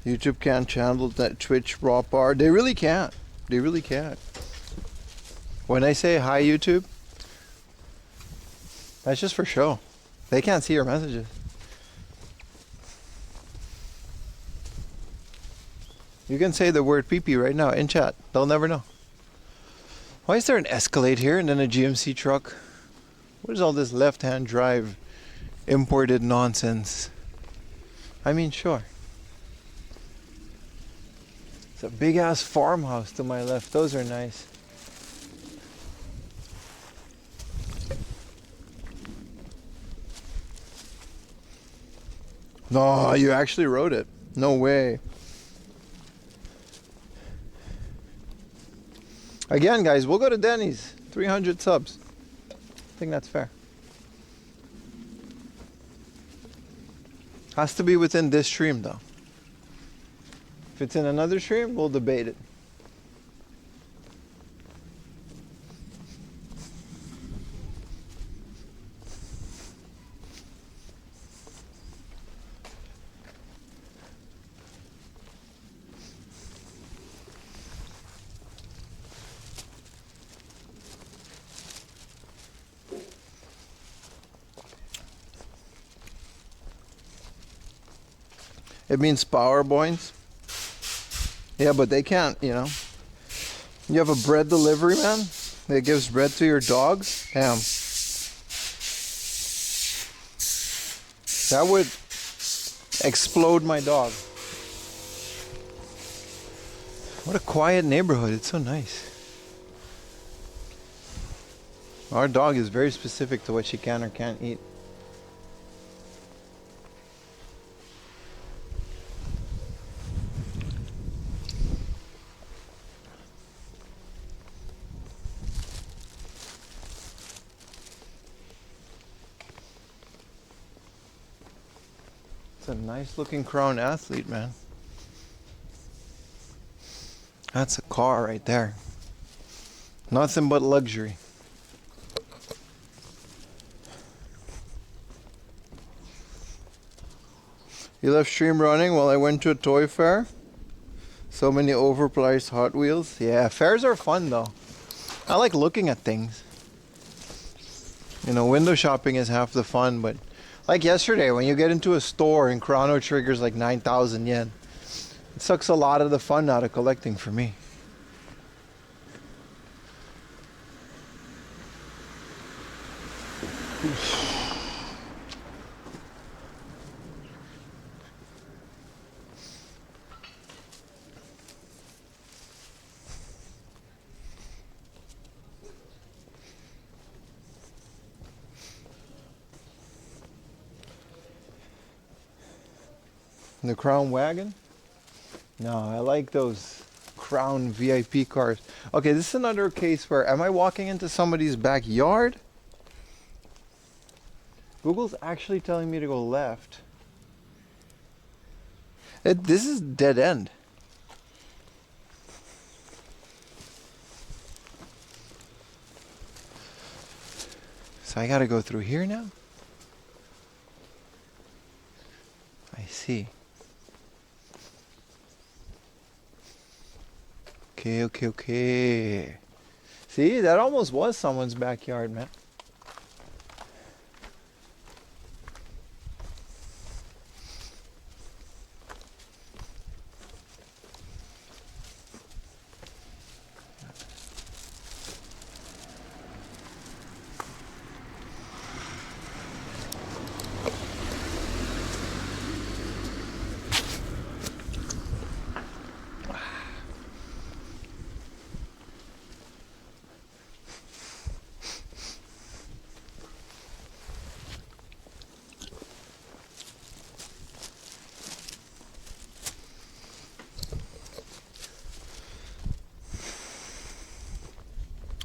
[SPEAKER 1] YouTube can't channel that Twitch raw bar. They really can't. They really can't. When I say hi YouTube, that's just for show. They can't see your messages. You can say the word pee-pee right now in chat. They'll never know. Why is there an Escalade here and then a GMC truck? What is all this left-hand drive imported nonsense? I mean, sure. It's a big ass farmhouse to my left. Those are nice. No, you actually wrote it. No way. Again, guys, we'll go to Denny's. 300 subs. I think that's fair. Has to be within this stream, though. If it's in another stream, we'll debate it. It means power boys. Yeah, but they can't, you know. You have a bread delivery man that gives bread to your dog? Damn. That would explode my dog. What a quiet neighborhood. It's so nice. Our dog is very specific to what she can or can't eat. It's a nice looking Crown Athlete, man. That's a car right there. Nothing but luxury. You left stream running while I went to a toy fair. So many overpriced Hot Wheels. Yeah, fairs are fun though. I like looking at things. You know, window shopping is half the fun, but like yesterday when you get into a store and Chrono Trigger's like 9,000 yen. It sucks a lot of the fun out of collecting for me. The Crown Wagon? No, I like those Crown VIP cars. Okay, this is another case where, am I walking into somebody's backyard? Google's actually telling me to go left. This is dead end. So I gotta go through here now? I see. Okay. See, that almost was someone's backyard, man.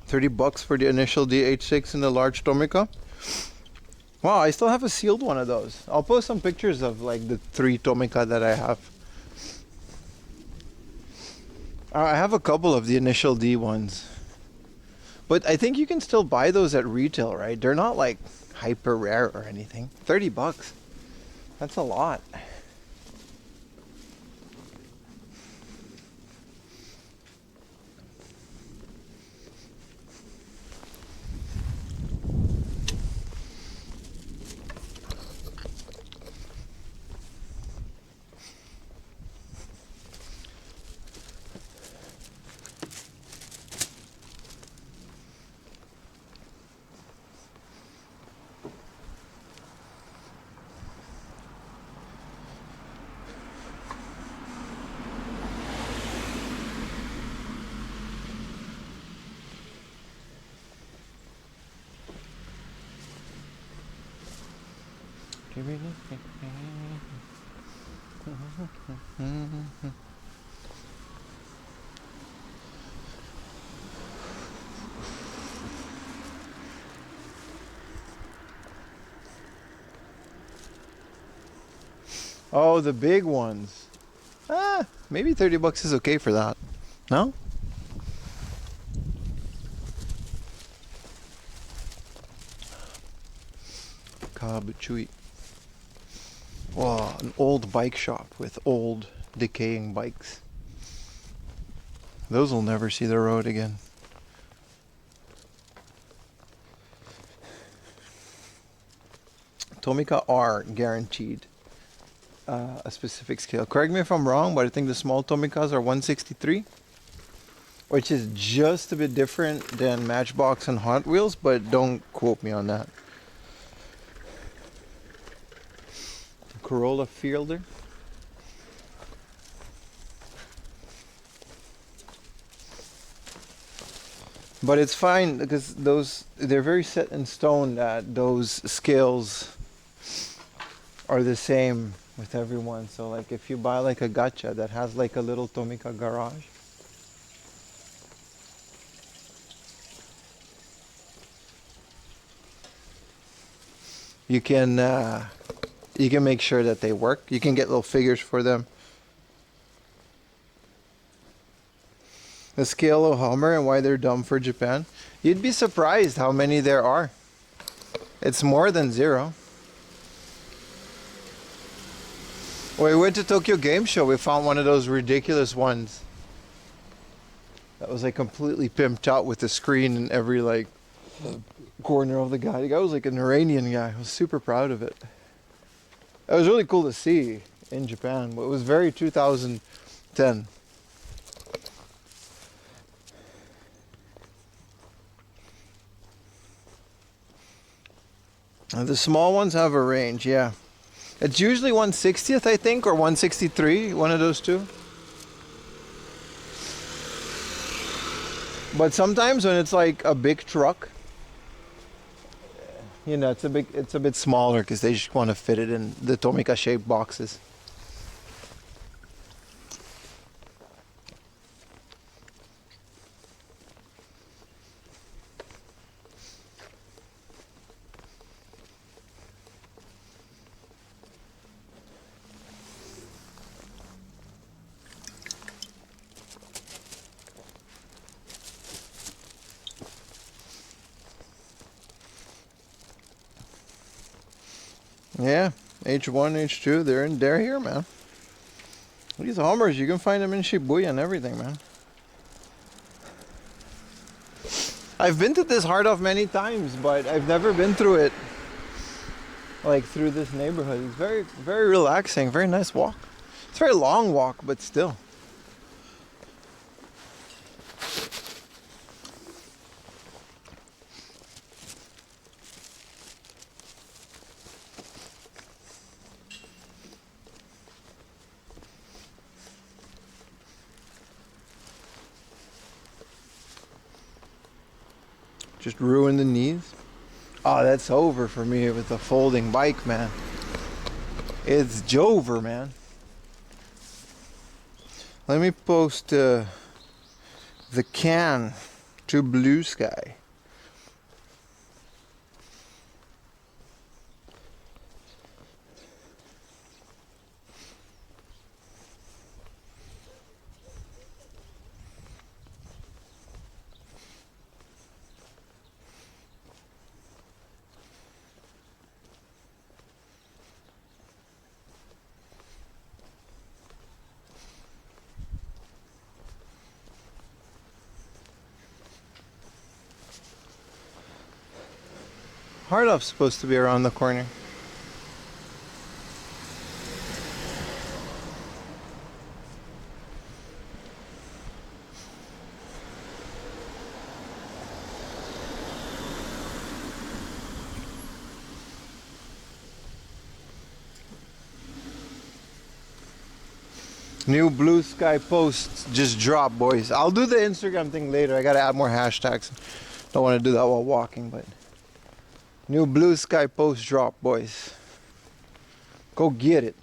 [SPEAKER 1] $30 for the initial DH6 in the large Tomica. Wow, I still have a sealed one of those. I'll post some pictures of like the 3 Tomica that I have. I have a couple of the initial D ones. But I think you can still buy those at retail, right? They're not like hyper rare or anything. $30. That's a lot. Oh, the big ones. Maybe $30 is okay for that. No? Kabuchui. Wow, an old bike shop with old decaying bikes. Those will never see the road again. Tomica are guaranteed a specific scale. Correct me if I'm wrong, but I think the small Tomicas are 163, which is just a bit different than Matchbox and Hot Wheels, but don't quote me on that. Corolla Fielder. But it's fine because they're very set in stone that those scales are the same with everyone. So like if you buy like a Gatcha that has like a little Tomica garage, you can make sure that they work. You can get little figures for them. The scale of Hummer and why they're dumb for Japan. You'd be surprised how many there are. It's more than 0. When we went to Tokyo Game Show, we found one of those ridiculous ones that was like completely pimped out with the screen in every like corner of the guy. The guy was like an Iranian guy. I was super proud of it. It was really cool to see in Japan, but it was very 2010. The small ones have a range, yeah. It's usually 1/60th, I think, or 1/63, one of those two. But sometimes when it's like a big truck, you know, it's a bit smaller because they just want to fit it in the Tomica shaped boxes. Yeah, H1, H2, they're here, man. These Hummers, you can find them in Shibuya and everything, man. I've been to this hard off many times, but I've never been through it, like through this neighborhood. It's very, very relaxing, very nice walk. It's a very long walk, but still. Just ruin the knees. Oh, that's over for me with the folding bike, man. It's Jover, man. Let me post the can to Blue Sky. Hard Off's supposed to be around the corner. New Blue Sky posts just dropped, boys. I'll do the Instagram thing later. I gotta add more hashtags. Don't want to do that while walking, but new Blue Sky post drop, boys. Go get it.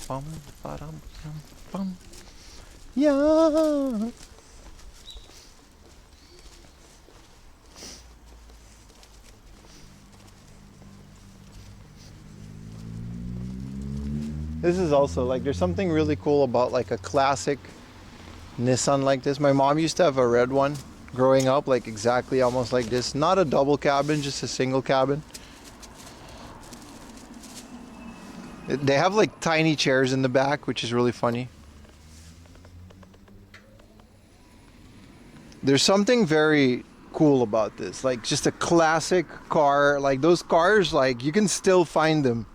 [SPEAKER 1] Bum, ba-dum, bum. Yeah. This is also like, there's something really cool about like a classic Nissan like this. My mom used to have a red one growing up, like exactly almost like this. Not a double cabin, just a single cabin. They have like tiny chairs in the back, which is really funny. There's something very cool about this. Like just a classic car. Like those cars, like you can still find them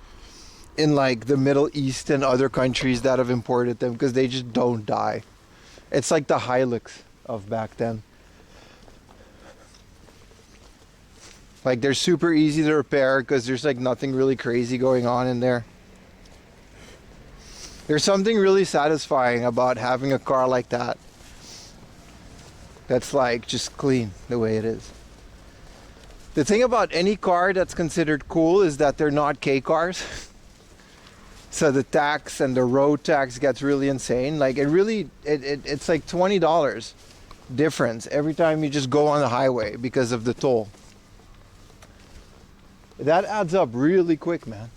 [SPEAKER 1] in like the Middle East and other countries that have imported them because they just don't die. It's like the Hilux of back then. Like they're super easy to repair because there's like nothing really crazy going on in there. There's something really satisfying about having a car like that. That's like just clean the way it is. The thing about any car that's considered cool is that they're not K cars. So the tax and the road tax gets really insane. Like it's like $20 difference every time you just go on the highway because of the toll. That adds up really quick, man.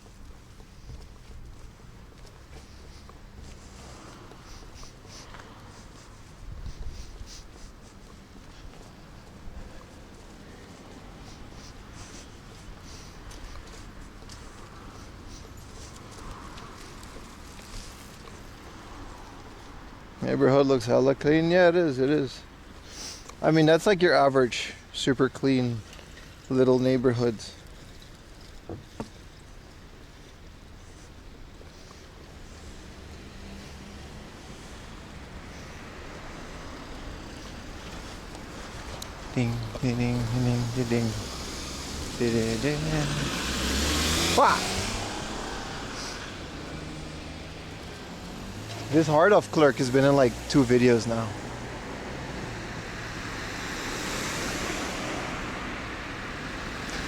[SPEAKER 1] Neighborhood looks hella clean. Yeah, it is. It is. I mean, that's like your average super clean little neighborhoods. Ding, ding, ding, ding, ding, ding, ding, ding. Wah! This hard off clerk has been in like 2 videos now.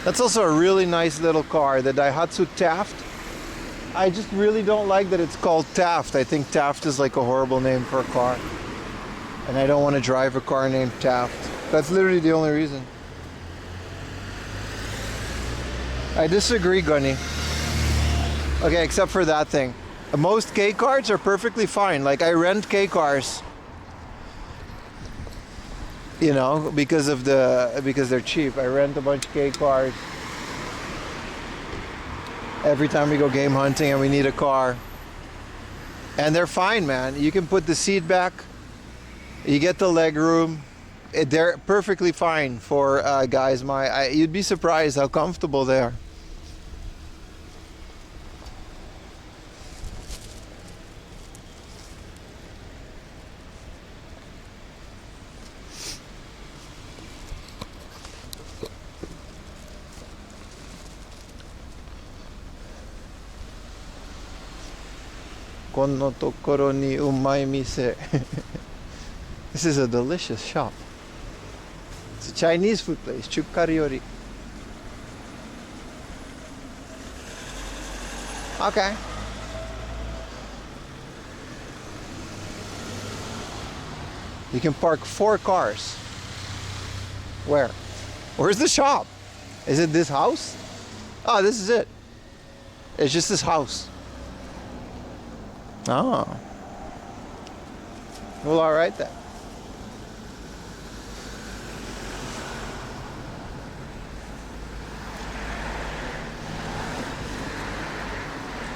[SPEAKER 1] That's also a really nice little car, the Daihatsu Taft. I just really don't like that it's called Taft. I think Taft is like a horrible name for a car. And I don't want to drive a car named Taft. That's literally the only reason. I disagree, Gunny. Okay, except for that thing. Most K cars are perfectly fine. Like I rent K cars, you know, because they're cheap. I rent a bunch of K cars every time we go game hunting and we need a car. And they're fine, man. You can put the seat back. You get the leg room. They're perfectly fine for guys you'd be surprised how comfortable they are. Konno tokoro ni umai mise. This is a delicious shop. It's a Chinese food place, Chukkariori. Okay. You can park 4 cars. Where? Where's the shop? Is it this house? Oh, this is it. It's just this house. Oh. Well, all right then.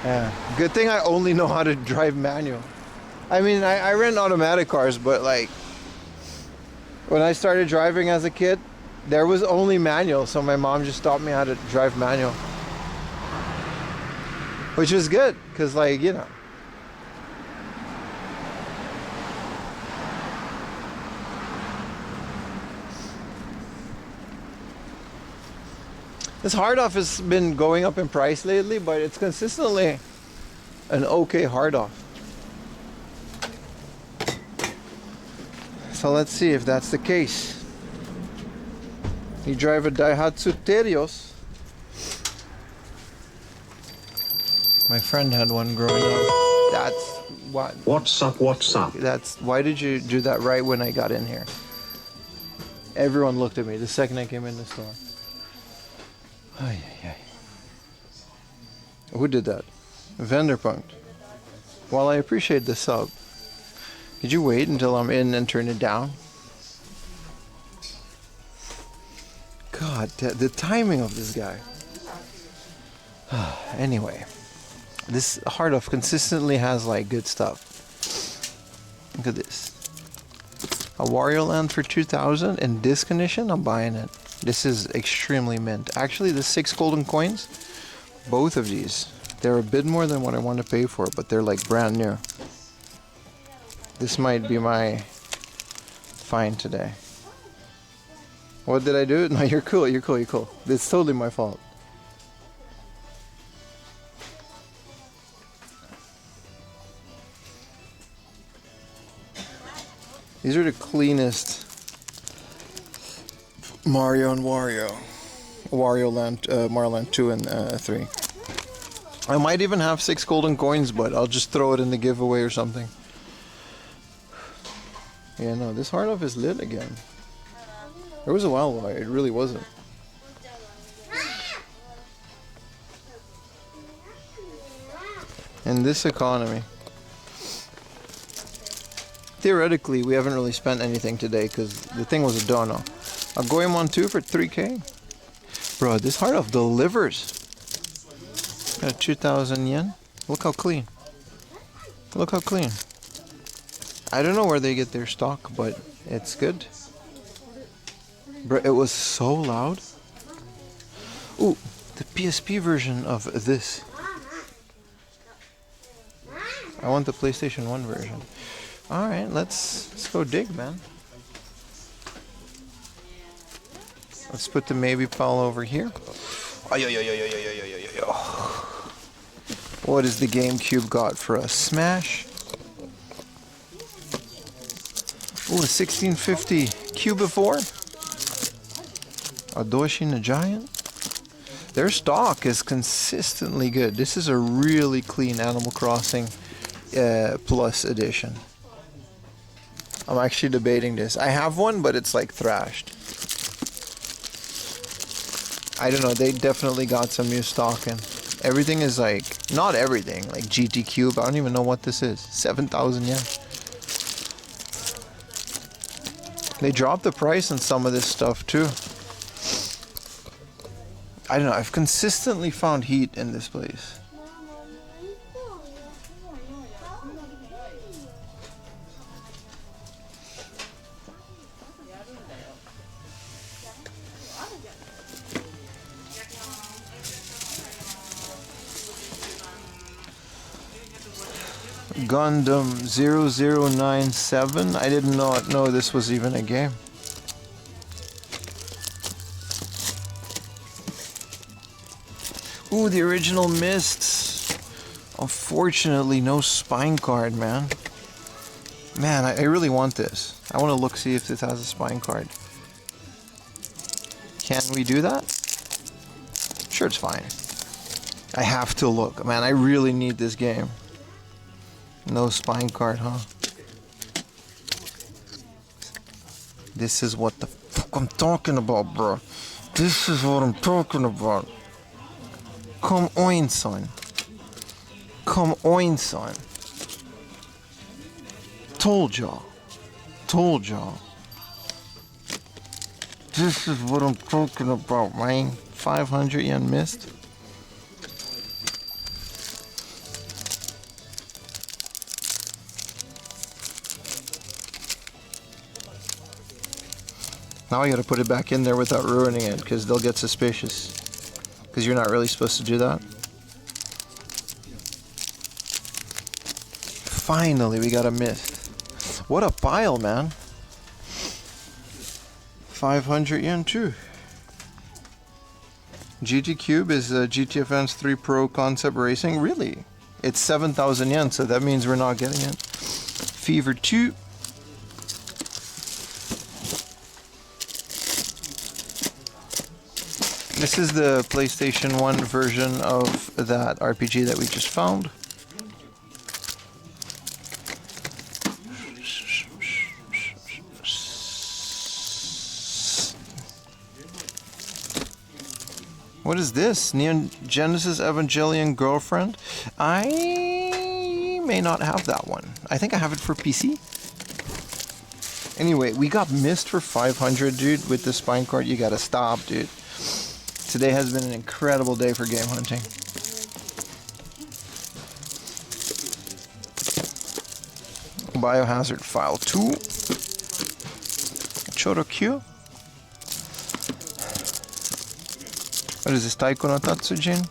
[SPEAKER 1] Yeah. Good thing I only know how to drive manual. I mean, I rent automatic cars, but like when I started driving as a kid, there was only manual, so my mom just taught me how to drive manual. Which was good, because like, you know. This hard off has been going up in price lately, but it's consistently an okay hard off. So let's see if that's the case. You drive a Daihatsu Terios. My friend had one growing up. That's what.
[SPEAKER 2] What's up? What's up?
[SPEAKER 1] That's why did you do that right when I got in here? Everyone looked at me the second I came in the store. Ay, ay, ay. Who did that? Vanderpunk. Well, I appreciate the sub. Could you wait until I'm in and turn it down? God, the timing of this guy. Anyway, this hard off consistently has like good stuff. Look at this. I A Wario Land for 2,000 in this condition, I'm buying it. This is extremely mint. Actually, the 6 golden coins, both of these, they're a bit more than what I want to pay for, but they're like brand new. This might be my find today. What did I do? No, you're cool, you're cool, you're cool. It's totally my fault. These are the cleanest Mario and Wario. Wario Land, Mario Land 2 and 3. I might even have 6 golden coins, but I'll just throw it in the giveaway or something. Yeah, no, this hard off is lit again. There was a while where it really wasn't. In this economy. Theoretically, we haven't really spent anything today because the thing was a dono. A Goemon 2 for 3k. Bro, this hard off delivers. Got 2,000 yen. Look how clean. Look how clean. I don't know where they get their stock, but it's good. Bro, it was so loud. Ooh, the PSP version of this. I want the PlayStation 1 version. Alright, let's go dig, man. Let's put the maybe pile over here. What does the GameCube got for us? Smash. Ooh, a 1650 Cubivore. Adoshi the Giant. Their stock is consistently good. This is a really clean Animal Crossing Plus edition. I'm actually debating this. I have one, but it's like thrashed. I don't know, they definitely got some new stock in. Everything is like, not everything, like GT Cube, I don't even know what this is. 7,000 yen. They dropped the price on some of this stuff too. I don't know, I've consistently found heat in this place. Gundam 0097. I did not know this was even a game. Ooh, the original Mists. Unfortunately, no spine card, man. Man, I really want this. I want to look, see if this has a spine card. Can we do that? Sure, it's fine. I have to look. Man, I really need this game. No spine card, huh? This is what the fuck I'm talking about, bro. This is what I'm talking about. Come on, son. Come on, son. Told y'all. Told y'all. This is what I'm talking about, man. 500 yen missed. Now I gotta put it back in there without ruining it, because they'll get suspicious. Because you're not really supposed to do that. Finally, we got a mist. What a pile, man. 500 yen too. GT Cube is GT Advance 3 Pro Concept Racing. Really? It's 7,000 yen, so that means we're not getting it. Fever 2. This is the PlayStation 1 version of that RPG that we just found. What is this? Neon Genesis Evangelion Girlfriend? I may not have that one. I think I have it for PC. Anyway, we got missed for 500, dude. With the spine card, you gotta stop, dude. Today has been an incredible day for game hunting. Biohazard File 2. Chorokyu. What is this? Taiko no Tatsujin?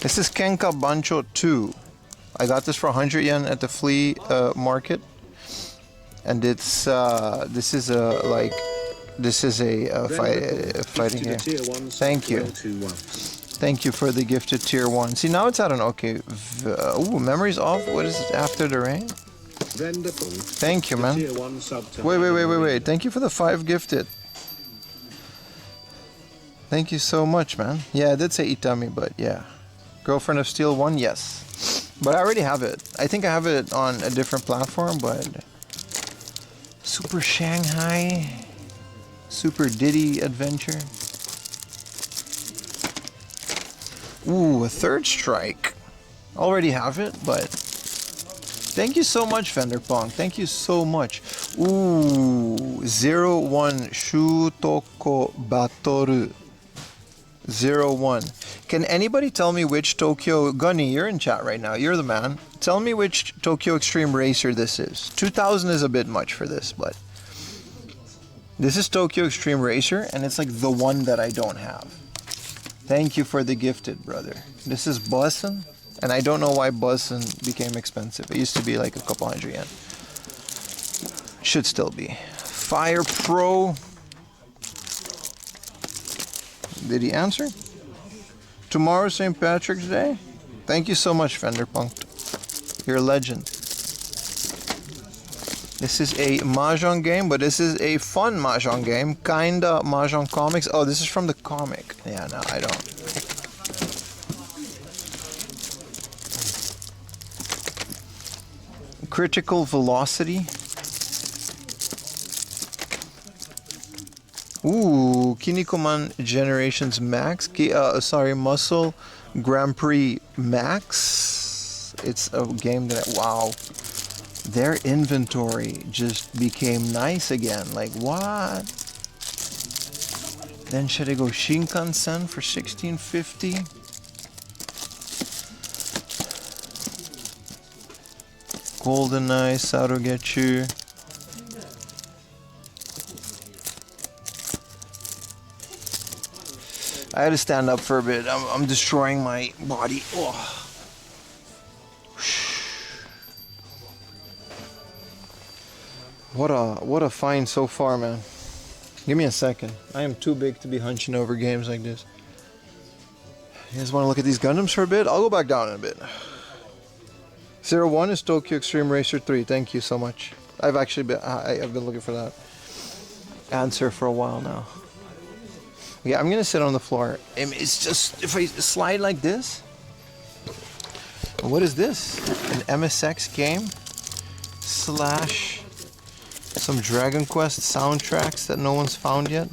[SPEAKER 1] This is Kenka Bancho 2. I got this for 100 yen at the flea market. And it's this is a fighting game. Thank you. Thank you for the gifted tier 1. See, now it's at an okay. Ooh, memories off. What is it? After the rain? Thank you, man. Wait. Thank you for the 5 gifted. Thank you so much, man. Yeah, I did say Itami, but yeah. Girlfriend of Steel 1, yes. But I already have it. I think I have it on a different platform, but... Super Shanghai. Super Diddy Adventure. Ooh, a third strike. Already have it, but... Thank you so much, Fenderpong. Thank you so much. Ooh, 01 Shutoko Batoru. 01. Can anybody tell me which Tokyo... Gunny, you're in chat right now. You're the man. Tell me which Tokyo Extreme Racer this is. 2000 is a bit much for this, but... This is Tokyo Extreme Racer, and it's like the one that I don't have. Thank you for the gifted, brother. This is Bussin', and I don't know why Bussin' became expensive. It used to be like a couple hundred yen. Should still be. Fire Pro. Did he answer? Tomorrow's St. Patrick's Day? Thank you so much, Fenderpunk. You're a legend. This is a Mahjong game, but this is a fun Mahjong game. Kinda Mahjong comics. Oh, this is from the comic. Yeah, no, I don't. Critical Velocity. Ooh, Kinnikuman Generations Max. Muscle Grand Prix Max. It's a game that, wow. Their inventory just became nice again. Like, what? Then should I go Shinkansen for 1650? GoldenEye, Sarugetsu. I had to stand up for a bit. I'm destroying my body. Oh. What a find so far, man. Give me a second. I am too big to be hunching over games like this. You guys want to look at these Gundams for a bit? I'll go back down in a bit. 01 is Tokyo Extreme Racer 3. Thank you so much. I've been looking for that answer for a while now. Yeah, I'm gonna sit on the floor. It's just, if I slide like this. What is this? An MSX game? / some Dragon Quest soundtracks that no one's found yet.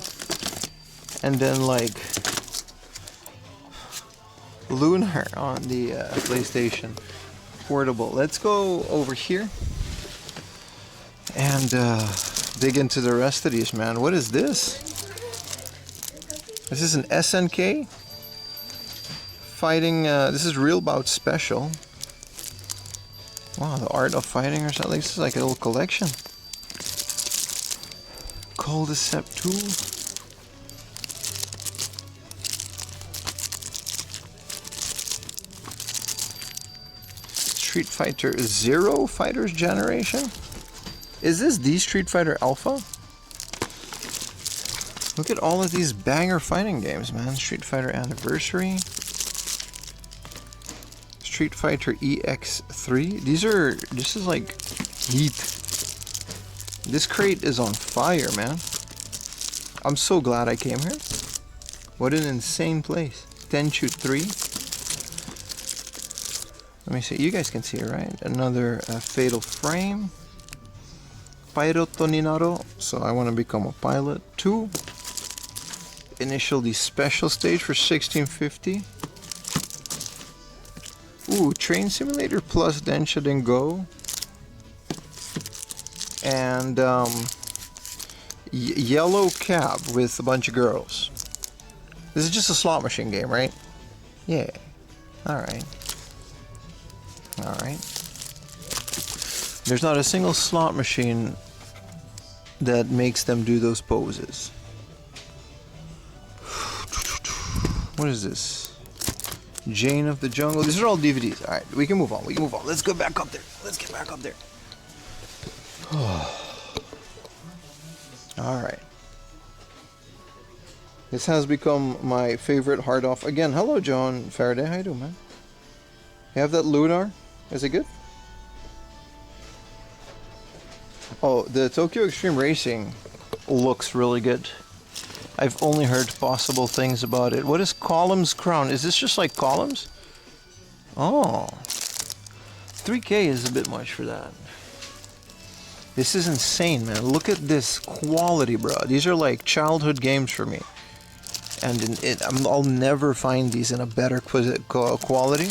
[SPEAKER 1] And then like Lunar on the PlayStation Portable. Let's go over here and dig into the rest of these, man. What is this? This is an SNK fighting. This is Real Bout Special. Wow, the art of fighting or something. This is like a little collection. Cul-de-sac 2. Street Fighter 0 Fighters Generation? Is this the Street Fighter Alpha? Look at all of these banger fighting games, man. Street Fighter Anniversary. Street Fighter EX3. This is like heat. This crate is on fire, man. I'm so glad I came here. What an insane place. Tenchu 3. Let me see. You guys can see it, right? Another Fatal Frame. Pilot Ninaro. So I want to become a pilot. 2. Initially special stage for 1650. Ooh, Train Simulator plus Densha Go. And Yellow Cab with a bunch of girls. This is just a slot machine game, right? Yeah. Alright. Alright. There's not a single slot machine that makes them do those poses. What is this? Jane of the Jungle. These are all DVDs. All right, we can move on. We can move on. Let's go back up there. Let's get back up there. All right. This has become my favorite hard off. Again, hello, John Faraday. How you doing, man? You have that Lunar? Is it good? Oh, the Tokyo Extreme Racing looks really good. I've only heard possible things about it. What is Columns Crown? Is this just like Columns? Oh. 3K is a bit much for that. This is insane, man. Look at this quality, bro. These are like childhood games for me. And I'll never find these in a better quality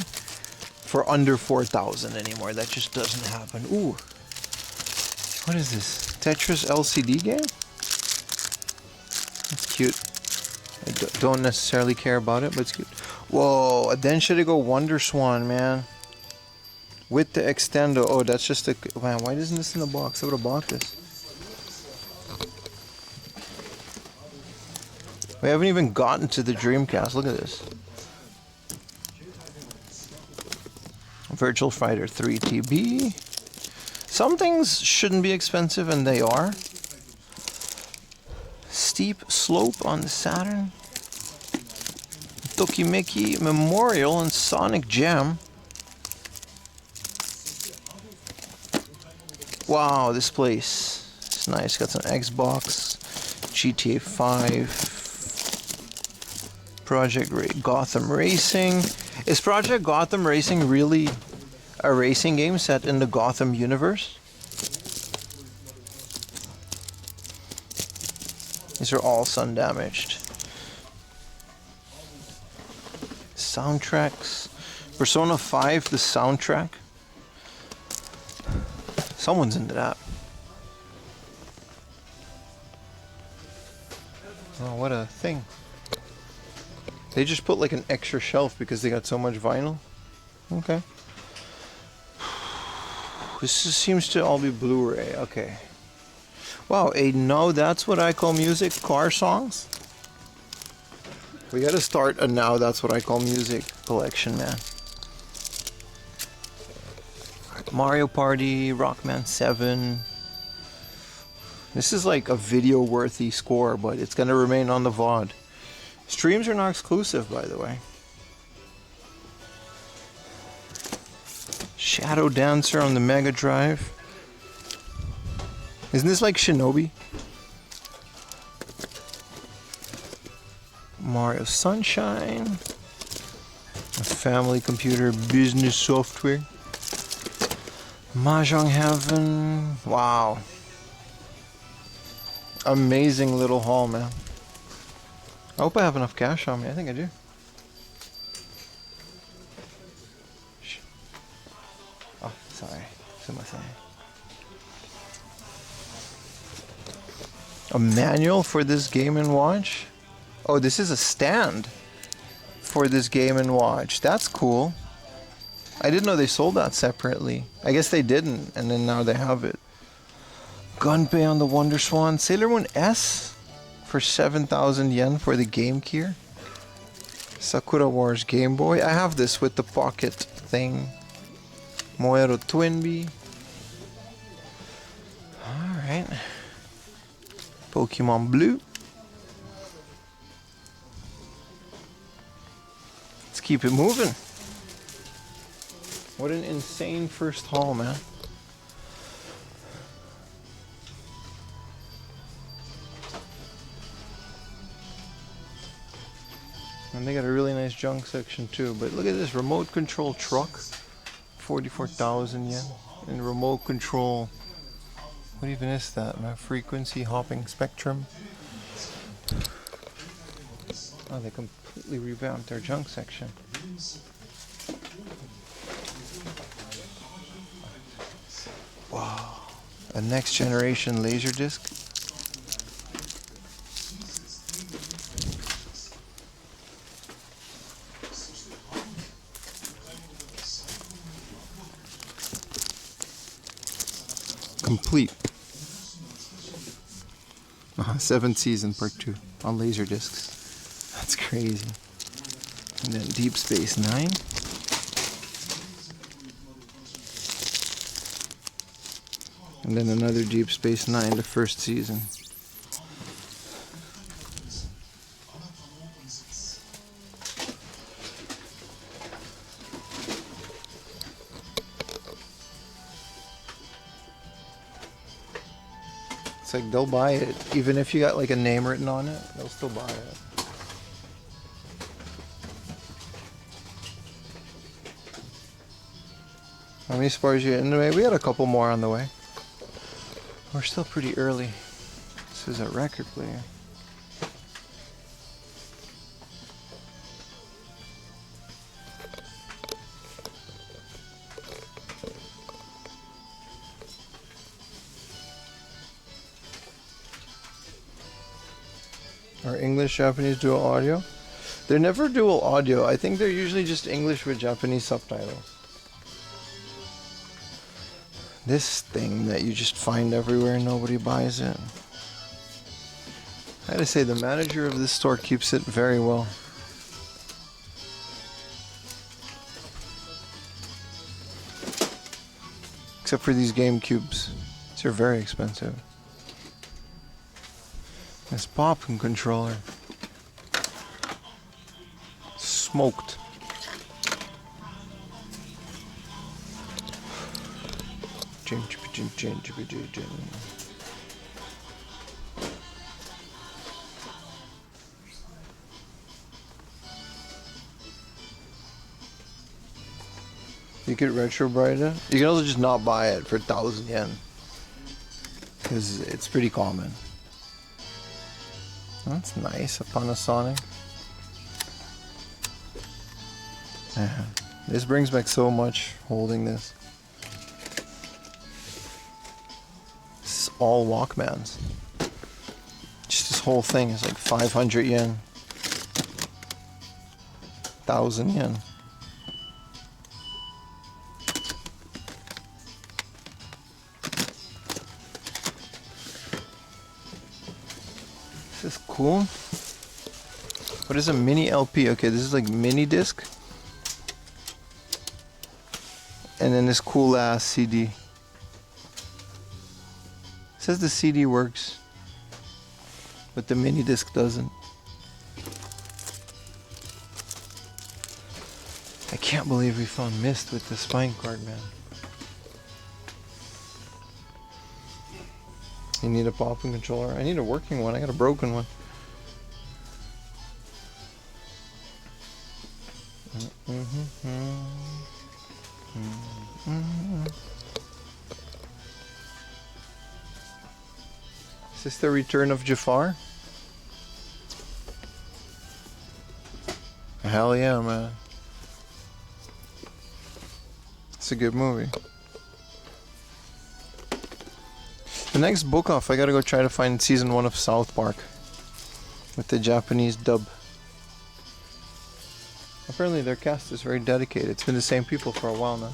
[SPEAKER 1] for under 4,000 anymore. That just doesn't happen. Ooh. What is this? Tetris LCD game? That's cute. I don't necessarily care about it, but it's cute. Whoa, a Denshirigo Wonder Swan, man. With the extendo. Oh, that's just a... Man, why isn't this in the box? I would have bought this. We haven't even gotten to the Dreamcast. Look at this. Virtual Fighter 3 TB. Some things shouldn't be expensive, and they are. Steep Slope on the Saturn. Tokimeki Memorial and Sonic Gem. Wow, this place. It's nice. Got some Xbox, GTA 5. Project Gotham Racing. Is Project Gotham Racing really a racing game set in the Gotham universe? These are all sun damaged. Soundtracks. Persona 5, the soundtrack. Someone's into that. Oh, what a thing. They just put like an extra shelf because they got so much vinyl. Okay. This seems to all be Blu-ray. Okay. Wow, now that's what I call music. Car songs. We gotta start a Now That's What I Call Music collection, man. Mario Party, Rockman 7. This is like a video-worthy score, but it's gonna remain on the VOD. Streams are not exclusive, by the way. Shadow Dancer on the Mega Drive. Isn't this like Shinobi? Mario Sunshine. A Family Computer Business Software. Mahjong Heaven. Wow. Amazing little haul, man. I hope I have enough cash on me. I think I do. Oh, sorry. A manual for this Game & Watch? Oh, this is a stand for this Game & Watch. That's cool. I didn't know they sold that separately. I guess they didn't, and then now they have it. Gunpei on the Wonder Swan. Sailor Moon S for 7,000 yen for the Game Gear. Sakura Wars Game Boy. I have this with the pocket thing. Moero Twinbee. Alright. Pokemon Blue. Let's keep it moving. What an insane first haul, man. And they got a really nice junk section too. But look at this remote control truck. 44,000 yen. And remote control. What even is that? My frequency hopping spectrum. Oh, they completely revamped their junk section. Wow. A next generation Laserdisc. complete. 7th season, part 2 on laser discs. That's crazy. And then Deep Space Nine. And then another Deep Space Nine, the 1st season. It's like they'll buy it. Even if you got like a name written on it, they'll still buy it. How many spars you in the way? We had a couple more on the way. We're still pretty early. This is a record player. Are English, Japanese dual audio? They're never dual audio. I think they're usually just English with Japanese subtitles. This thing that you just find everywhere and nobody buys it. I gotta say, the manager of this store keeps it very well. Except for these GameCubes. These are very expensive. This popping controller. Smoked. You could retro bright it. You can also just not buy it for 1,000 yen. Because it's pretty common. That's nice, a Panasonic. Man, this brings back so much holding this. This is all Walkmans. Just this whole thing is like 500 yen. 1,000 yen. This is cool. What is a mini LP? Okay, this is like mini disc. And then this cool ass CD. It says the CD works, but the mini disc doesn't. I can't believe we found Mist with the spine card, man. You need a popping controller. I need a working one. I got a broken one. Is this the return of Jafar? Hell yeah, man. It's a good movie. The next book off, I gotta go try to find season 1 of South Park with the Japanese dub. Apparently their cast is very dedicated. It's been the same people for a while now.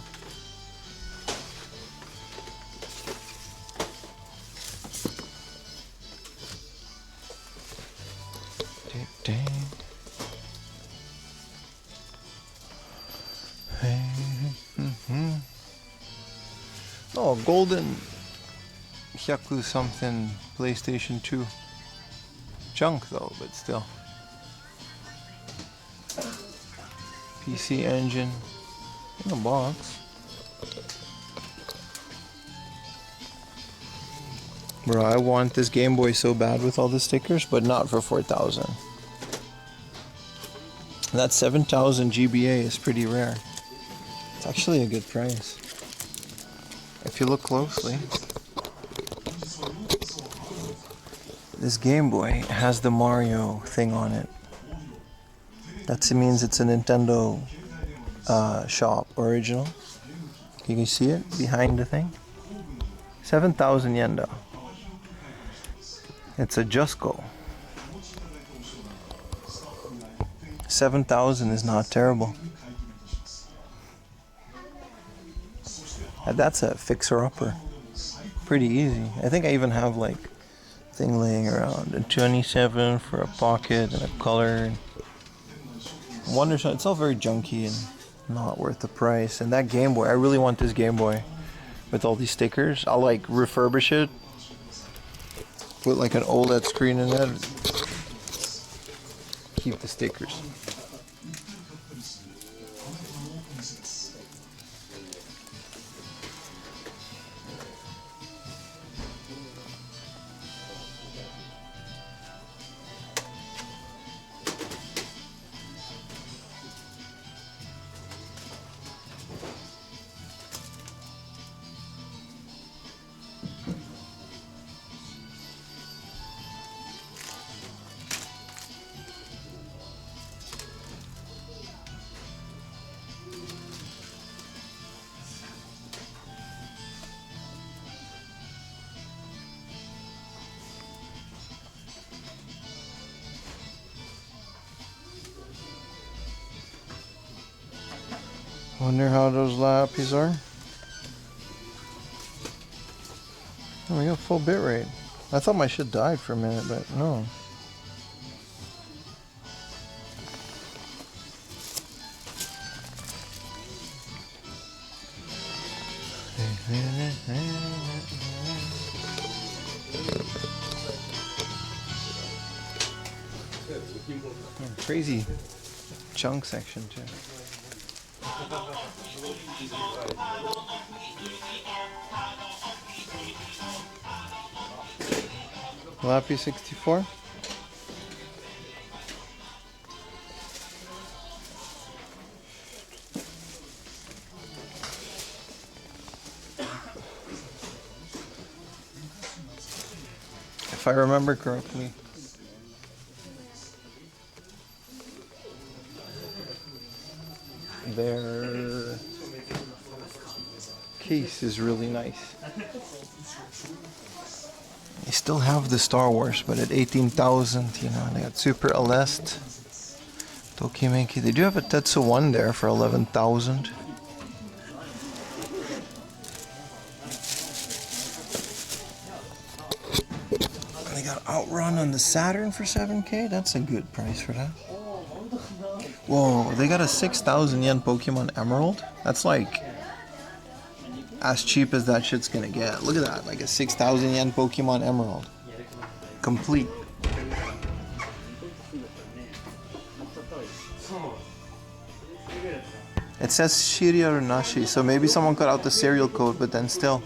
[SPEAKER 1] Oh, golden Hyaku something PlayStation 2. Junk though, but still. PC Engine in a box. Bro, I want this Game Boy so bad with all the stickers, but not for 4,000. That 7,000 GBA is pretty rare. It's actually a good price. If you look closely, this Game Boy has the Mario thing on it. That means it's a Nintendo shop original. You can see it behind the thing. 7,000 yen though. It's a Just Go. 7,000 is not terrible. And that's a fixer-upper. pretty easy. I think I even have like thing laying around. A 27 for a pocket and a color. Wonder Shot, it's all very junky and not worth the price. And that Game Boy, I really want this Game Boy with all these stickers. I'll like refurbish it, put like an OLED screen in it, keep the stickers. Wonder how those lappies are. Oh, we got full bitrate. I thought my shit died for a minute, but no. Crazy junk section too. Lappy 64. If I remember correctly, their case is really nice. They still have the Star Wars, but at 18,000, you know, they got Super Aleste, Tokimeki. They do have a Tetsu 1 there for 11,000. They got Outrun on the Saturn for 7K. That's a good price for that. Whoa, they got a 6,000 yen Pokemon Emerald. That's like as cheap as that shit's gonna get. Look at that, like a 6,000 yen Pokemon Emerald. Complete. It says Shiria or Nashi, so maybe someone cut out the serial code, but then still.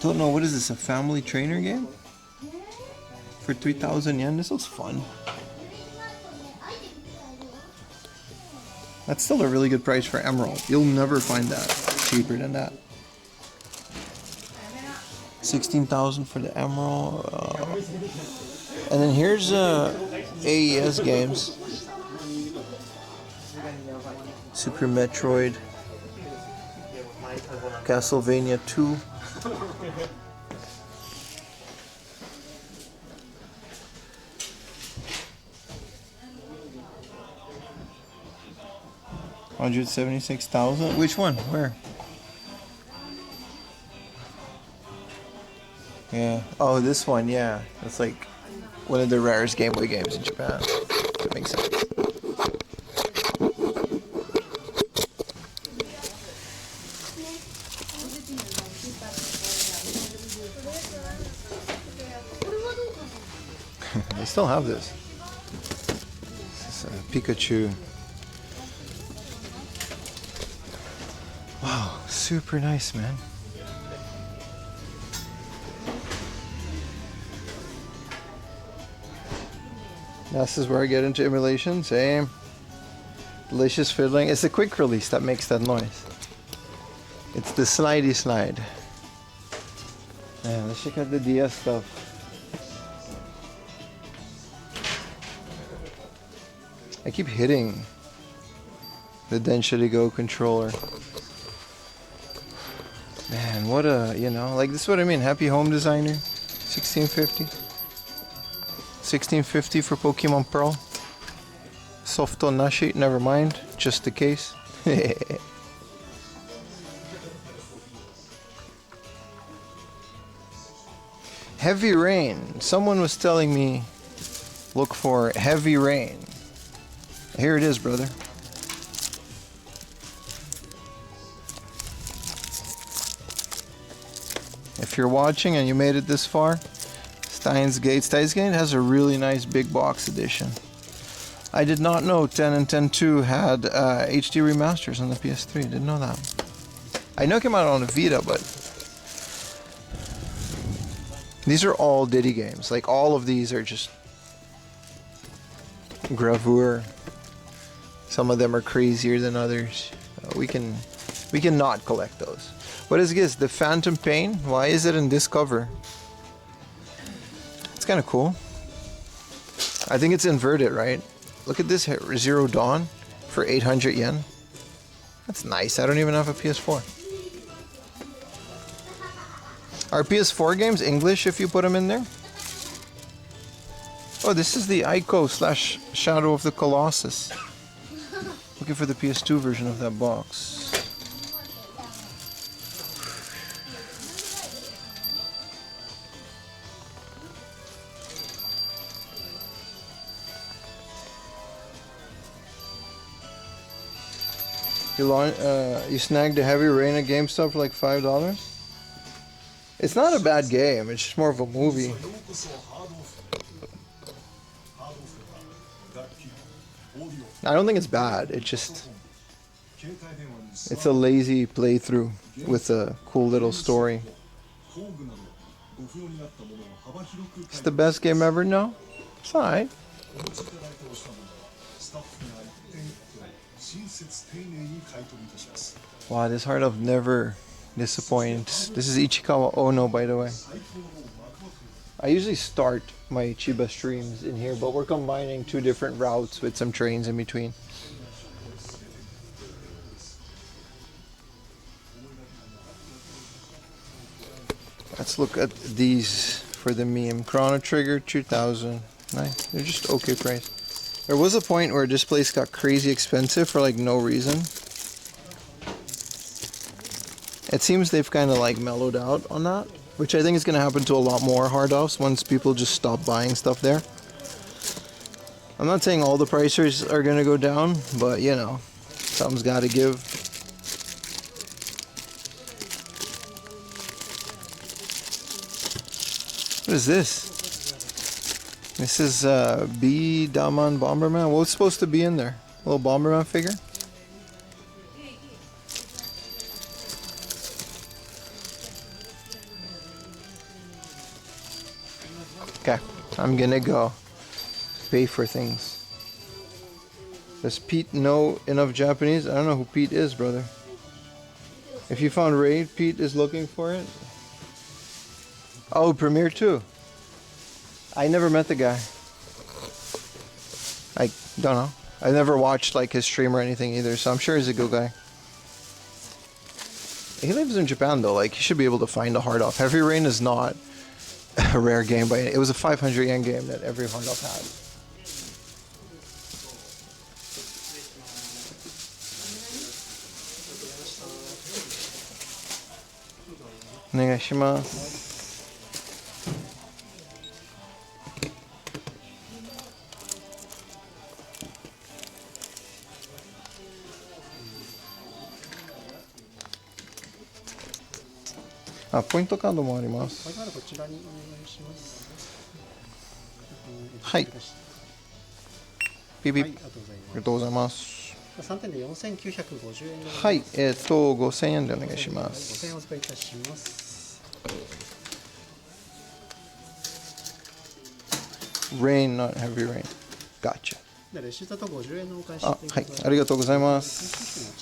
[SPEAKER 1] Don't know, what is this, a family trainer game? For 3,000 yen? This looks fun. That's still a really good price for Emerald. You'll never find that cheaper than that. 16,000 for the Emerald. And then here's AES games. Super Metroid. Castlevania 2. $176,000. Which one? Where? Yeah. Oh, this one. Yeah. It's like one of the rarest Game Boy games in Japan. That makes sense. They still have this. This is Pikachu. Wow, super nice, man. This is where I get into emulation. Same. Delicious fiddling. It's a quick release that makes that noise. It's the slidey slide. Yeah, let's check out the DS stuff. I keep hitting the Density Go controller. Man, what a, you know, like this is what I mean. Happy Home Designer, 1650. 1650 for Pokemon Pearl. Softo Nashi, never mind, just the case. Heavy Rain. Someone was telling me look for Heavy Rain. Here it is, brother. If you're watching and you made it this far, Steins Gate has a really nice big box edition. I did not know 10 and 10.2 had HD remasters on the PS3. Didn't know that. I know it came out on the Vita, but these are all Diddy games. Like, all of these are just gravure. Some of them are crazier than others. We can not collect those. What is this? The Phantom Pain? Why is it in this cover? It's kind of cool. I think it's inverted, right? Look at this, Zero Dawn for 800 yen. That's nice. I don't even have a PS4. Are PS4 games English if you put them in there? Oh, this is the Ico / Shadow of the Colossus. Looking for the PS2 version of that box. You snagged a Heavy Rain at GameStop for like $5? It's not a bad game, it's just more of a movie. I don't think it's bad, it's a lazy playthrough with a cool little story. It's the best game ever? No? It's alright. Wow, this Heart of never disappoints. This is Ichikawa Ono, by the way. I usually start my Chiba streams in here, but we're combining two different routes with some trains in between. Let's look at these for the meme. Chrono Trigger 2000. Nice. They're just okay price. There was a point where this place got crazy expensive for like no reason. It seems they've kind of like mellowed out on that, which I think is going to happen to a lot more hard offs once people just stop buying stuff there. I'm not saying all the prices are going to go down, but you know, something's got to give. What is this? This is B Daman Bomberman. What's supposed to be in there? A little Bomberman figure? Okay, I'm gonna go pay for things. Does Pete know enough Japanese? I don't know who Pete is, brother. If you found Raid, Pete is looking for it. Oh, Premiere 2. I never met the guy. I don't know. I never watched like his stream or anything either, so I'm sure he's a good guy. He lives in Japan though, like he should be able to find a hard off. Heavy Rain is not a rare game, but it was a 500 yen game that every hard off had. Onegaishimasu. Ah, ポイントカードもあります。
[SPEAKER 6] こちらにお願いします。
[SPEAKER 1] はい。ピピ。
[SPEAKER 6] はい、ありがとうございます。
[SPEAKER 1] ありがとうございます。
[SPEAKER 6] 3点で4950円でございます。
[SPEAKER 1] はい、5000円でお願いします。
[SPEAKER 6] 5000円お預かりいたします。
[SPEAKER 1] Rain, not heavy rain. Gotcha.
[SPEAKER 6] でレシートと50円のお返し
[SPEAKER 1] あ、はい、ありがとうございます。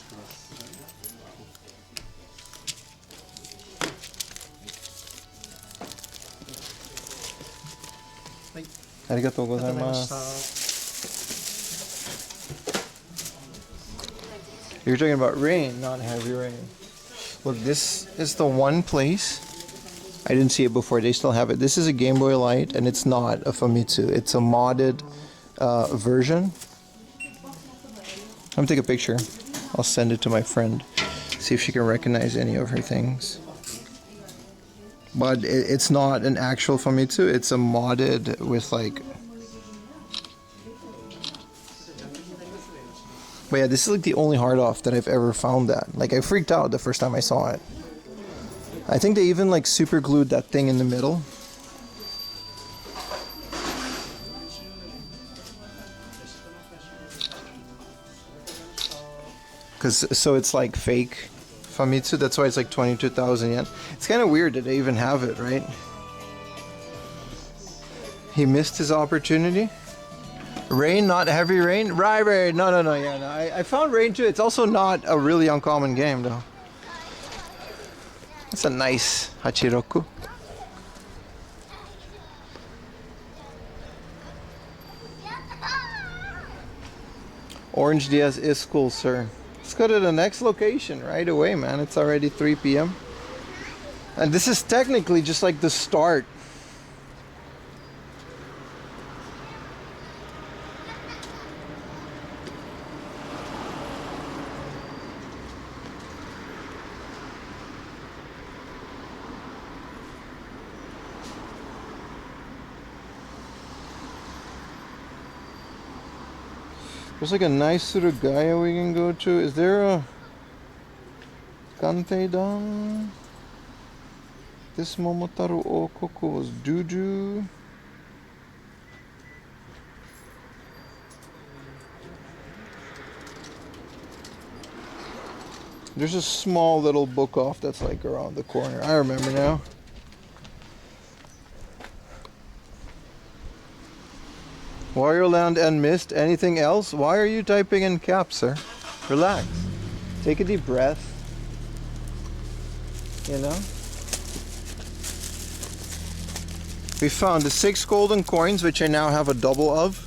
[SPEAKER 1] ありがとうございます。You're talking about rain, not heavy rain. Look, this is the one place I didn't see it before. They still have it. This is a Game Boy Light, and it's not a Famitsu. It's a modded version. I'm gonna take a picture. I'll send it to my friend. See if she can recognize any of her things. but it's not an actual Famitsu. It's a modded with like. But yeah, this is like the only hard off that I've ever found that. Like I freaked out the first time I saw it. I think they even like super glued that thing in the middle. So it's like fake Famitsu. That's why it's like 22,000 yen. It's kind of weird that they even have it, right? He missed his opportunity. Rain, not heavy rain? Right. No, yeah, no. I found rain too. It's also not a really uncommon game though. It's a nice Hachiroku. Orange DS is cool, sir. Let's go to the next location right away, man. It's already 3 p.m. And this is technically just like the start. There's like a nice Surugaya we can go to. Is there a Kantei-dan? This Momotaro Okoko was Duju. There's a small little book off that's like around the corner. I remember now. Wario Land and Mist. Anything else? Why are you typing in caps, sir? Relax. Take a deep breath. You know? We found the 6 golden coins, which I now have a double of.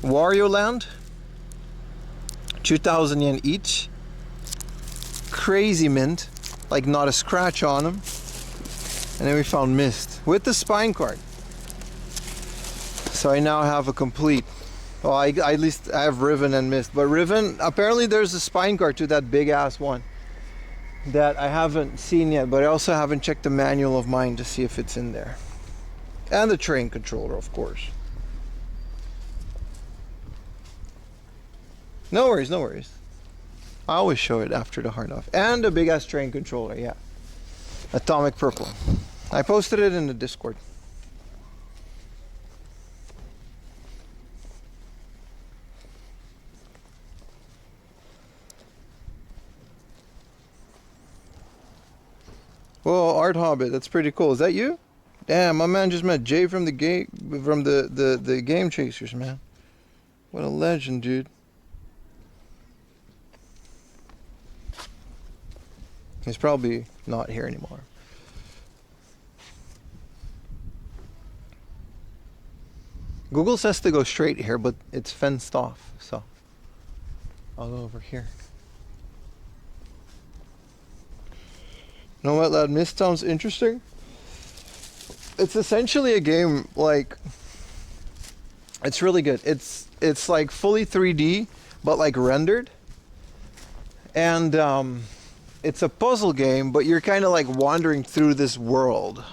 [SPEAKER 1] Wario Land. 2,000 yen each. Crazy mint. Like not a scratch on them. And then we found Mist. With the spine card. So I now have a complete, well, at least I have Riven and Mist. But Riven, apparently there's a spine card to that big ass one that I haven't seen yet, but I also haven't checked the manual of mine to see if it's in there. And the train controller, of course. No worries, no worries. I always show it after the hard off. And the big ass train controller, yeah. Atomic Purple. I posted it in the Discord. Whoa, Art Hobbit, that's pretty cool. Is that you? Damn, my man just met Jay from the Game Chasers, man. What a legend, dude. He's probably not here anymore. Google says to go straight here, but it's fenced off, so I'll go over here. You know what, lad? Mist sounds interesting. It's essentially a game like, it's really good. It's like fully 3D, but like rendered. And it's a puzzle game, but you're kind of like wandering through this world.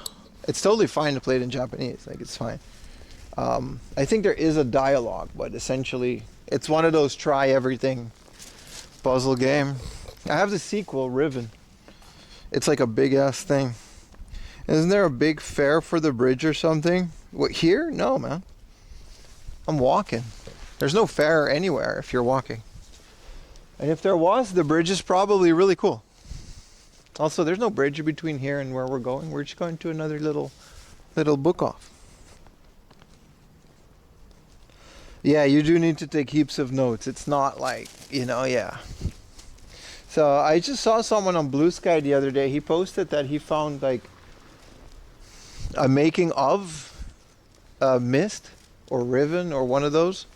[SPEAKER 1] It's totally fine to play it in Japanese. Like, it's fine. I think there is a dialogue, but essentially it's one of those try everything puzzle game. I have the sequel, Riven. It's like a big ass thing. Isn't there a big fair for the bridge or something? What, here? No, man. I'm walking. There's no fair anywhere if you're walking. And if there was, the bridge is probably really cool. Also, there's no bridge between here and where we're going. We're just going to another little book off. Yeah, you do need to take heaps of notes. It's not like, you know, yeah. So I just saw someone on Blue Sky the other day. He posted that he found like a making of Mist or Riven or one of those.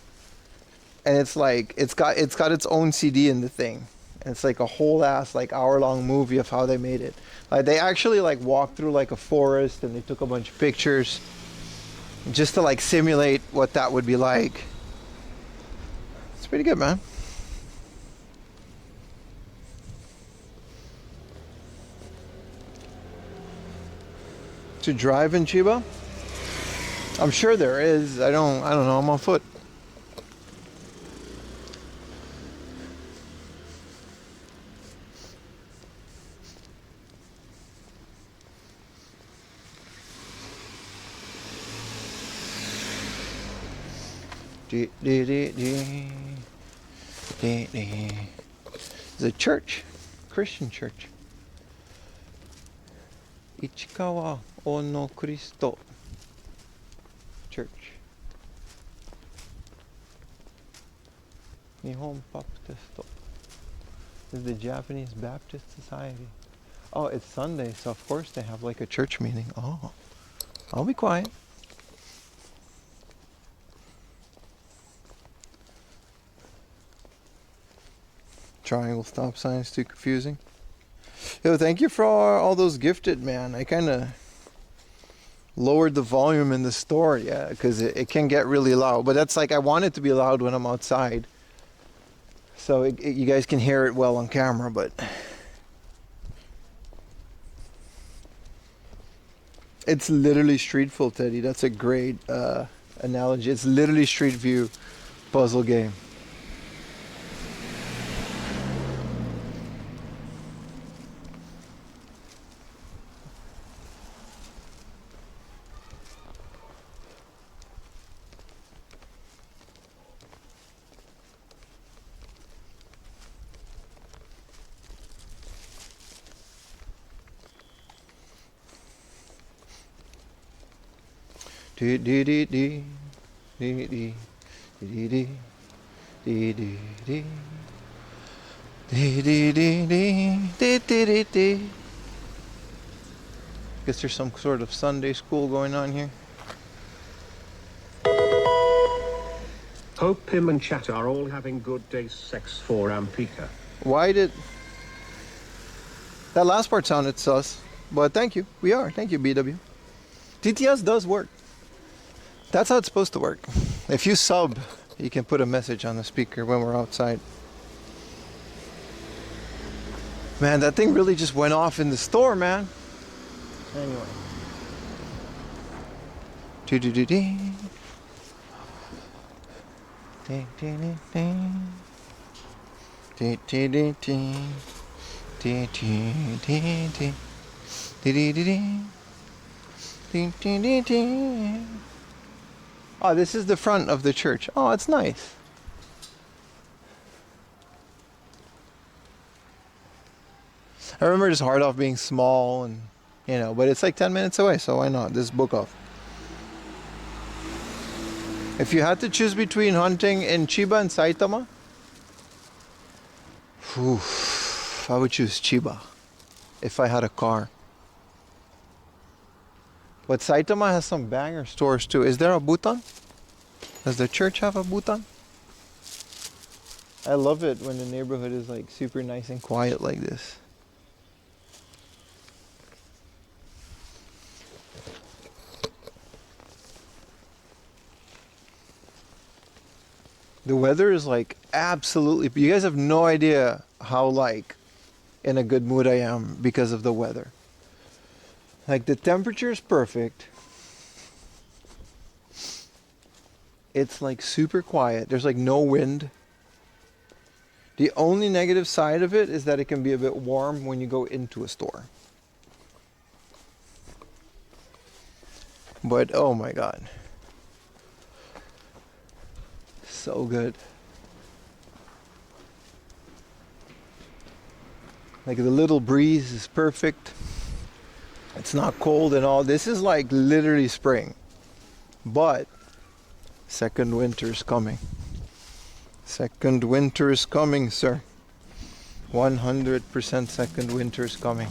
[SPEAKER 1] And it's like, it's got its own CD in the thing. And it's like a whole ass like hour-long movie of how they made it. Like they actually like walked through like a forest and they took a bunch of pictures just to like simulate what that would be like. It's pretty good, man. to drive in Chiba? I'm sure there is. I don't know. I'm on foot. It's a church, Christian church. Ichikawa Ono Christo Church. Nihon Baptisto. This is the Japanese Baptist Society. Oh, it's Sunday, so of course they have like a church meeting. Oh, I'll be quiet. Triangle stop signs too confusing. Yo, thank you for all those gifted, man. I kind of lowered the volume in the store, yeah, because it can get really loud. But that's like, I want it to be loud when I'm outside, so you guys can hear it well on camera. But it's literally street full, Teddy. That's a great analogy. It's literally Street View puzzle game. Dee dee dee dee dee dee dee dee dee dee dee dee dee dee dee dee. Guess there's some sort of Sunday school going on here.
[SPEAKER 2] Hope him and chat are all having good day sex for Ampika.
[SPEAKER 1] Why did that last part sounded sus? But thank you. We are. Thank you, BW. TTS does work. That's how it's supposed to work. If you sub, you can put a message on the speaker when we're outside. Man, that thing really just went off in the store, man. Anyway. Do-do-do-dee. Dee-dee-dee-dee. Dee-dee-dee-dee. Dee-dee-dee-dee. Dee-dee-dee-dee. Dee-dee-dee-dee. Oh, this is the front of the church. Oh, it's nice. I remember just hard off being small and, you know, but it's like 10 minutes away, so why not? This book off. If you had to choose between hunting in Chiba and Saitama, I would choose Chiba if I had a car. But Saitama has some banger stores too. Is there a Butan? Does the church have a Butan? I love it when the neighborhood is like super nice and quiet like this. The weather is like absolutely, you guys have no idea how like in a good mood I am because of the weather. Like the temperature is perfect. It's like super quiet. There's like no wind. The only negative side of it is that it can be a bit warm when you go into a store. But oh my God. So good. Like the little breeze is perfect. It's not cold and all. This is like literally spring. But second winter is coming. Second winter is coming, sir. 100% second winter is coming.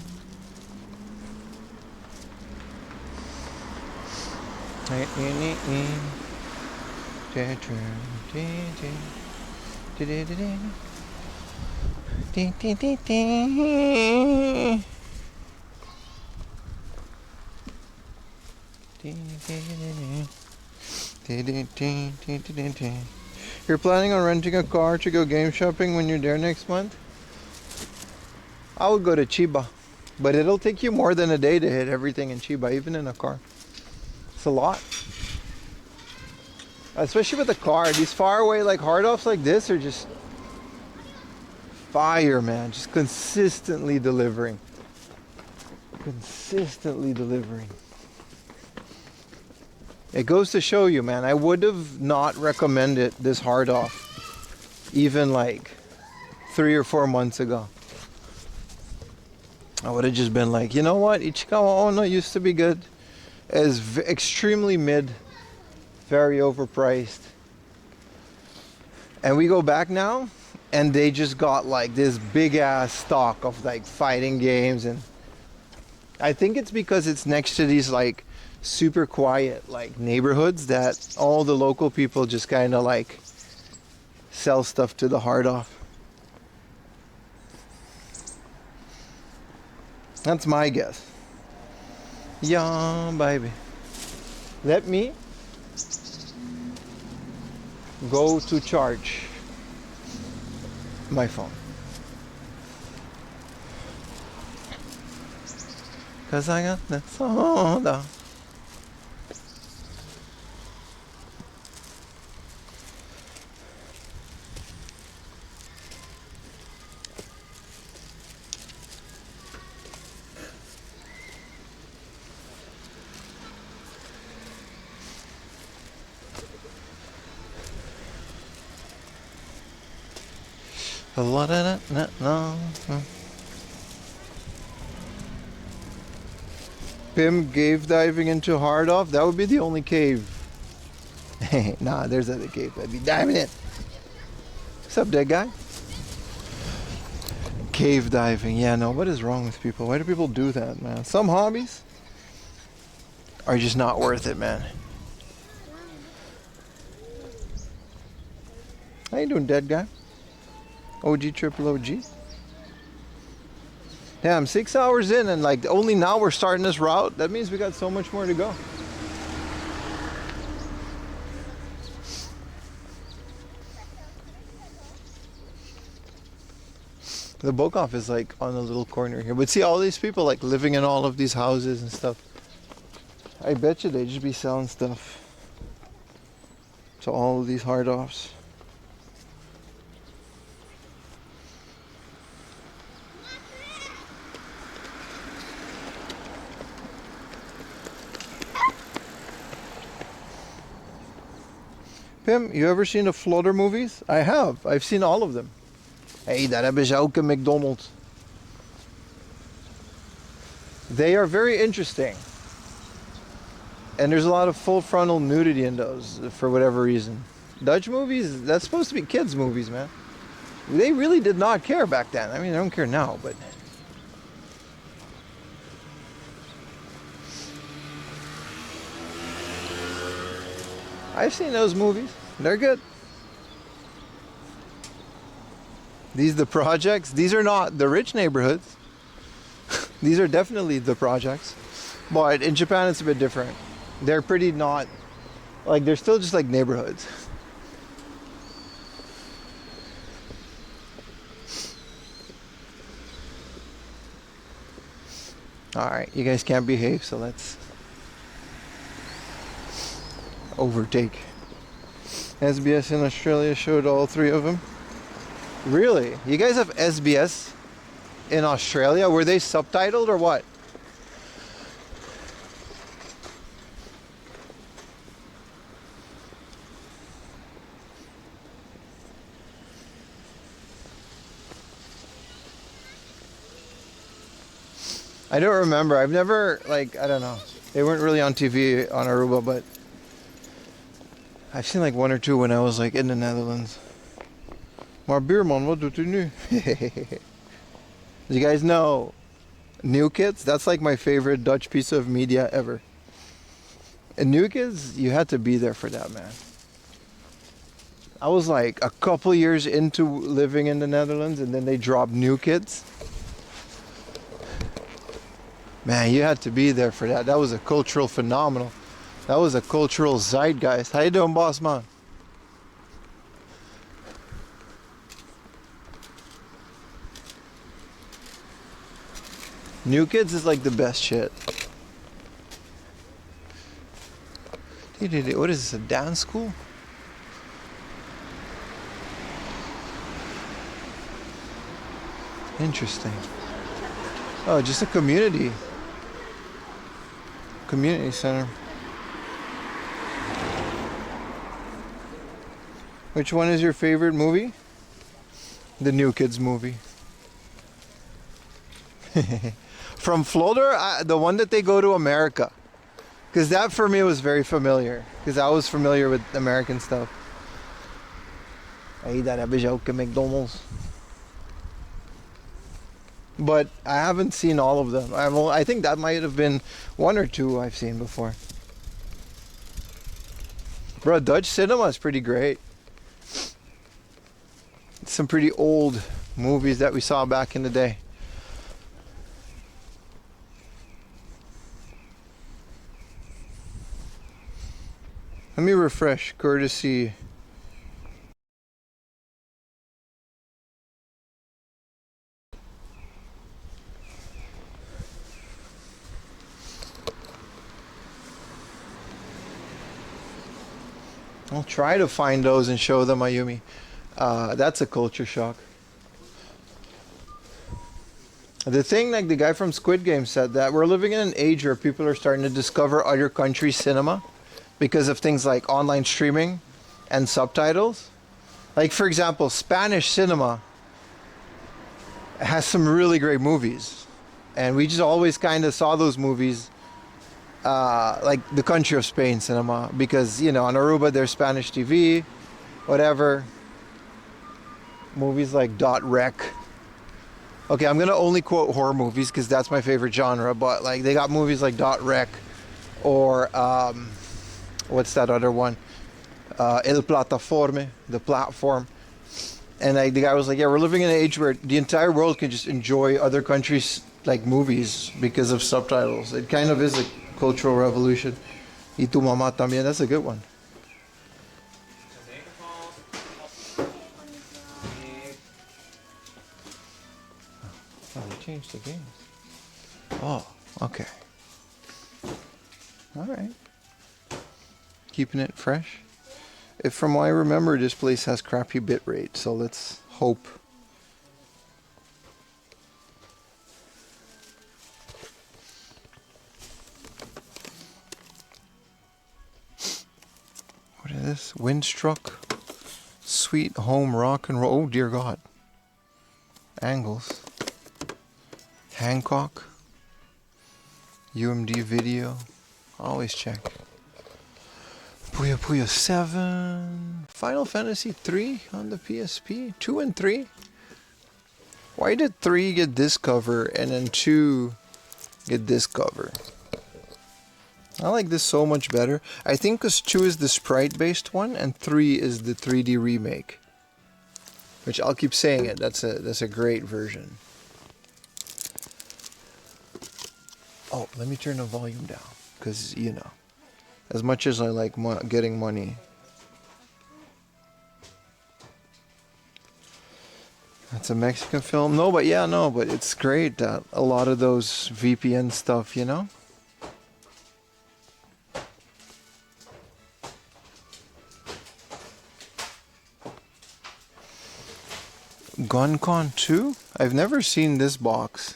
[SPEAKER 1] You're planning on renting a car to go game shopping when you're there next month? I would go to Chiba. But it'll take you more than a day to hit everything in Chiba, even in a car. It's a lot. Especially with a car. These far away like hard offs like this are just fire, man. Just consistently delivering. Consistently delivering. It goes to show you, man, I would have not recommended this hard off even like 3 or 4 months ago. I would have just been like, you know what, Ichikawa Ono used to be good. It's extremely mid, very overpriced. And we go back now, and they just got like this big ass stock of like fighting games, and I think it's because it's next to these like super quiet like neighborhoods that all the local people just kind of like sell stuff to the hard off. That's my guess. Yeah, baby. Let me go to charge my phone. 'Cause I got the soda. Pim cave diving into hard off? That would be the only cave. Nah, there's other cave. I'd be diving in. What's up, dead guy? Cave diving. Yeah, no, what is wrong with people? Why do people do that, man? Some hobbies are just not worth it, man. How you doing, dead guy? OG triple OG. Damn, 6 hours in and like only now we're starting this route. That means we got so much more to go. The book off is like on a little corner here. But see all these people like living in all of these houses and stuff. I bet you they just be selling stuff to all of these hard offs. Pim, you ever seen the Flutter movies? I have. I've seen all of them. Hey, daar hebben ze ook een McDonald's. They are very interesting. And there's a lot of full frontal nudity in those for whatever reason. Dutch movies, that's supposed to be kids movies, man. They really did not care back then. I mean, they don't care now, but... I've seen those movies. They're good. These the projects. These are not the rich neighborhoods. These are definitely the projects. But in Japan it's a bit different. They're pretty not... Like, they're still just like neighborhoods. Alright, you guys can't behave, so let's... overtake. SBS in Australia showed all 3 of them. Really? You guys have SBS in Australia? Were they subtitled or what? I don't remember. I've never, like, I don't know. They weren't really on TV on Aruba, but I've seen like 1 or 2 when I was like in the Netherlands. Maar buurman, wat doet u nu? You guys know New Kids? That's like my favorite Dutch piece of media ever. And New Kids, you had to be there for that, man. I was like a couple years into living in the Netherlands and then they dropped New Kids. Man, you had to be there for that. That was a cultural phenomenon. That was a cultural zeitgeist. How you doing, boss man? New Kids is like the best shit. What is this, a dance school? Interesting. Oh, just a community center. Which one is your favorite movie? The New Kids movie. From Flodder, the one that they go to America. Because that for me was very familiar. Because I was familiar with American stuff. Aí daar hebben ze ook een McDonald's. But I haven't seen all of them. I think that might have been one or two I've seen before. Bro, Dutch cinema is pretty great. Some pretty old movies that we saw back in the day. Let me refresh, courtesy. I'll try to find those and show them, Ayumi. That's a culture shock. The thing, like the guy from Squid Game said, that we're living in an age where people are starting to discover other countries' cinema because of things like online streaming and subtitles. Like, for example, Spanish cinema has some really great movies. And we just always kind of saw those movies like the country of Spain cinema, because, you know, on Aruba there's Spanish TV, whatever. Movies like .rec. Okay, I'm gonna only quote horror movies because that's my favorite genre, but like they got movies like .rec or what's that other one? El Plataforme, the platform. And like the guy was like, yeah, we're living in an age where the entire world can just enjoy other countries' like movies because of subtitles. It kind of is a cultural revolution. Y tu mamá también, that's a good one. Oh, they changed the games. Oh, okay. Alright. Keeping it fresh. If from what I remember, this place has crappy bitrate, so let's hope. What is this? Windstruck. Sweet home rock and roll. Oh dear God. Angles. Hancock. UMD video. Always check. Puyo Puyo 7. Final Fantasy 3 on the PSP. 2 and 3. Why did 3 get this cover and then 2 get this cover? I like this so much better. I think because 2 is the sprite-based one and 3 is the 3D remake. Which I'll keep saying it. That's a great version. Oh, let me turn the volume down. Because, you know, as much as I like getting money. That's a Mexican film? No, but yeah, no, but it's great that a lot of those VPN stuff, you know? GunCon 2? I've never seen this box.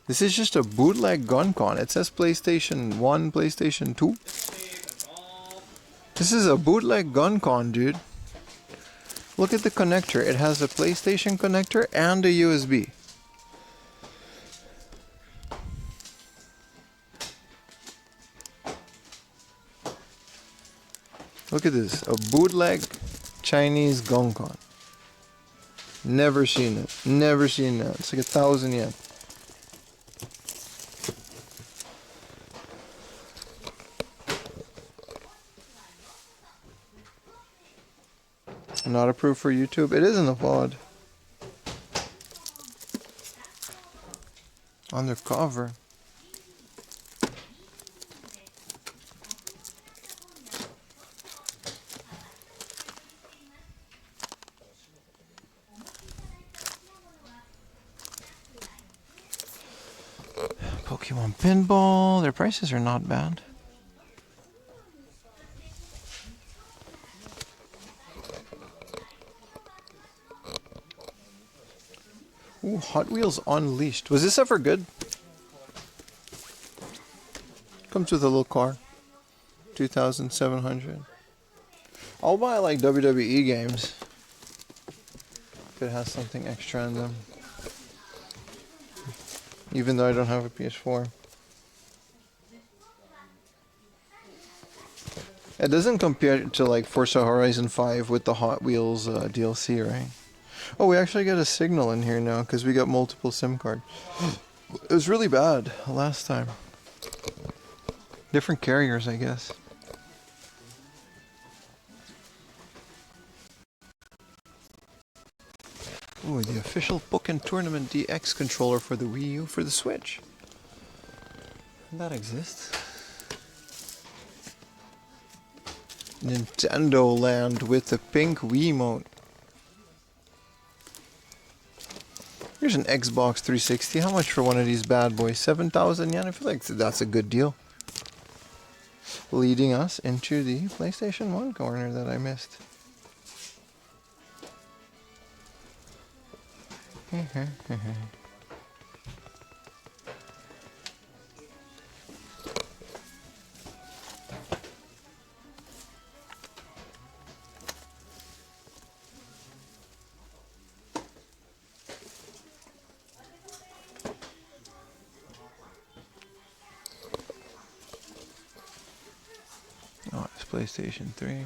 [SPEAKER 1] This is just a bootleg GunCon. It says PlayStation 1, PlayStation 2. This is a bootleg GunCon, dude. Look at the connector. It has a PlayStation connector and a USB. Look at this. A bootleg Chinese GunCon. Never seen it. Never seen that. It's like 1,000 yen. Not approved for YouTube. It is in the VOD. Undercover. Pokemon Pinball. Their prices are not bad. Ooh, Hot Wheels Unleashed. Was this ever good? Comes with a little car. 2,700. I'll buy like WWE games if it has something extra in them. Even though I don't have a PS4. It doesn't compare to like Forza Horizon 5 with the Hot Wheels DLC, right? Oh, we actually got a signal in here now because we got multiple SIM cards. It was really bad last time. Different carriers, I guess. Ooh, the official Pokken Tournament DX controller for the Wii U for the Switch. That exists. Nintendo Land with the pink Wiimote. Here's an Xbox 360. How much for one of these bad boys? 7,000 yen? I feel like that's a good deal. Leading us into the PlayStation 1 corner that I missed. Oh, it's PlayStation 3.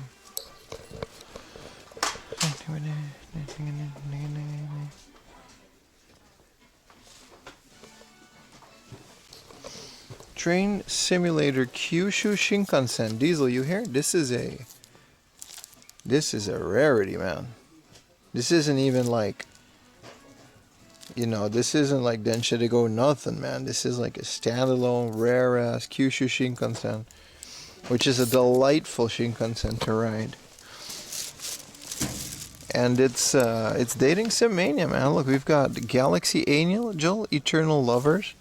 [SPEAKER 1] Train Simulator Kyushu Shinkansen. Diesel, you here? This is a rarity, man. This isn't even like, you know, this isn't like Densha to go nothing, man. This is like a standalone rare ass Kyushu Shinkansen, which is a delightful Shinkansen to ride. And it's dating Sim Mania, man. Look, we've got Galaxy Angel, Eternal Lovers.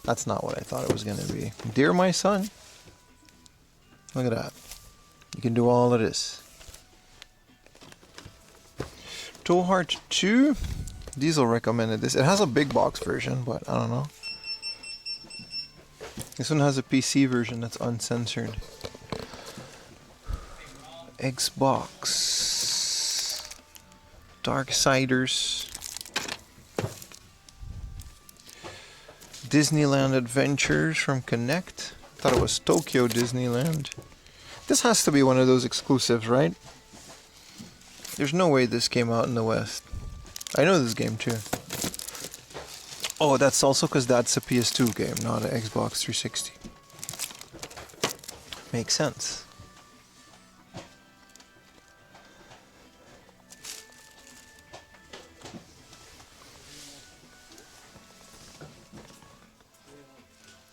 [SPEAKER 1] That's not what I thought it was going to be. Dear My Son. Look at that. You can do all of this. Toe Heart 2. Diesel recommended this. It has a big box version, but I don't know. This one has a PC version that's uncensored. Xbox. Darksiders. Disneyland Adventures from Connect. Thought it was Tokyo Disneyland. This has to be one of those exclusives, right? There's no way this came out in the West. I know this game too. Oh, that's also because that's a PS2 game, not an Xbox 360. Makes sense.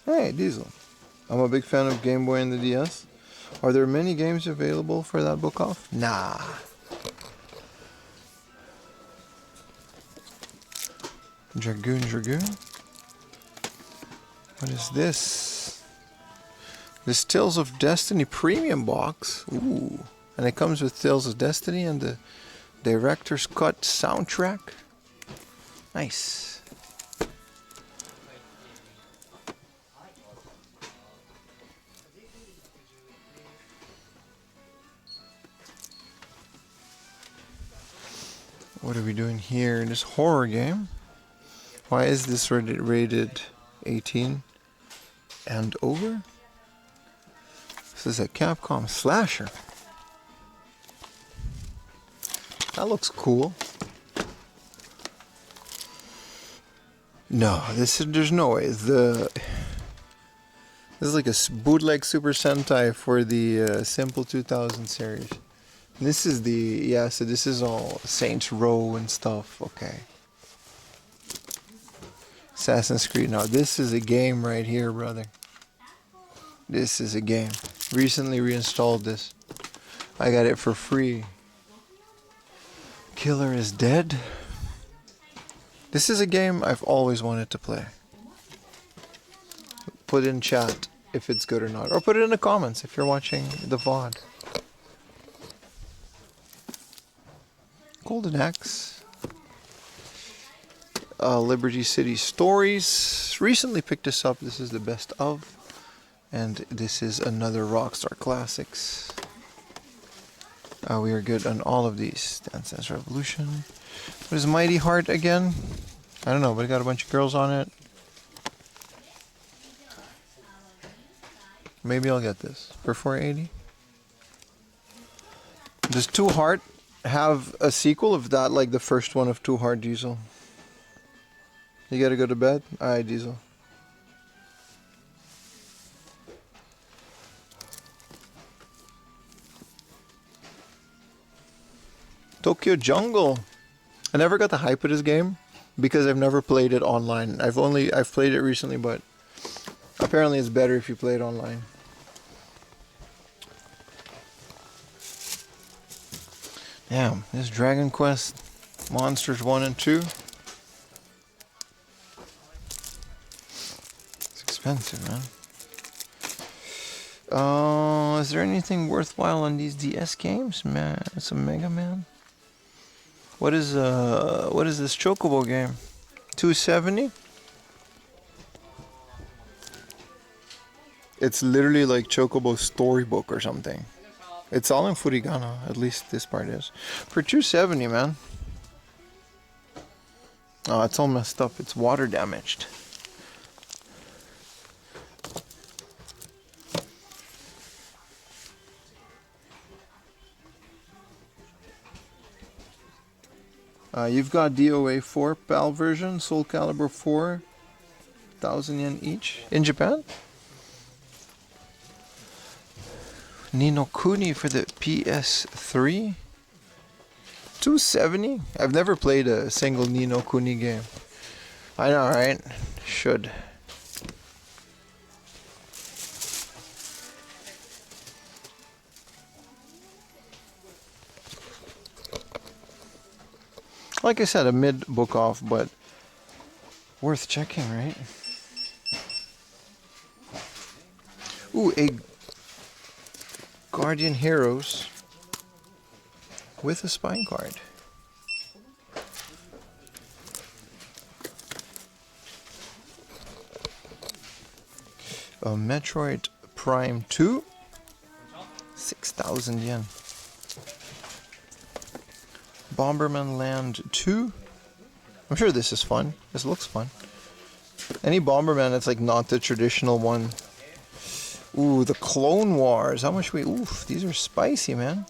[SPEAKER 1] Hey, Diesel. I'm a big fan of Game Boy and the DS. Are there many games available for that book off? Nah. Dragoon. What is this? This Tales of Destiny premium box. Ooh. And it comes with Tales of Destiny and the director's cut soundtrack. Nice. What are we doing here in this horror game? Why is this rated 18 and over? This is a Capcom slasher. That looks cool. No, there's no way. This is like a bootleg Super Sentai for the Simple 2000 series. This is so this is all Saints Row and stuff, okay. Assassin's Creed, now this is a game right here, brother. This is a game. Recently reinstalled this. I got it for free. Killer is Dead. This is a game I've always wanted to play. put in chat if it's good or not. Or put it in the comments if you're watching the VOD. Golden Axe. Liberty City Stories. Recently picked this up. This is the best of. And this is another Rockstar Classics. We are good on all of these. Dance Dance Revolution. What is Mighty Heart again? I don't know, but it got a bunch of girls on it. Maybe I'll get this for 480. Does Two Heart have a sequel of that, like the first one of Two Heart Diesel? You gotta go to bed? Alright, Diesel. Tokyo Jungle. I never got the hype of this game because I've never played it online. I've played it recently, but apparently it's better if you play it online. Damn, this Dragon Quest Monsters 1 and 2. It's expensive, man. Is there anything worthwhile on these DS games? Man, it's a Mega Man. What is this Chocobo game? 270? It's literally like Chocobo Storybook or something. It's all in Furigana, at least this part is. For 270, man. Oh, it's all messed up. It's water damaged. You've got DOA 4 PAL version, Soul Calibur 4, 1,000 yen each in Japan. Ni no Kuni for the PS3, 270. I've never played a single Ni no Kuni game. I know, right? Should. Like I said, a mid book off, but worth checking, right? Ooh, a Guardian Heroes with a spine card. A Metroid Prime 2, 6,000 yen. Bomberman Land 2. I'm sure this is fun. This looks fun. Any Bomberman that's like not the traditional one. Ooh, the Clone Wars. How much we... Oof, these are spicy, man.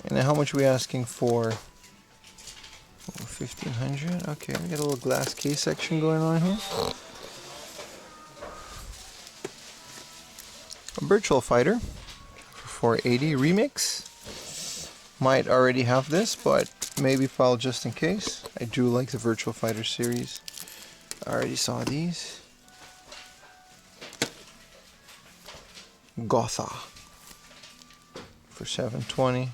[SPEAKER 1] And how much we asking for? Oh, 1,500. Okay, we got a little glass case section going on here. A Virtual Fighter for 480 remix. Might already have this, but maybe file just in case. I do like the Virtual Fighter series. I already saw these. Gotha for 720.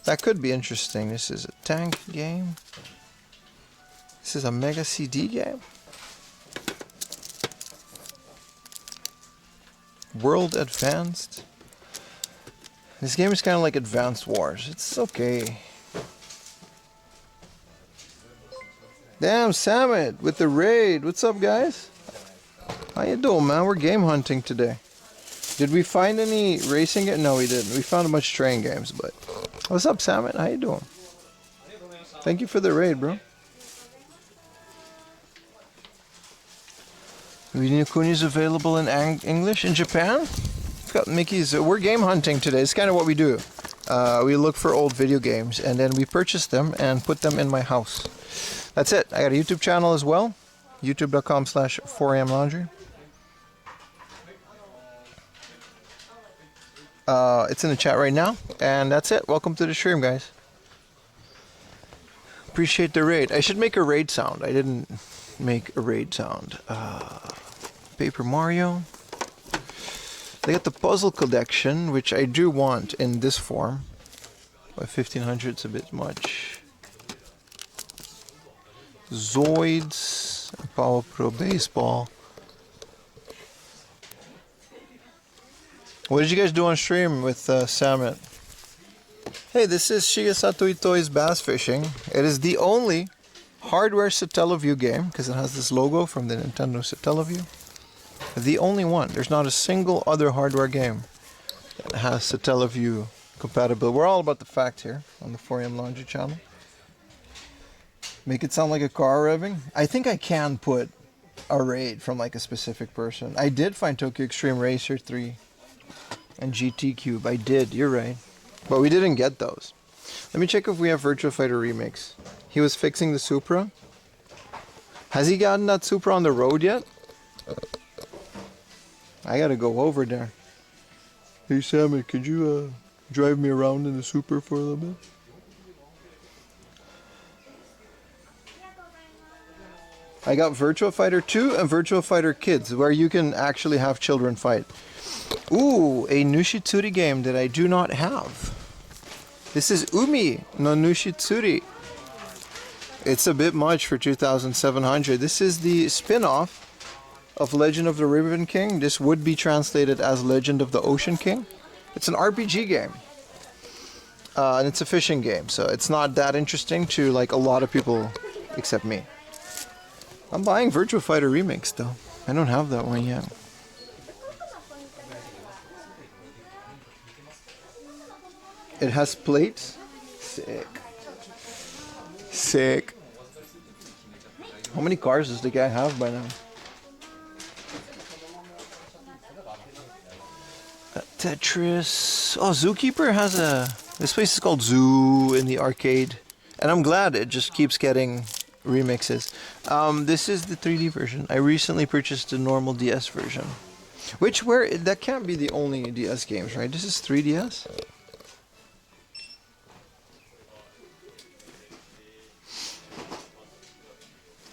[SPEAKER 1] That could be interesting. This is a tank game. This is a Mega CD game. World Advanced. This game is kind of like Advanced Wars. It's okay. Damn, Samet with the raid. What's up, guys? How you doing, man? We're game hunting today. Did we find any racing? No, we didn't. We found a bunch of train games, but... What's up, Samet? How you doing? Thank you for the raid, bro. Ni Kuni is available in English in Japan? Got Mickey's. We're game hunting today. It's kind of what we do. We look for old video games and then we purchase them and put them in my house. That's it. I got a YouTube channel as well. youtube.com/4amlaundry. It's in the chat right now. And that's it. Welcome to the stream, guys. Appreciate the raid. I should make a raid sound. I didn't make a raid sound. Paper Mario. They got the puzzle collection, which I do want in this form. But 1,500 is a bit much. Zoids, Power Pro Baseball. What did you guys do on stream with salmon? Hey, this is Shigesato Itoi's Bass Fishing. It is the only hardware Satellaview game, because it has this logo from the Nintendo Satellaview. The only one. There's not a single other hardware game that has Satellaview compatible. We're all about the facts here on the 4am Laundry channel. Make it sound like a car revving. I think I can put a raid from like a specific person. I did find Tokyo Extreme Racer 3 and GT Cube. I did, you're right. But we didn't get those. Let me check if we have Virtua Fighter Remix. He was fixing the Supra. Has he gotten that Supra on the road yet? I gotta go over there. Hey Sammy, could you drive me around in the Supra for a little bit? I got Virtua Fighter 2 and Virtua Fighter Kids, where you can actually have children fight. Ooh, a Nushitsuri game that I do not have. This is Umi no Nushitsuri. It's a bit much for 2,700. This is the spin-off of Legend of the Ribbon King. This would be translated as Legend of the Ocean King. It's an RPG game. And it's a fishing game, so it's not that interesting to like a lot of people except me. I'm buying Virtua Fighter Remix though. I don't have that one yet. It has plates. Sick. Sick. How many cars does the guy have by now? Tetris. Oh, Zookeeper has a... This place is called Zoo in the arcade. And I'm glad it just keeps getting remixes. This is the 3D version. I recently purchased the normal DS version. That can't be the only DS games, right? This is 3DS?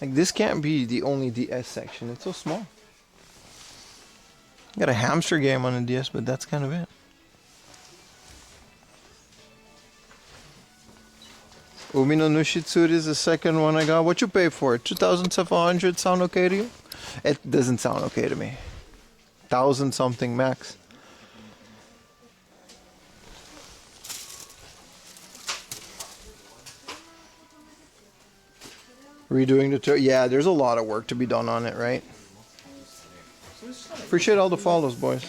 [SPEAKER 1] Like, this can't be the only DS section. It's so small. Got a hamster game on the DS, but that's kind of it. Umi no Nushitsuri is the second one I got. What you pay for it? 2,700 sound okay to you? It doesn't sound okay to me. 1,000 something max. Redoing the tour. Yeah, there's a lot of work to be done on it, right? Appreciate all the follows, boys.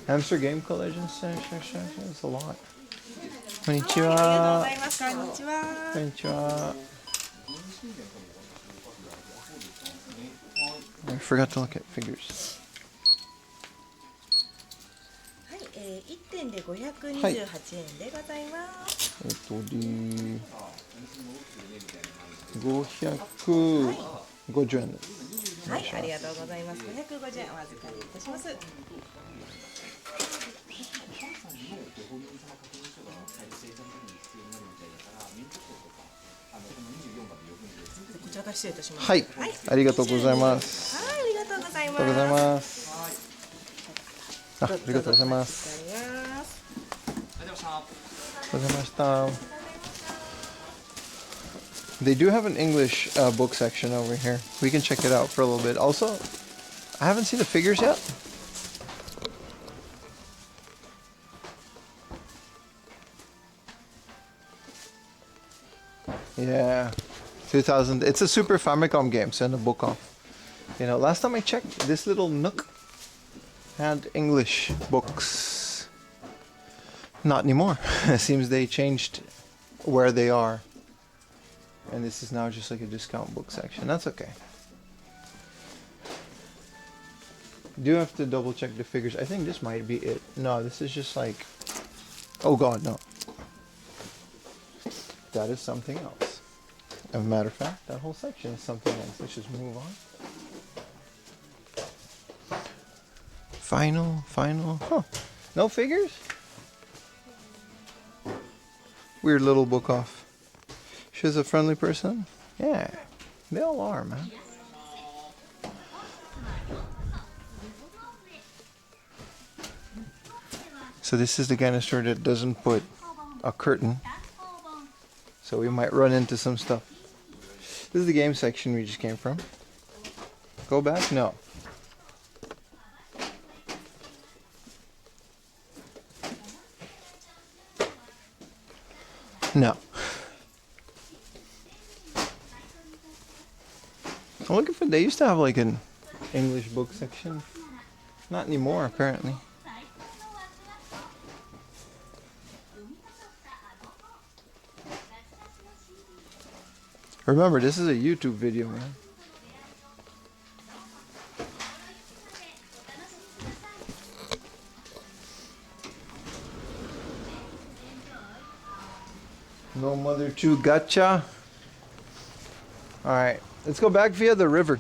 [SPEAKER 1] Hamster Game Collision. It's a lot. Konnichiwa. Konnichiwa. I forgot to look at figures.
[SPEAKER 7] はい、1点で528円でございます。
[SPEAKER 1] 550円です。
[SPEAKER 7] はい、ありがとうございます。550円お預かりいたします。こちらから失礼いたします。
[SPEAKER 1] はい、ありがとうございます。
[SPEAKER 7] はい、ありがとうございます。
[SPEAKER 1] ありがとうございます。ありがとうございます。ありがとうございました。They do have an English book section over here. We can check it out for a little bit. Also, I haven't seen the figures yet. Yeah, 2000. It's a Super Famicom game. Send a book off. You know, last time I checked, this little nook had English books. Not anymore. It seems they changed where they are. And this is now just like a discount book section. That's okay. Do have to double check the figures. I think this might be it. No, this is just like... Oh god, no. That is something else. As a matter of fact, that whole section is something else. Let's just move on. Final. Huh. No figures? Weird little book off. She's a friendly person? Yeah, they all are, man. So this is the kind of store that doesn't put a curtain. So we might run into some stuff. This is the game section we just came from. Go back? No. No. I'm looking for, they used to have like an English book section. Not anymore, apparently. Remember, this is a YouTube video, man. No Mother 2 Gatcha. Alright, let's go back via the river.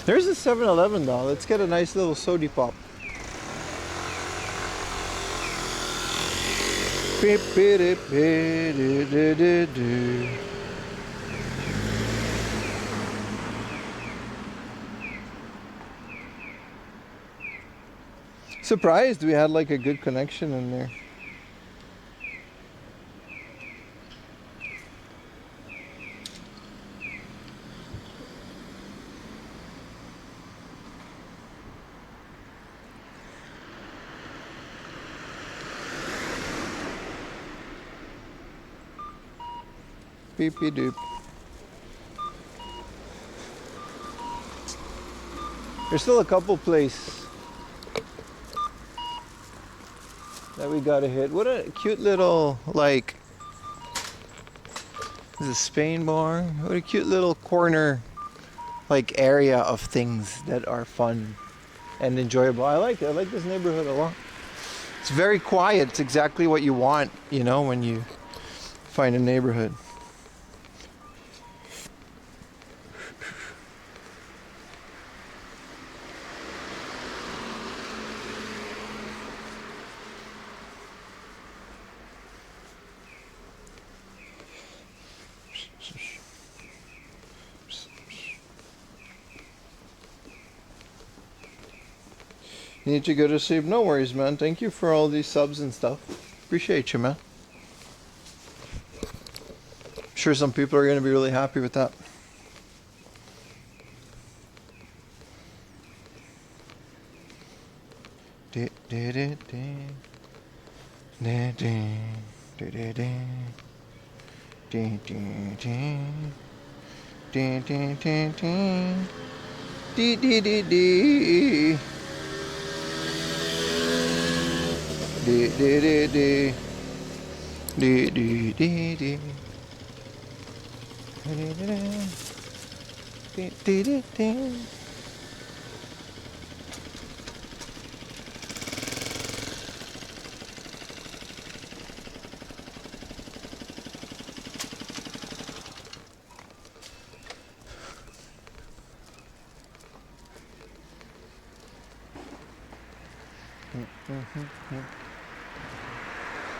[SPEAKER 1] There's a 7-Eleven though. Let's get a nice little sody pop. Surprised we had like a good connection in there. Beepy doop. There's still a couple places that we gotta hit. What a cute little, like, this is a Spain bar. What a cute little corner, like, area of things that are fun and enjoyable. I like it. I like this neighborhood a lot. It's very quiet. It's exactly what you want, you know, when you find a neighborhood. You need to go to sleep? No worries, man. Thank you for all these subs and stuff. Appreciate you, man. I'm sure some people are going to be really happy with that.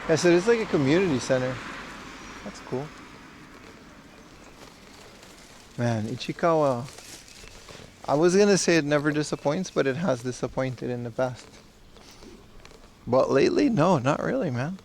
[SPEAKER 1] Yes, it is like a community center. That's cool. Man, Ichikawa. I was gonna say it never disappoints, but it has disappointed in the past. But lately, no, not really, man.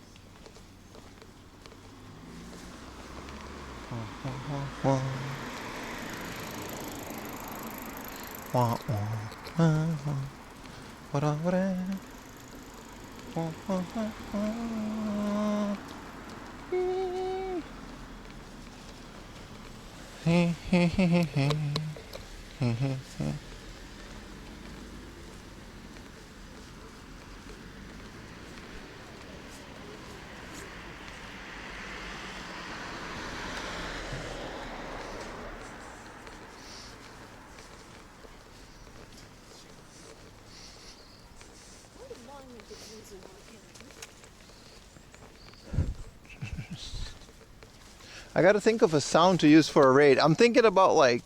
[SPEAKER 1] I gotta think of a sound to use for a raid. I'm thinking about, like,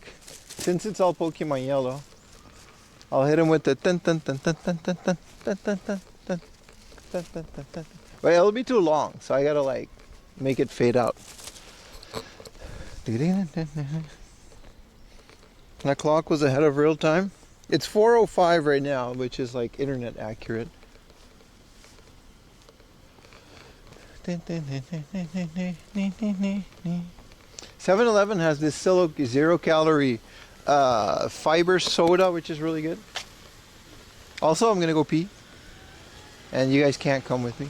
[SPEAKER 1] since it's all Pokemon Yellow, I'll hit him with the dun dun dun dun dun dun dun dun dun dun dun dun dun dun dun. But it'll be too long, so I gotta like make it fade out. That clock was ahead of real time. It's 4:05 right now, which is like internet accurate. 7-Eleven has this 0-calorie fiber soda, which is really good. Also, I'm gonna go pee. And you guys can't come with me.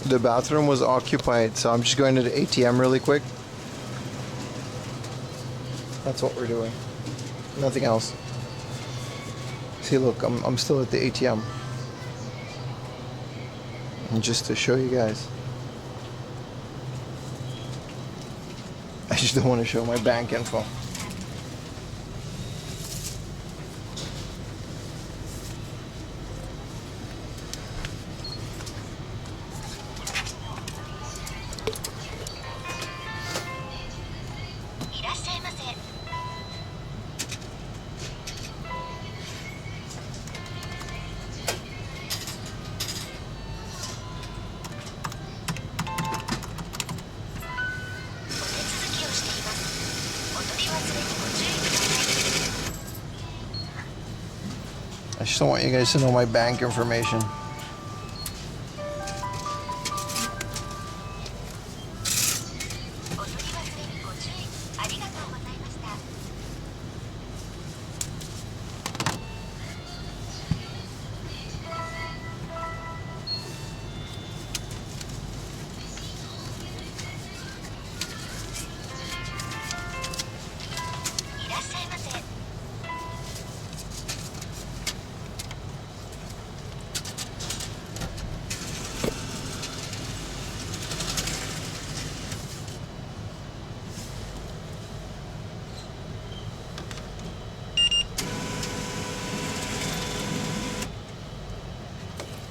[SPEAKER 1] The bathroom was occupied, so I'm just going to the ATM really quick. That's what we're doing. Nothing else. See, look, I'm still at the ATM. And just to show you guys. I just don't want to show my bank info. I just don't want you guys to know my bank information.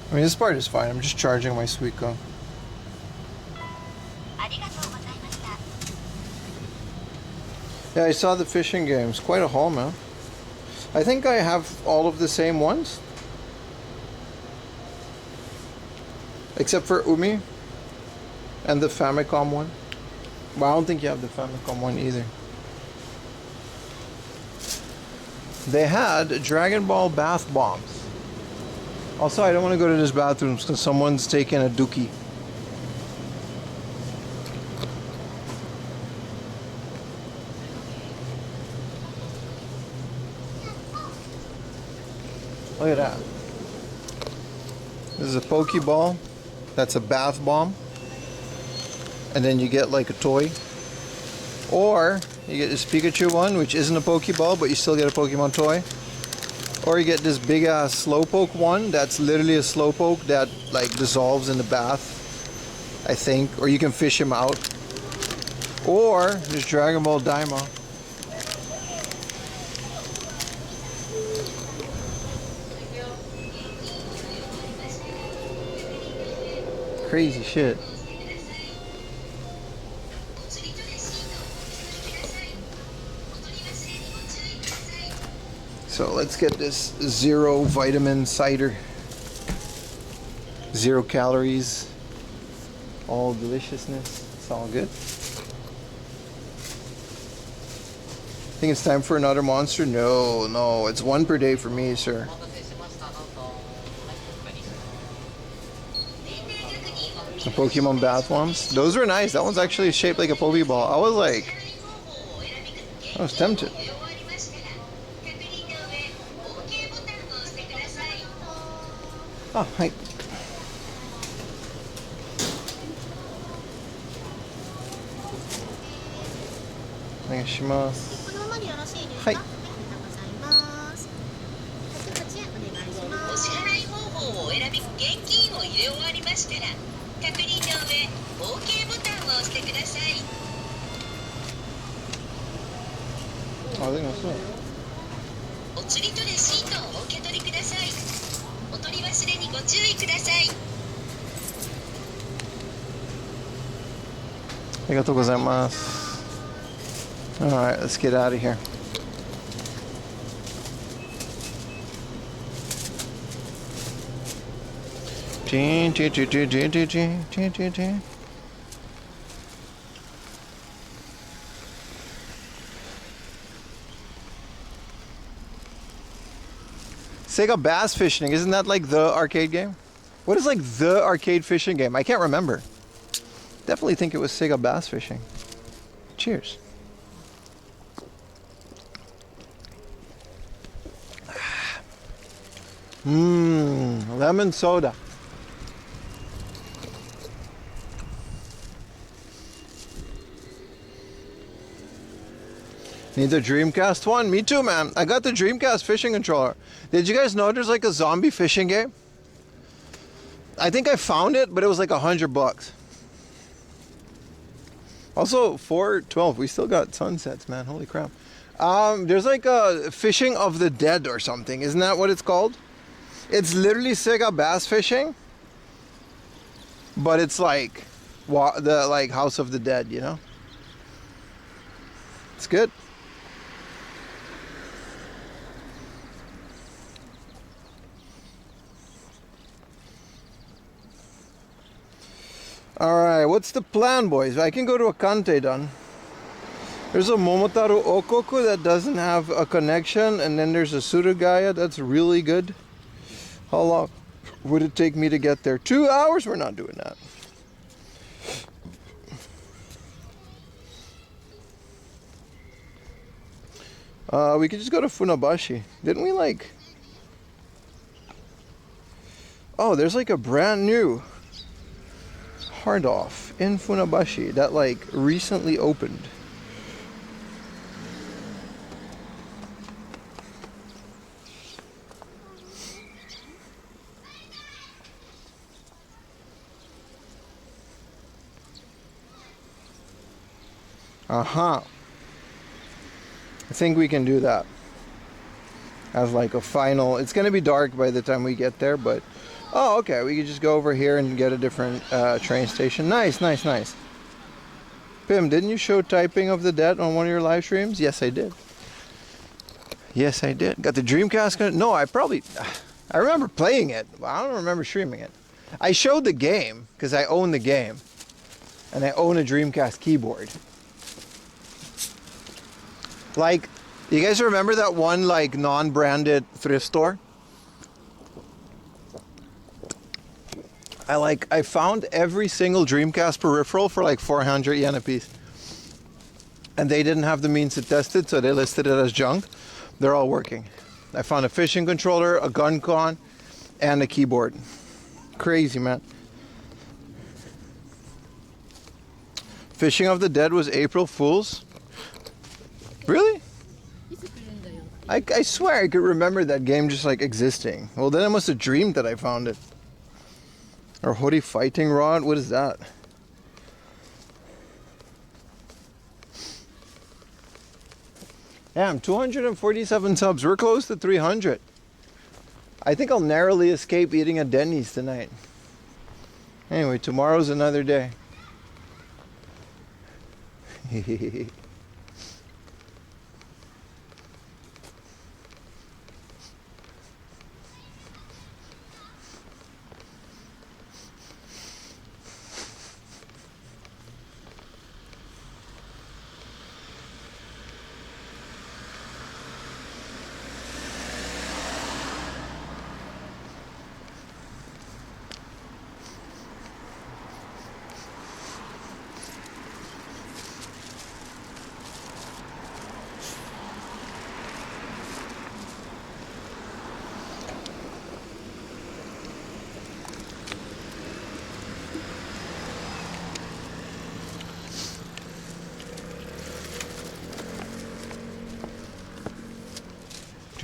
[SPEAKER 1] I mean, this part is fine. I'm just charging my Suica. Yeah, I saw the fishing games. Quite a haul, man. I think I have all of the same ones. Except for Umi. And the Famicom one. But I don't think you have the Famicom one either. They had Dragon Ball bath bombs. Also, I don't want to go to this bathroom because someone's taking a dookie. Look at that. This is a Pokeball. That's a bath bomb. And then you get like a toy. Or you get this Pikachu one, which isn't a Pokeball, but you still get a Pokemon toy. Or you get this big ass Slowpoke one that's literally a Slowpoke that like dissolves in the bath, I think. Or you can fish him out. Or there's Dragon Ball Daima. Crazy shit. So let's get this zero vitamin cider. 0 calories. All deliciousness. It's all good. Think it's time for another monster? No, no. It's 1 per day for me, sir. The Pokemon bath bombs. Those were nice. That one's actually shaped like a Pokeball. I was tempted. Oh, hi. Onegaishimasu.
[SPEAKER 8] このままでよろしいですか？
[SPEAKER 1] はい
[SPEAKER 8] ありがとうございます。108円お願いしま
[SPEAKER 9] お
[SPEAKER 8] す。
[SPEAKER 9] 支払い方法をお選び、現金を入れ終わりましたら、確認の上、OK ボタンを押してください。
[SPEAKER 1] あ、でもそう。
[SPEAKER 9] お釣りとレシートをお受け取りください。お取り忘れにご注意ください。
[SPEAKER 1] ありがとうございます。Alright, let's get out of here. Sega Bass Fishing, isn't that like the arcade game? What is like the arcade fishing game? I can't remember. Definitely think it was Sega Bass Fishing. Cheers. Lemon soda. Need the Dreamcast one? Me too, man. I got the Dreamcast fishing controller. Did you guys know there's like a zombie fishing game? I think I found it, but it was like $100. Also, 412. We still got sunsets, man. Holy crap. There's like a Fishing of the Dead or something. Isn't that what it's called? It's literally Sega Bass Fishing, but it's like the like House of the Dead, you know? It's good. Alright, what's the plan, boys? I can go to a HUNT-A-THON. There's a Momotaro Okoku that doesn't have a connection, and then there's a Surugaya that's really good. How long would it take me to get there? 2 hours? We're not doing that. We could just go to Funabashi. Didn't we like... Oh, there's like a brand new hard off in Funabashi that like recently opened. I think we can do that as like a final. It's gonna be dark by the time we get there, but oh, okay, we could just go over here and get a different train station. Nice. Pim, didn't you show Typing of the Dead on one of your live streams? Yes, I did. Got the Dreamcast. No, I remember playing it, but I don't remember streaming it. I showed the game because I own the game, and I own a Dreamcast keyboard. Like, you guys remember that one like non-branded thrift store? I found every single Dreamcast peripheral for like 400 yen a piece. And they didn't have the means to test it, so they listed it as junk. They're all working. I found a fishing controller, a gun con, and a keyboard. Crazy, man. Fishing of the Dead was April Fool's? Really? I swear I could remember that game just like existing. Well, then I must have dreamed that I found it. Or Hoodie Fighting Rod? What is that? Damn, 247 subs. We're close to 300. I think I'll narrowly escape eating at Denny's tonight. Anyway, tomorrow's another day.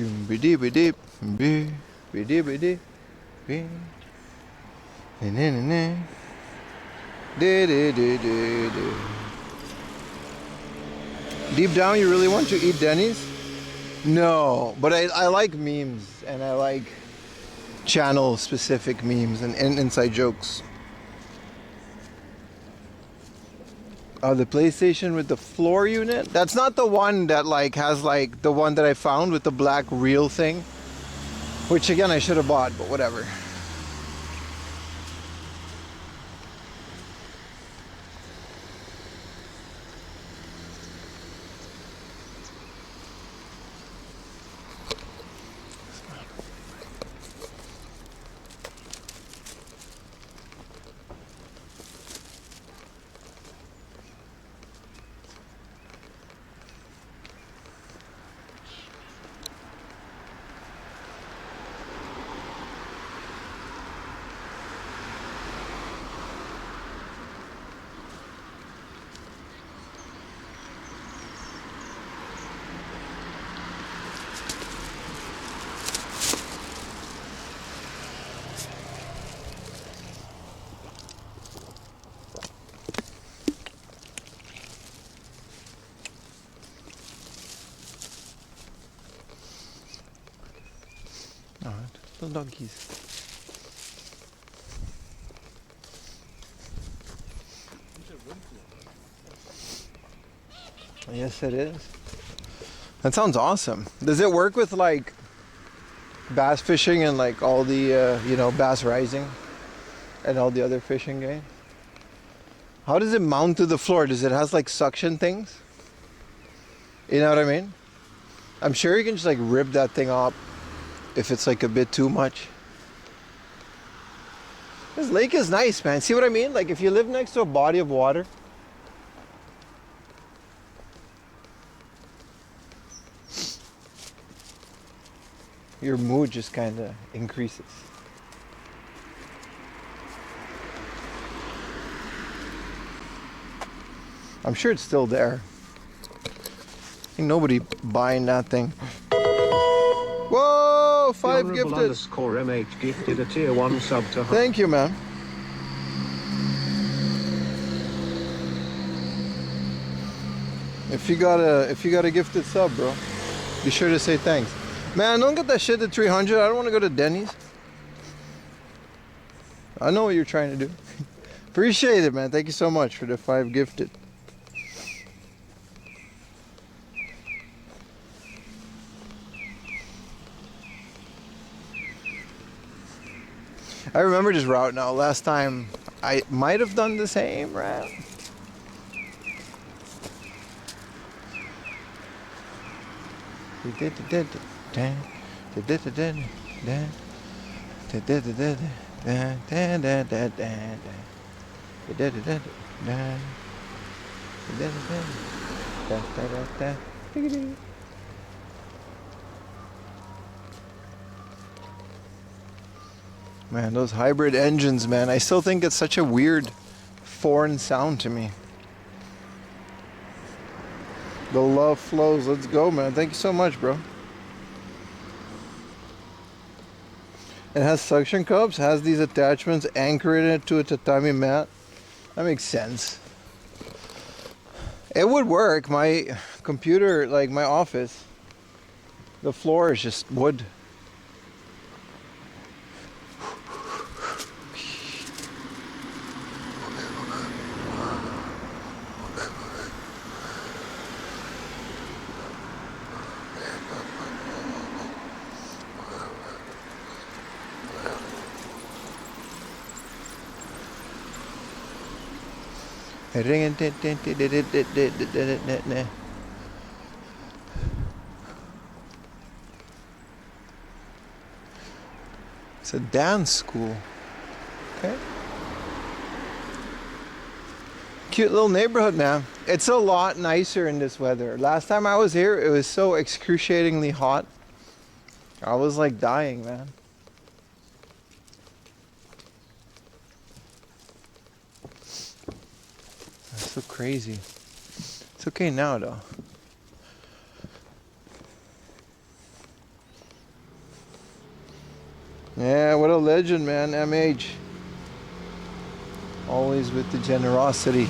[SPEAKER 1] Deep down, you really want to eat Denny's? No, but I like memes and I like channel specific memes and inside jokes. Oh, the PlayStation with the floor unit? That's not the one that like has like the one that I found with the black real thing. Which again I should have bought, but whatever. Little donkeys. Yes, it is. That sounds awesome. Does it work with like bass fishing and like all the bass rising and all the other fishing game? How does it mount to the floor? Does it has like suction things? You know what I mean? I'm sure you can just like rip that thing up if it's like a bit too much. This lake is nice, man. See what I mean? Like if you live next to a body of water, your mood just kind of increases. I'm sure it's still there. Ain't nobody buying that thing. Whoa, 5 gifted.
[SPEAKER 2] _MH gifted a tier 1 sub to HUNT.
[SPEAKER 1] Thank you, man. If you got a gifted sub, bro, be sure to say thanks. Man, don't get that shit at 300. I don't want to go to Denny's. I know what you're trying to do. Appreciate it, man. Thank you so much for the 5 gifted. I remember this route now. Last time I might have done the same route. Man, those hybrid engines, man. I still think it's such a weird foreign sound to me. The love flows. Let's go, man. Thank you so much, bro. It has suction cups, has these attachments anchored it to a tatami mat. That makes sense. It would work. My computer, like my office, the floor is just wood. It's a dance school. Okay. Cute little neighborhood, man. It's a lot nicer in this weather. Last time I was here, it was so excruciatingly hot. I was like dying, man. That's so crazy. It's okay now, though. Yeah, what a legend, man. MH. Always with the generosity.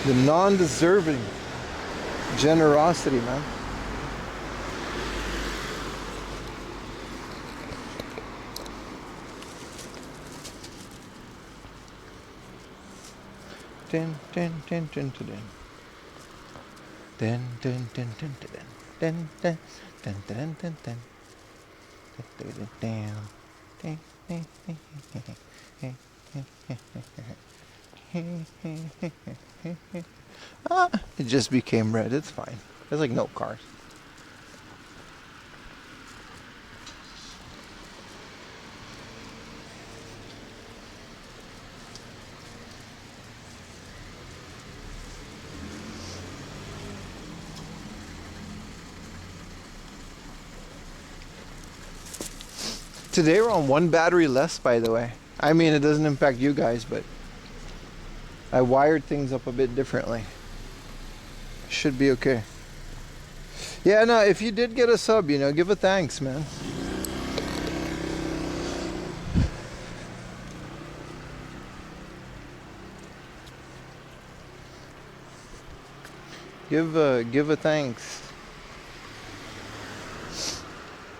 [SPEAKER 1] The non-deserving generosity, man. Dun, dun, dun, dun, dun, dun. Dun, dun, dun, dun, dun, dun, dun, dun, dun, dun. Ah, it just became red. It's fine. There's like no cars. Today we're on one battery less, by the way. I mean, it doesn't impact you guys, but I wired things up a bit differently. Should be okay. Yeah, no, if you did get a sub, you know, give a thanks, man. Give a thanks.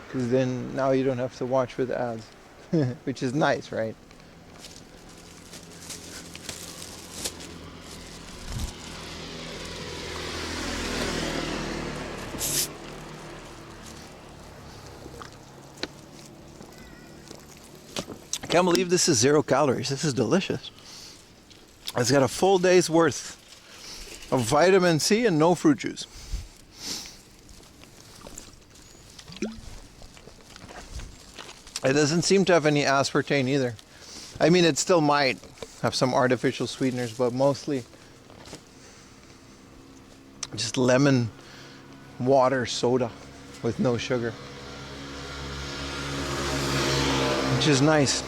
[SPEAKER 1] Because then now you don't have to watch with ads. Which is nice, right? I can't believe this is 0 calories. This is delicious. It's got a full day's worth of vitamin C and no fruit juice. It doesn't seem to have any aspartame either. I mean, it still might have some artificial sweeteners, but mostly just lemon water soda with no sugar, which is nice.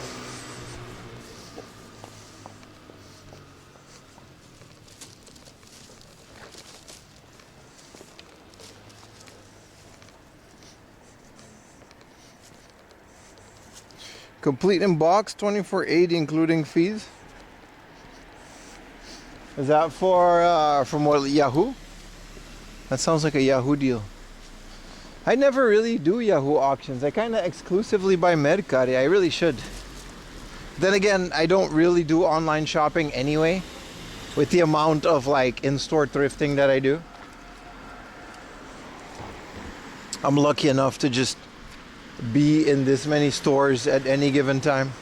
[SPEAKER 1] Complete in box, $24.80 including fees. Is that for from what, Yahoo? That sounds like a Yahoo deal. I never really do Yahoo auctions. I kind of exclusively buy Mercari. I really should. Then again, I don't really do online shopping anyway, with the amount of like in-store thrifting that I do. I'm lucky enough to just be in this many stores at any given time.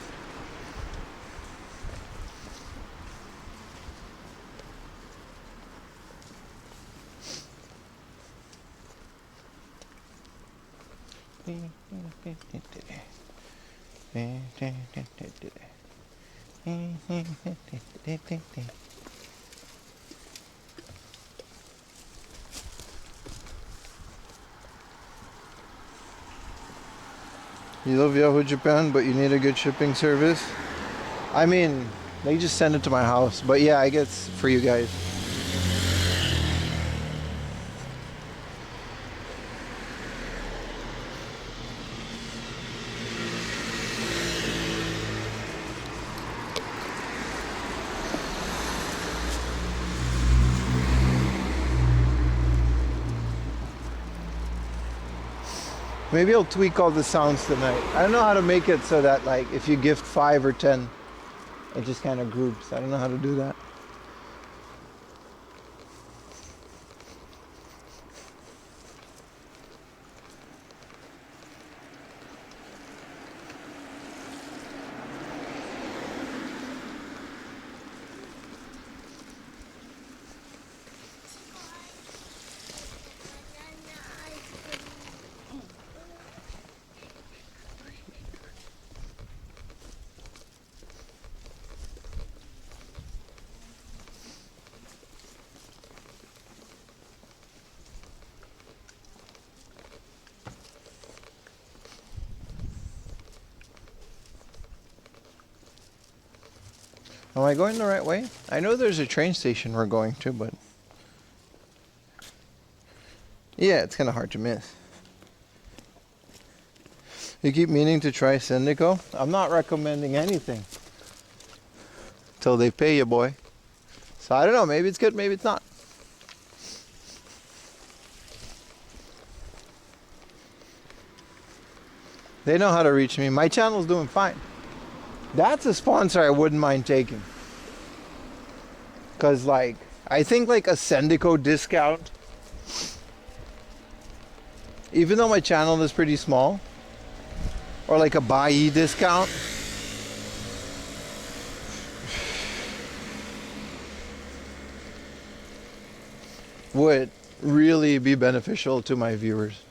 [SPEAKER 1] You love Yahoo Japan, but you need a good shipping service. I mean, they just send it to my house, but yeah, I guess for you guys. Maybe I'll tweak all the sounds tonight. I don't know how to make it so that like if you gift 5 or 10, it just kind of groups. I don't know how to do that. Am I going the right way? I know there's a train station we're going to, but yeah, it's kind of hard to miss. You keep meaning to try Syndico? I'm not recommending anything till they pay you, boy. So I don't know, maybe it's good, maybe it's not. They know how to reach me. My channel's doing fine. That's a sponsor I wouldn't mind taking. Cause like, I think like a Syndico discount, even though my channel is pretty small, or like a buy discount, would really be beneficial to my viewers.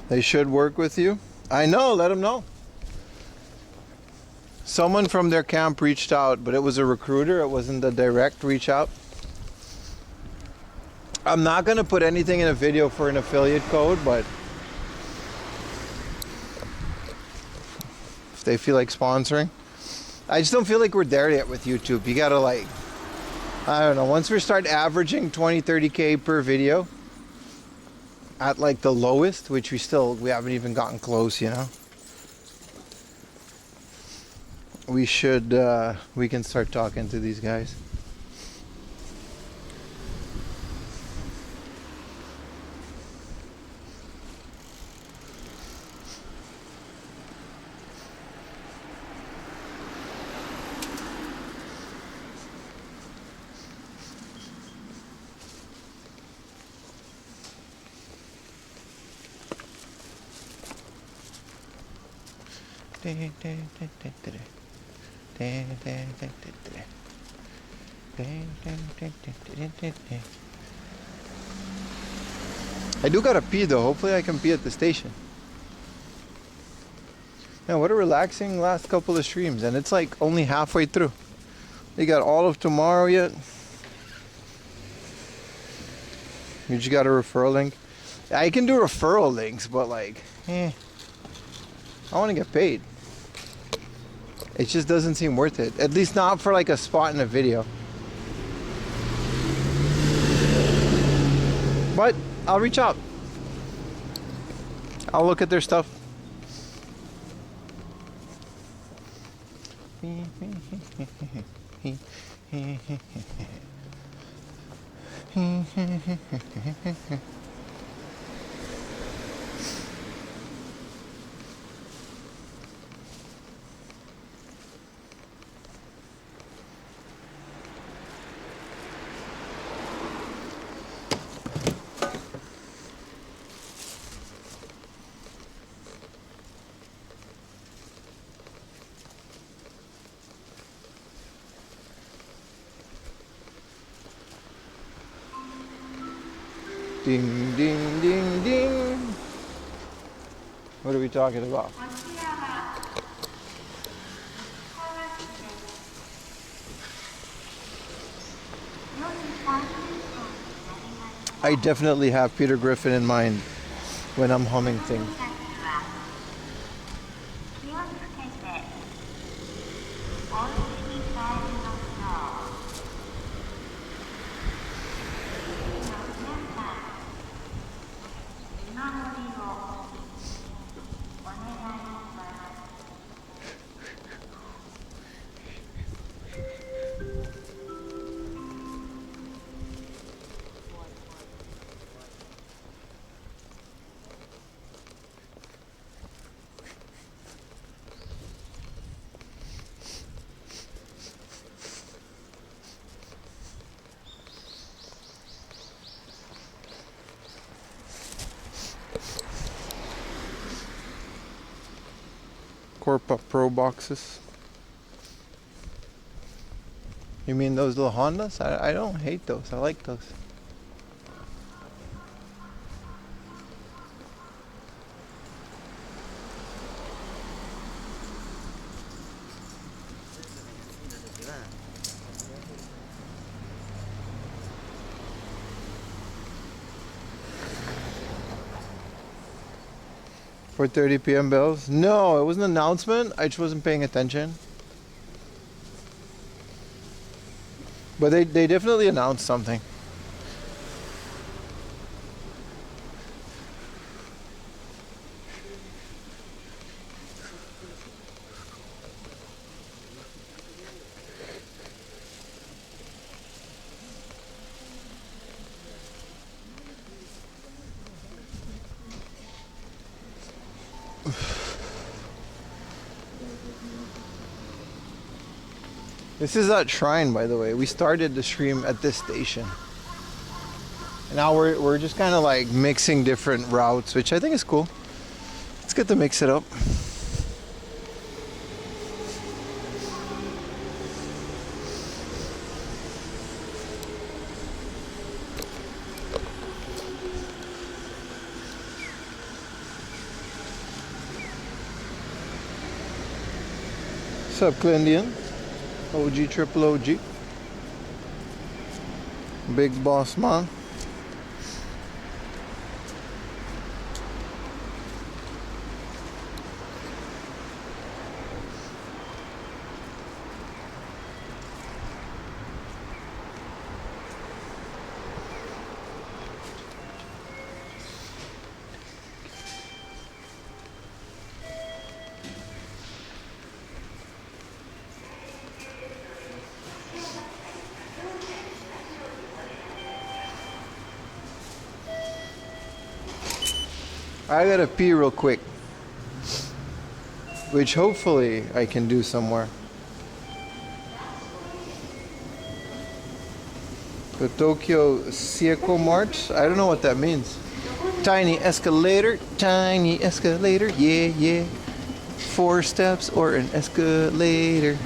[SPEAKER 1] They should work with you. I know, let them know. Someone from their camp reached out, but it was a recruiter. It wasn't a direct reach out. I'm not going to put anything in a video for an affiliate code, but if they feel like sponsoring. I just don't feel like we're there yet with YouTube. You got to like, I don't know, once we start averaging 20, 30K per video, at like the lowest, which we haven't even gotten close, you know. We can start talking to these guys. I do gotta pee though. Hopefully I can pee at the station. Man, what a relaxing last couple of streams, and it's like only halfway through. You got all of tomorrow yet. You just got a referral link. I can do referral links, but like, I want to get paid. It just doesn't seem worth it. At least not for like a spot in a video. But I'll reach out. I'll look at their stuff. Ding, ding, ding, ding. What are we talking about? I definitely have Peter Griffin in mind when I'm humming things. Corpa Pro boxes. You mean those little Hondas? I don't hate those. I like those. For 4:30 p.m. bells? No, it was an announcement. I just wasn't paying attention. But they definitely announced something. This is that shrine, by the way. We started the stream at this station. And now we're just kind of like mixing different routes, which I think is cool. It's good to mix it up. What's up, Clindian? OG, triple OG. Big boss man. I gotta pee real quick, which hopefully I can do somewhere. The Tokyo Seiko March? I don't know what that means. Tiny escalator, yeah, yeah. 4 steps or an escalator.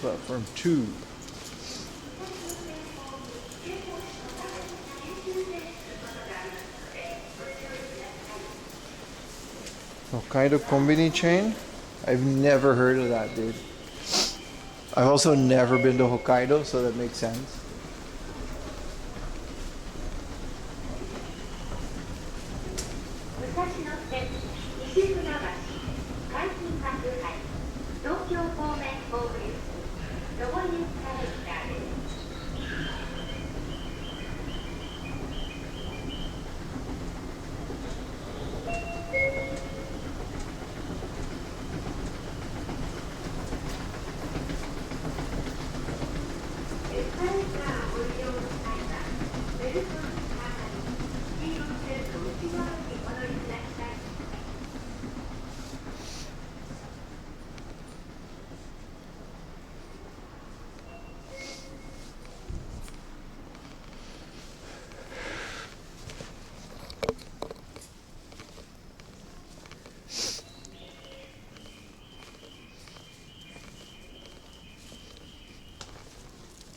[SPEAKER 1] Platform 2. Hokkaido Kombini chain? I've never heard of that, dude. I've also never been to Hokkaido, so that makes sense.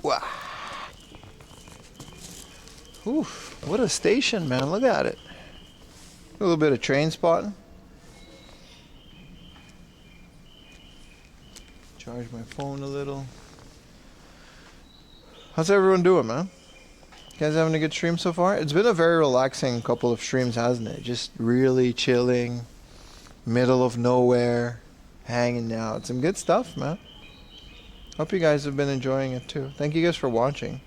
[SPEAKER 1] Wow. Oof, what a station, man. Look at it. A little bit of train spotting. Charge my phone a little. How's everyone doing, man? You guys having a good stream so far? It's been a very relaxing couple of streams, hasn't it? Just really chilling, middle of nowhere, hanging out. Some good stuff, man. Hope you guys have been enjoying it too. Thank you guys for watching.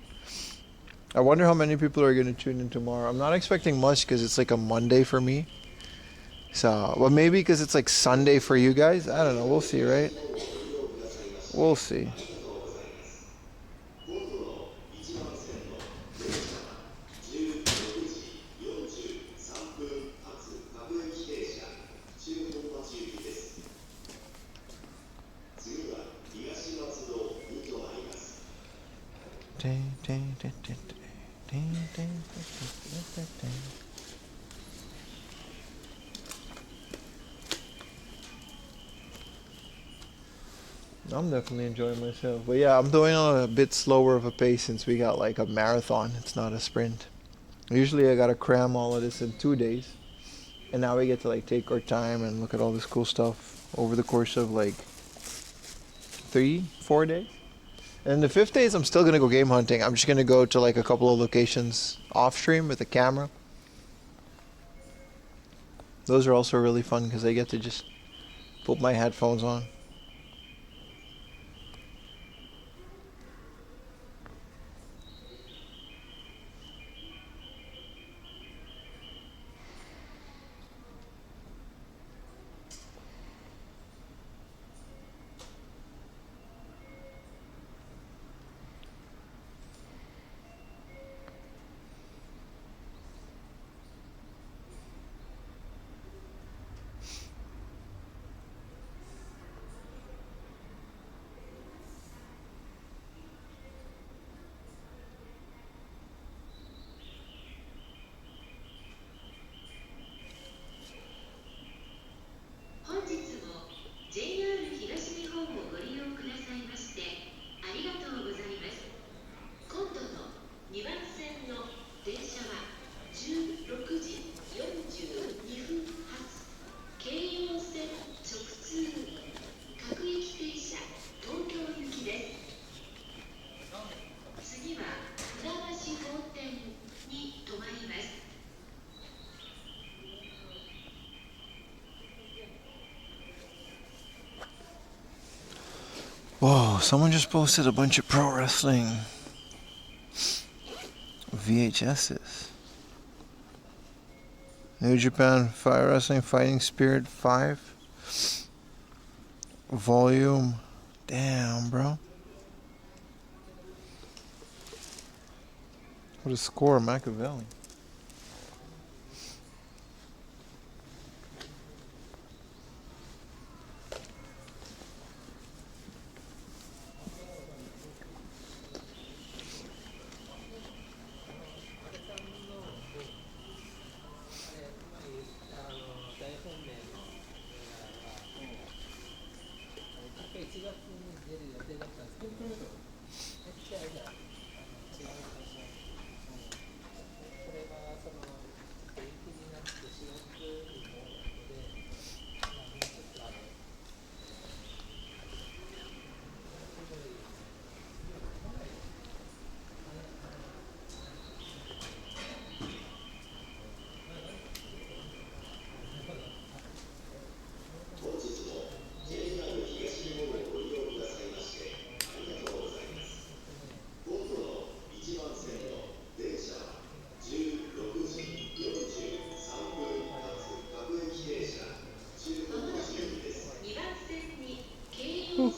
[SPEAKER 1] I wonder how many people are going to tune in tomorrow. I'm not expecting much because it's like a Monday for me. So, well, maybe because it's like Sunday for you guys. I don't know. We'll see, right? We'll see. I'm definitely enjoying myself. But yeah, I'm doing on a bit slower of a pace since we got like a marathon. It's not a sprint. Usually I gotta cram all of this in 2 days. And now we get to like take our time and look at all this cool stuff over the course of like 3-4 days. And the 5th days I'm still gonna go game hunting. I'm just gonna go to like a couple of locations off stream with a camera. Those are also really fun because I get to just put my headphones on. Whoa, someone just posted a bunch of pro wrestling VHSs. New Japan Fire Wrestling Fighting Spirit 5 Volume. Damn, bro. What a score, Machiavelli.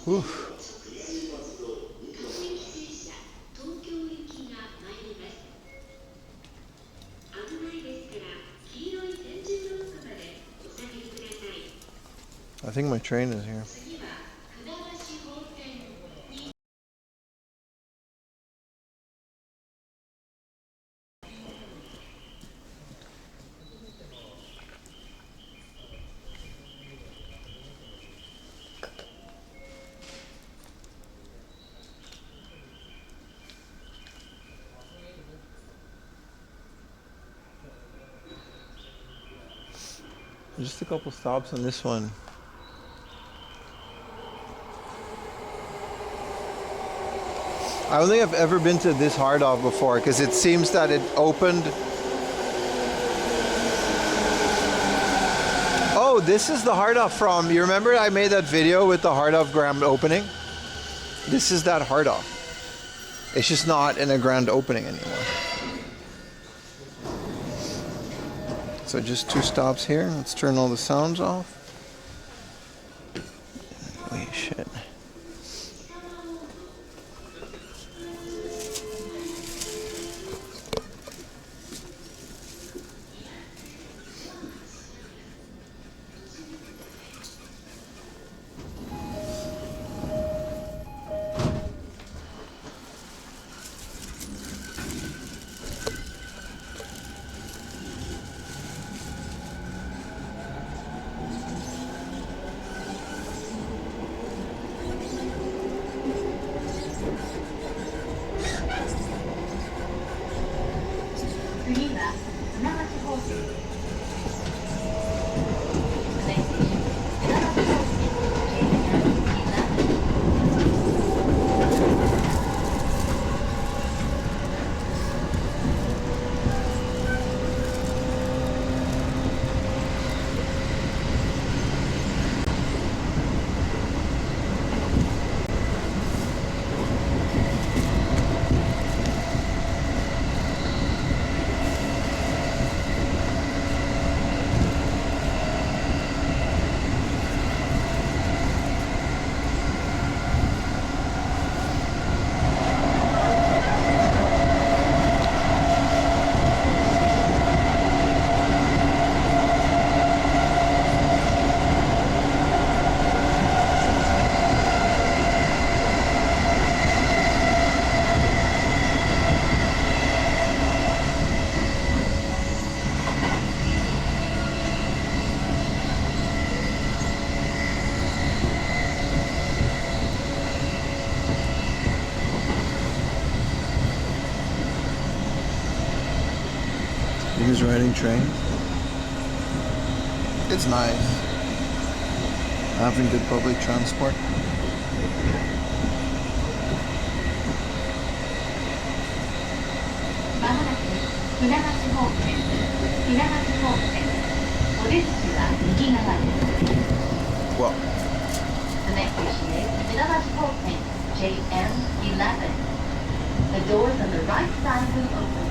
[SPEAKER 1] Oof. I think my train is here. Just a couple stops on this one. I don't think I've ever been to this hard off before because it seems that it opened. Oh, this is the hard off from. You remember I made that video with the hard off grand opening? This is that hard off. It's just not in a grand opening anymore. So just 2 stops here. Let's turn all the sounds off. Wait, shit. Niggas riding train. It's nice. Having good public transport. Well.
[SPEAKER 3] The next station is Funabashi Hotel, JM11. The doors on the right side will open.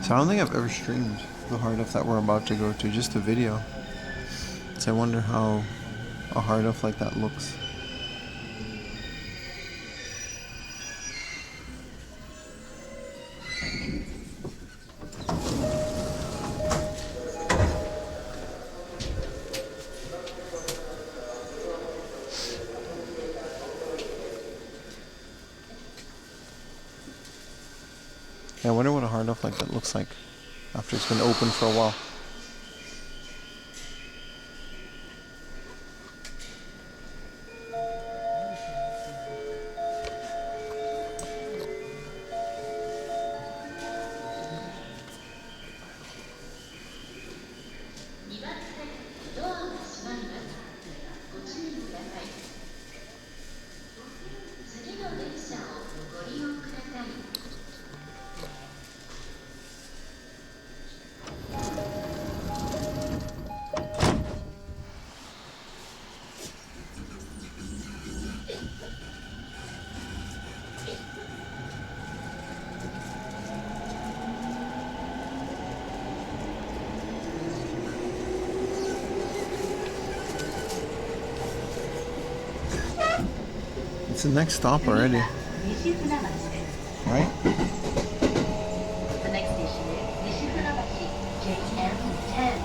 [SPEAKER 1] So I don't think I've ever streamed the hard off that we're about to go to, just a video. So I wonder how a hard off like that looks. Yeah, I wonder what a hard off like that looks like after it's been open for a while. It's the next stop already.
[SPEAKER 3] Nishi Funabashi.
[SPEAKER 1] Right?
[SPEAKER 3] The next station is Nishi Funabashi, JM10.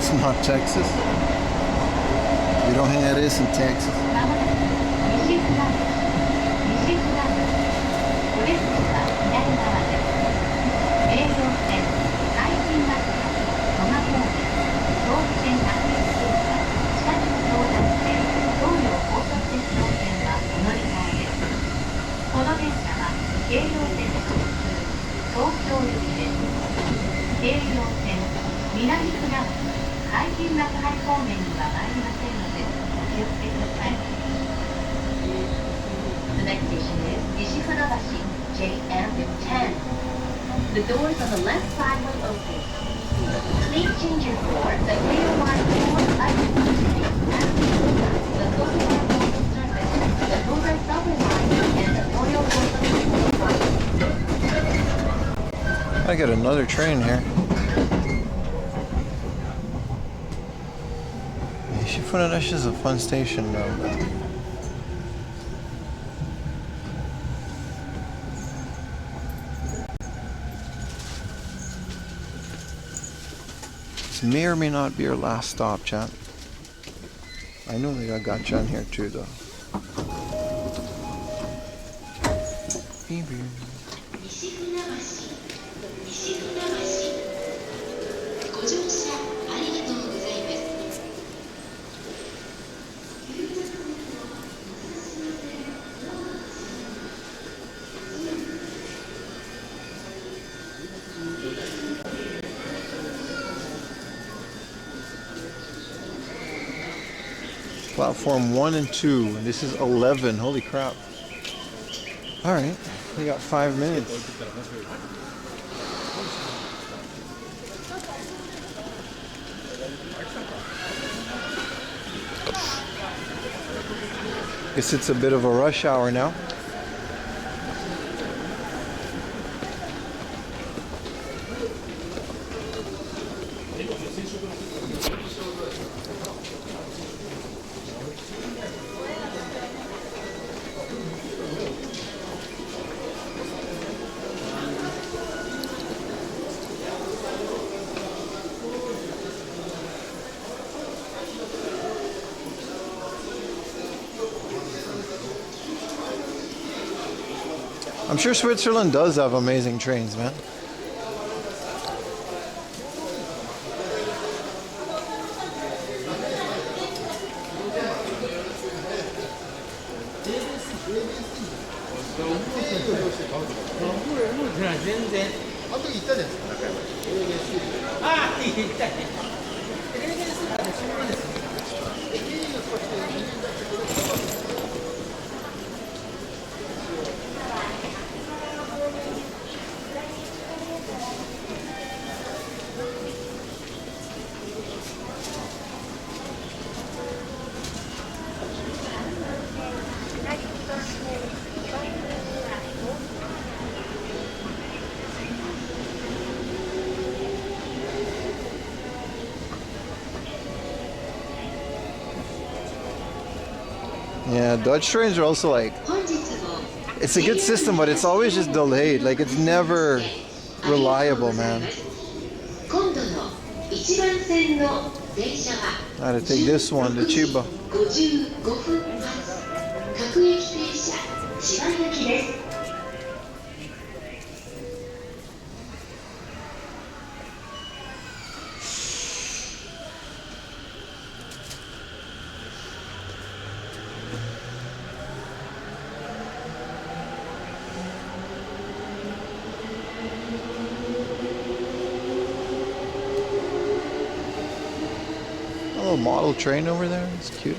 [SPEAKER 1] It's not Texas. We don't have this in Texas.
[SPEAKER 3] まもなく西船橋西船橋お出口は左側です。京葉線海浜バスは戸賀方面東武線各駅停車北見東西線東葉高速鉄道線はお乗り換えです。この電車は京葉線直通東京行きです。京葉線南船橋海浜幕張方面には参りませんのでお気をつけください。The next station is Nishi Funabashi JM10. The doors on the left side will open. Please change your floor. The KO1 floor items the Tokyo Postal Service, the Burkger subway line, and the Tokyo Postal.
[SPEAKER 1] I got another train here. Funabashi is a fun station though. This may or may not be our last stop, chat. I know they got Gatcha in here too though.
[SPEAKER 9] ご乗車ありがとうございます。
[SPEAKER 1] Platform 1 and 2, and this is 11. Holy crap. Alright, we got 5 minutes. Guess it's a bit of a rush hour now. I'm sure Switzerland does have amazing trains, man. Yeah, Dutch trains are also like, it's a good system, but it's always just delayed. Like, it's never reliable, man. I had to take this one to Chiba. A little model train over there, it's cute.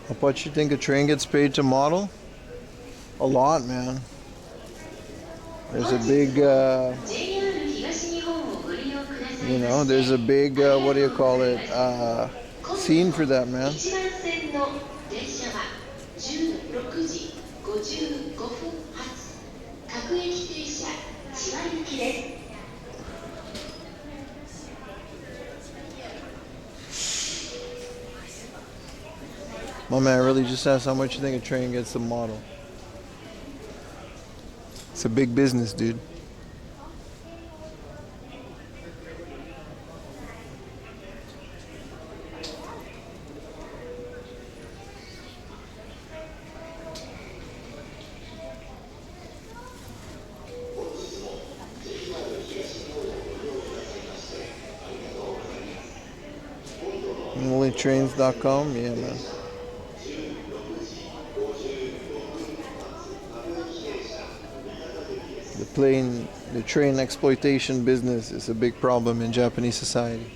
[SPEAKER 1] How much you think a train gets paid to model? A lot, man. There's a big, you know, there's a big, what do you call it, scene for that, man. My man really just asked how much you think a train gets to model. It's a big business, dude. Onlytrains.com, yeah, man. The train exploitation business is a big problem in Japanese society.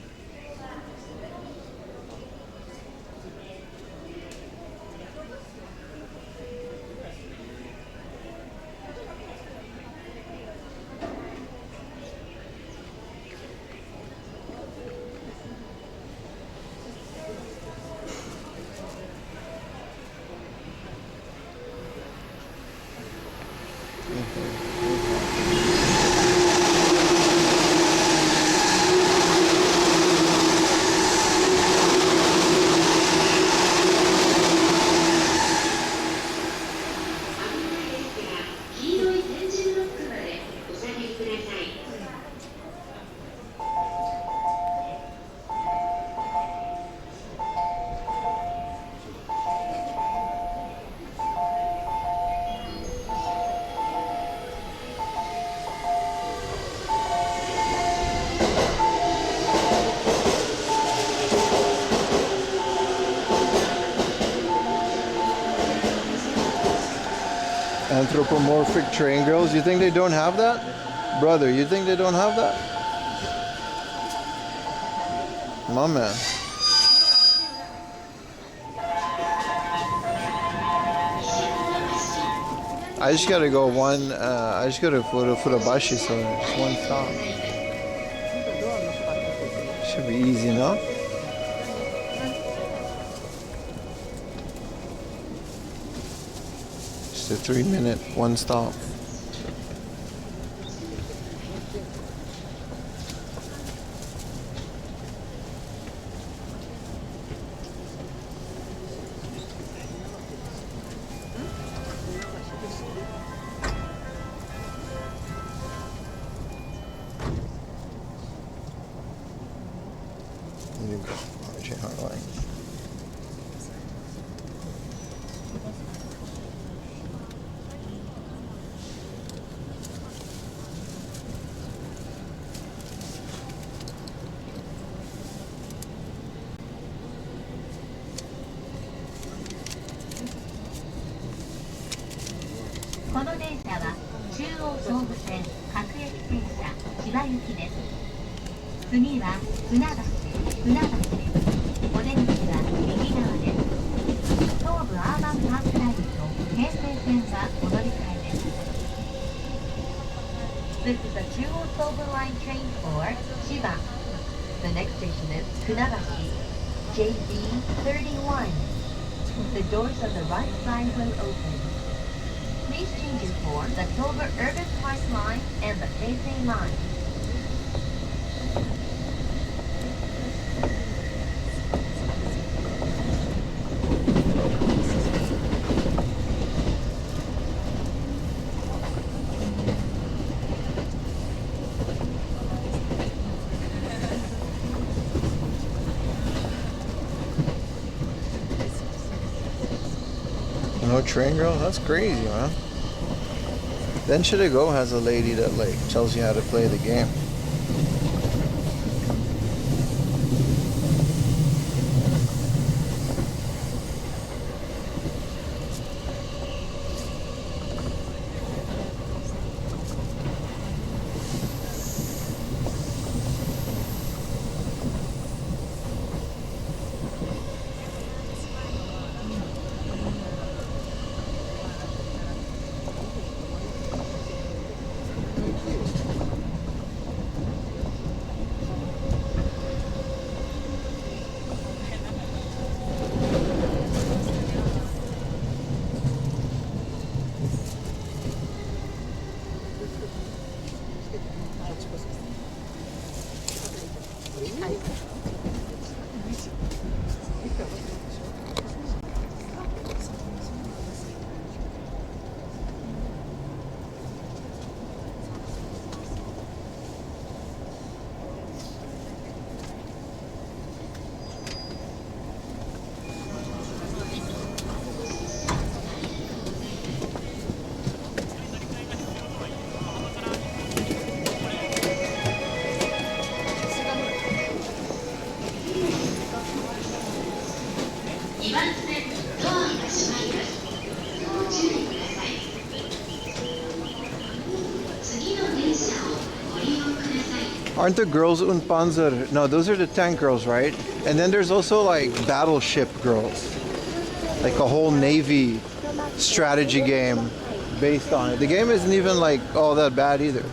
[SPEAKER 1] Anthropomorphic train girls, you think they don't have that? Brother, you think they don't have that? My man. I just gotta go I just gotta go to Funabashi, so it's one stop. Should be easy enough. Just a 3-minute, one stop. Hardline.
[SPEAKER 3] この電車は中央総武線各駅停車千葉行きです。次は船橋。お出口は右側です。東武アーバンパークラインと京成線はお乗り換えです。This is a 中央総武 line train for Chiba. The next station is Funabashi, JB31. The doors on the right side will open. Please change it for the Toba Urban Park Line and the Keisei Line.
[SPEAKER 1] No train girl? That's crazy, man. Then Should I Go has a lady that like tells you how to play the game.
[SPEAKER 3] 2番線ドアが閉まります。ご注意ください。次の電車をご利用ください。
[SPEAKER 1] Aren't the girls Unpanzer? No, those are the tank girls, right? And then there's also like battleship girls. Like a whole Navy strategy game based on it. The game isn't even like all that bad either.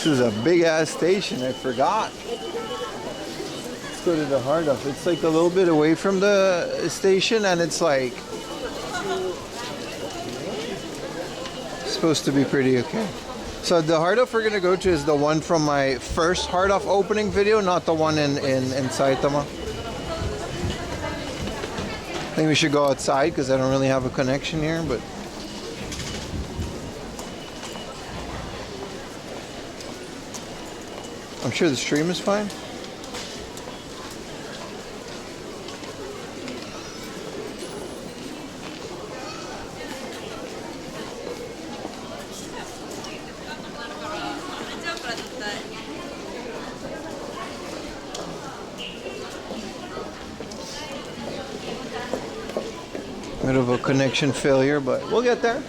[SPEAKER 1] This is a big ass station, I forgot. Let's go to the heart of it. It's like a little bit away from the station and it's like supposed to be pretty okay. So the heart of we're gonna go to is the one from my first heart of opening video, not the one in Saitama. I think we should go outside because I don't really have a connection here, but I'm sure the stream is fine. Bit of a connection failure, but we'll get there.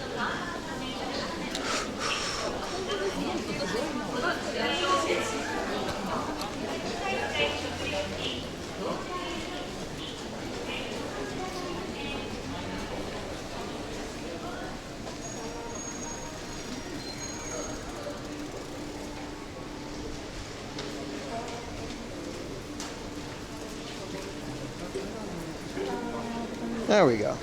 [SPEAKER 1] There we go.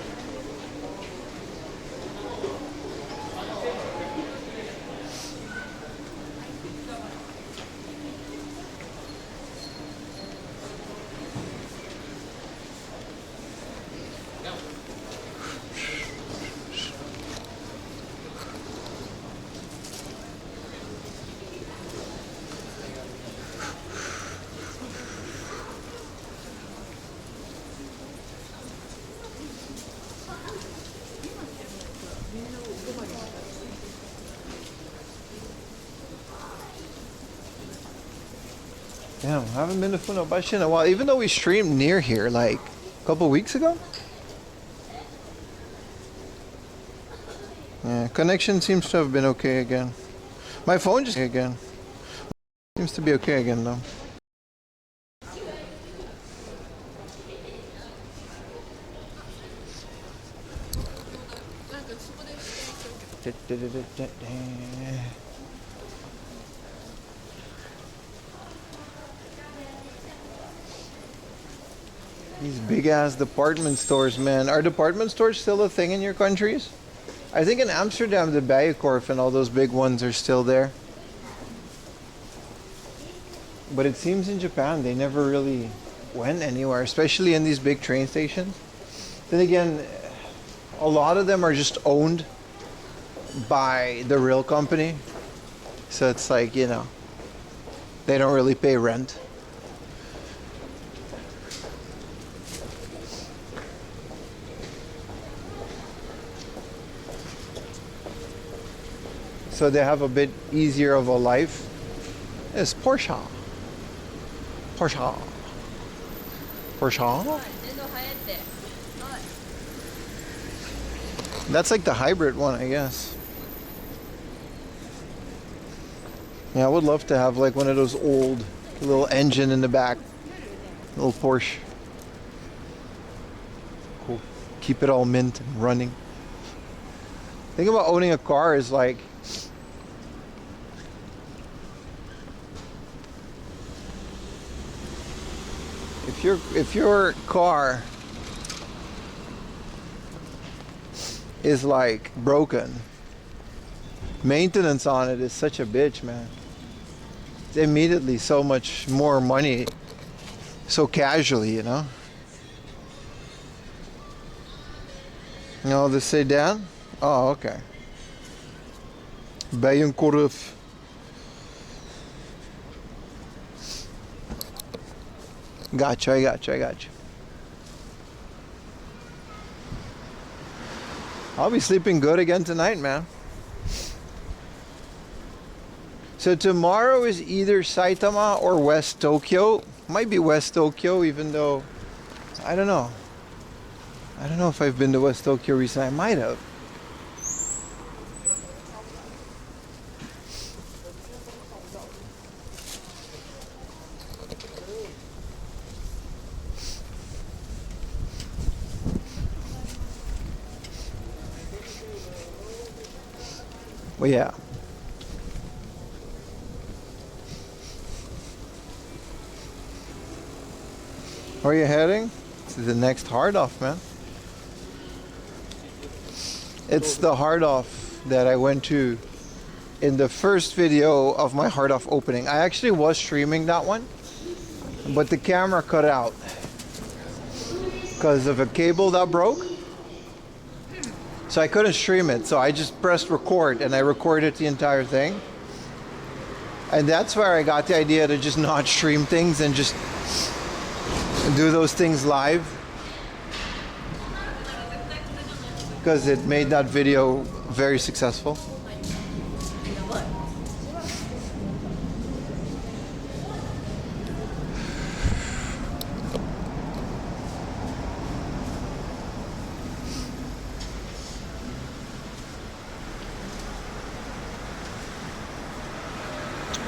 [SPEAKER 1] Damn, I haven't been to Funabashi in a while, even though we streamed near here like a couple weeks ago. Yeah, connection seems to have been okay again. My phone just again. Seems to be okay again though. These big ass department stores, man. Are department stores still a thing in your countries? I think in Amsterdam, the Bijenkorf and all those big ones are still there. But it seems in Japan, they never really went anywhere, especially in these big train stations. Then again, a lot of them are just owned by the real company. So it's like, you know, they don't really pay rent. So they have a bit easier of a life. It's Porsche. Porsche. Porsche. That's like the hybrid one, I guess. Yeah, I would love to have like one of those old little engine in the back. Little Porsche. Cool. Keep it all mint and running. Think about owning a car is like if your car is like broken, maintenance on it is such a bitch, man. It's immediately so much more money, so casually, you know. No, the sedan? Oh, okay. Bij een korf. Gotcha, I got you. I'll be sleeping good again tonight, man. So tomorrow is either Saitama or West Tokyo. Might be West Tokyo, even though I don't know. I don't know if I've been to West Tokyo recently. I might have. Well, yeah. Where are you heading? To the next hard off, man. It's the hard off that I went to in the first video of my hard off opening. I actually was streaming that one, but the camera cut out because of a cable that broke. So I couldn't stream it. So I just pressed record and I recorded the entire thing. And that's where I got the idea to just not stream things and just do those things live, because it made that video very successful.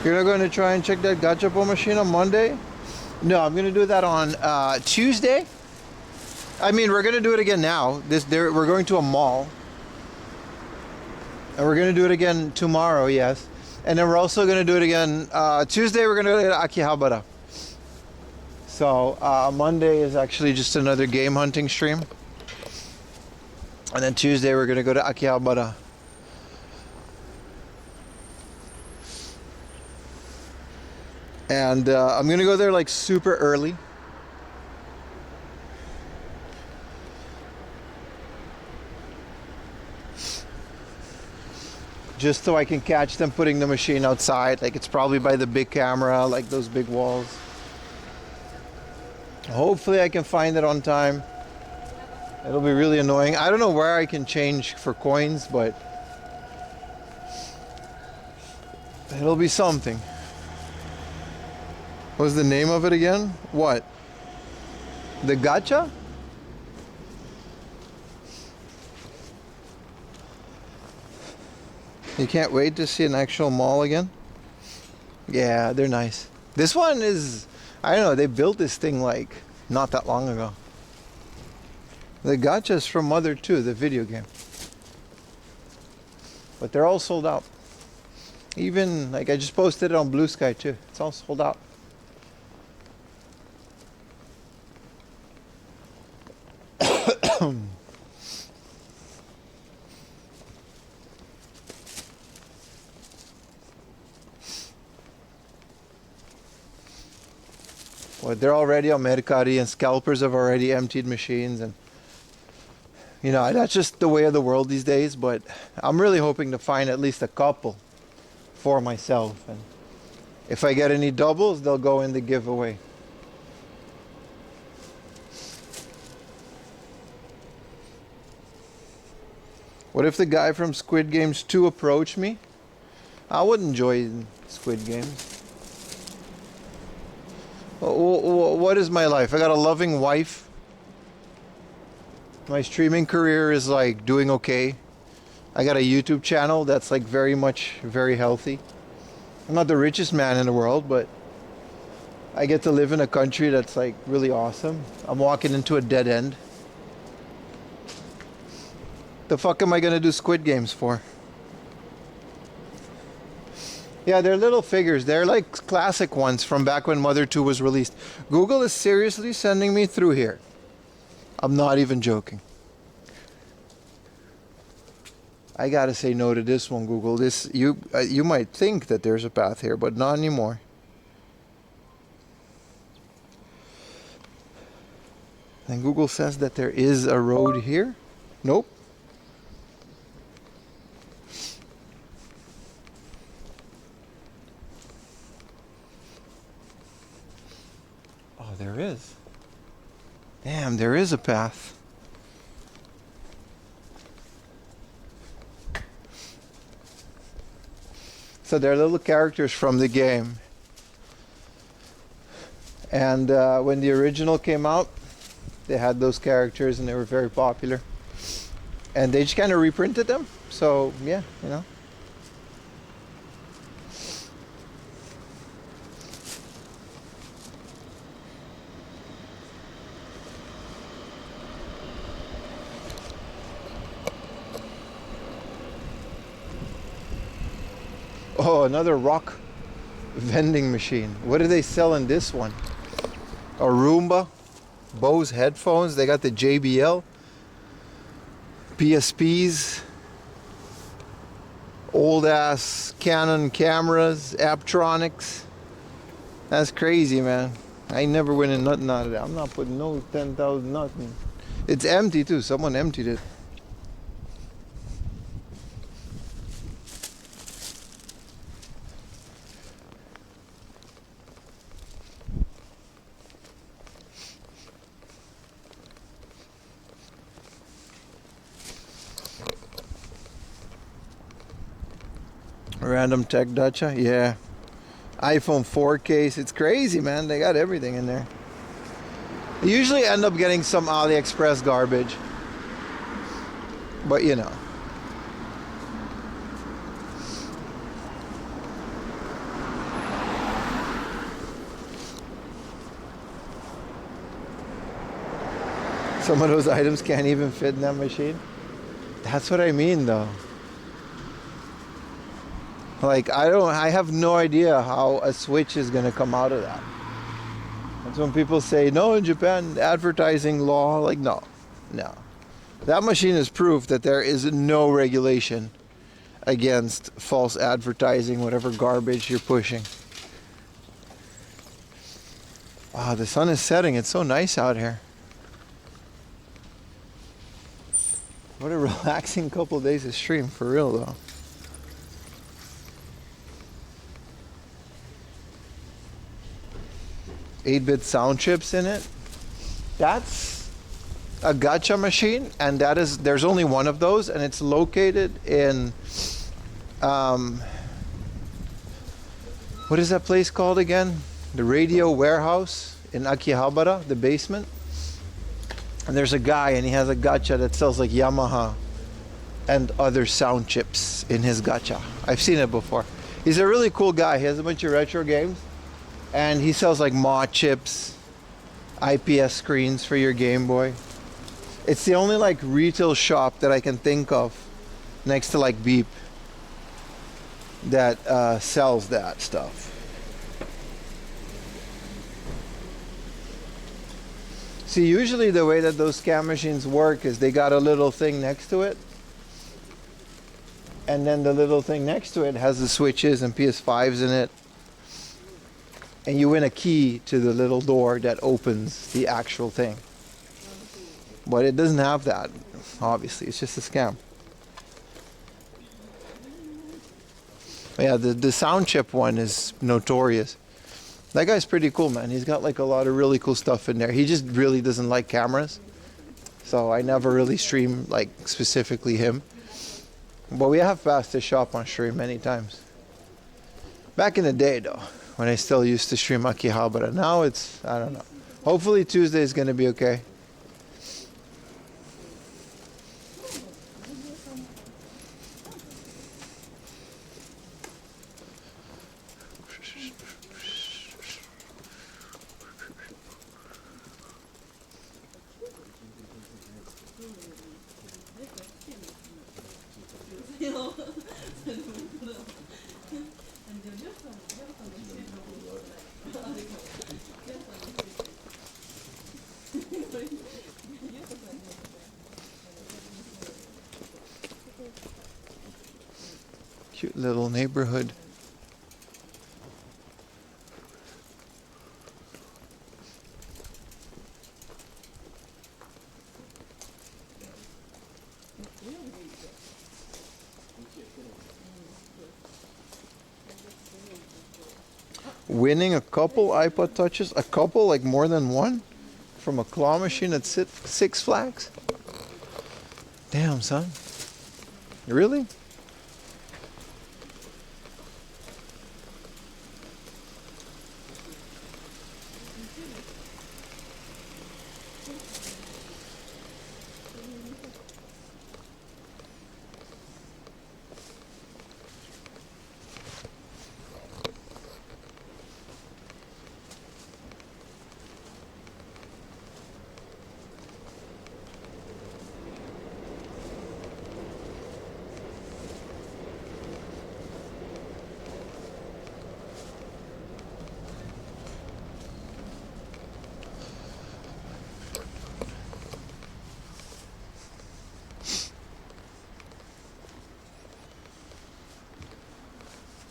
[SPEAKER 1] You're not going to try and check that Gatcha machine on Monday? No, I'm going to do that on Tuesday. I mean, we're going to do it again now. We're going to a mall. And we're going to do it again tomorrow, yes. And then we're also going to do it again Tuesday. We're going to go to Akihabara. So Monday is actually just another game hunting stream. And then Tuesday we're going to go to Akihabara. And I'm gonna go there like super early. Just so I can catch them putting the machine outside. Like it's probably by the big camera, like those big walls. Hopefully I can find it on time. It'll be really annoying. I don't know where I can change for coins, but it'll be something. What's the name of it again? What? The Gatcha? You can't wait to see an actual mall again? Yeah, they're nice. This one is, I don't know, they built this thing like not that long ago. The Gatcha's from Mother 2, the video game. But they're all sold out. Even, like I just posted it on Blue Sky too. It's all sold out. Well, they're already on Mercari, and scalpers have already emptied machines, and you know, that's just the way of the world these days. But I'm really hoping to find at least a couple for myself, and if I get any doubles, they'll go in the giveaway. What if the guy from Squid Games 2 approached me? I would enjoy Squid Games. What is my life? I got a loving wife. My streaming career is like doing okay. I got a YouTube channel that's like very healthy. I'm not the richest man in the world, but I get to live in a country that's like really awesome. I'm walking into a dead end. The fuck am I gonna do Squid Games for? Yeah, they're little figures. They're like classic ones from back when Mother 2 was released. Google is seriously sending me through here. I'm not even joking. I gotta say no to this one, Google. This you might think that there's a path here, but not anymore. And Google says that there is a road here. Nope. Oh, there is. Damn, there is a path. So they're little characters from the game. And when the original came out, they had those characters and they were very popular. And they just kind of reprinted them. So, yeah, you know. Oh, another rock vending machine. What do they sell in this one? A Roomba, Bose headphones. They got the JBL, PSPs, old ass Canon cameras, Aptronics. That's crazy, man. I ain't never winning nothing out of that. I'm not putting no 10,000 nothing. It's empty too. Someone emptied it. Random Tech Dacha, yeah. iPhone 4 case, it's crazy, man. They got everything in there. I usually end up getting some AliExpress garbage, but you know. Some of those items can't even fit in that machine. That's what I mean, though. Like, I have no idea how a Switch is going to come out of that. That's when people say, no, in Japan, advertising law. Like, no. That machine is proof that there is no regulation against false advertising, whatever garbage you're pushing. Wow, the sun is setting. It's so nice out here. What a relaxing couple of days of stream, for real, though. Eight-bit sound chips in it. That's a Gatcha machine, and there's only one of those, and it's located in what is that place called again? The Radio Warehouse in Akihabara, the basement. And there's a guy, and he has a Gatcha that sells like Yamaha and other sound chips in his Gatcha. I've seen it before. He's a really cool guy. He has a bunch of retro games. And he sells like MA chips, IPS screens for your Game Boy. It's the only like retail shop that I can think of next to like Beep that sells that stuff. See, usually the way that those scam machines work is they got a little thing next to it. And then the little thing next to it has the switches and PS5s in it. And you win a key to the little door that opens the actual thing. But it doesn't have that, obviously. It's just a scam. But yeah, the sound chip one is notorious. That guy's pretty cool, man. He's got like a lot of really cool stuff in there. He just really doesn't like cameras. So I never really stream like specifically him. But we have passed his shop on stream many times. Back in the day, though, when I still used to stream Akihabara. Now it's, I don't know. Hopefully Tuesday is going to be okay. Cute little neighborhood. Winning a couple iPod touches, a couple, like more than one, from a claw machine at Six Flags. Damn, son. Really?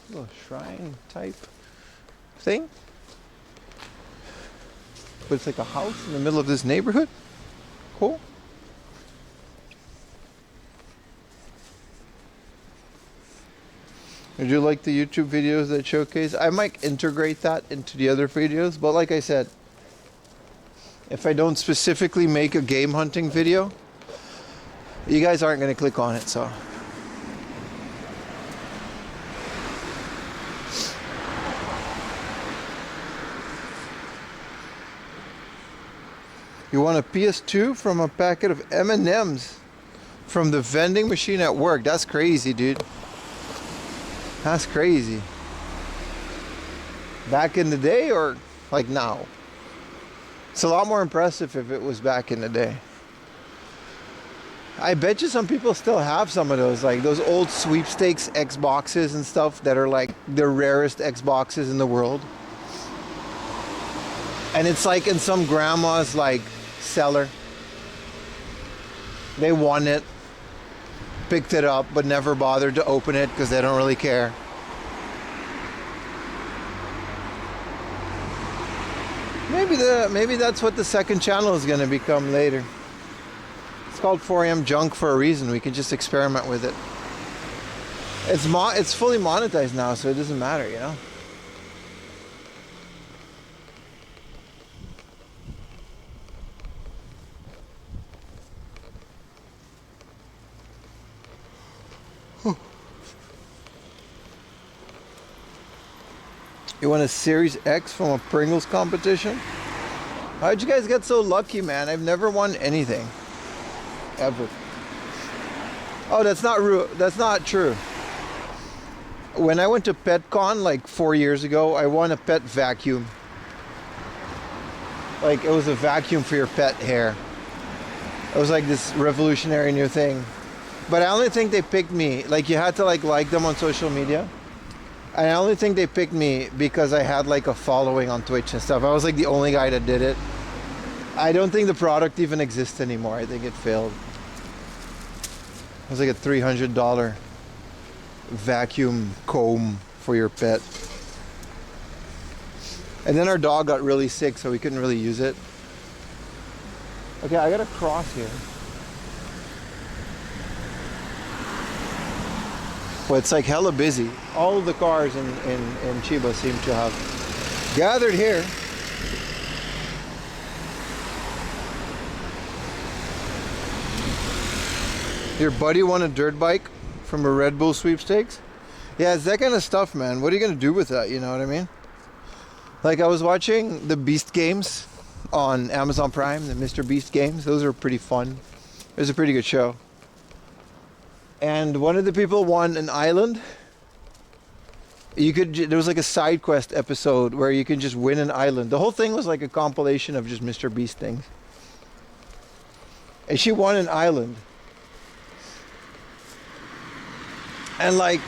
[SPEAKER 1] Little shrine type thing, but it's like a house in the middle of this neighborhood. Cool. Would you like the YouTube videos that showcase? I might integrate that into the other videos, but like I said, if I don't specifically make a game hunting video, you guys aren't going to click on it, so. You want a PS2 from a packet of M&Ms from the vending machine at work. That's crazy, dude. That's crazy. Back in the day or like now? It's a lot more impressive if it was back in the day. I bet you some people still have some of those, like those old sweepstakes Xboxes and stuff that are like the rarest Xboxes in the world. And it's like in some grandma's like cellar. They won it, picked it up, but never bothered to open it because they don't really care. Maybe that's what the second channel is going to become later. It's called 4am Junk for a reason. We can just experiment with it. It's fully monetized now, so it doesn't matter, you know. You want a Series X from a Pringles competition? How'd you guys get so lucky, man? I've never won anything. Ever. Oh, that's not true. When I went to PetCon like 4 years ago, I won a pet vacuum. Like, it was a vacuum for your pet hair. It was like this revolutionary new thing. But I only think they picked me. Like, you had to like them on social media. And I only think they picked me because I had like a following on Twitch and stuff. I was like the only guy that did it. I don't think the product even exists anymore. I think it failed. It was like a $300 vacuum comb for your pet. And then our dog got really sick, so we couldn't really use it. Okay, I gotta cross here. But it's like hella busy. All of the cars in Chiba seem to have gathered here. Your buddy won a dirt bike from a Red Bull sweepstakes? Yeah, it's that kind of stuff, man. What are you gonna do with that? You know what I mean? Like, I was watching the Beast games on Amazon Prime, the Mr. Beast games. Those are pretty fun. It was a pretty good show. And one of the people won an island. There was like a side quest episode where you can just win an island. The whole thing was like a compilation of just Mr. Beast things. And she won an island. And like,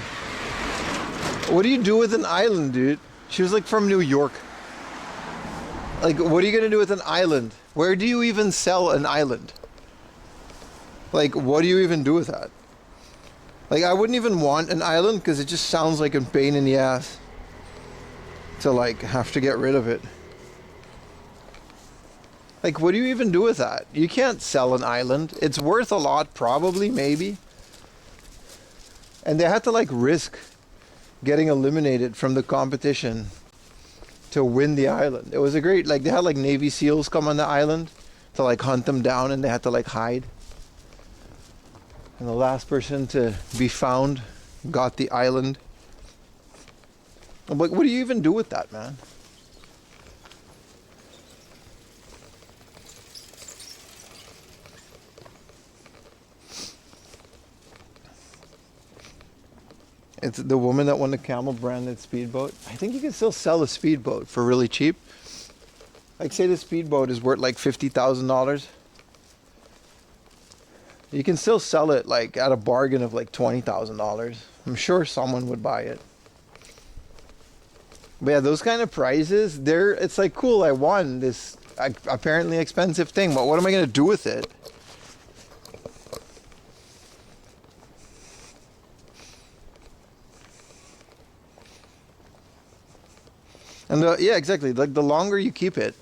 [SPEAKER 1] what do you do with an island, dude? She was like from New York. Like, what are you gonna do with an island? Where do you even sell an island? Like, what do you even do with that? Like, I wouldn't even want an island because it just sounds like a pain in the ass to like have to get rid of it. Like, what do you even do with that? You can't sell an island. It's worth a lot, probably, maybe. And they had to like risk getting eliminated from the competition to win the island. It was a great, like, they had like Navy SEALs come on the island to like hunt them down, and they had to like hide. And the last person to be found got the island. I'm like, what do you even do with that, man? It's the woman that won the Camel branded speedboat. I think you can still sell a speedboat for really cheap. Like, say the speedboat is worth like $50,000. You can still sell it like at a bargain of like $20,000. I'm sure someone would buy it. But yeah, those kind of prizes, it's like, cool, I won this apparently expensive thing, but what am I going to do with it? And yeah, exactly. Like, the longer you keep it,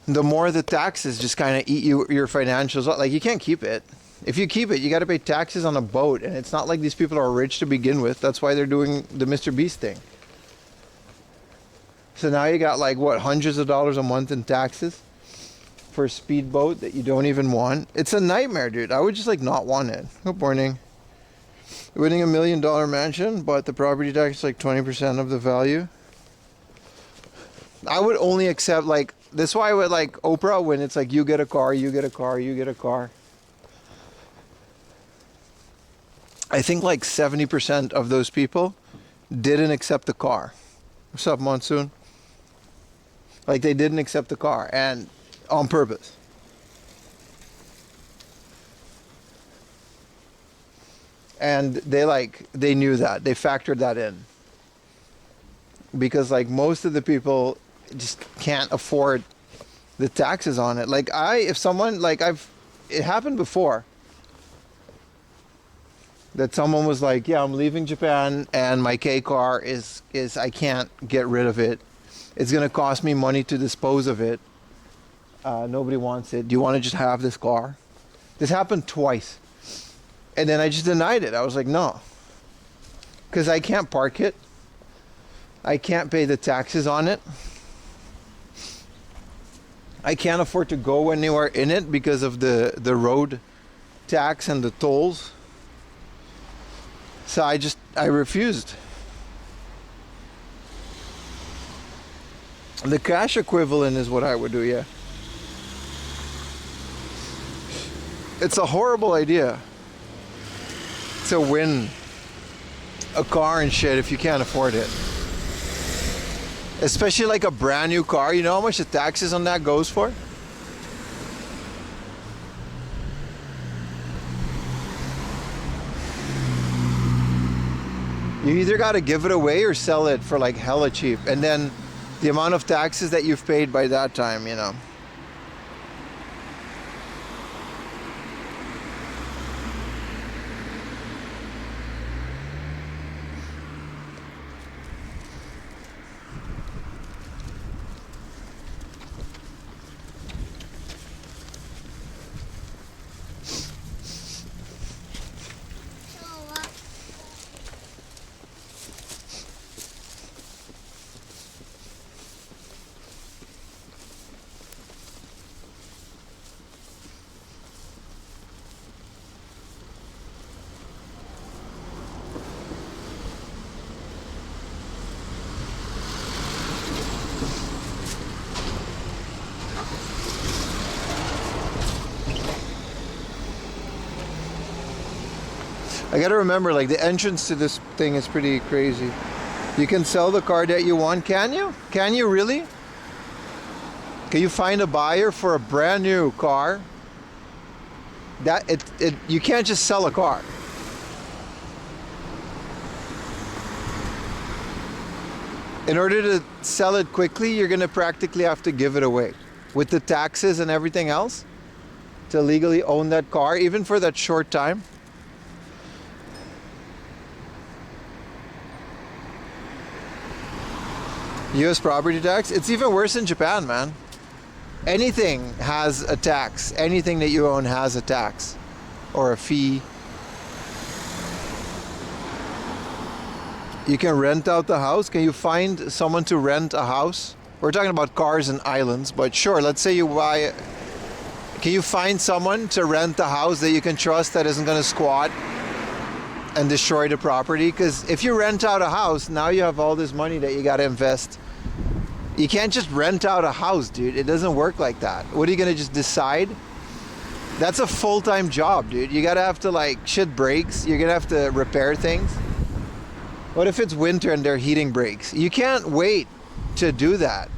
[SPEAKER 1] the more the taxes just kind of eat your financials up. Like, you can't keep it. If you keep it, you got to pay taxes on a boat, and it's not like these people are rich to begin with. That's why they're doing the Mr. Beast thing. So now you got like, what, hundreds of dollars a month in taxes for a speedboat that you don't even want. It's a nightmare, dude. I would just like not want it. Good morning. Winning $1 million mansion, but the property tax is like 20% of the value. I would only accept, like, this is why I would like Oprah, when it's like, you get a car, you get a car, you get a car. I think like 70% of those people didn't accept the car. What's up, Monsoon? Like, they didn't accept the car, and on purpose. And they knew that. They factored that in. Because like most of the people just can't afford the taxes on it. Like, if someone, like, it happened before that someone was like, yeah, I'm leaving Japan and my K car is I can't get rid of it. It's gonna cost me money to dispose of it. Nobody wants it. Do you want to just have this car? This happened twice, and then I just denied it. I was like, no, because I can't park it. I can't pay the taxes on it. I can't afford to go anywhere in it because of the road tax and the tolls. So I refused. The cash equivalent is what I would do, yeah. It's a horrible idea to win a car and shit if you can't afford it. Especially like a brand new car. You know how much the taxes on that goes for? You either got to give it away or sell it for like hella cheap. And then the amount of taxes that you've paid by that time, you know. I gotta remember, like, the entrance to this thing is pretty crazy. You can sell the car that you want, can you? Can you really? Can you find a buyer for a brand new car? You can't just sell a car. In order to sell it quickly, you're gonna practically have to give it away. With the taxes and everything else, to legally own that car, even for that short time. US property tax? It's even worse in Japan, man. Anything has a tax. Anything that you own has a tax or a fee. You can rent out the house. Can you find someone to rent a house? We're talking about cars and islands, but sure, let's say you buy. Can you find someone to rent the house that you can trust that isn't going to squat and destroy the property? Because if you rent out a house, now you have all this money that you got to invest. You can't just rent out a house, dude. It doesn't work like that. What are you going to just decide? That's a full-time job, dude. You got to have to, like, shit breaks. You're going to have to repair things. What if it's winter and their heating breaks? You can't wait to do that.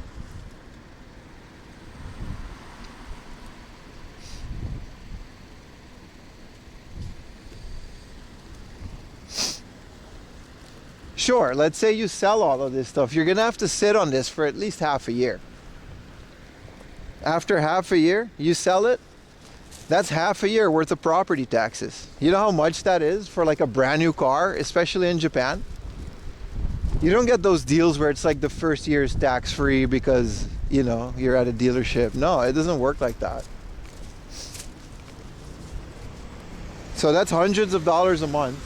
[SPEAKER 1] Sure, let's say you sell all of this stuff. You're gonna have to sit on this for at least half a year. After half a year, you sell it, that's half a year worth of property taxes. You know how much that is for like a brand new car, especially in Japan? You don't get those deals where it's like the first year is tax-free because, you know, you're at a dealership. No, it doesn't work like that. So that's hundreds of dollars a month.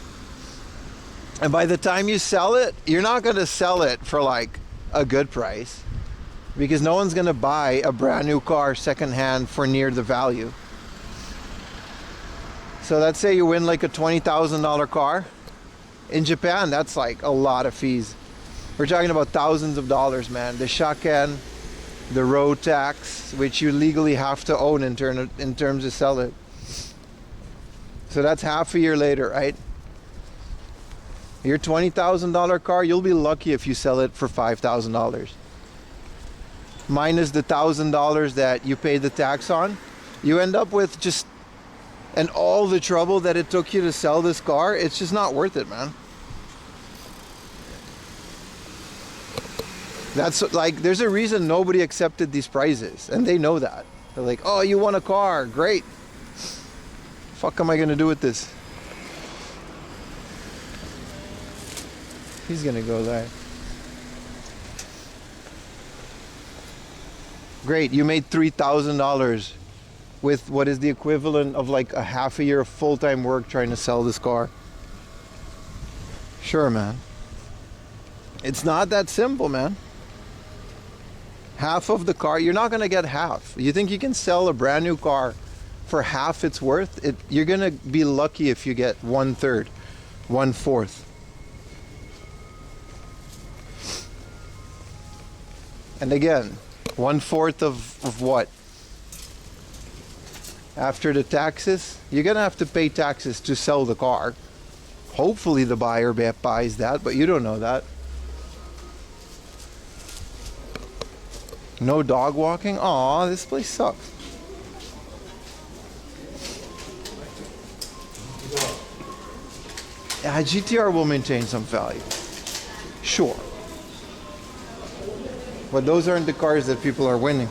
[SPEAKER 1] And by the time you sell it, you're not going to sell it for like a good price because no one's going to buy a brand new car secondhand for near the value. So let's say you win like a $20,000 car. In Japan, that's like a lot of fees. We're talking about thousands of dollars, man. The shaken, the road tax, which you legally have to own in terms of sell it. So that's half a year later, right? Your $20,000 car, you'll be lucky if you sell it for $5,000. Minus the $1,000 that you pay the tax on, you end up with just, and all the trouble that it took you to sell this car, it's just not worth it, man. That's like, there's a reason nobody accepted these prices, and they know that. They're like, oh, you want a car, great. Fuck am I gonna do with this? He's gonna go there. Great, you made $3,000 with what is the equivalent of like a half a year of full-time work trying to sell this car. Sure, man. It's not that simple, man. Half of the car, you're not gonna get half. You think you can sell a brand new car for half its worth? You're gonna be lucky if you get 1/3, 1/4. And again, 1/4 of what? After the taxes, you're gonna have to pay taxes to sell the car. Hopefully the buyer buys that, but you don't know that. No dog walking? Aw, this place sucks. Yeah, GTR will maintain some value. Sure. But those aren't the cars that people are winning.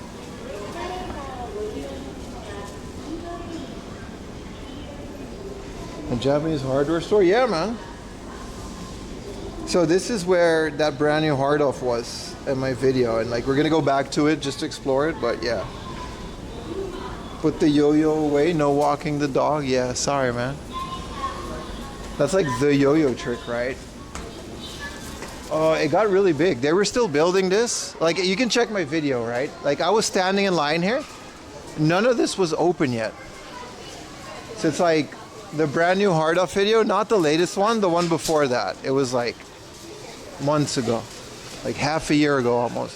[SPEAKER 1] A Japanese hardware store? Yeah, man. So this is where that brand new hard off was in my video, and like we're gonna go back to it just to explore it, but yeah. Put the yo-yo away, no walking the dog. Yeah, sorry, man. That's like the yo-yo trick, right? Oh, it got really big. They were still building this. Like, you can check my video, right? Like, I was standing in line here. None of this was open yet. So it's like the brand new hard off video, not the latest one, the one before that. It was like months ago, like half a year ago almost.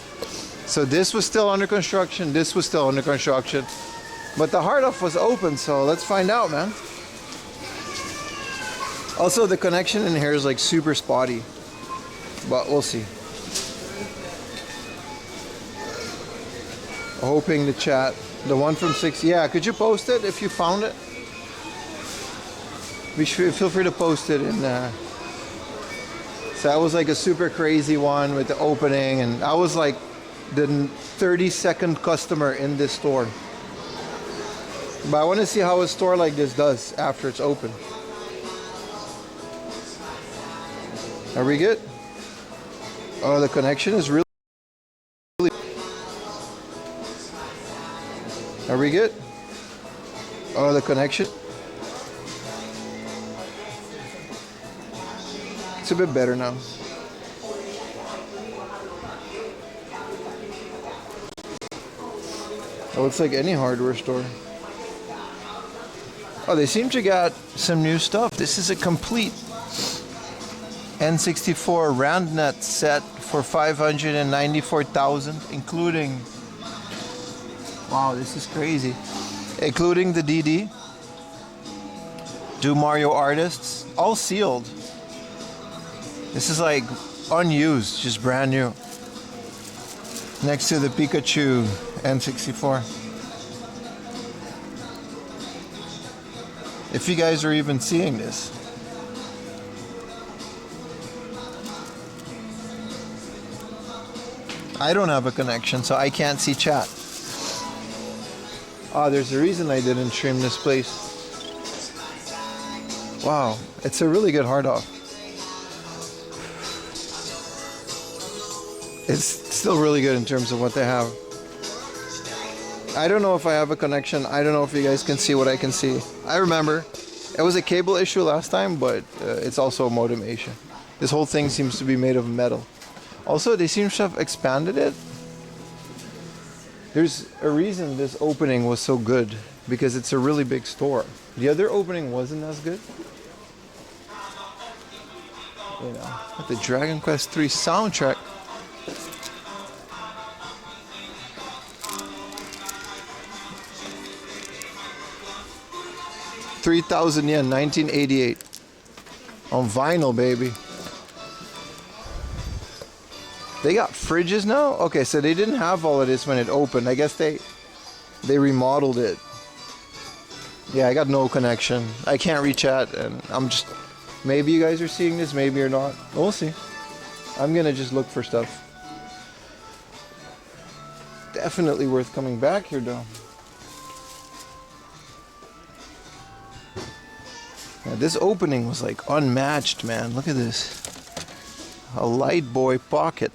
[SPEAKER 1] So this was still under construction. This was still under construction. But the hard off was open, so let's find out, man. Also, the connection in here is like super spotty. But we'll see. Hoping the chat, the one from 6, yeah, could you post it if you found it? Feel free to post it in so that was like a super crazy one with the opening, and I was like the 32nd customer in this store. But I want to see how a store like this does after it's open. Are we good? Oh, the connection is really Are we good? Oh, the connection? It's a bit better now. It looks like any hardware store. Oh, they seem to got some new stuff. This is a complete N64 RandNet set for 594,000, including, wow, this is crazy, including the DD, Do Mario Artists, all sealed. This is like unused, just brand new. Next to the Pikachu N64. If you guys are even seeing this. I don't have a connection, so I can't see chat. Ah, there's a reason I didn't stream this place. Wow, it's a really good hard off. It's still really good in terms of what they have. I don't know if I have a connection. I don't know if you guys can see what I can see. I remember it was a cable issue last time, but it's also a modem issue. This whole thing seems to be made of metal. Also, they seem to have expanded it. There's a reason this opening was so good, because it's a really big store. The other opening wasn't as good. You know, with the Dragon Quest III soundtrack. $3,000 yen, 1988. On vinyl, baby. They got fridges now? Okay, so they didn't have all of this when it opened. I guess they remodeled it. Yeah, I got no connection. I can't reach chat, and I'm just... Maybe you guys are seeing this, maybe you're not. We'll see. I'm gonna just look for stuff. Definitely worth coming back here, though. Yeah, this opening was like unmatched, man. Look at this. A Light Boy Pocket.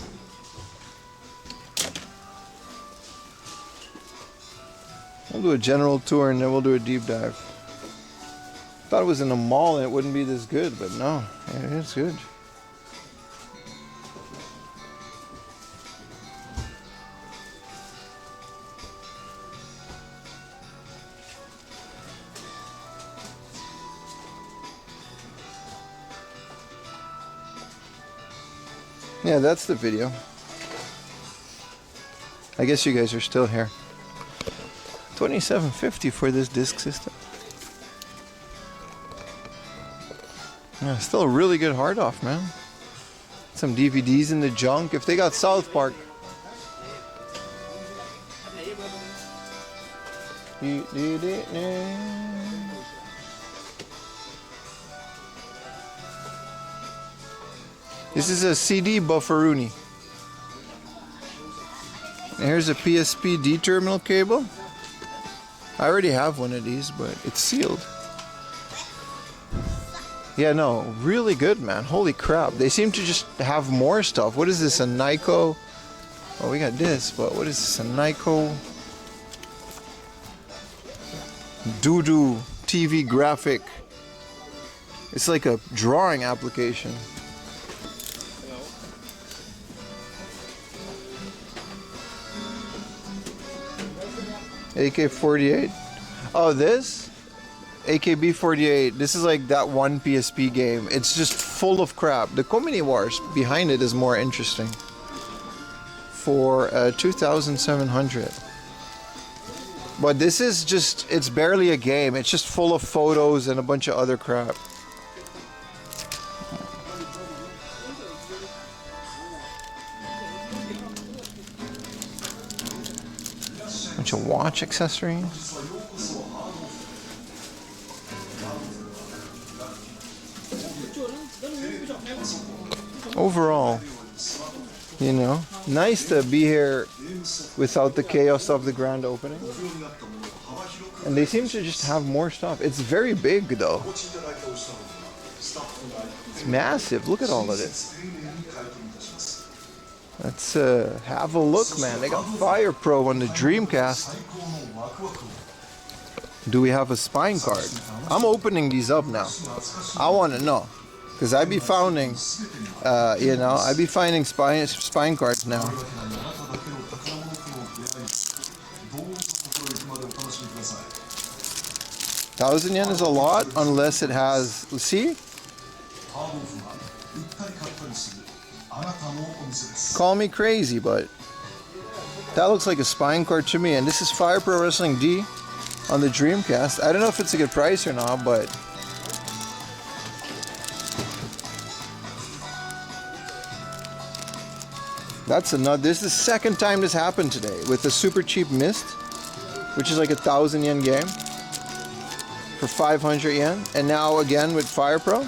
[SPEAKER 1] We'll do a general tour and then we'll do a deep dive. Thought it was in a mall and it wouldn't be this good, but no, it is good. Yeah, that's the video. I guess you guys are still here. $27.50 for this disc system. Yeah, still a really good hard off, man. Some DVDs in the junk. If they got South Park. This is a CD bufferoonie. Here's a PSP D terminal cable. I already have one of these, but it's sealed. Yeah, no, really good, man. Holy crap. They seem to just have more stuff. What is this, a Nyko? Oh, we got this, but what is this, a Nyko? Doo-doo TV graphic. It's like a drawing application. AK-48. Oh, this? AKB-48. This is like that one PSP game. It's just full of crap. The Comedy Wars behind it is more interesting. For 2,700. But this is just, it's barely a game. It's just full of photos and a bunch of other crap. Bunch of watch accessories. Overall, you know, nice to be here without the chaos of the grand opening. And they seem to just have more stuff. It's very big though. It's massive. Look at all of this. Let's have a look, man. They got Fire Pro on the Dreamcast. Do we have a spine card? I'm opening these up now. I want to know. Because I be finding, I be finding spine cards now. 1,000 yen is a lot unless it has, see? Call me crazy, but that looks like a spine card to me. And this is Fire Pro Wrestling D on the Dreamcast. I don't know if it's a good price or not, but that's another. This is the second time this happened today with the super cheap Mist, which is like a 1,000 yen game for 500 yen, and now again with Fire Pro.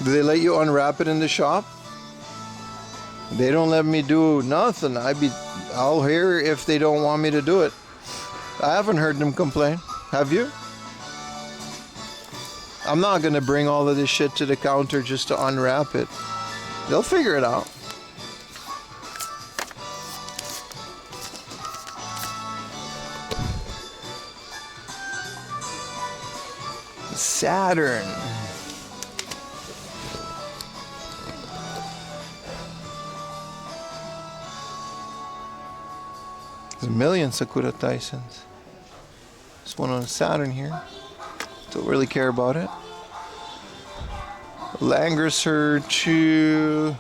[SPEAKER 1] Do they let you unwrap it in the shop? They don't let me do nothing. I'll hear if they don't want me to do it. I haven't heard them complain. Have you? I'm not gonna bring all of this shit to the counter just to unwrap it. They'll figure it out. Saturn. There's a million Sakura Tysons. This one on Saturn here. Don't really care about it. Langrisser 2.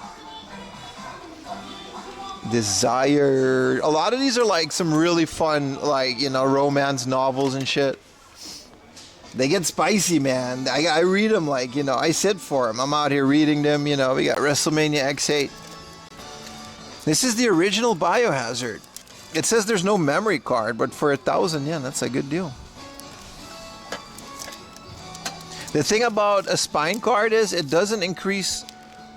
[SPEAKER 1] Desire. A lot of these are like some really fun, like, romance novels and shit. They get spicy, man. I read them like, I sit for them. I'm out here reading them, We got WrestleMania X8. This is the original Biohazard. It says there's no memory card, but for 1,000 yen, that's a good deal. The thing about a spine card is it doesn't increase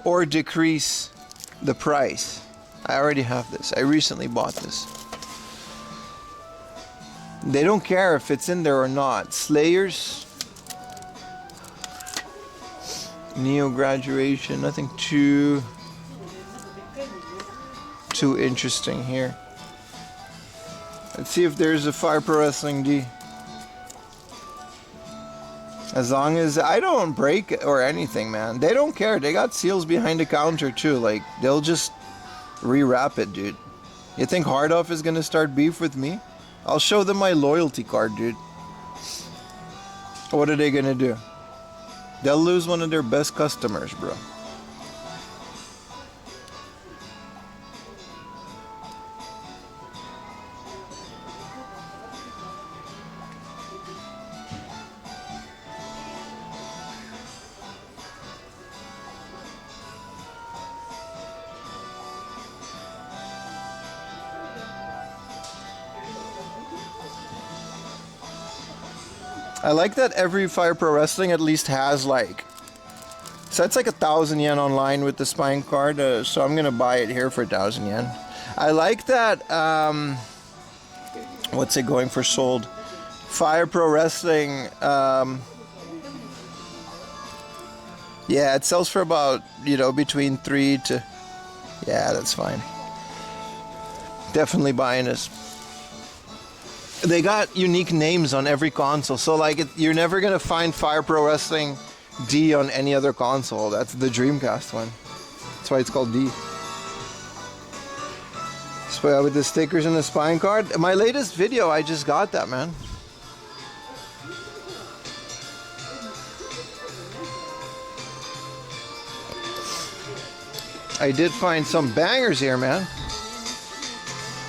[SPEAKER 1] or decrease the price. I already have this. I recently bought this. They don't care if it's in there or not. Slayers. Neo Graduation. Nothing too interesting here. Let's see if there's a Fire Pro Wrestling D. As long as I don't break it or anything, man. They don't care. They got seals behind the counter too. Like, they'll just rewrap it, dude. You think Hard Off is gonna start beef with me? I'll show them my loyalty card, dude. What are they gonna do? They'll lose one of their best customers, bro. I like that every Fire Pro Wrestling at least has like, so it's like 1,000 yen online with the spine card, so I'm gonna buy it here for 1,000 yen. I like that, what's it going for sold? Fire Pro Wrestling, yeah, it sells for about, between 3 to, yeah, that's fine. Definitely buying this. They got unique names on every console, so like you're never gonna find Fire Pro Wrestling D on any other console. That's the Dreamcast one. That's why it's called D. So with the stickers and the spine card. My latest video, I just got that, man. I did find some bangers here, man.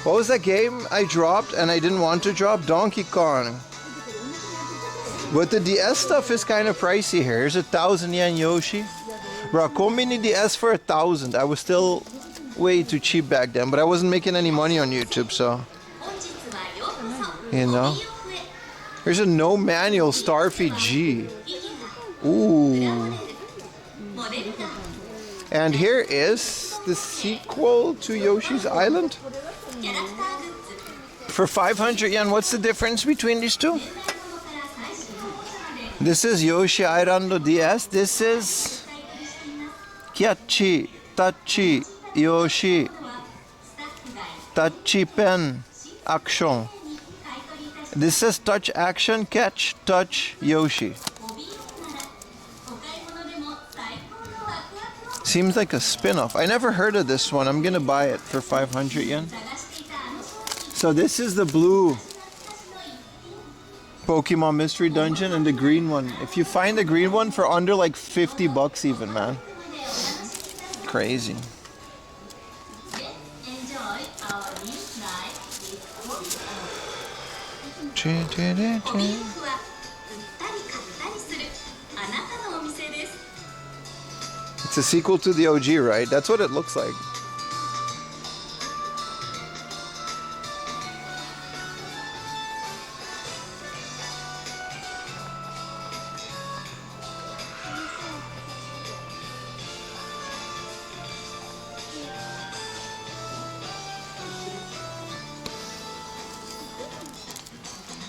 [SPEAKER 1] What was that game I dropped and I didn't want to drop? Donkey Kong. But the DS stuff is kind of pricey here. Here's 1,000 yen Yoshi. Bro, Kombini DS for 1,000. I was still way too cheap back then, but I wasn't making any money on YouTube, so. Here's a no manual Starfy G. Ooh. And here is the sequel to Yoshi's Island. For 500 yen, what's the difference between these two? This is Yoshi Island DS. This is Kyachi, Tachi, Yoshi, Tachi Pen, Action. This says touch action, catch, touch, Yoshi. Seems like a spin-off. I never heard of this one. I'm gonna buy it for 500 yen. So this is the blue Pokemon Mystery Dungeon and the green one. If you find the green one for under like 50 bucks even, man. Crazy. It's a sequel to the OG, right? That's what it looks like.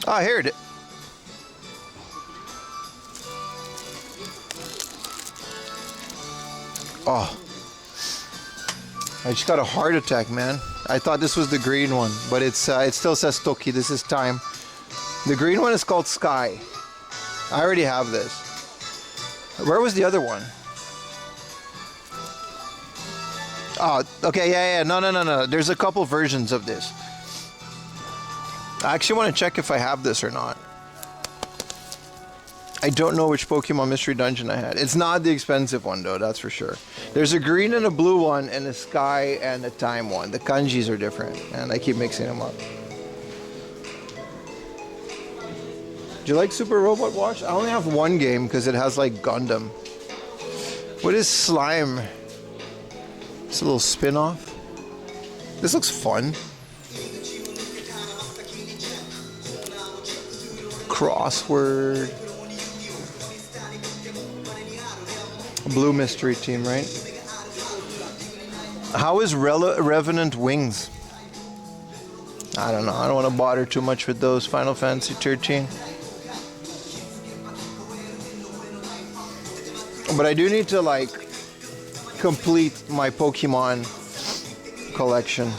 [SPEAKER 1] I heard it. Oh, I just got a heart attack, man. I thought this was the green one, but it still says Toki. This is time. The green one is called Sky. I already have this. Where was the other one? Oh, okay, yeah. No. There's a couple versions of this. I actually want to check if I have this or not. I don't know which Pokemon Mystery Dungeon I had. It's not the expensive one though, that's for sure. There's a green and a blue one and a sky and a time one. The kanjis are different and I keep mixing them up. Do you like Super Robot Watch? I only have one game because it has like Gundam. What is Slime? It's a little spin-off. This looks fun. Crossword. Blue Mystery Team, right? How is Revenant Wings? I don't know. I don't want to bother too much with those. Final Fantasy 13. But I do need to like complete my Pokemon collection.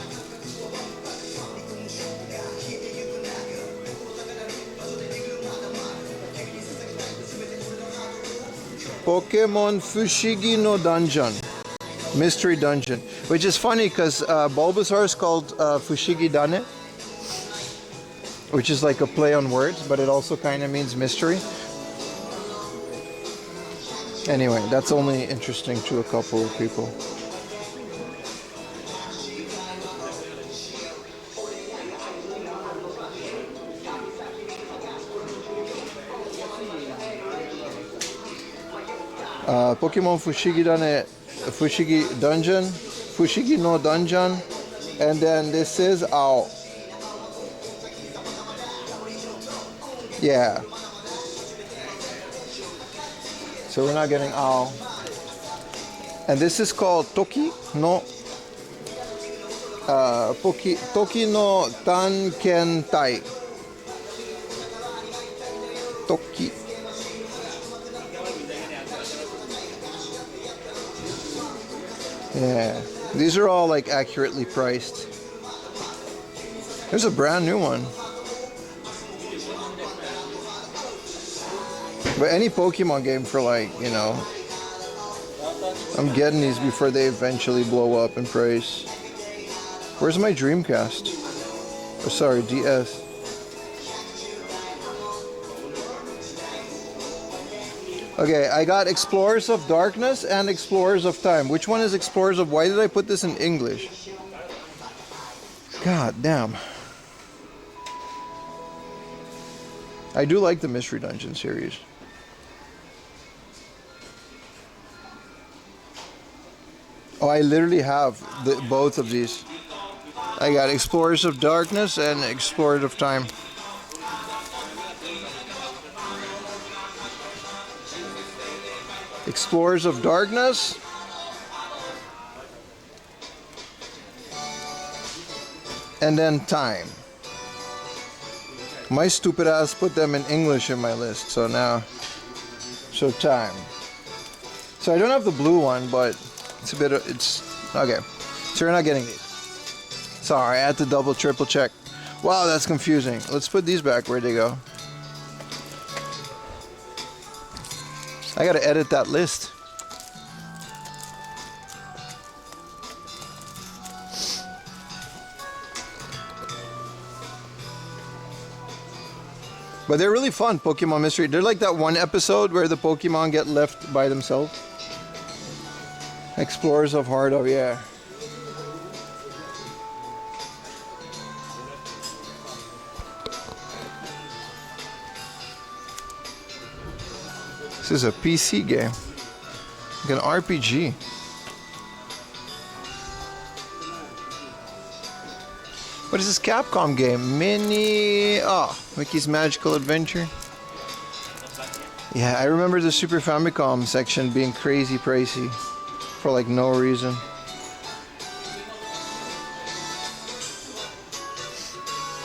[SPEAKER 1] Pokemon Fushigi no Dungeon, Mystery Dungeon, which is funny because Bulbasaur is called Fushigi Dane, which is like a play on words, but it also kind of means mystery. Anyway, that's only interesting to a couple of people. Pokemon Fushigi Dane, Fushigi Dungeon, Fushigi no Dungeon, and then this is Ao. Yeah. So we're not getting Ao. And this is called Toki no Toki no Tankentai. Toki. Yeah, these are all like accurately priced. There's a brand new one. But any Pokemon game for like, you know, I'm getting these before they eventually blow up in price. Where's my Dreamcast? Oh, sorry, DS. Okay, I got Explorers of Darkness and Explorers of Time. Which one is Explorers of... Why did I put this in English? God damn. I do like the Mystery Dungeon series. Oh, I literally have both of these. I got Explorers of Darkness and Explorers of Time. Explorers of Darkness. And then Time. My stupid ass put them in English in my list, so now... So Time. So I don't have the blue one, but It's a bit of, it's, okay. So you're not getting these. Sorry, I had to double, triple check. Wow, that's confusing. Let's put these back where they go. I gotta edit that list. But they're really fun, Pokemon Mystery. They're like that one episode where the Pokemon get left by themselves. Explorers of Hardove, yeah. This is a PC game. Like an RPG. What is this Capcom game? Mickey's Magical Adventure. Yeah, I remember the Super Famicom section being crazy pricey for like no reason.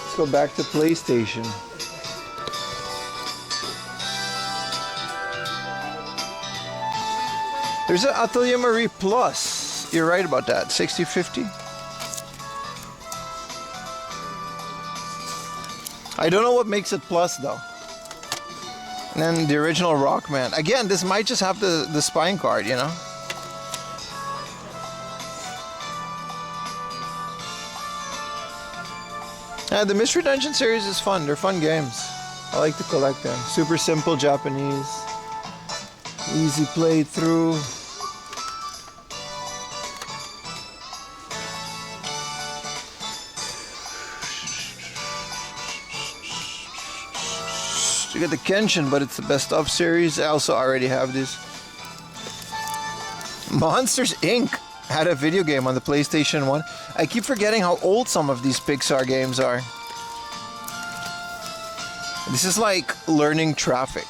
[SPEAKER 1] Let's go back to PlayStation. There's an Atelier Marie Plus. You're right about that. 60/50. I don't know what makes it plus though. And then the original Rockman. Again, this might just have the spine card, you know? Yeah, the Mystery Dungeon series is fun. They're fun games. I like to collect them. Super simple Japanese. Easy playthrough. You get the Kenshin, but it's the best of series. I also already have this. Monsters Inc. had a video game on the PlayStation 1. I keep forgetting how old some of these Pixar games are. This is like learning traffic.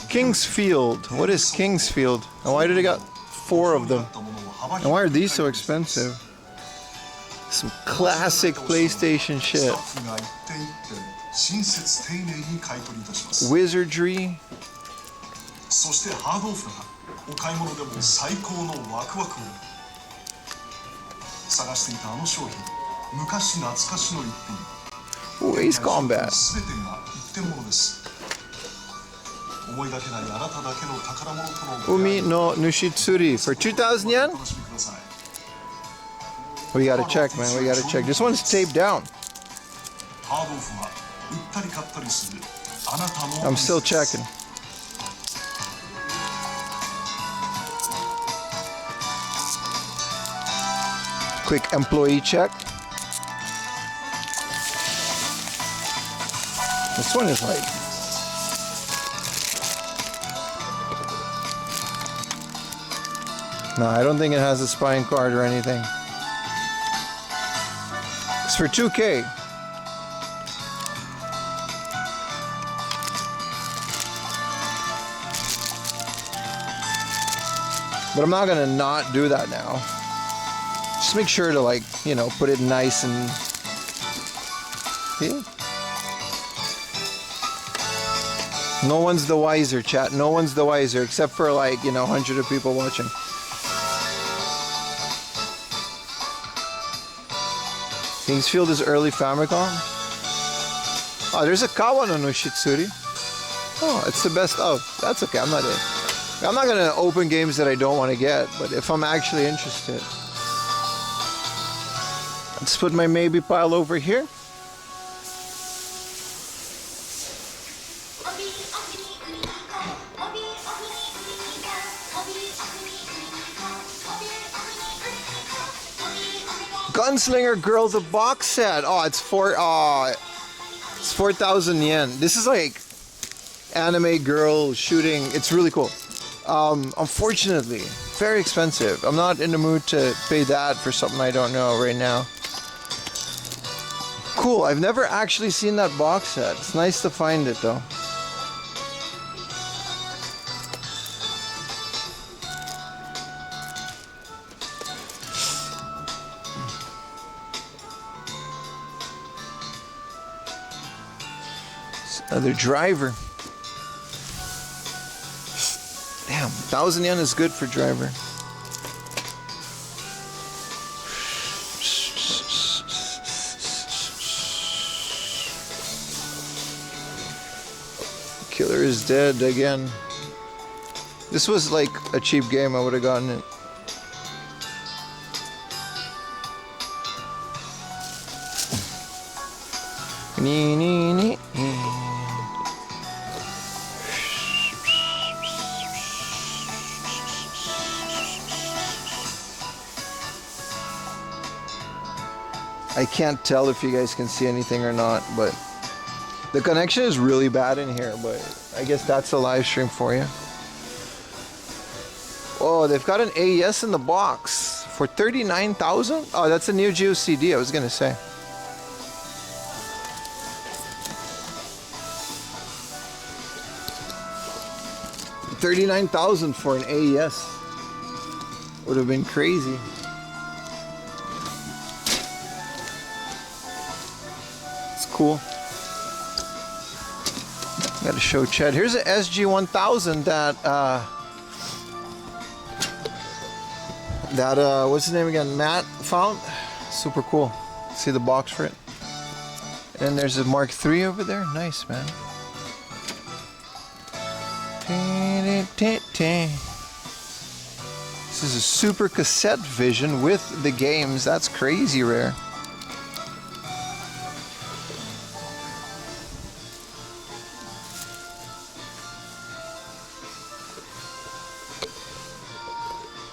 [SPEAKER 1] Kingsfield. What is Kingsfield? And why do they got 4 of them? And why are these so expensive? Some classic PlayStation shit. Wizardry. Ooh, Ace Combat. Umi no Nushitsuri for 2,000 yen? We gotta check, man. We gotta check. This one's taped down. I'm still checking. Quick employee check. This one is like... No, I don't think it has a spine card or anything. It's for 2K. But I'm not gonna not do that now. Just make sure to, like, you know, put it nice and... See? No one's the wiser, chat. No one's the wiser, except for, like, you know, hundreds of people watching. Kingsfield is early Famicom. Oh, there's a Kawano no Shitsuri. Oh, it's the best of. That's okay. I'm not gonna open games that I don't want to get, but if I'm actually interested. Let's put my maybe pile over here. Gunslinger Girl, the box set. Oh, it's 4,000 yen. This is like anime girl shooting. It's really cool. Unfortunately, very expensive. I'm not in the mood to pay that for something I don't know right now. cool. I've never actually seen that box set. It's nice to find it though. Another driver. Damn, 1,000 yen is good for driver. Killer is dead again. This was like a cheap game, I would have gotten it. Nee, nee, nee, nee. I can't tell if you guys can see anything or not, but the connection is really bad in here, but I guess that's a live stream for you. Oh, they've got an AES in the box for 39,000. Oh, that's a Neo Geo CD, I was gonna say. $39,000 for an AES would have been crazy. Cool. Gotta show Chad. Here's a SG-1000 that what's his name again? Matt found. Super cool. See the box for it. And there's a Mark III over there. Nice, man. This is a super cassette vision with the games. That's crazy rare.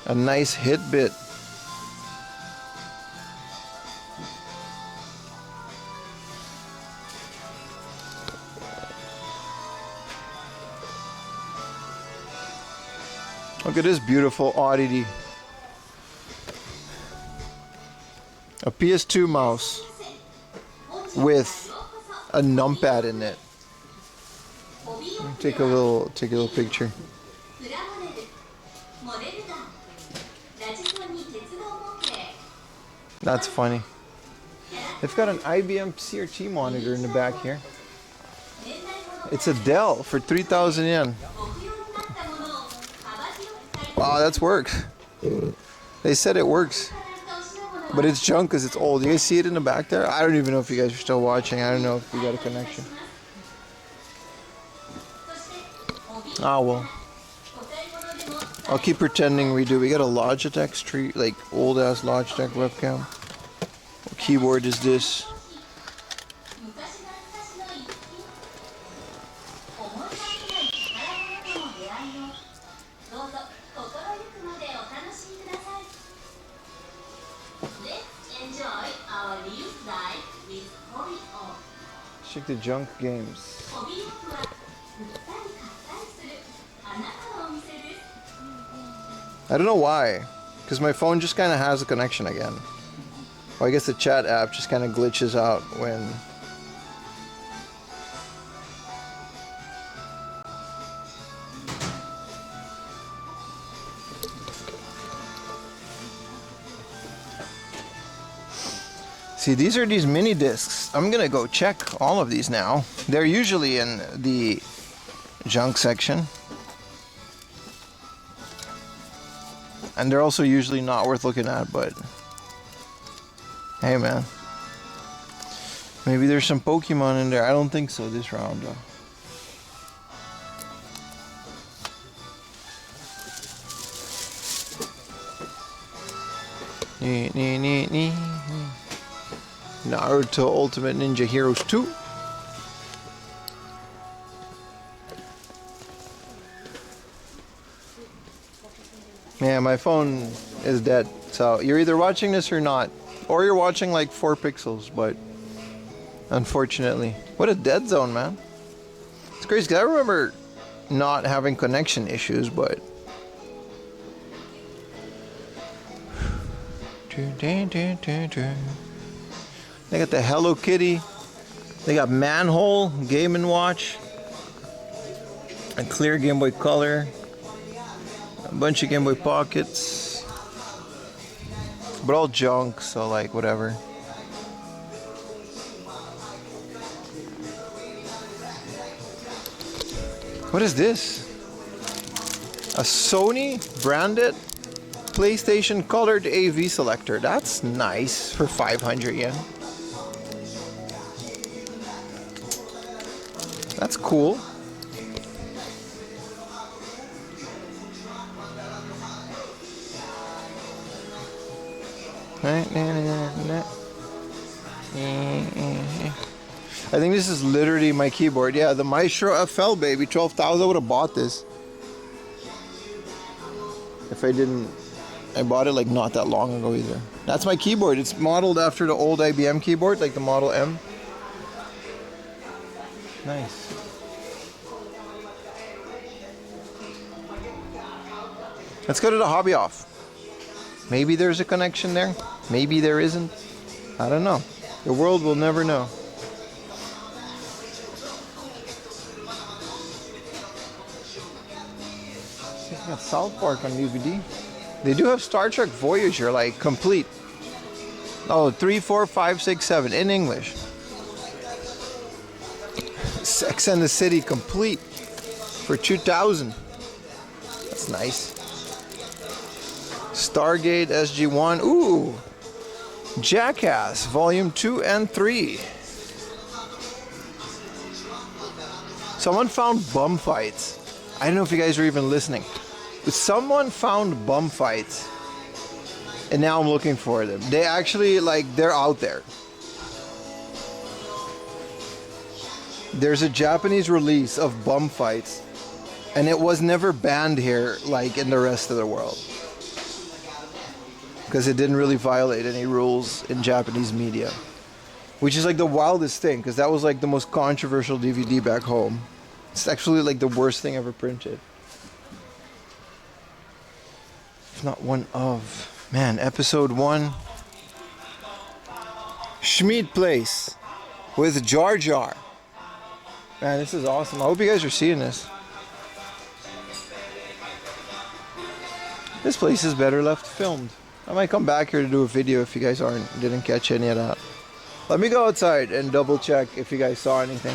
[SPEAKER 1] A nice hit bit. Look at this beautiful oddity. A PS2 mouse with a numpad in it. Take a little picture. That's funny. They've got an IBM CRT monitor in the back here. It's a Dell for 3,000 yen. Wow, that works. They said it works. But it's junk because it's old. You guys see it in the back there? I don't even know if you guys are still watching. I don't know if we got a connection. Ah, well. I'll keep pretending we do. We got a Logitech street, like old ass Logitech webcam. What keyboard is this? Check the junk games. I don't know why, because my phone just kind of has a connection again. Well, I guess the chat app just kind of glitches out when... See, these are these mini discs. I'm gonna go check all of these now. They're usually in the junk section. And they're also usually not worth looking at, but hey man. Maybe there's some Pokemon in there. I don't think so this round though. Naruto Ultimate Ninja Heroes 2. Yeah, my phone is dead. So you're either watching this or not. Or you're watching like 4 pixels, but unfortunately. What a dead zone, man. It's crazy, 'cause I remember not having connection issues, but... They got the Hello Kitty. They got Manhole, Game & Watch. A clear Game Boy Color. A bunch of Game Boy Pockets. But all junk, so like whatever. What is this? A Sony branded PlayStation colored AV selector. That's nice for 500 yen. That's cool. I think this is literally my keyboard. Yeah, the Maestro FL, baby. 12,000. I would have bought this. If I didn't, I bought it like not that long ago either. That's my keyboard. It's modeled after the old IBM keyboard, like the Model M. Nice. Let's go to the hobby off. Maybe there's a connection there. Maybe there isn't. I don't know. The world will never know. They got South Park on DVD. They do have Star Trek Voyager, like complete. Oh, 3, 4, 5, 6, 7 in English. Sex and the City complete for 2,000. That's nice. Stargate SG-1. Ooh. Jackass Volume 2 and 3. Someone found bum fights. I don't know if you guys are even listening. But someone found bum fights. And now I'm looking for them. They actually, like, they're out there. There's a Japanese release of bum fights. And it was never banned here like in the rest of the world. Because it didn't really violate any rules in Japanese media. Which is like the wildest thing, because that was like the most controversial DVD back home. It's actually like the worst thing ever printed. If not one of. Man, episode 1. Schmied Place with Jar Jar. Man, this is awesome. I hope you guys are seeing this. This place is better left filmed. I might come back here to do a video if you guys didn't catch any of that. Let me go outside and double check if you guys saw anything.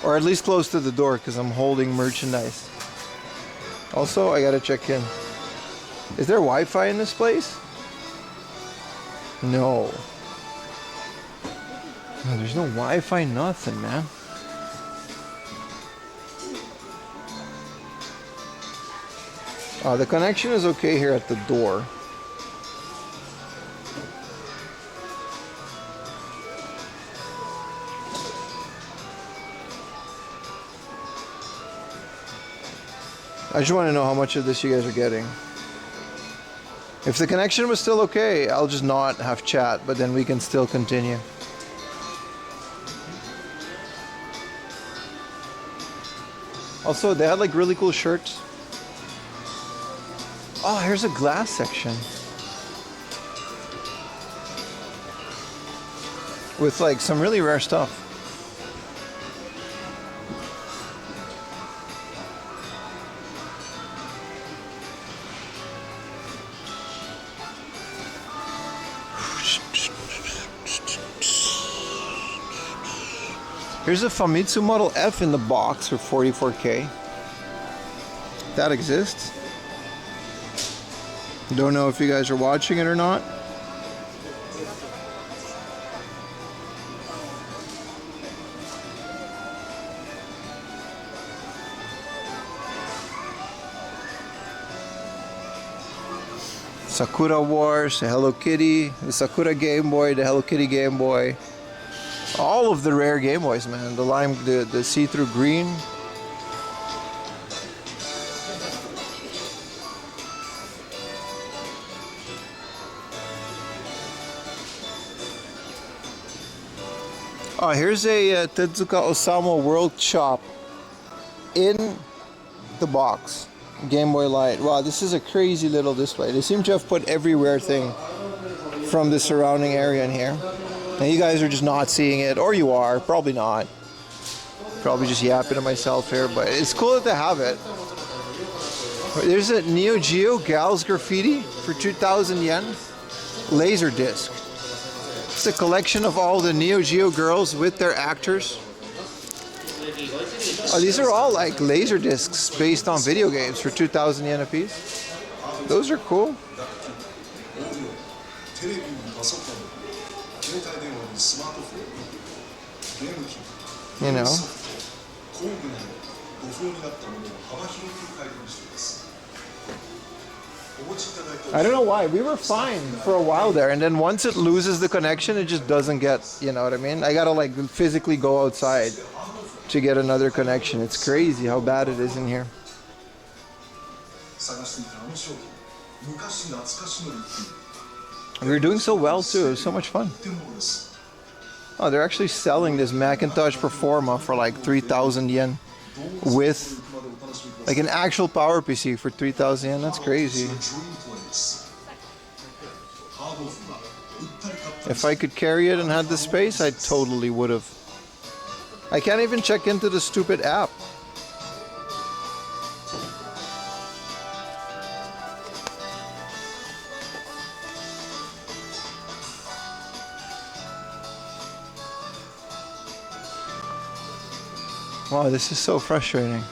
[SPEAKER 1] Or at least close to the door because I'm holding merchandise. Also, I gotta check in. Is there Wi-Fi in this place? No. No, there's no Wi-Fi, nothing, man. The connection is okay here at the door. I just want to know how much of this you guys are getting. If the connection was still okay, I'll just not have chat, but then we can still continue. Also, they had like really cool shirts. Oh, here's a glass section. With like some really rare stuff. Here's a Famitsu Model F in the box for 44K. That exists. Don't know if you guys are watching it or not. Sakura Wars, the Hello Kitty, the Sakura Game Boy, the Hello Kitty Game Boy. All of the rare Game Boys, man. The lime, the see-through green. Oh, here's a Tezuka Osamu World Chop in the box. Game Boy Light. Wow, this is a crazy little display. They seem to have put every rare thing from the surrounding area in here. And you guys are just not seeing it, or you are, probably not. Probably just yapping to myself here, but it's cool that they have it. There's a Neo Geo Gals Graffiti for 2,000 yen. Laser disc. It's a collection of all the Neo Geo girls with their actors. Oh, these are all like laser discs based on video games for 2,000 yen a piece. Those are cool. You know. I don't know why. We were fine for a while there, and then once it loses the connection, it just doesn't get, you know what I mean? I gotta like physically go outside to get another connection. It's crazy how bad it is in here. We were doing so well too. It was so much fun. Oh, they're actually selling this Macintosh Performa for like 3,000 yen with like an actual power PC for 3,000 yen. That's crazy. If I could carry it and had the space, I totally would have. I can't even check into the stupid app. Wow, this is so frustrating.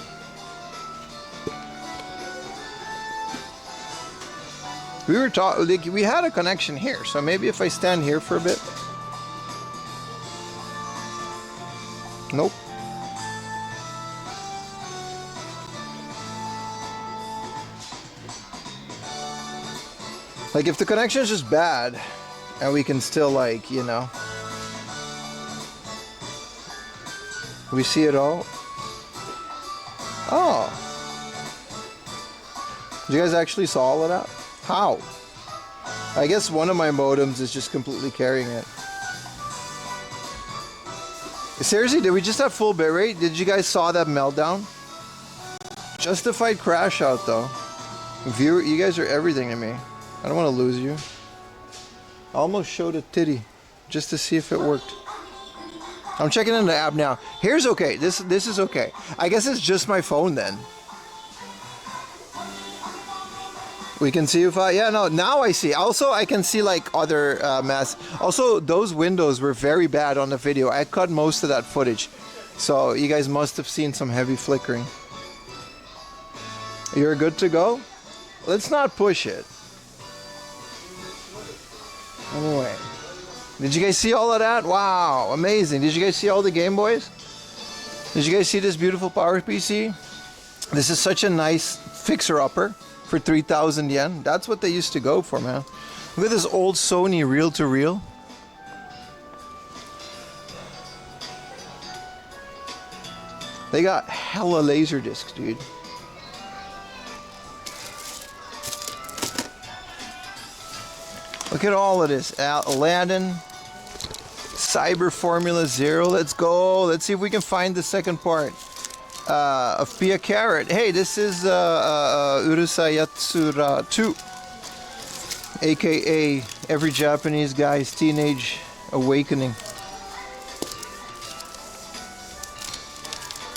[SPEAKER 1] We were talking, like, we had a connection here, so maybe if I stand here for a bit. Nope. Like, if the connection is just bad, and we can still, like, you know. We see it all. Oh. You guys actually saw all of that? How? I guess one of my modems is just completely carrying it. Seriously, did we just have full bitrate? Did you guys saw that meltdown? Justified crash out though. Viewer, you guys are everything to me. I don't want to lose you. I almost showed a titty just to see if it worked. I'm checking in the app now. Here's okay. This is okay. I guess it's just my phone then. We can see if yeah, no, now I see. Also, I can see like other mass. Also, those windows were very bad on the video. I cut most of that footage. So you guys must have seen some heavy flickering. You're good to go? Let's not push it. Anyway. Did you guys see all of that? Wow, amazing. Did you guys see all the Game Boys? Did you guys see this beautiful power PC? This is such a nice fixer-upper for 3,000 yen. That's what they used to go for, man. Look at this old Sony reel-to-reel. They got hella laser discs, dude. Look at all of this. Aladdin, Cyber Formula Zero. Let's go. Let's see if we can find the second part of Pia Carrot. Hey, this is Urusai Yatsura 2, aka every Japanese guy's teenage awakening.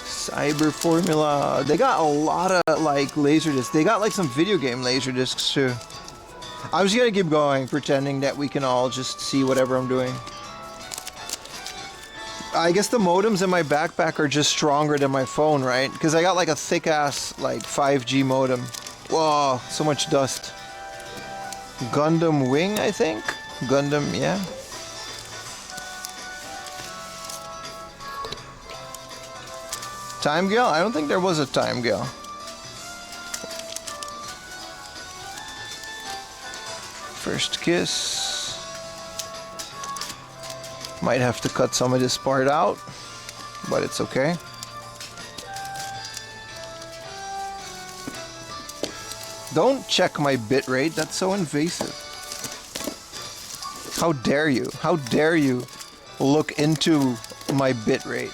[SPEAKER 1] Cyber Formula. They got a lot of like laser discs. They got like some video game laser discs too. I'm just gonna keep going, pretending that we can all just see whatever I'm doing. I guess the modems in my backpack are just stronger than my phone, right? Because I got like a thick ass like 5G modem. Whoa, so much dust. Gundam Wing, I think? Gundam, yeah. Time Gale? I don't think there was a Time Gale. First kiss. Might have to cut some of this part out, but it's okay. Don't check my bitrate, that's so invasive. How dare you? How dare you look into my bitrate?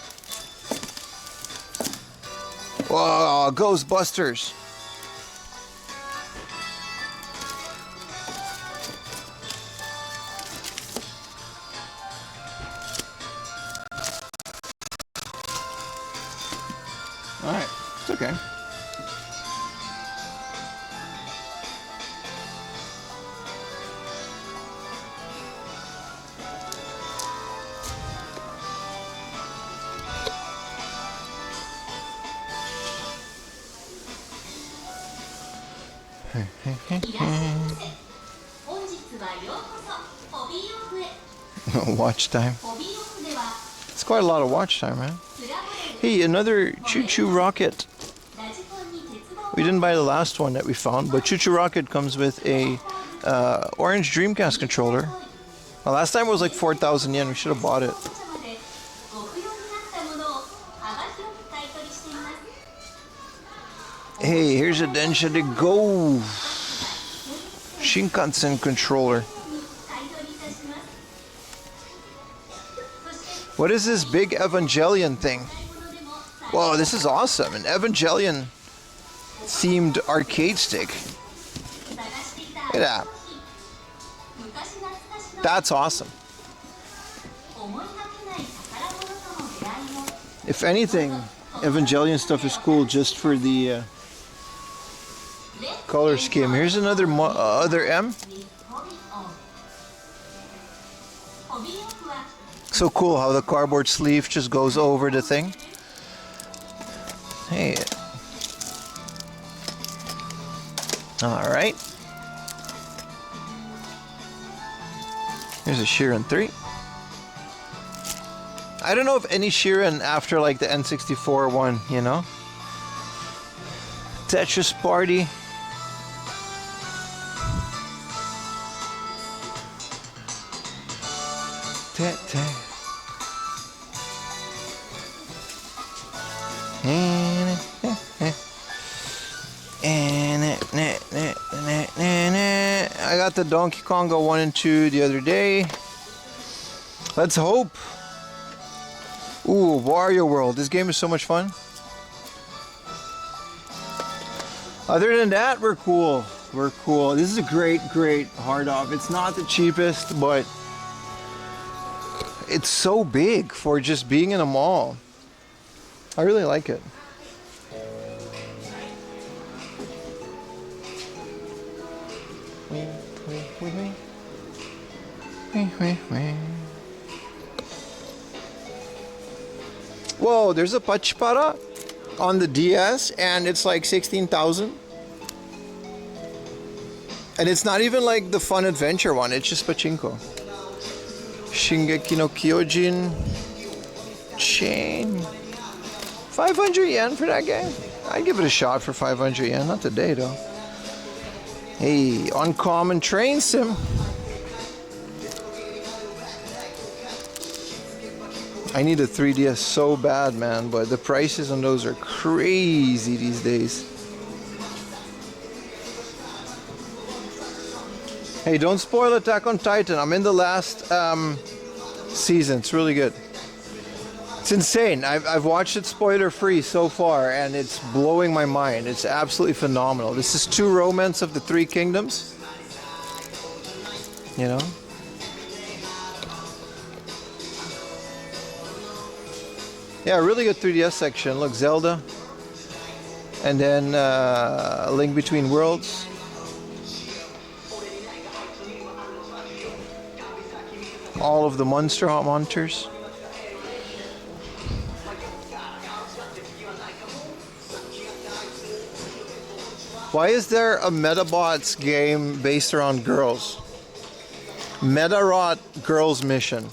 [SPEAKER 1] Whoa, Ghostbusters! Alright, it's okay. Watch time. It's quite a lot of watch time, man. Hey, another Choo Choo Rocket. We didn't buy the last one that we found, but Choo Choo Rocket comes with a orange Dreamcast controller. Well, last time it was like 4,000 yen. We should have bought it. Hey, here's a Densha de Go Shinkansen controller. What is this big Evangelion thing? Whoa, this is awesome. An Evangelion themed arcade stick. Look at that. That's awesome. If anything, Evangelion stuff is cool just for the color scheme. Here's another other M. So cool how the cardboard sleeve just goes over the thing. Hey. Alright. Here's a Shiren 3. I don't know if any Shiren after like the N64 one, you know? Tetris Party. I got the Donkey Konga 1 and 2 the other day. Let's hope. Ooh, Wario World. This game is so much fun. Other than that, we're cool. We're cool. This is a great hard off. It's not the cheapest, but it's so big for just being in a mall. I really like it. Whoa, there's a Pachipara on the DS and it's like 16,000. And it's not even like the fun adventure one, it's just pachinko. Shingeki no Kyojin chain. 500 yen for that game? I'd give it a shot for 500 yen, not today though. Hey, Uncommon Train Sim. I need a 3DS so bad, man, but the prices on those are crazy these days. Hey, don't spoil Attack on Titan. I'm in the last season. It's really good. It's insane. I've watched it spoiler free so far and it's blowing my mind. It's absolutely phenomenal. This is Two Romance of the Three Kingdoms. You know? Yeah, really good 3DS section. Look, Zelda. And then Link Between Worlds. All of the Monster Hunters. Why is there a Metabots game based around girls? Metarot Girls Mission.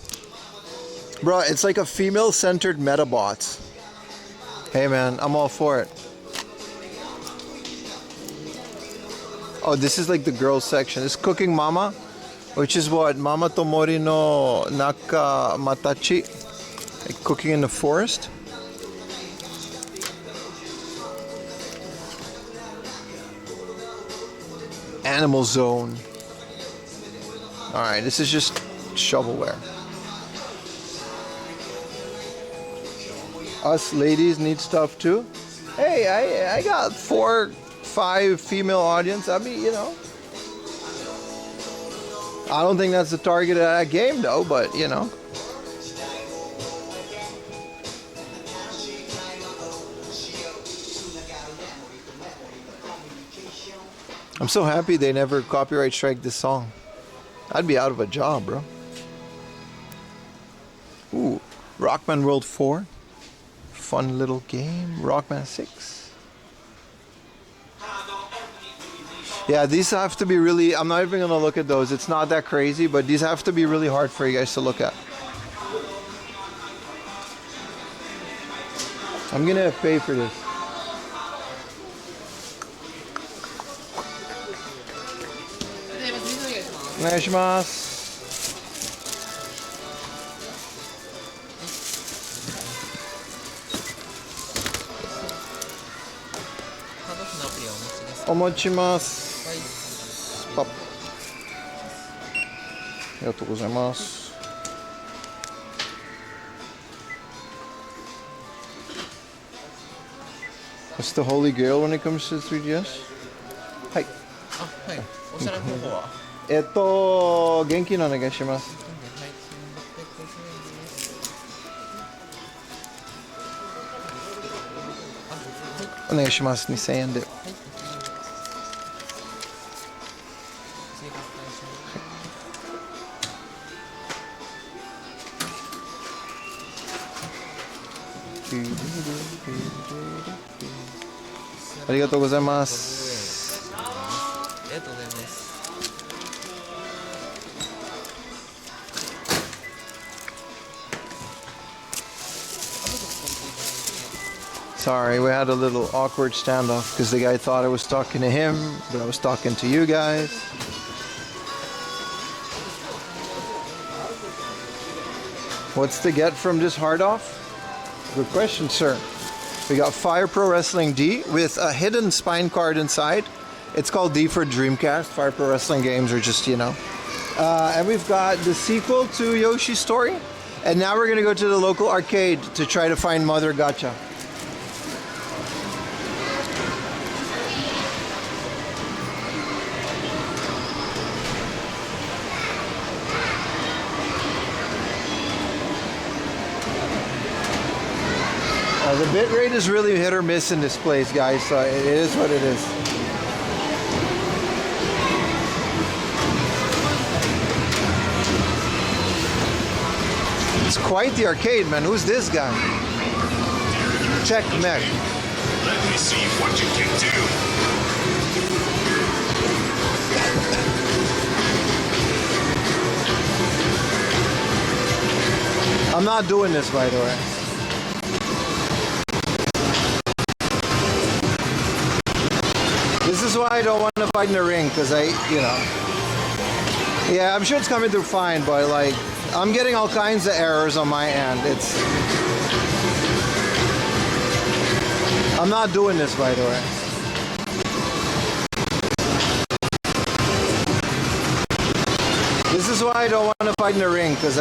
[SPEAKER 1] Bro, it's like a female-centered Metabots. Hey man, I'm all for it. Oh, this is like the girls section. This is Cooking Mama, which is what? Mama Tomori no Naka Matachi. Like cooking in the forest. Animal Zone. Alright, this is just shovelware. Us ladies need stuff too. Hey, I got 4-5 female audience. I mean, you know. I don't think that's the target of that game though, but you know. I'm so happy they never copyright strike this song. I'd be out of a job, bro. Ooh, Rockman World 4. Fun little game. Rockman 6. Yeah, these have to be really... I'm not even going to look at those. It's not that crazy, but these have to be really hard for you guys to look at. I'm going to pay for this. Onegaishimasu. Omochimasu. Pop. ありがとうございます。What's the holy grail when it comes to 3DS? はい。
[SPEAKER 5] あ、はい。お支払い方法は
[SPEAKER 1] 現金のお願いします。お願いします。2000円で。ありがとうございます。
[SPEAKER 5] ありがとうございます。
[SPEAKER 1] Sorry, we had a little awkward standoff because the guy thought I was talking to him, but I was talking to you guys. What's to get from this hard off? Good question, sir. We got Fire Pro Wrestling D with a hidden spine card inside. It's called D for Dreamcast. Fire Pro Wrestling games are just, you know. And we've got the sequel to Yoshi's Story. And now we're going to go to the local arcade to try to find Mother Gatcha. The bit rate is really hit or miss in this place, guys, so it is what it is. It's quite the arcade, man. Who's this guy? Check mech.
[SPEAKER 10] Let me see what you can do.
[SPEAKER 1] I'm not doing this, by the way. This is why I don't want to fight in the ring, because yeah, I'm sure it's coming through fine, but like, I'm getting all kinds of errors on my end. I'm not doing this, by the way. This is why I don't want to fight in the ring, because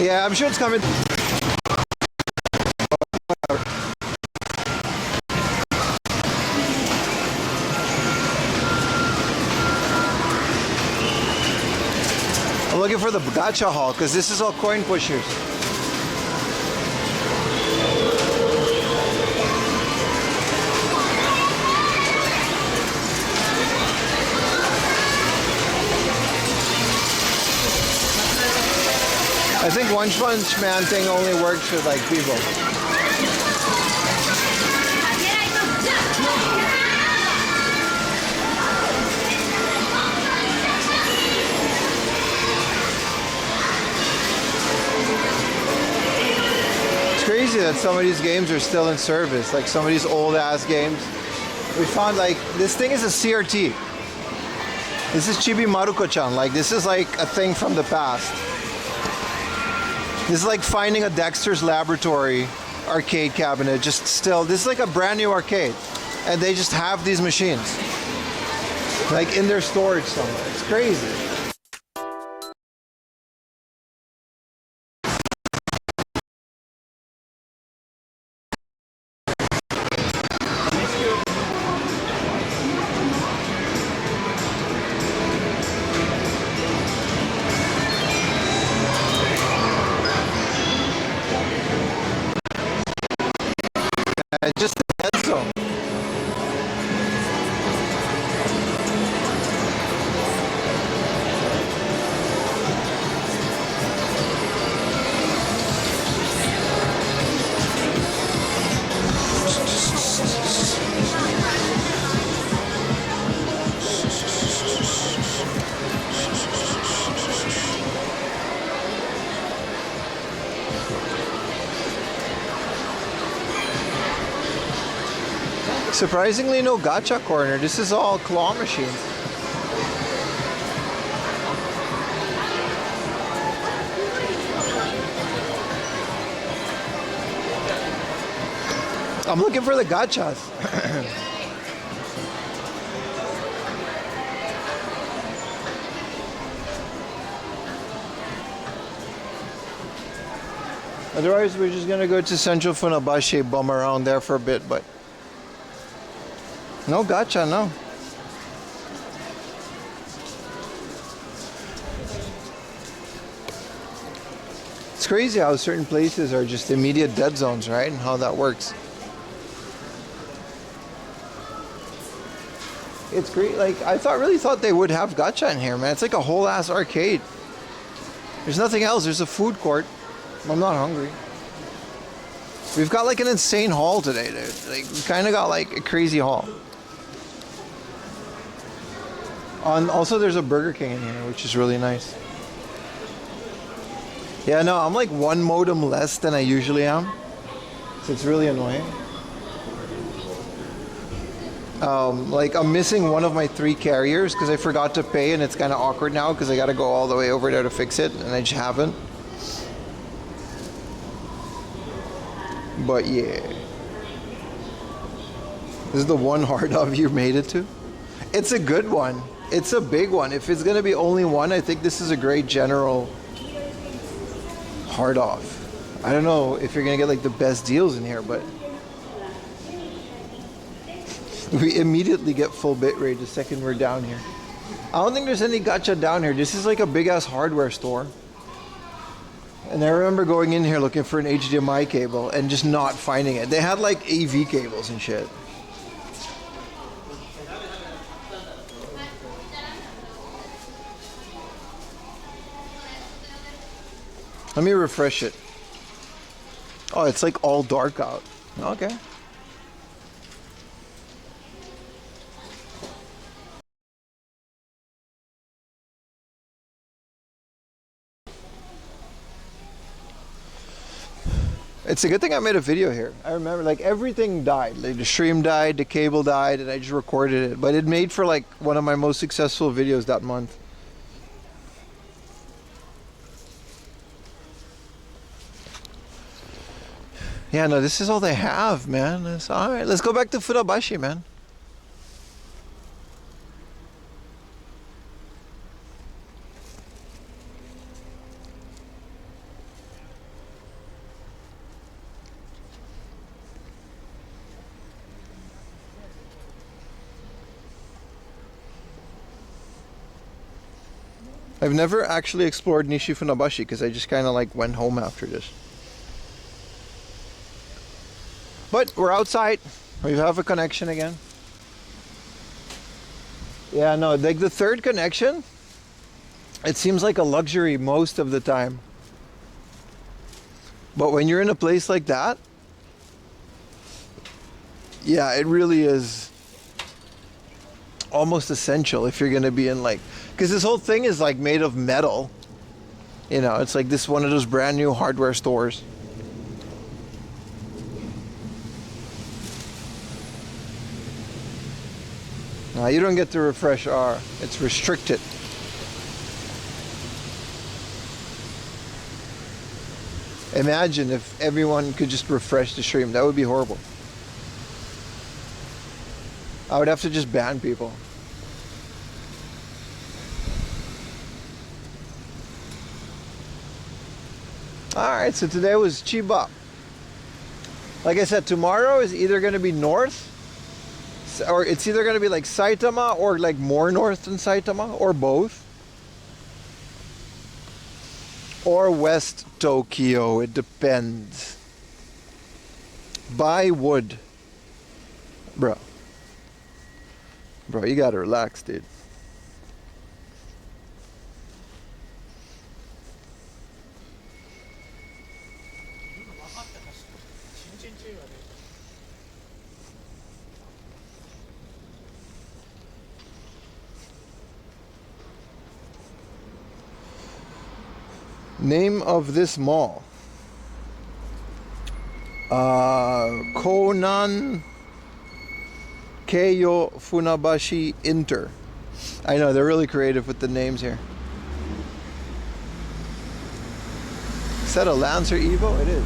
[SPEAKER 1] yeah, I'm sure it's coming. I'm looking for the Gatcha hall because this is all coin pushers. I think One Punch Man thing only works with like people. Crazy that some of these games are still in service, like some of these old ass games. We found like this thing is a CRT. This is Chibi Maruko-chan. Like this is like a thing from the past. This is like finding a Dexter's Laboratory arcade cabinet. Just still, this is like a brand new arcade, and they just have these machines like in their storage somewhere. It's crazy. Just the dead zone. Surprisingly, no gacha corner. This is all claw machines. I'm looking for the gachas. Otherwise, we're just gonna go to Central Funabashi, bum around there for a bit, but no gacha, no. It's crazy how certain places are just immediate dead zones, right? And how that works. It's great. Like, I really thought they would have gacha in here, man. It's like a whole ass arcade. There's nothing else. There's a food court. I'm not hungry. We've got like an insane haul today, dude. Like, we kind of got like a crazy haul. Also, there's a Burger King in here, which is really nice. Yeah, no, I'm like one modem less than I usually am. So it's really annoying. Like, I'm missing one of my 3 carriers because I forgot to pay, and it's kind of awkward now because I got to go all the way over there to fix it, and I just haven't. But yeah. This is the one hard off you made it to. It's a good one. It's a big one. If it's going to be only one, I think this is a great general hard off. I don't know if you're going to get like the best deals in here, but we immediately get full bitrate the second we're down here. I don't think there's any gacha down here. This is like a big ass hardware store. And I remember going in here looking for an HDMI cable and just not finding it. They had like AV cables and shit. Let me refresh it. Oh, it's like all dark out. Okay. It's a good thing I made a video here. I remember, like, everything died. Like, the stream died, the cable died, and I just recorded it. But it made for, like, one of my most successful videos that month. Yeah, no, this is all they have, man. It's all right. Let's go back to Funabashi, man. I've never actually explored Nishi Funabashi because I just kind of like went home after this. But we're outside. We have a connection again. Yeah, no, like the third connection, it seems like a luxury most of the time. But when you're in a place like that, yeah, it really is almost essential if you're going to be in like, because this whole thing is like made of metal. You know, it's like this one of those brand new hardware stores. No, you don't get to refresh R. It's restricted. Imagine if everyone could just refresh the stream. That would be horrible. I would have to just ban people. Alright, so today was Chiba. Like I said, tomorrow is either going to be north, or it's either going to be like Saitama, or like more north than Saitama, or both. Or West Tokyo, it depends. Buy wood. Bro, you gotta relax, dude. Name of this mall. Konan Keiyo Funabashi Inter. I know, they're really creative with the names here. Is that a Lancer Evo? It is.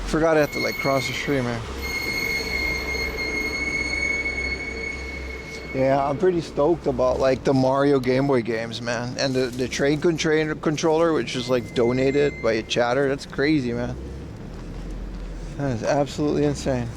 [SPEAKER 1] Forgot I have to like cross the street, man. Yeah, I'm pretty stoked about like the Mario Game Boy games, man. And the train controller, which is like donated by a chatter. That's crazy, man. That is absolutely insane.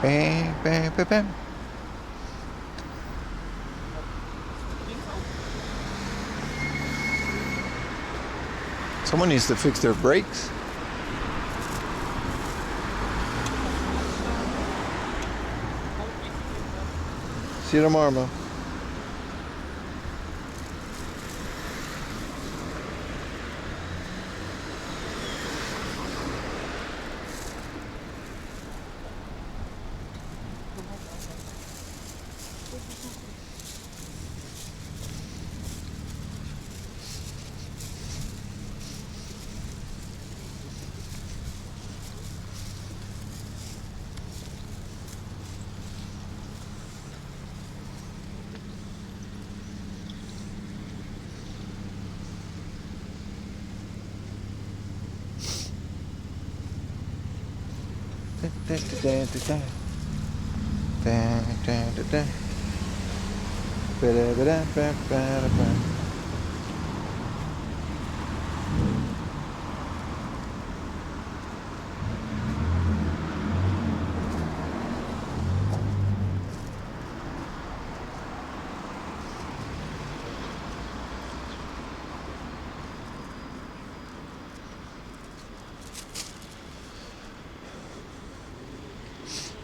[SPEAKER 1] Bam, bam, bam, bam. Someone needs to fix their brakes. See you tomorrow, man.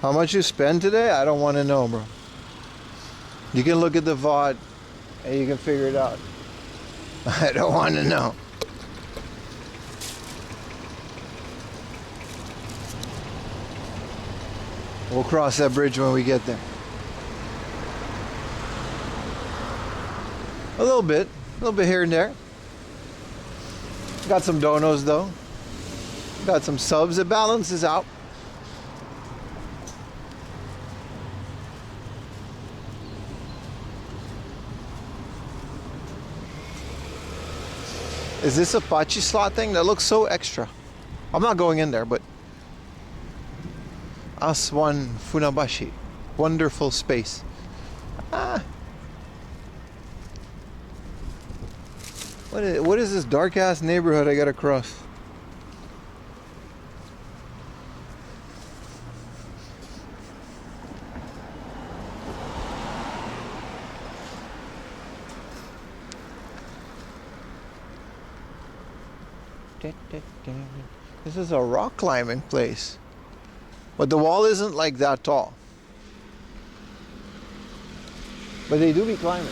[SPEAKER 1] How much you spend today? I don't want to know, bro. You can look at the VOD and you can figure it out. I don't want to know. We'll cross that bridge when we get there. A little bit here and there. Got some donos though. Got some subs. It balances out. Is this a Pachi slot thing? That looks so extra. I'm not going in there, but Aswan Funabashi. Wonderful space. Ah. What is this dark ass neighborhood I gotta cross? This is a rock climbing place. But the wall isn't like that tall. But they do be climbing.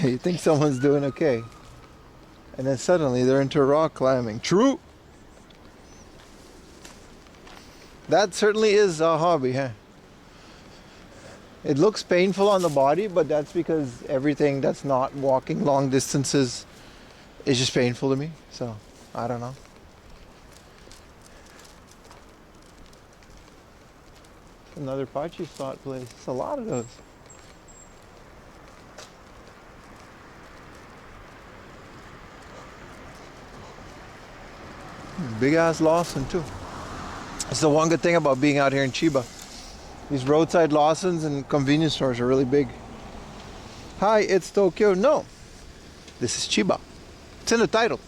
[SPEAKER 1] You think someone's doing okay, and then suddenly they're into rock climbing. True. That certainly is a hobby, huh? It looks painful on the body, but that's because everything that's not walking long distances It's just painful to me, so I don't know. Another Pachi slot place. It's a lot of those. Big ass Lawson too. It's the one good thing about being out here in Chiba. These roadside Lawsons and convenience stores are really big. Hi, it's Tokyo. No, this is Chiba. It's in the title.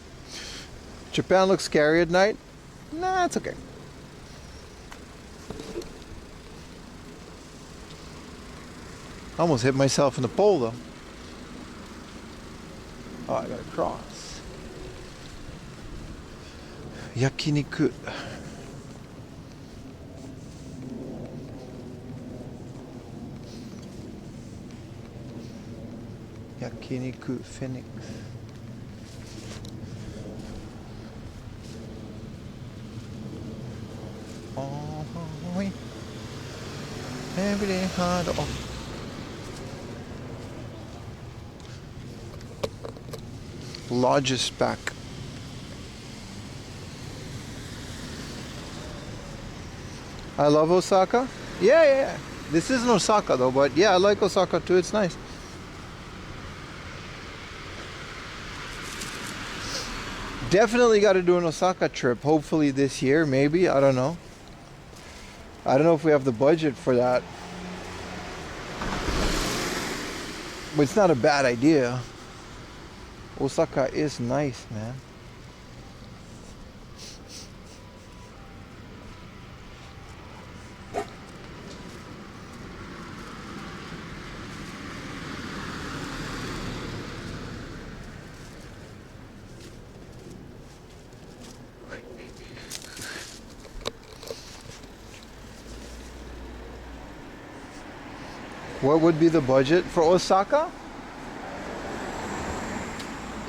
[SPEAKER 1] Japan looks scary at night. Nah, it's okay. Almost hit myself in the pole though. Oh, I gotta cross. Yakiniku. Yakiniku Phoenix. Oh, every day hard. Oh. Lodges back. I love Osaka. Yeah. This isn't Osaka though, but yeah, I like Osaka too. It's nice. Definitely got to do an Osaka trip. Hopefully this year, maybe. I don't know. I don't know if we have the budget for that. But it's not a bad idea. Osaka is nice, man. What would be the budget for Osaka?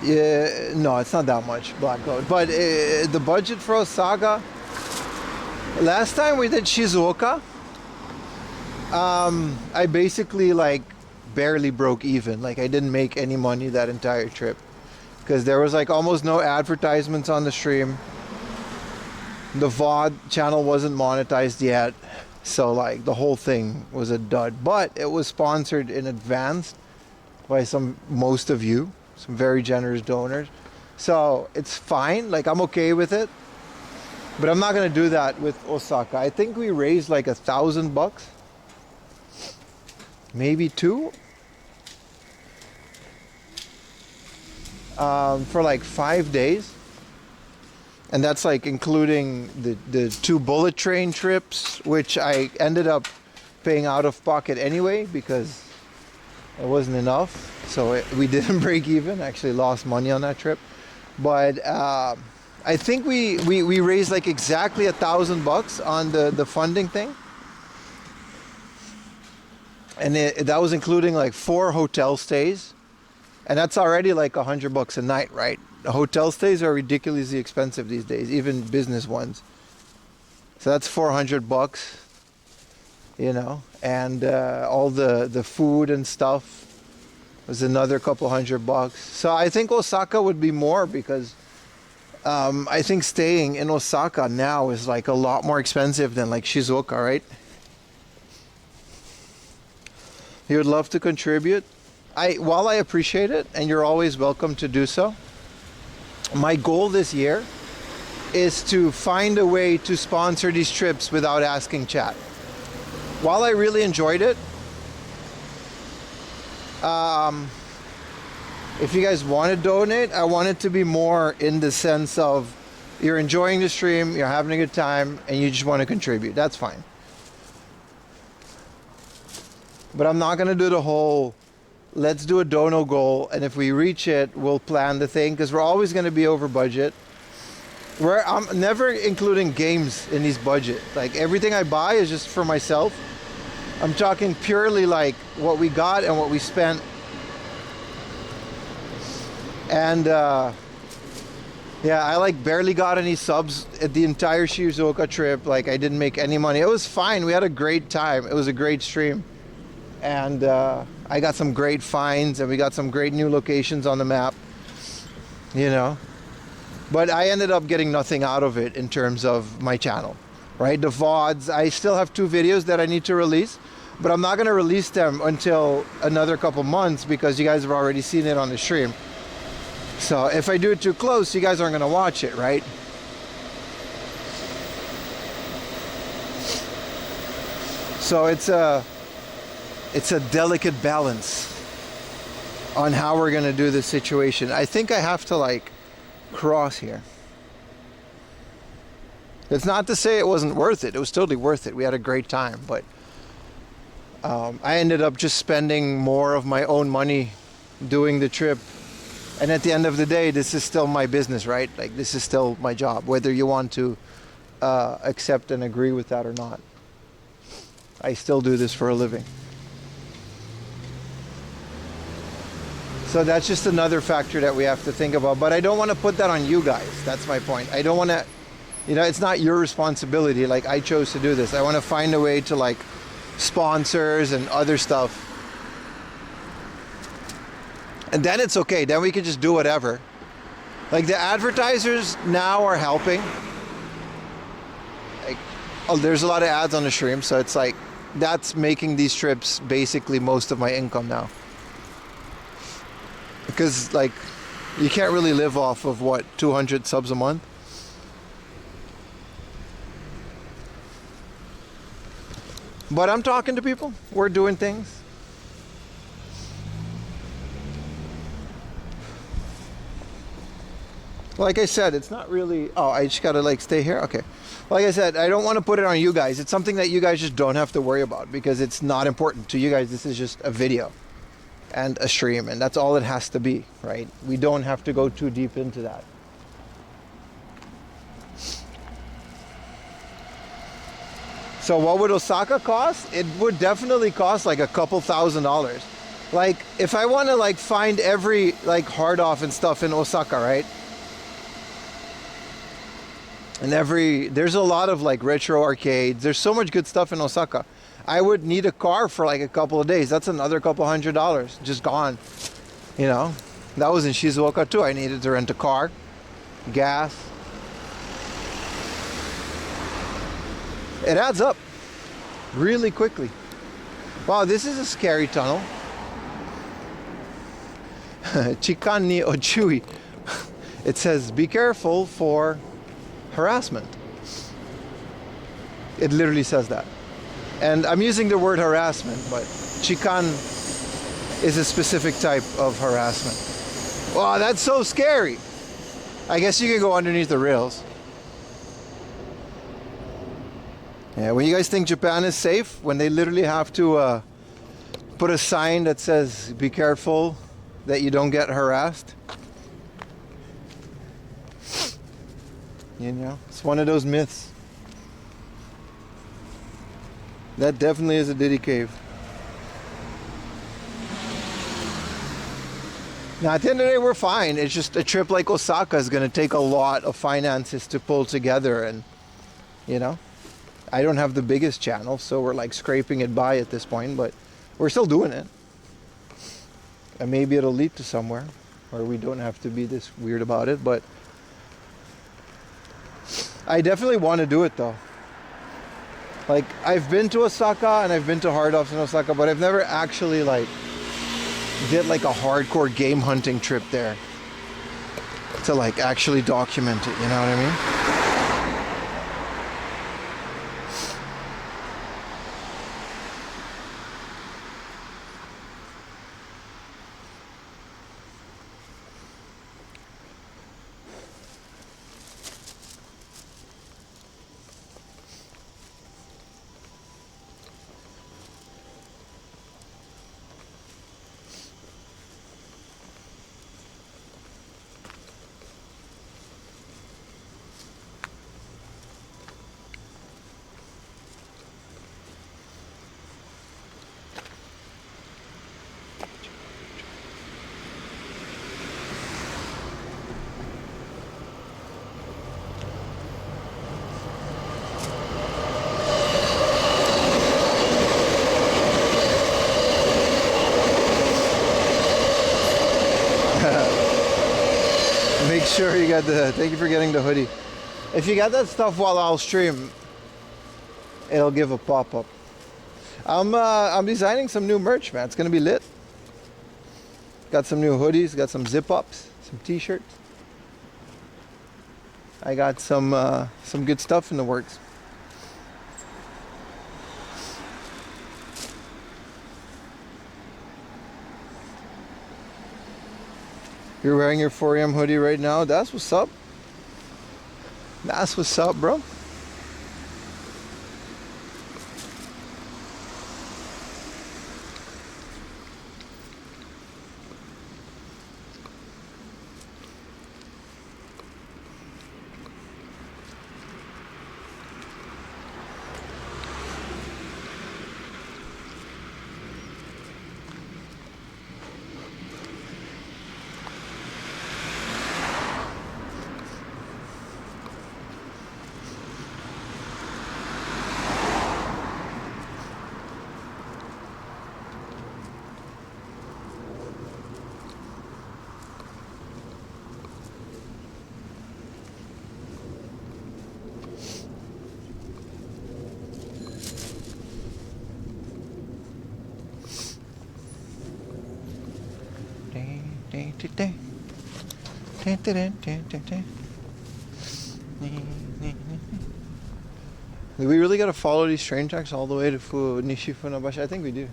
[SPEAKER 1] Yeah, no, it's not that much, Black Goat. But the budget for Osaka, last time we did Shizuoka, I basically like barely broke even. Like I didn't make any money that entire trip because there was like almost no advertisements on the stream. The VOD channel wasn't monetized yet. So like the whole thing was a dud, but it was sponsored in advance by most of you, some very generous donors. So it's fine, like I'm okay with it, but I'm not gonna do that with Osaka. I think we raised like $1,000, maybe two, for like 5 days. And that's like including the 2 bullet train trips, which I ended up paying out of pocket anyway because it wasn't enough. So we didn't break even, actually lost money on that trip. But I think we raised like exactly $1,000 on the funding thing. And that was including like 4 hotel stays. And that's already like $100 a night, right? Hotel stays are ridiculously expensive these days, even business ones. So that's $400, you know, and all the food and stuff was another couple $100. So I think Osaka would be more because I think staying in Osaka now is like a lot more expensive than like Shizuoka, right? You would love to contribute. While I appreciate it, and you're always welcome to do so, my goal this year is to find a way to sponsor these trips without asking chat. While I really enjoyed it, if you guys want to donate, I want it to be more in the sense of you're enjoying the stream, you're having a good time, and you just want to contribute. That's fine. But I'm not going to do the whole let's do a dono goal, and if we reach it, we'll plan the thing, because we're always going to be over budget. I'm never including games in these budget. Like everything I buy is just for myself. I'm talking purely like what we got and what we spent. And yeah, I like barely got any subs at the entire Shizuoka trip. Like I didn't make any money. It was fine. We had a great time. It was a great stream. And I got some great finds, and we got some great new locations on the map. you know. But I ended up getting nothing out of it in terms of my channel, right? The VODs, I still have 2 videos that I need to release, but I'm not going to release them until another couple months because you guys have already seen it on the stream. So if I do it too close, you guys aren't going to watch it, right? So it's a delicate balance on how we're going to do this situation. I think I have to like cross here. It's not to say it wasn't worth it. It was totally worth it. We had a great time, but I ended up just spending more of my own money doing the trip. And at the end of the day, this is still my business, right? Like, this is still my job, whether you want to accept and agree with that or not. I still do this for a living. So that's just another factor that we have to think about. But I don't want to put that on you guys. That's my point. I don't want to, you know, it's not your responsibility. Like, I chose to do this. I want to find a way to, like, sponsors and other stuff. And then it's okay. Then we can just do whatever. Like, the advertisers now are helping. Like, oh, there's a lot of ads on the stream. So it's like, that's making these trips basically most of my income now. Because, like, you can't really live off of, what, 200 subs a month? But I'm talking to people. We're doing things. Like I said, it's not really... Oh, I just gotta, like, stay here? Okay. Like I said, I don't want to put it on you guys. It's something that you guys just don't have to worry about because it's not important to you guys. This is just a video and a stream, and that's all it has to be, right? We don't have to go too deep into that. So what would Osaka cost? It would definitely cost like a couple $1,000s. Like, if I want to, like, find every, like, hard off and stuff in Osaka, right? And there's a lot of, like, retro arcades. There's so much good stuff in Osaka. I would need a car for like a couple of days. That's another couple $100 just gone. You know, that was in Shizuoka too. I needed to rent a car, gas. It adds up really quickly. Wow, this is a scary tunnel. Chikan ni ochui. It says, be careful for harassment. It literally says that. And I'm using the word harassment, but chikan is a specific type of harassment. Wow, that's so scary. I guess you can go underneath the rails. Yeah, when you guys think Japan is safe, when they literally have to put a sign that says, be careful that you don't get harassed. You know, it's one of those myths. That definitely is a Diddy cave. Now, at the end of the day, we're fine. It's just a trip like Osaka is going to take a lot of finances to pull together. And, you know, I don't have the biggest channel, so we're like scraping it by at this point, but we're still doing it. And maybe it'll lead to somewhere where we don't have to be this weird about it. But I definitely want to do it, though. Like, I've been to Osaka and I've been to hard offs in Osaka, but I've never actually, like, did like a hardcore game hunting trip there to, like, actually document it, you know what I mean? Make sure you got the. Thank you for getting the hoodie. If you got that stuff while I'll stream, it'll give a pop up. I'm designing some new merch, man. It's gonna be lit. Got some new hoodies. Got some zip ups, some t-shirts. I got some good stuff in the works. You're wearing your 4am hoodie right now. That's what's up. That's what's up, bro. Do we really gotta follow these train tracks all the way to Nishi Funabashi? I think we do.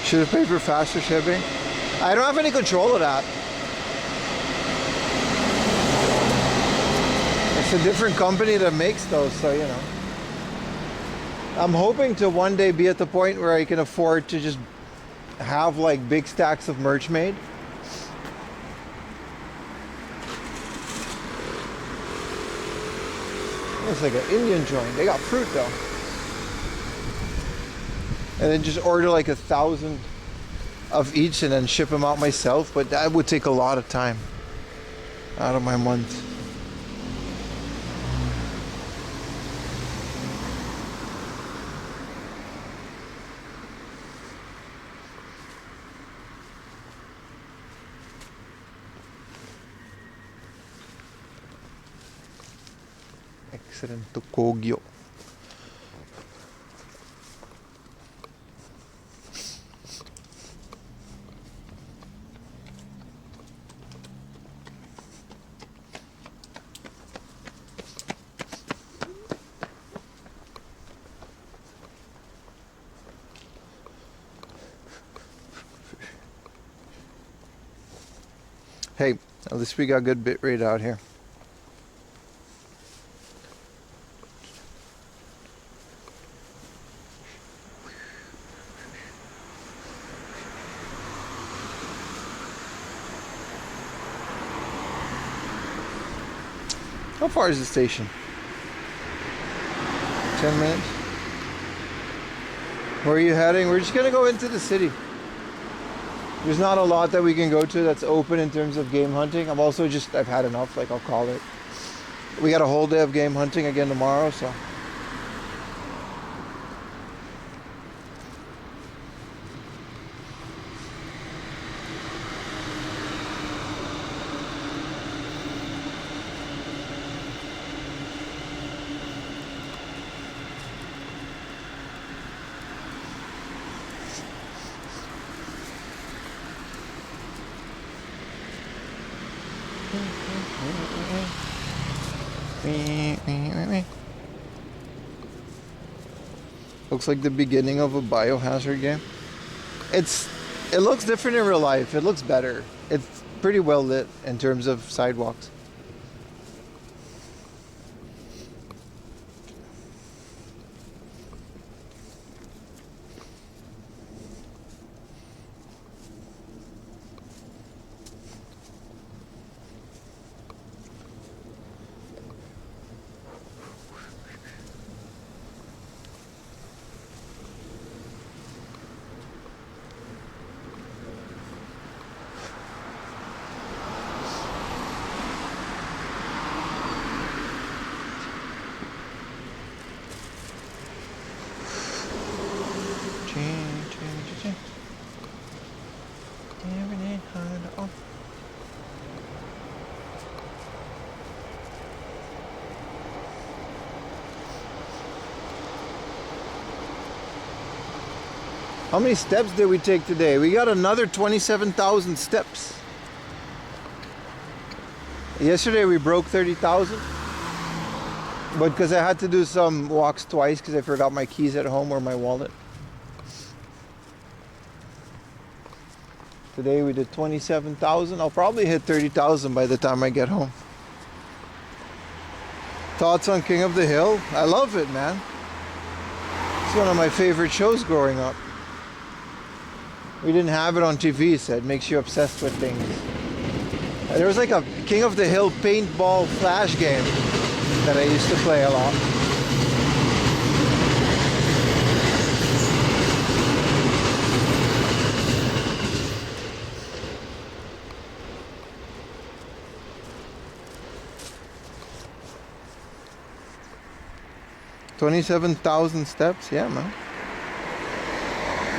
[SPEAKER 1] Should have paid for faster shipping. I don't have any control of that. It's a different company that makes those, so you know. I'm hoping to one day be at the point where I can afford to just have like big stacks of merch made. It's like an Indian joint. They got fruit though. And then just order like 1,000 of each and then ship them out myself, but that would take a lot of time out of my month. Excellent Kogyo. Hey, at least we got good bit rate out here. How far is the station? 10 minutes? Where are you heading? We're just gonna go into the city. There's not a lot that we can go to that's open in terms of game hunting. I've had enough, like I'll call it. We got a whole day of game hunting again tomorrow, so. Looks like the beginning of a biohazard game. It looks different in real life. It looks better. It's pretty well lit in terms of sidewalks. How many steps did we take today? We got another 27,000 steps. Yesterday we broke 30,000. But because I had to do some walks twice because I forgot my keys at home or my wallet. Today we did 27,000. I'll probably hit 30,000 by the time I get home. Thoughts on King of the Hill? I love it, man. It's one of my favorite shows growing up. We didn't have it on TV, so it makes you obsessed with things. There was like a King of the Hill paintball flash game that I used to play a lot. $27,000 steps, yeah, man.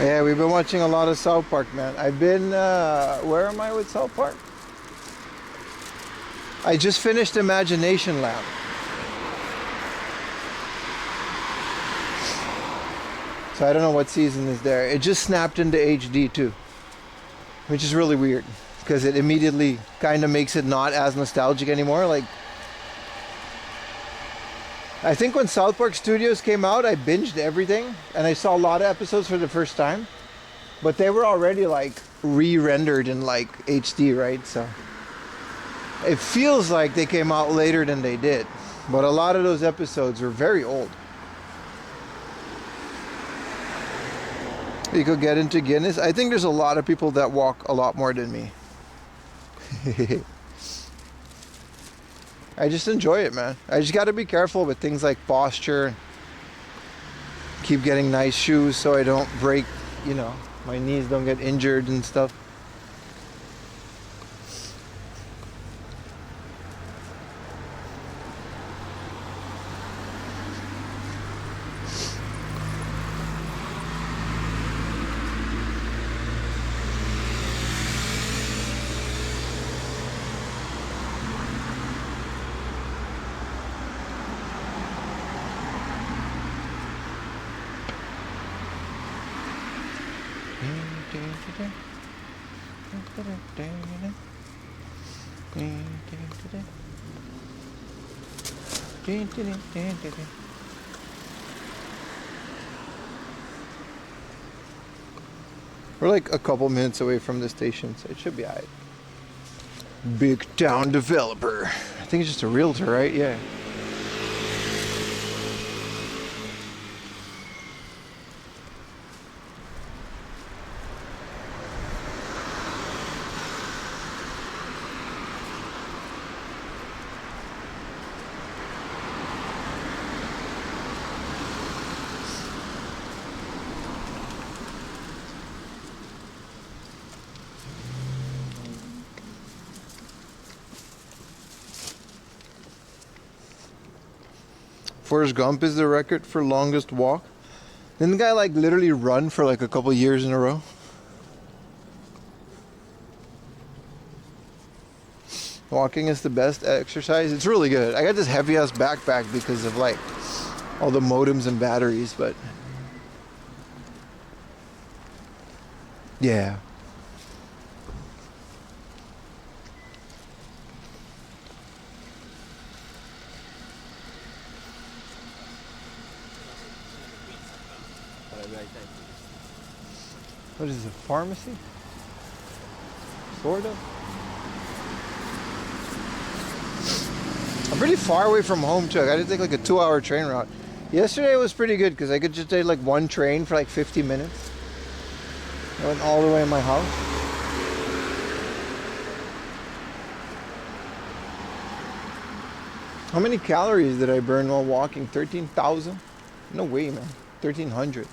[SPEAKER 1] Yeah, we've been watching a lot of South Park, man. I've been, where am I with South Park? I just finished Imagination Lab. So I don't know what season is there. It just snapped into HD too, which is really weird because it immediately kind of makes it not as nostalgic anymore. Like, I think when South Park Studios came out, I binged everything and I saw a lot of episodes for the first time, but they were already like re-rendered in like HD, right? So it feels like they came out later than they did, but a lot of those episodes were very old. You could get into Guinness. I think there's a lot of people that walk a lot more than me. I just enjoy it, man. I just got to be careful with things like posture. Keep getting nice shoes so I don't break, you know, my knees don't get injured and stuff. We're like a couple minutes away from the station, so it should be alright. Big town developer. I think it's just a realtor, right? Yeah. Forrest Gump is the record for longest walk. Didn't the guy like literally run for like a couple years in a row? Walking is the best exercise. It's really good. I got this heavy ass backpack because of like all the modems and batteries, but yeah. What is it, a pharmacy? Sort of. I'm pretty far away from home too. I got to take like a 2-hour train route. Yesterday was pretty good because I could just take like one train for like 50 minutes. I went all the way to my house. How many calories did I burn while walking? 13,000? No way, man. 1,300.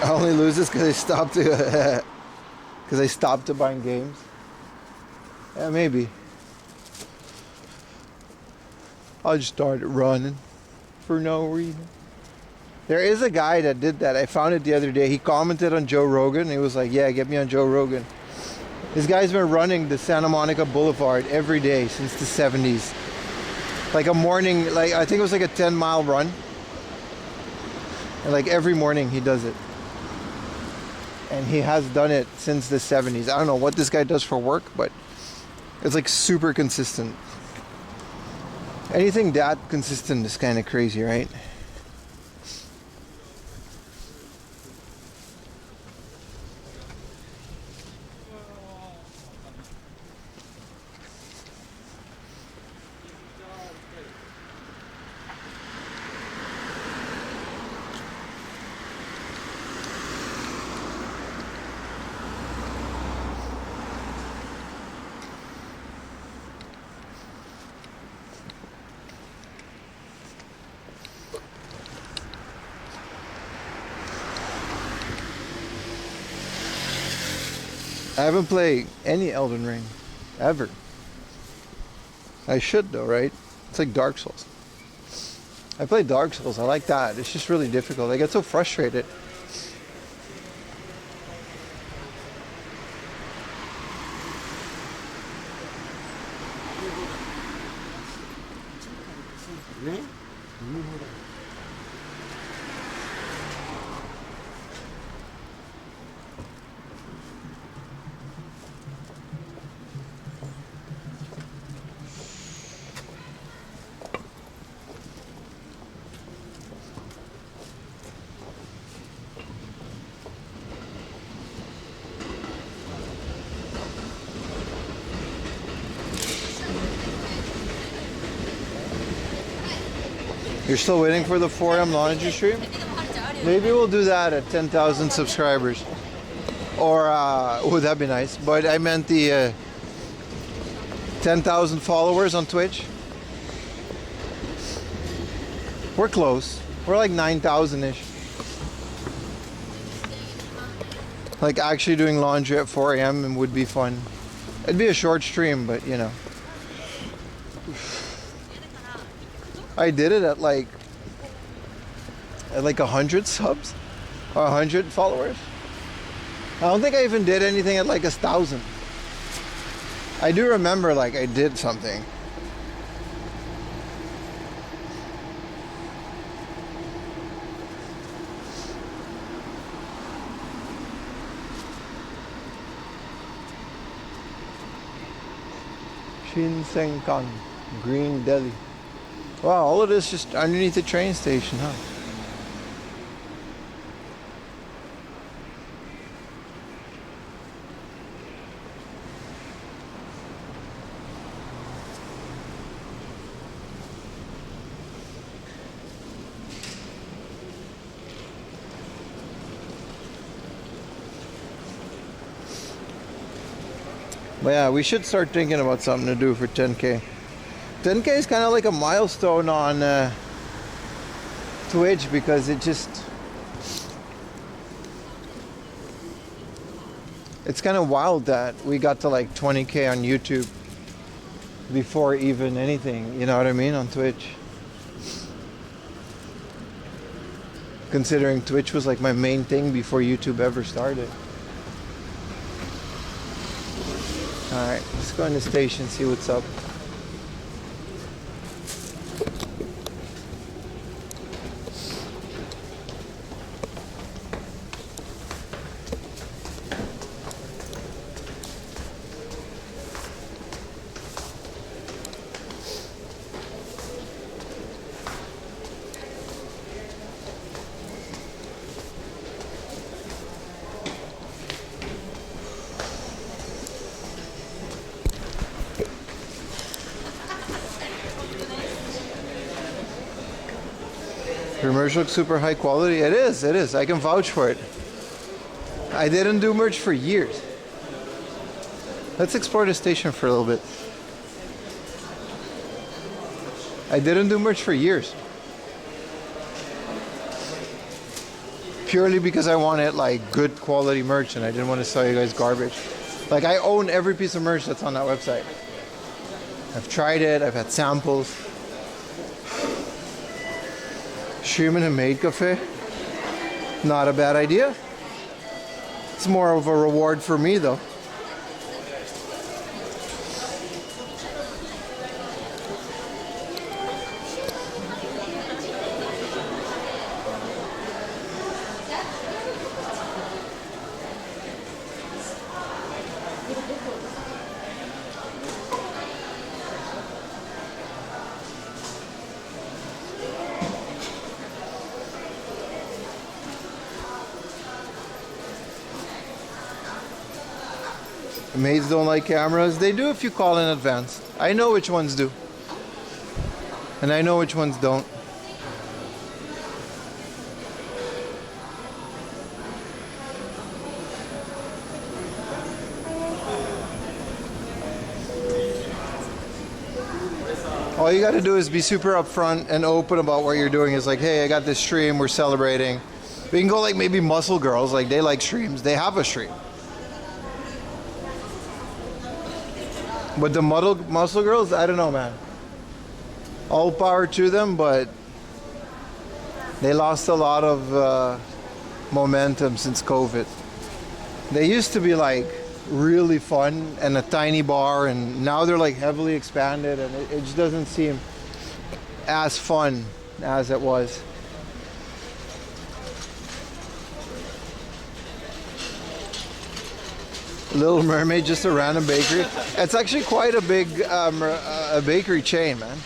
[SPEAKER 1] I only lose this because I stopped to buying games. Yeah, maybe. I just started running for no reason. There is a guy that did that. I found it the other day. He commented on Joe Rogan. He was like, yeah, get me on Joe Rogan. This guy's been running the Santa Monica Boulevard every day since the 70s. Like a morning, like I think it was like a 10-mile run. And like every morning he does it. And he has done it since the 70s. I don't know what this guy does for work, but it's like super consistent. Anything that consistent is kind of crazy, right? I haven't played any Elden Ring, ever. I should though, right? It's like Dark Souls. I played Dark Souls, I like that. It's just really difficult. I get so frustrated. You're still waiting for the 4M laundry stream? Maybe we'll do that at 10,000 subscribers. Or, would that be nice? But I meant the 10,000 followers on Twitch. We're close. We're like 9,000-ish. Like actually doing laundry at 4 a.m. would be fun. It'd be a short stream, but you know. I did it at like 100 subs or 100 followers. I don't think I even did anything at like 1,000. I do remember like I did something. Shinsenkan, Green Delhi. Wow, all of this just underneath the train station, huh? But yeah, we should start thinking about something to do for 10K. 10K is kind of like a milestone on Twitch because it's kind of wild that we got to like 20K on YouTube before even anything, you know what I mean, on Twitch. Considering Twitch was like my main thing before YouTube ever started. Alright, let's go in the station, see what's up. Your merch looks super high quality. It is. I can vouch for it. I didn't do merch for years. Let's explore the station for a little bit. I didn't do merch for years. Purely because I wanted like good quality merch and I didn't want to sell you guys garbage. Like I own every piece of merch that's on that website. I've tried it, I've had samples. Streaming a maid cafe, not a bad idea. It's more of a reward for me though. Maids don't like cameras. They do if you call in advance. I know which ones do. And I know which ones don't. All you got to do is be super upfront and open about what you're doing. It's like, hey, I got this stream, we're celebrating. We can go like maybe Muscle Girls, like they like streams. They have a stream. But the Muscle Girls, I don't know, man. All power to them, but they lost a lot of momentum since COVID. They used to be like really fun and a tiny bar, and now they're like heavily expanded, and it just doesn't seem as fun as it was. Little Mermaid, just a random bakery. It's actually quite a big a bakery chain, man.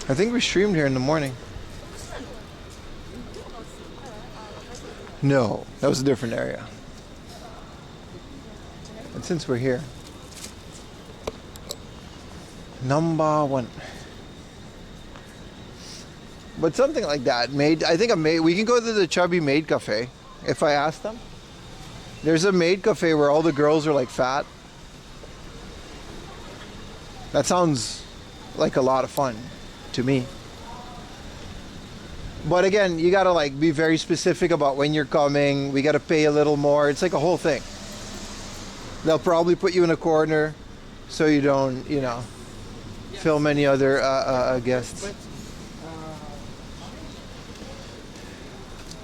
[SPEAKER 1] I think we streamed here in the morning. No, that was a different area. And since we're here, number one. But something like that, I think a maid, we can go to the Chubby Maid Cafe, if I ask them. There's a maid cafe where all the girls are like fat. That sounds like a lot of fun to me. But again, you gotta like be very specific about when you're coming. We gotta pay a little more. It's like a whole thing. They'll probably put you in a corner so you don't, you know, film any other guests.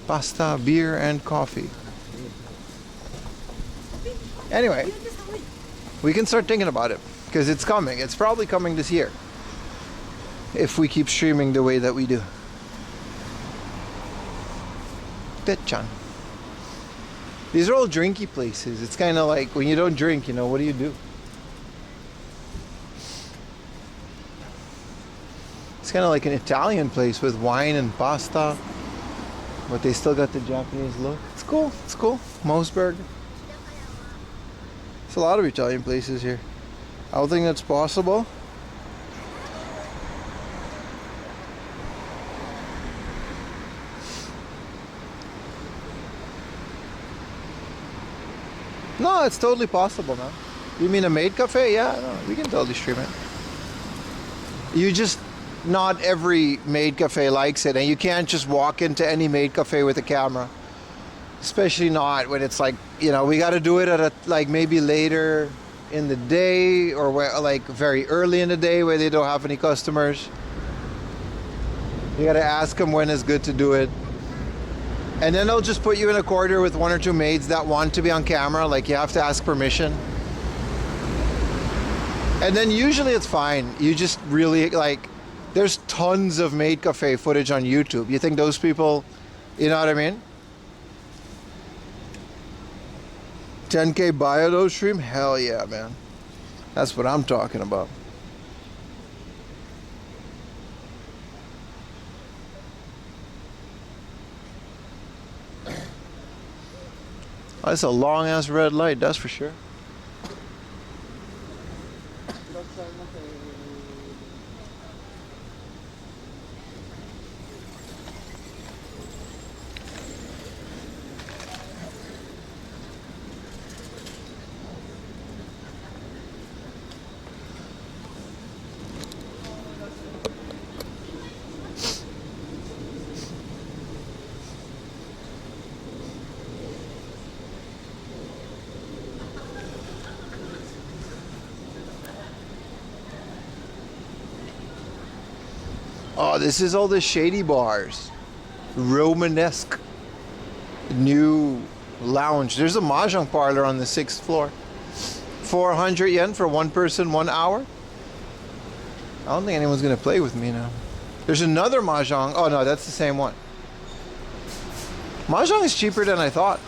[SPEAKER 1] Pasta, beer, and coffee. Anyway, we can start thinking about it because it's coming. It's probably coming this year if we keep streaming the way that we do. Tetchan. These are all drinky places. It's kind of like when you don't drink, you know, what do you do? It's kind of like an Italian place with wine and pasta, but they still got the Japanese look. It's cool. It's cool. Moseberg. There's a lot of Italian places here. I don't think that's possible. No, it's totally possible, man. You mean a maid cafe? Yeah, no, we can totally stream it. You just, not every maid cafe likes it, and you can't just walk into any maid cafe with a camera. Especially not when it's like, you know, we got to do it at a, like maybe later in the day or where, like very early in the day where they don't have any customers. You got to ask them when it's good to do it. And then they'll just put you in a corner with one or two maids that want to be on camera. Like you have to ask permission. And then usually it's fine. You just really like, there's tons of maid cafe footage on YouTube. You think those people, you know what I mean? 10K Biodose stream? Hell yeah, man. That's what I'm talking about. Oh, that's a long ass red light, that's for sure. Oh, this is all the shady bars. Romanesque. New lounge. There's a mahjong parlor on the 6th floor. 400 yen for one person, 1 hour. I don't think anyone's gonna play with me now. There's another mahjong. Oh no, that's the same one. Mahjong is cheaper than I thought.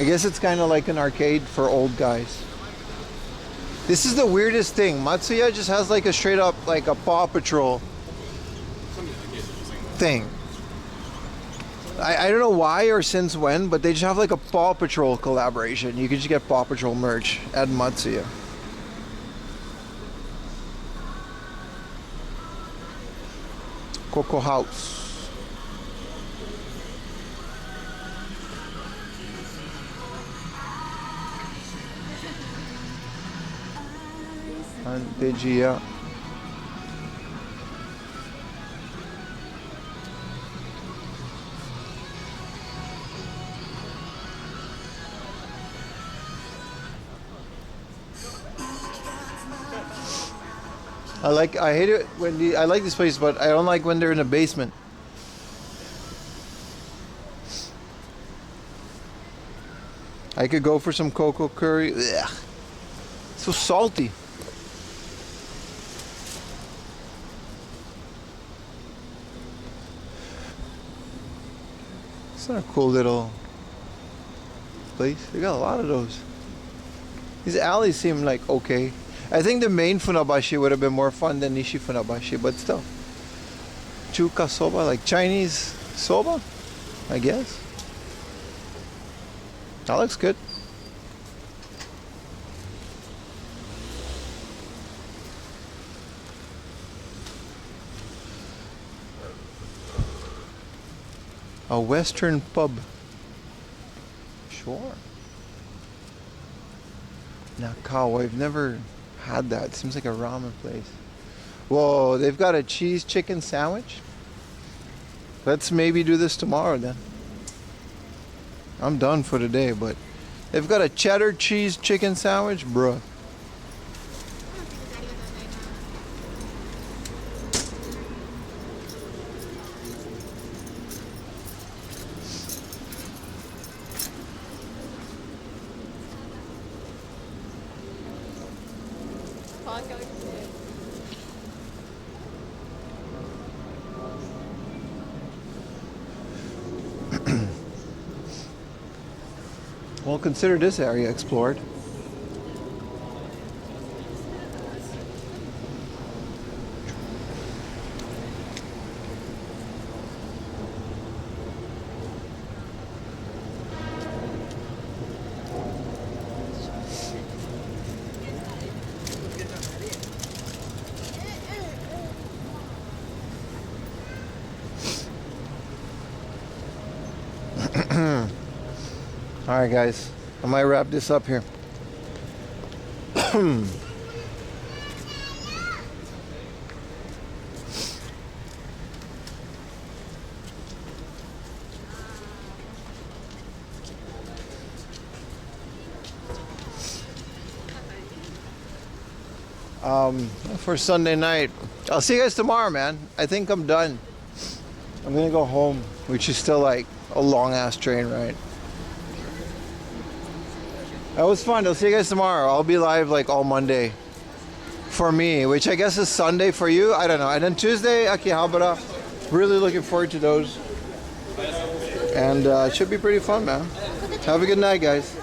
[SPEAKER 1] I guess it's kind of like an arcade for old guys. This is the weirdest thing. Matsuya just has like a straight up like a Paw Patrol thing. I don't know why or since when, but they just have like a Paw Patrol collaboration. You can just get Paw Patrol merch at Matsuya. Coco House. HUNT-A-THON. I hate it when I like this place, but I don't like when they're in the basement. I could go for some cocoa curry. Ugh. So salty. It's not a cool little place. They got a lot of those. These alleys seem like okay. I think the main Funabashi would have been more fun than Nishi Funabashi, but still. Chuka soba, like Chinese soba, I guess. That looks good. A Western pub. Sure. Nakawa, I've never had that. Seems like a ramen place. Whoa, they've got a cheese chicken sandwich? Let's maybe do this tomorrow then. I'm done for today, but they've got a cheddar cheese chicken sandwich, bruh. Well, consider this area explored. All right, guys, I might wrap this up here. For Sunday night, I'll see you guys tomorrow, man. I think I'm done. I'm gonna go home, which is still like a long ass train ride. That was fun. I'll see you guys tomorrow. I'll be live like all Monday for me, which I guess is Sunday for you. I don't know. And then Tuesday, Akihabara. Really looking forward to those. And it should be pretty fun, man. Have a good night, guys.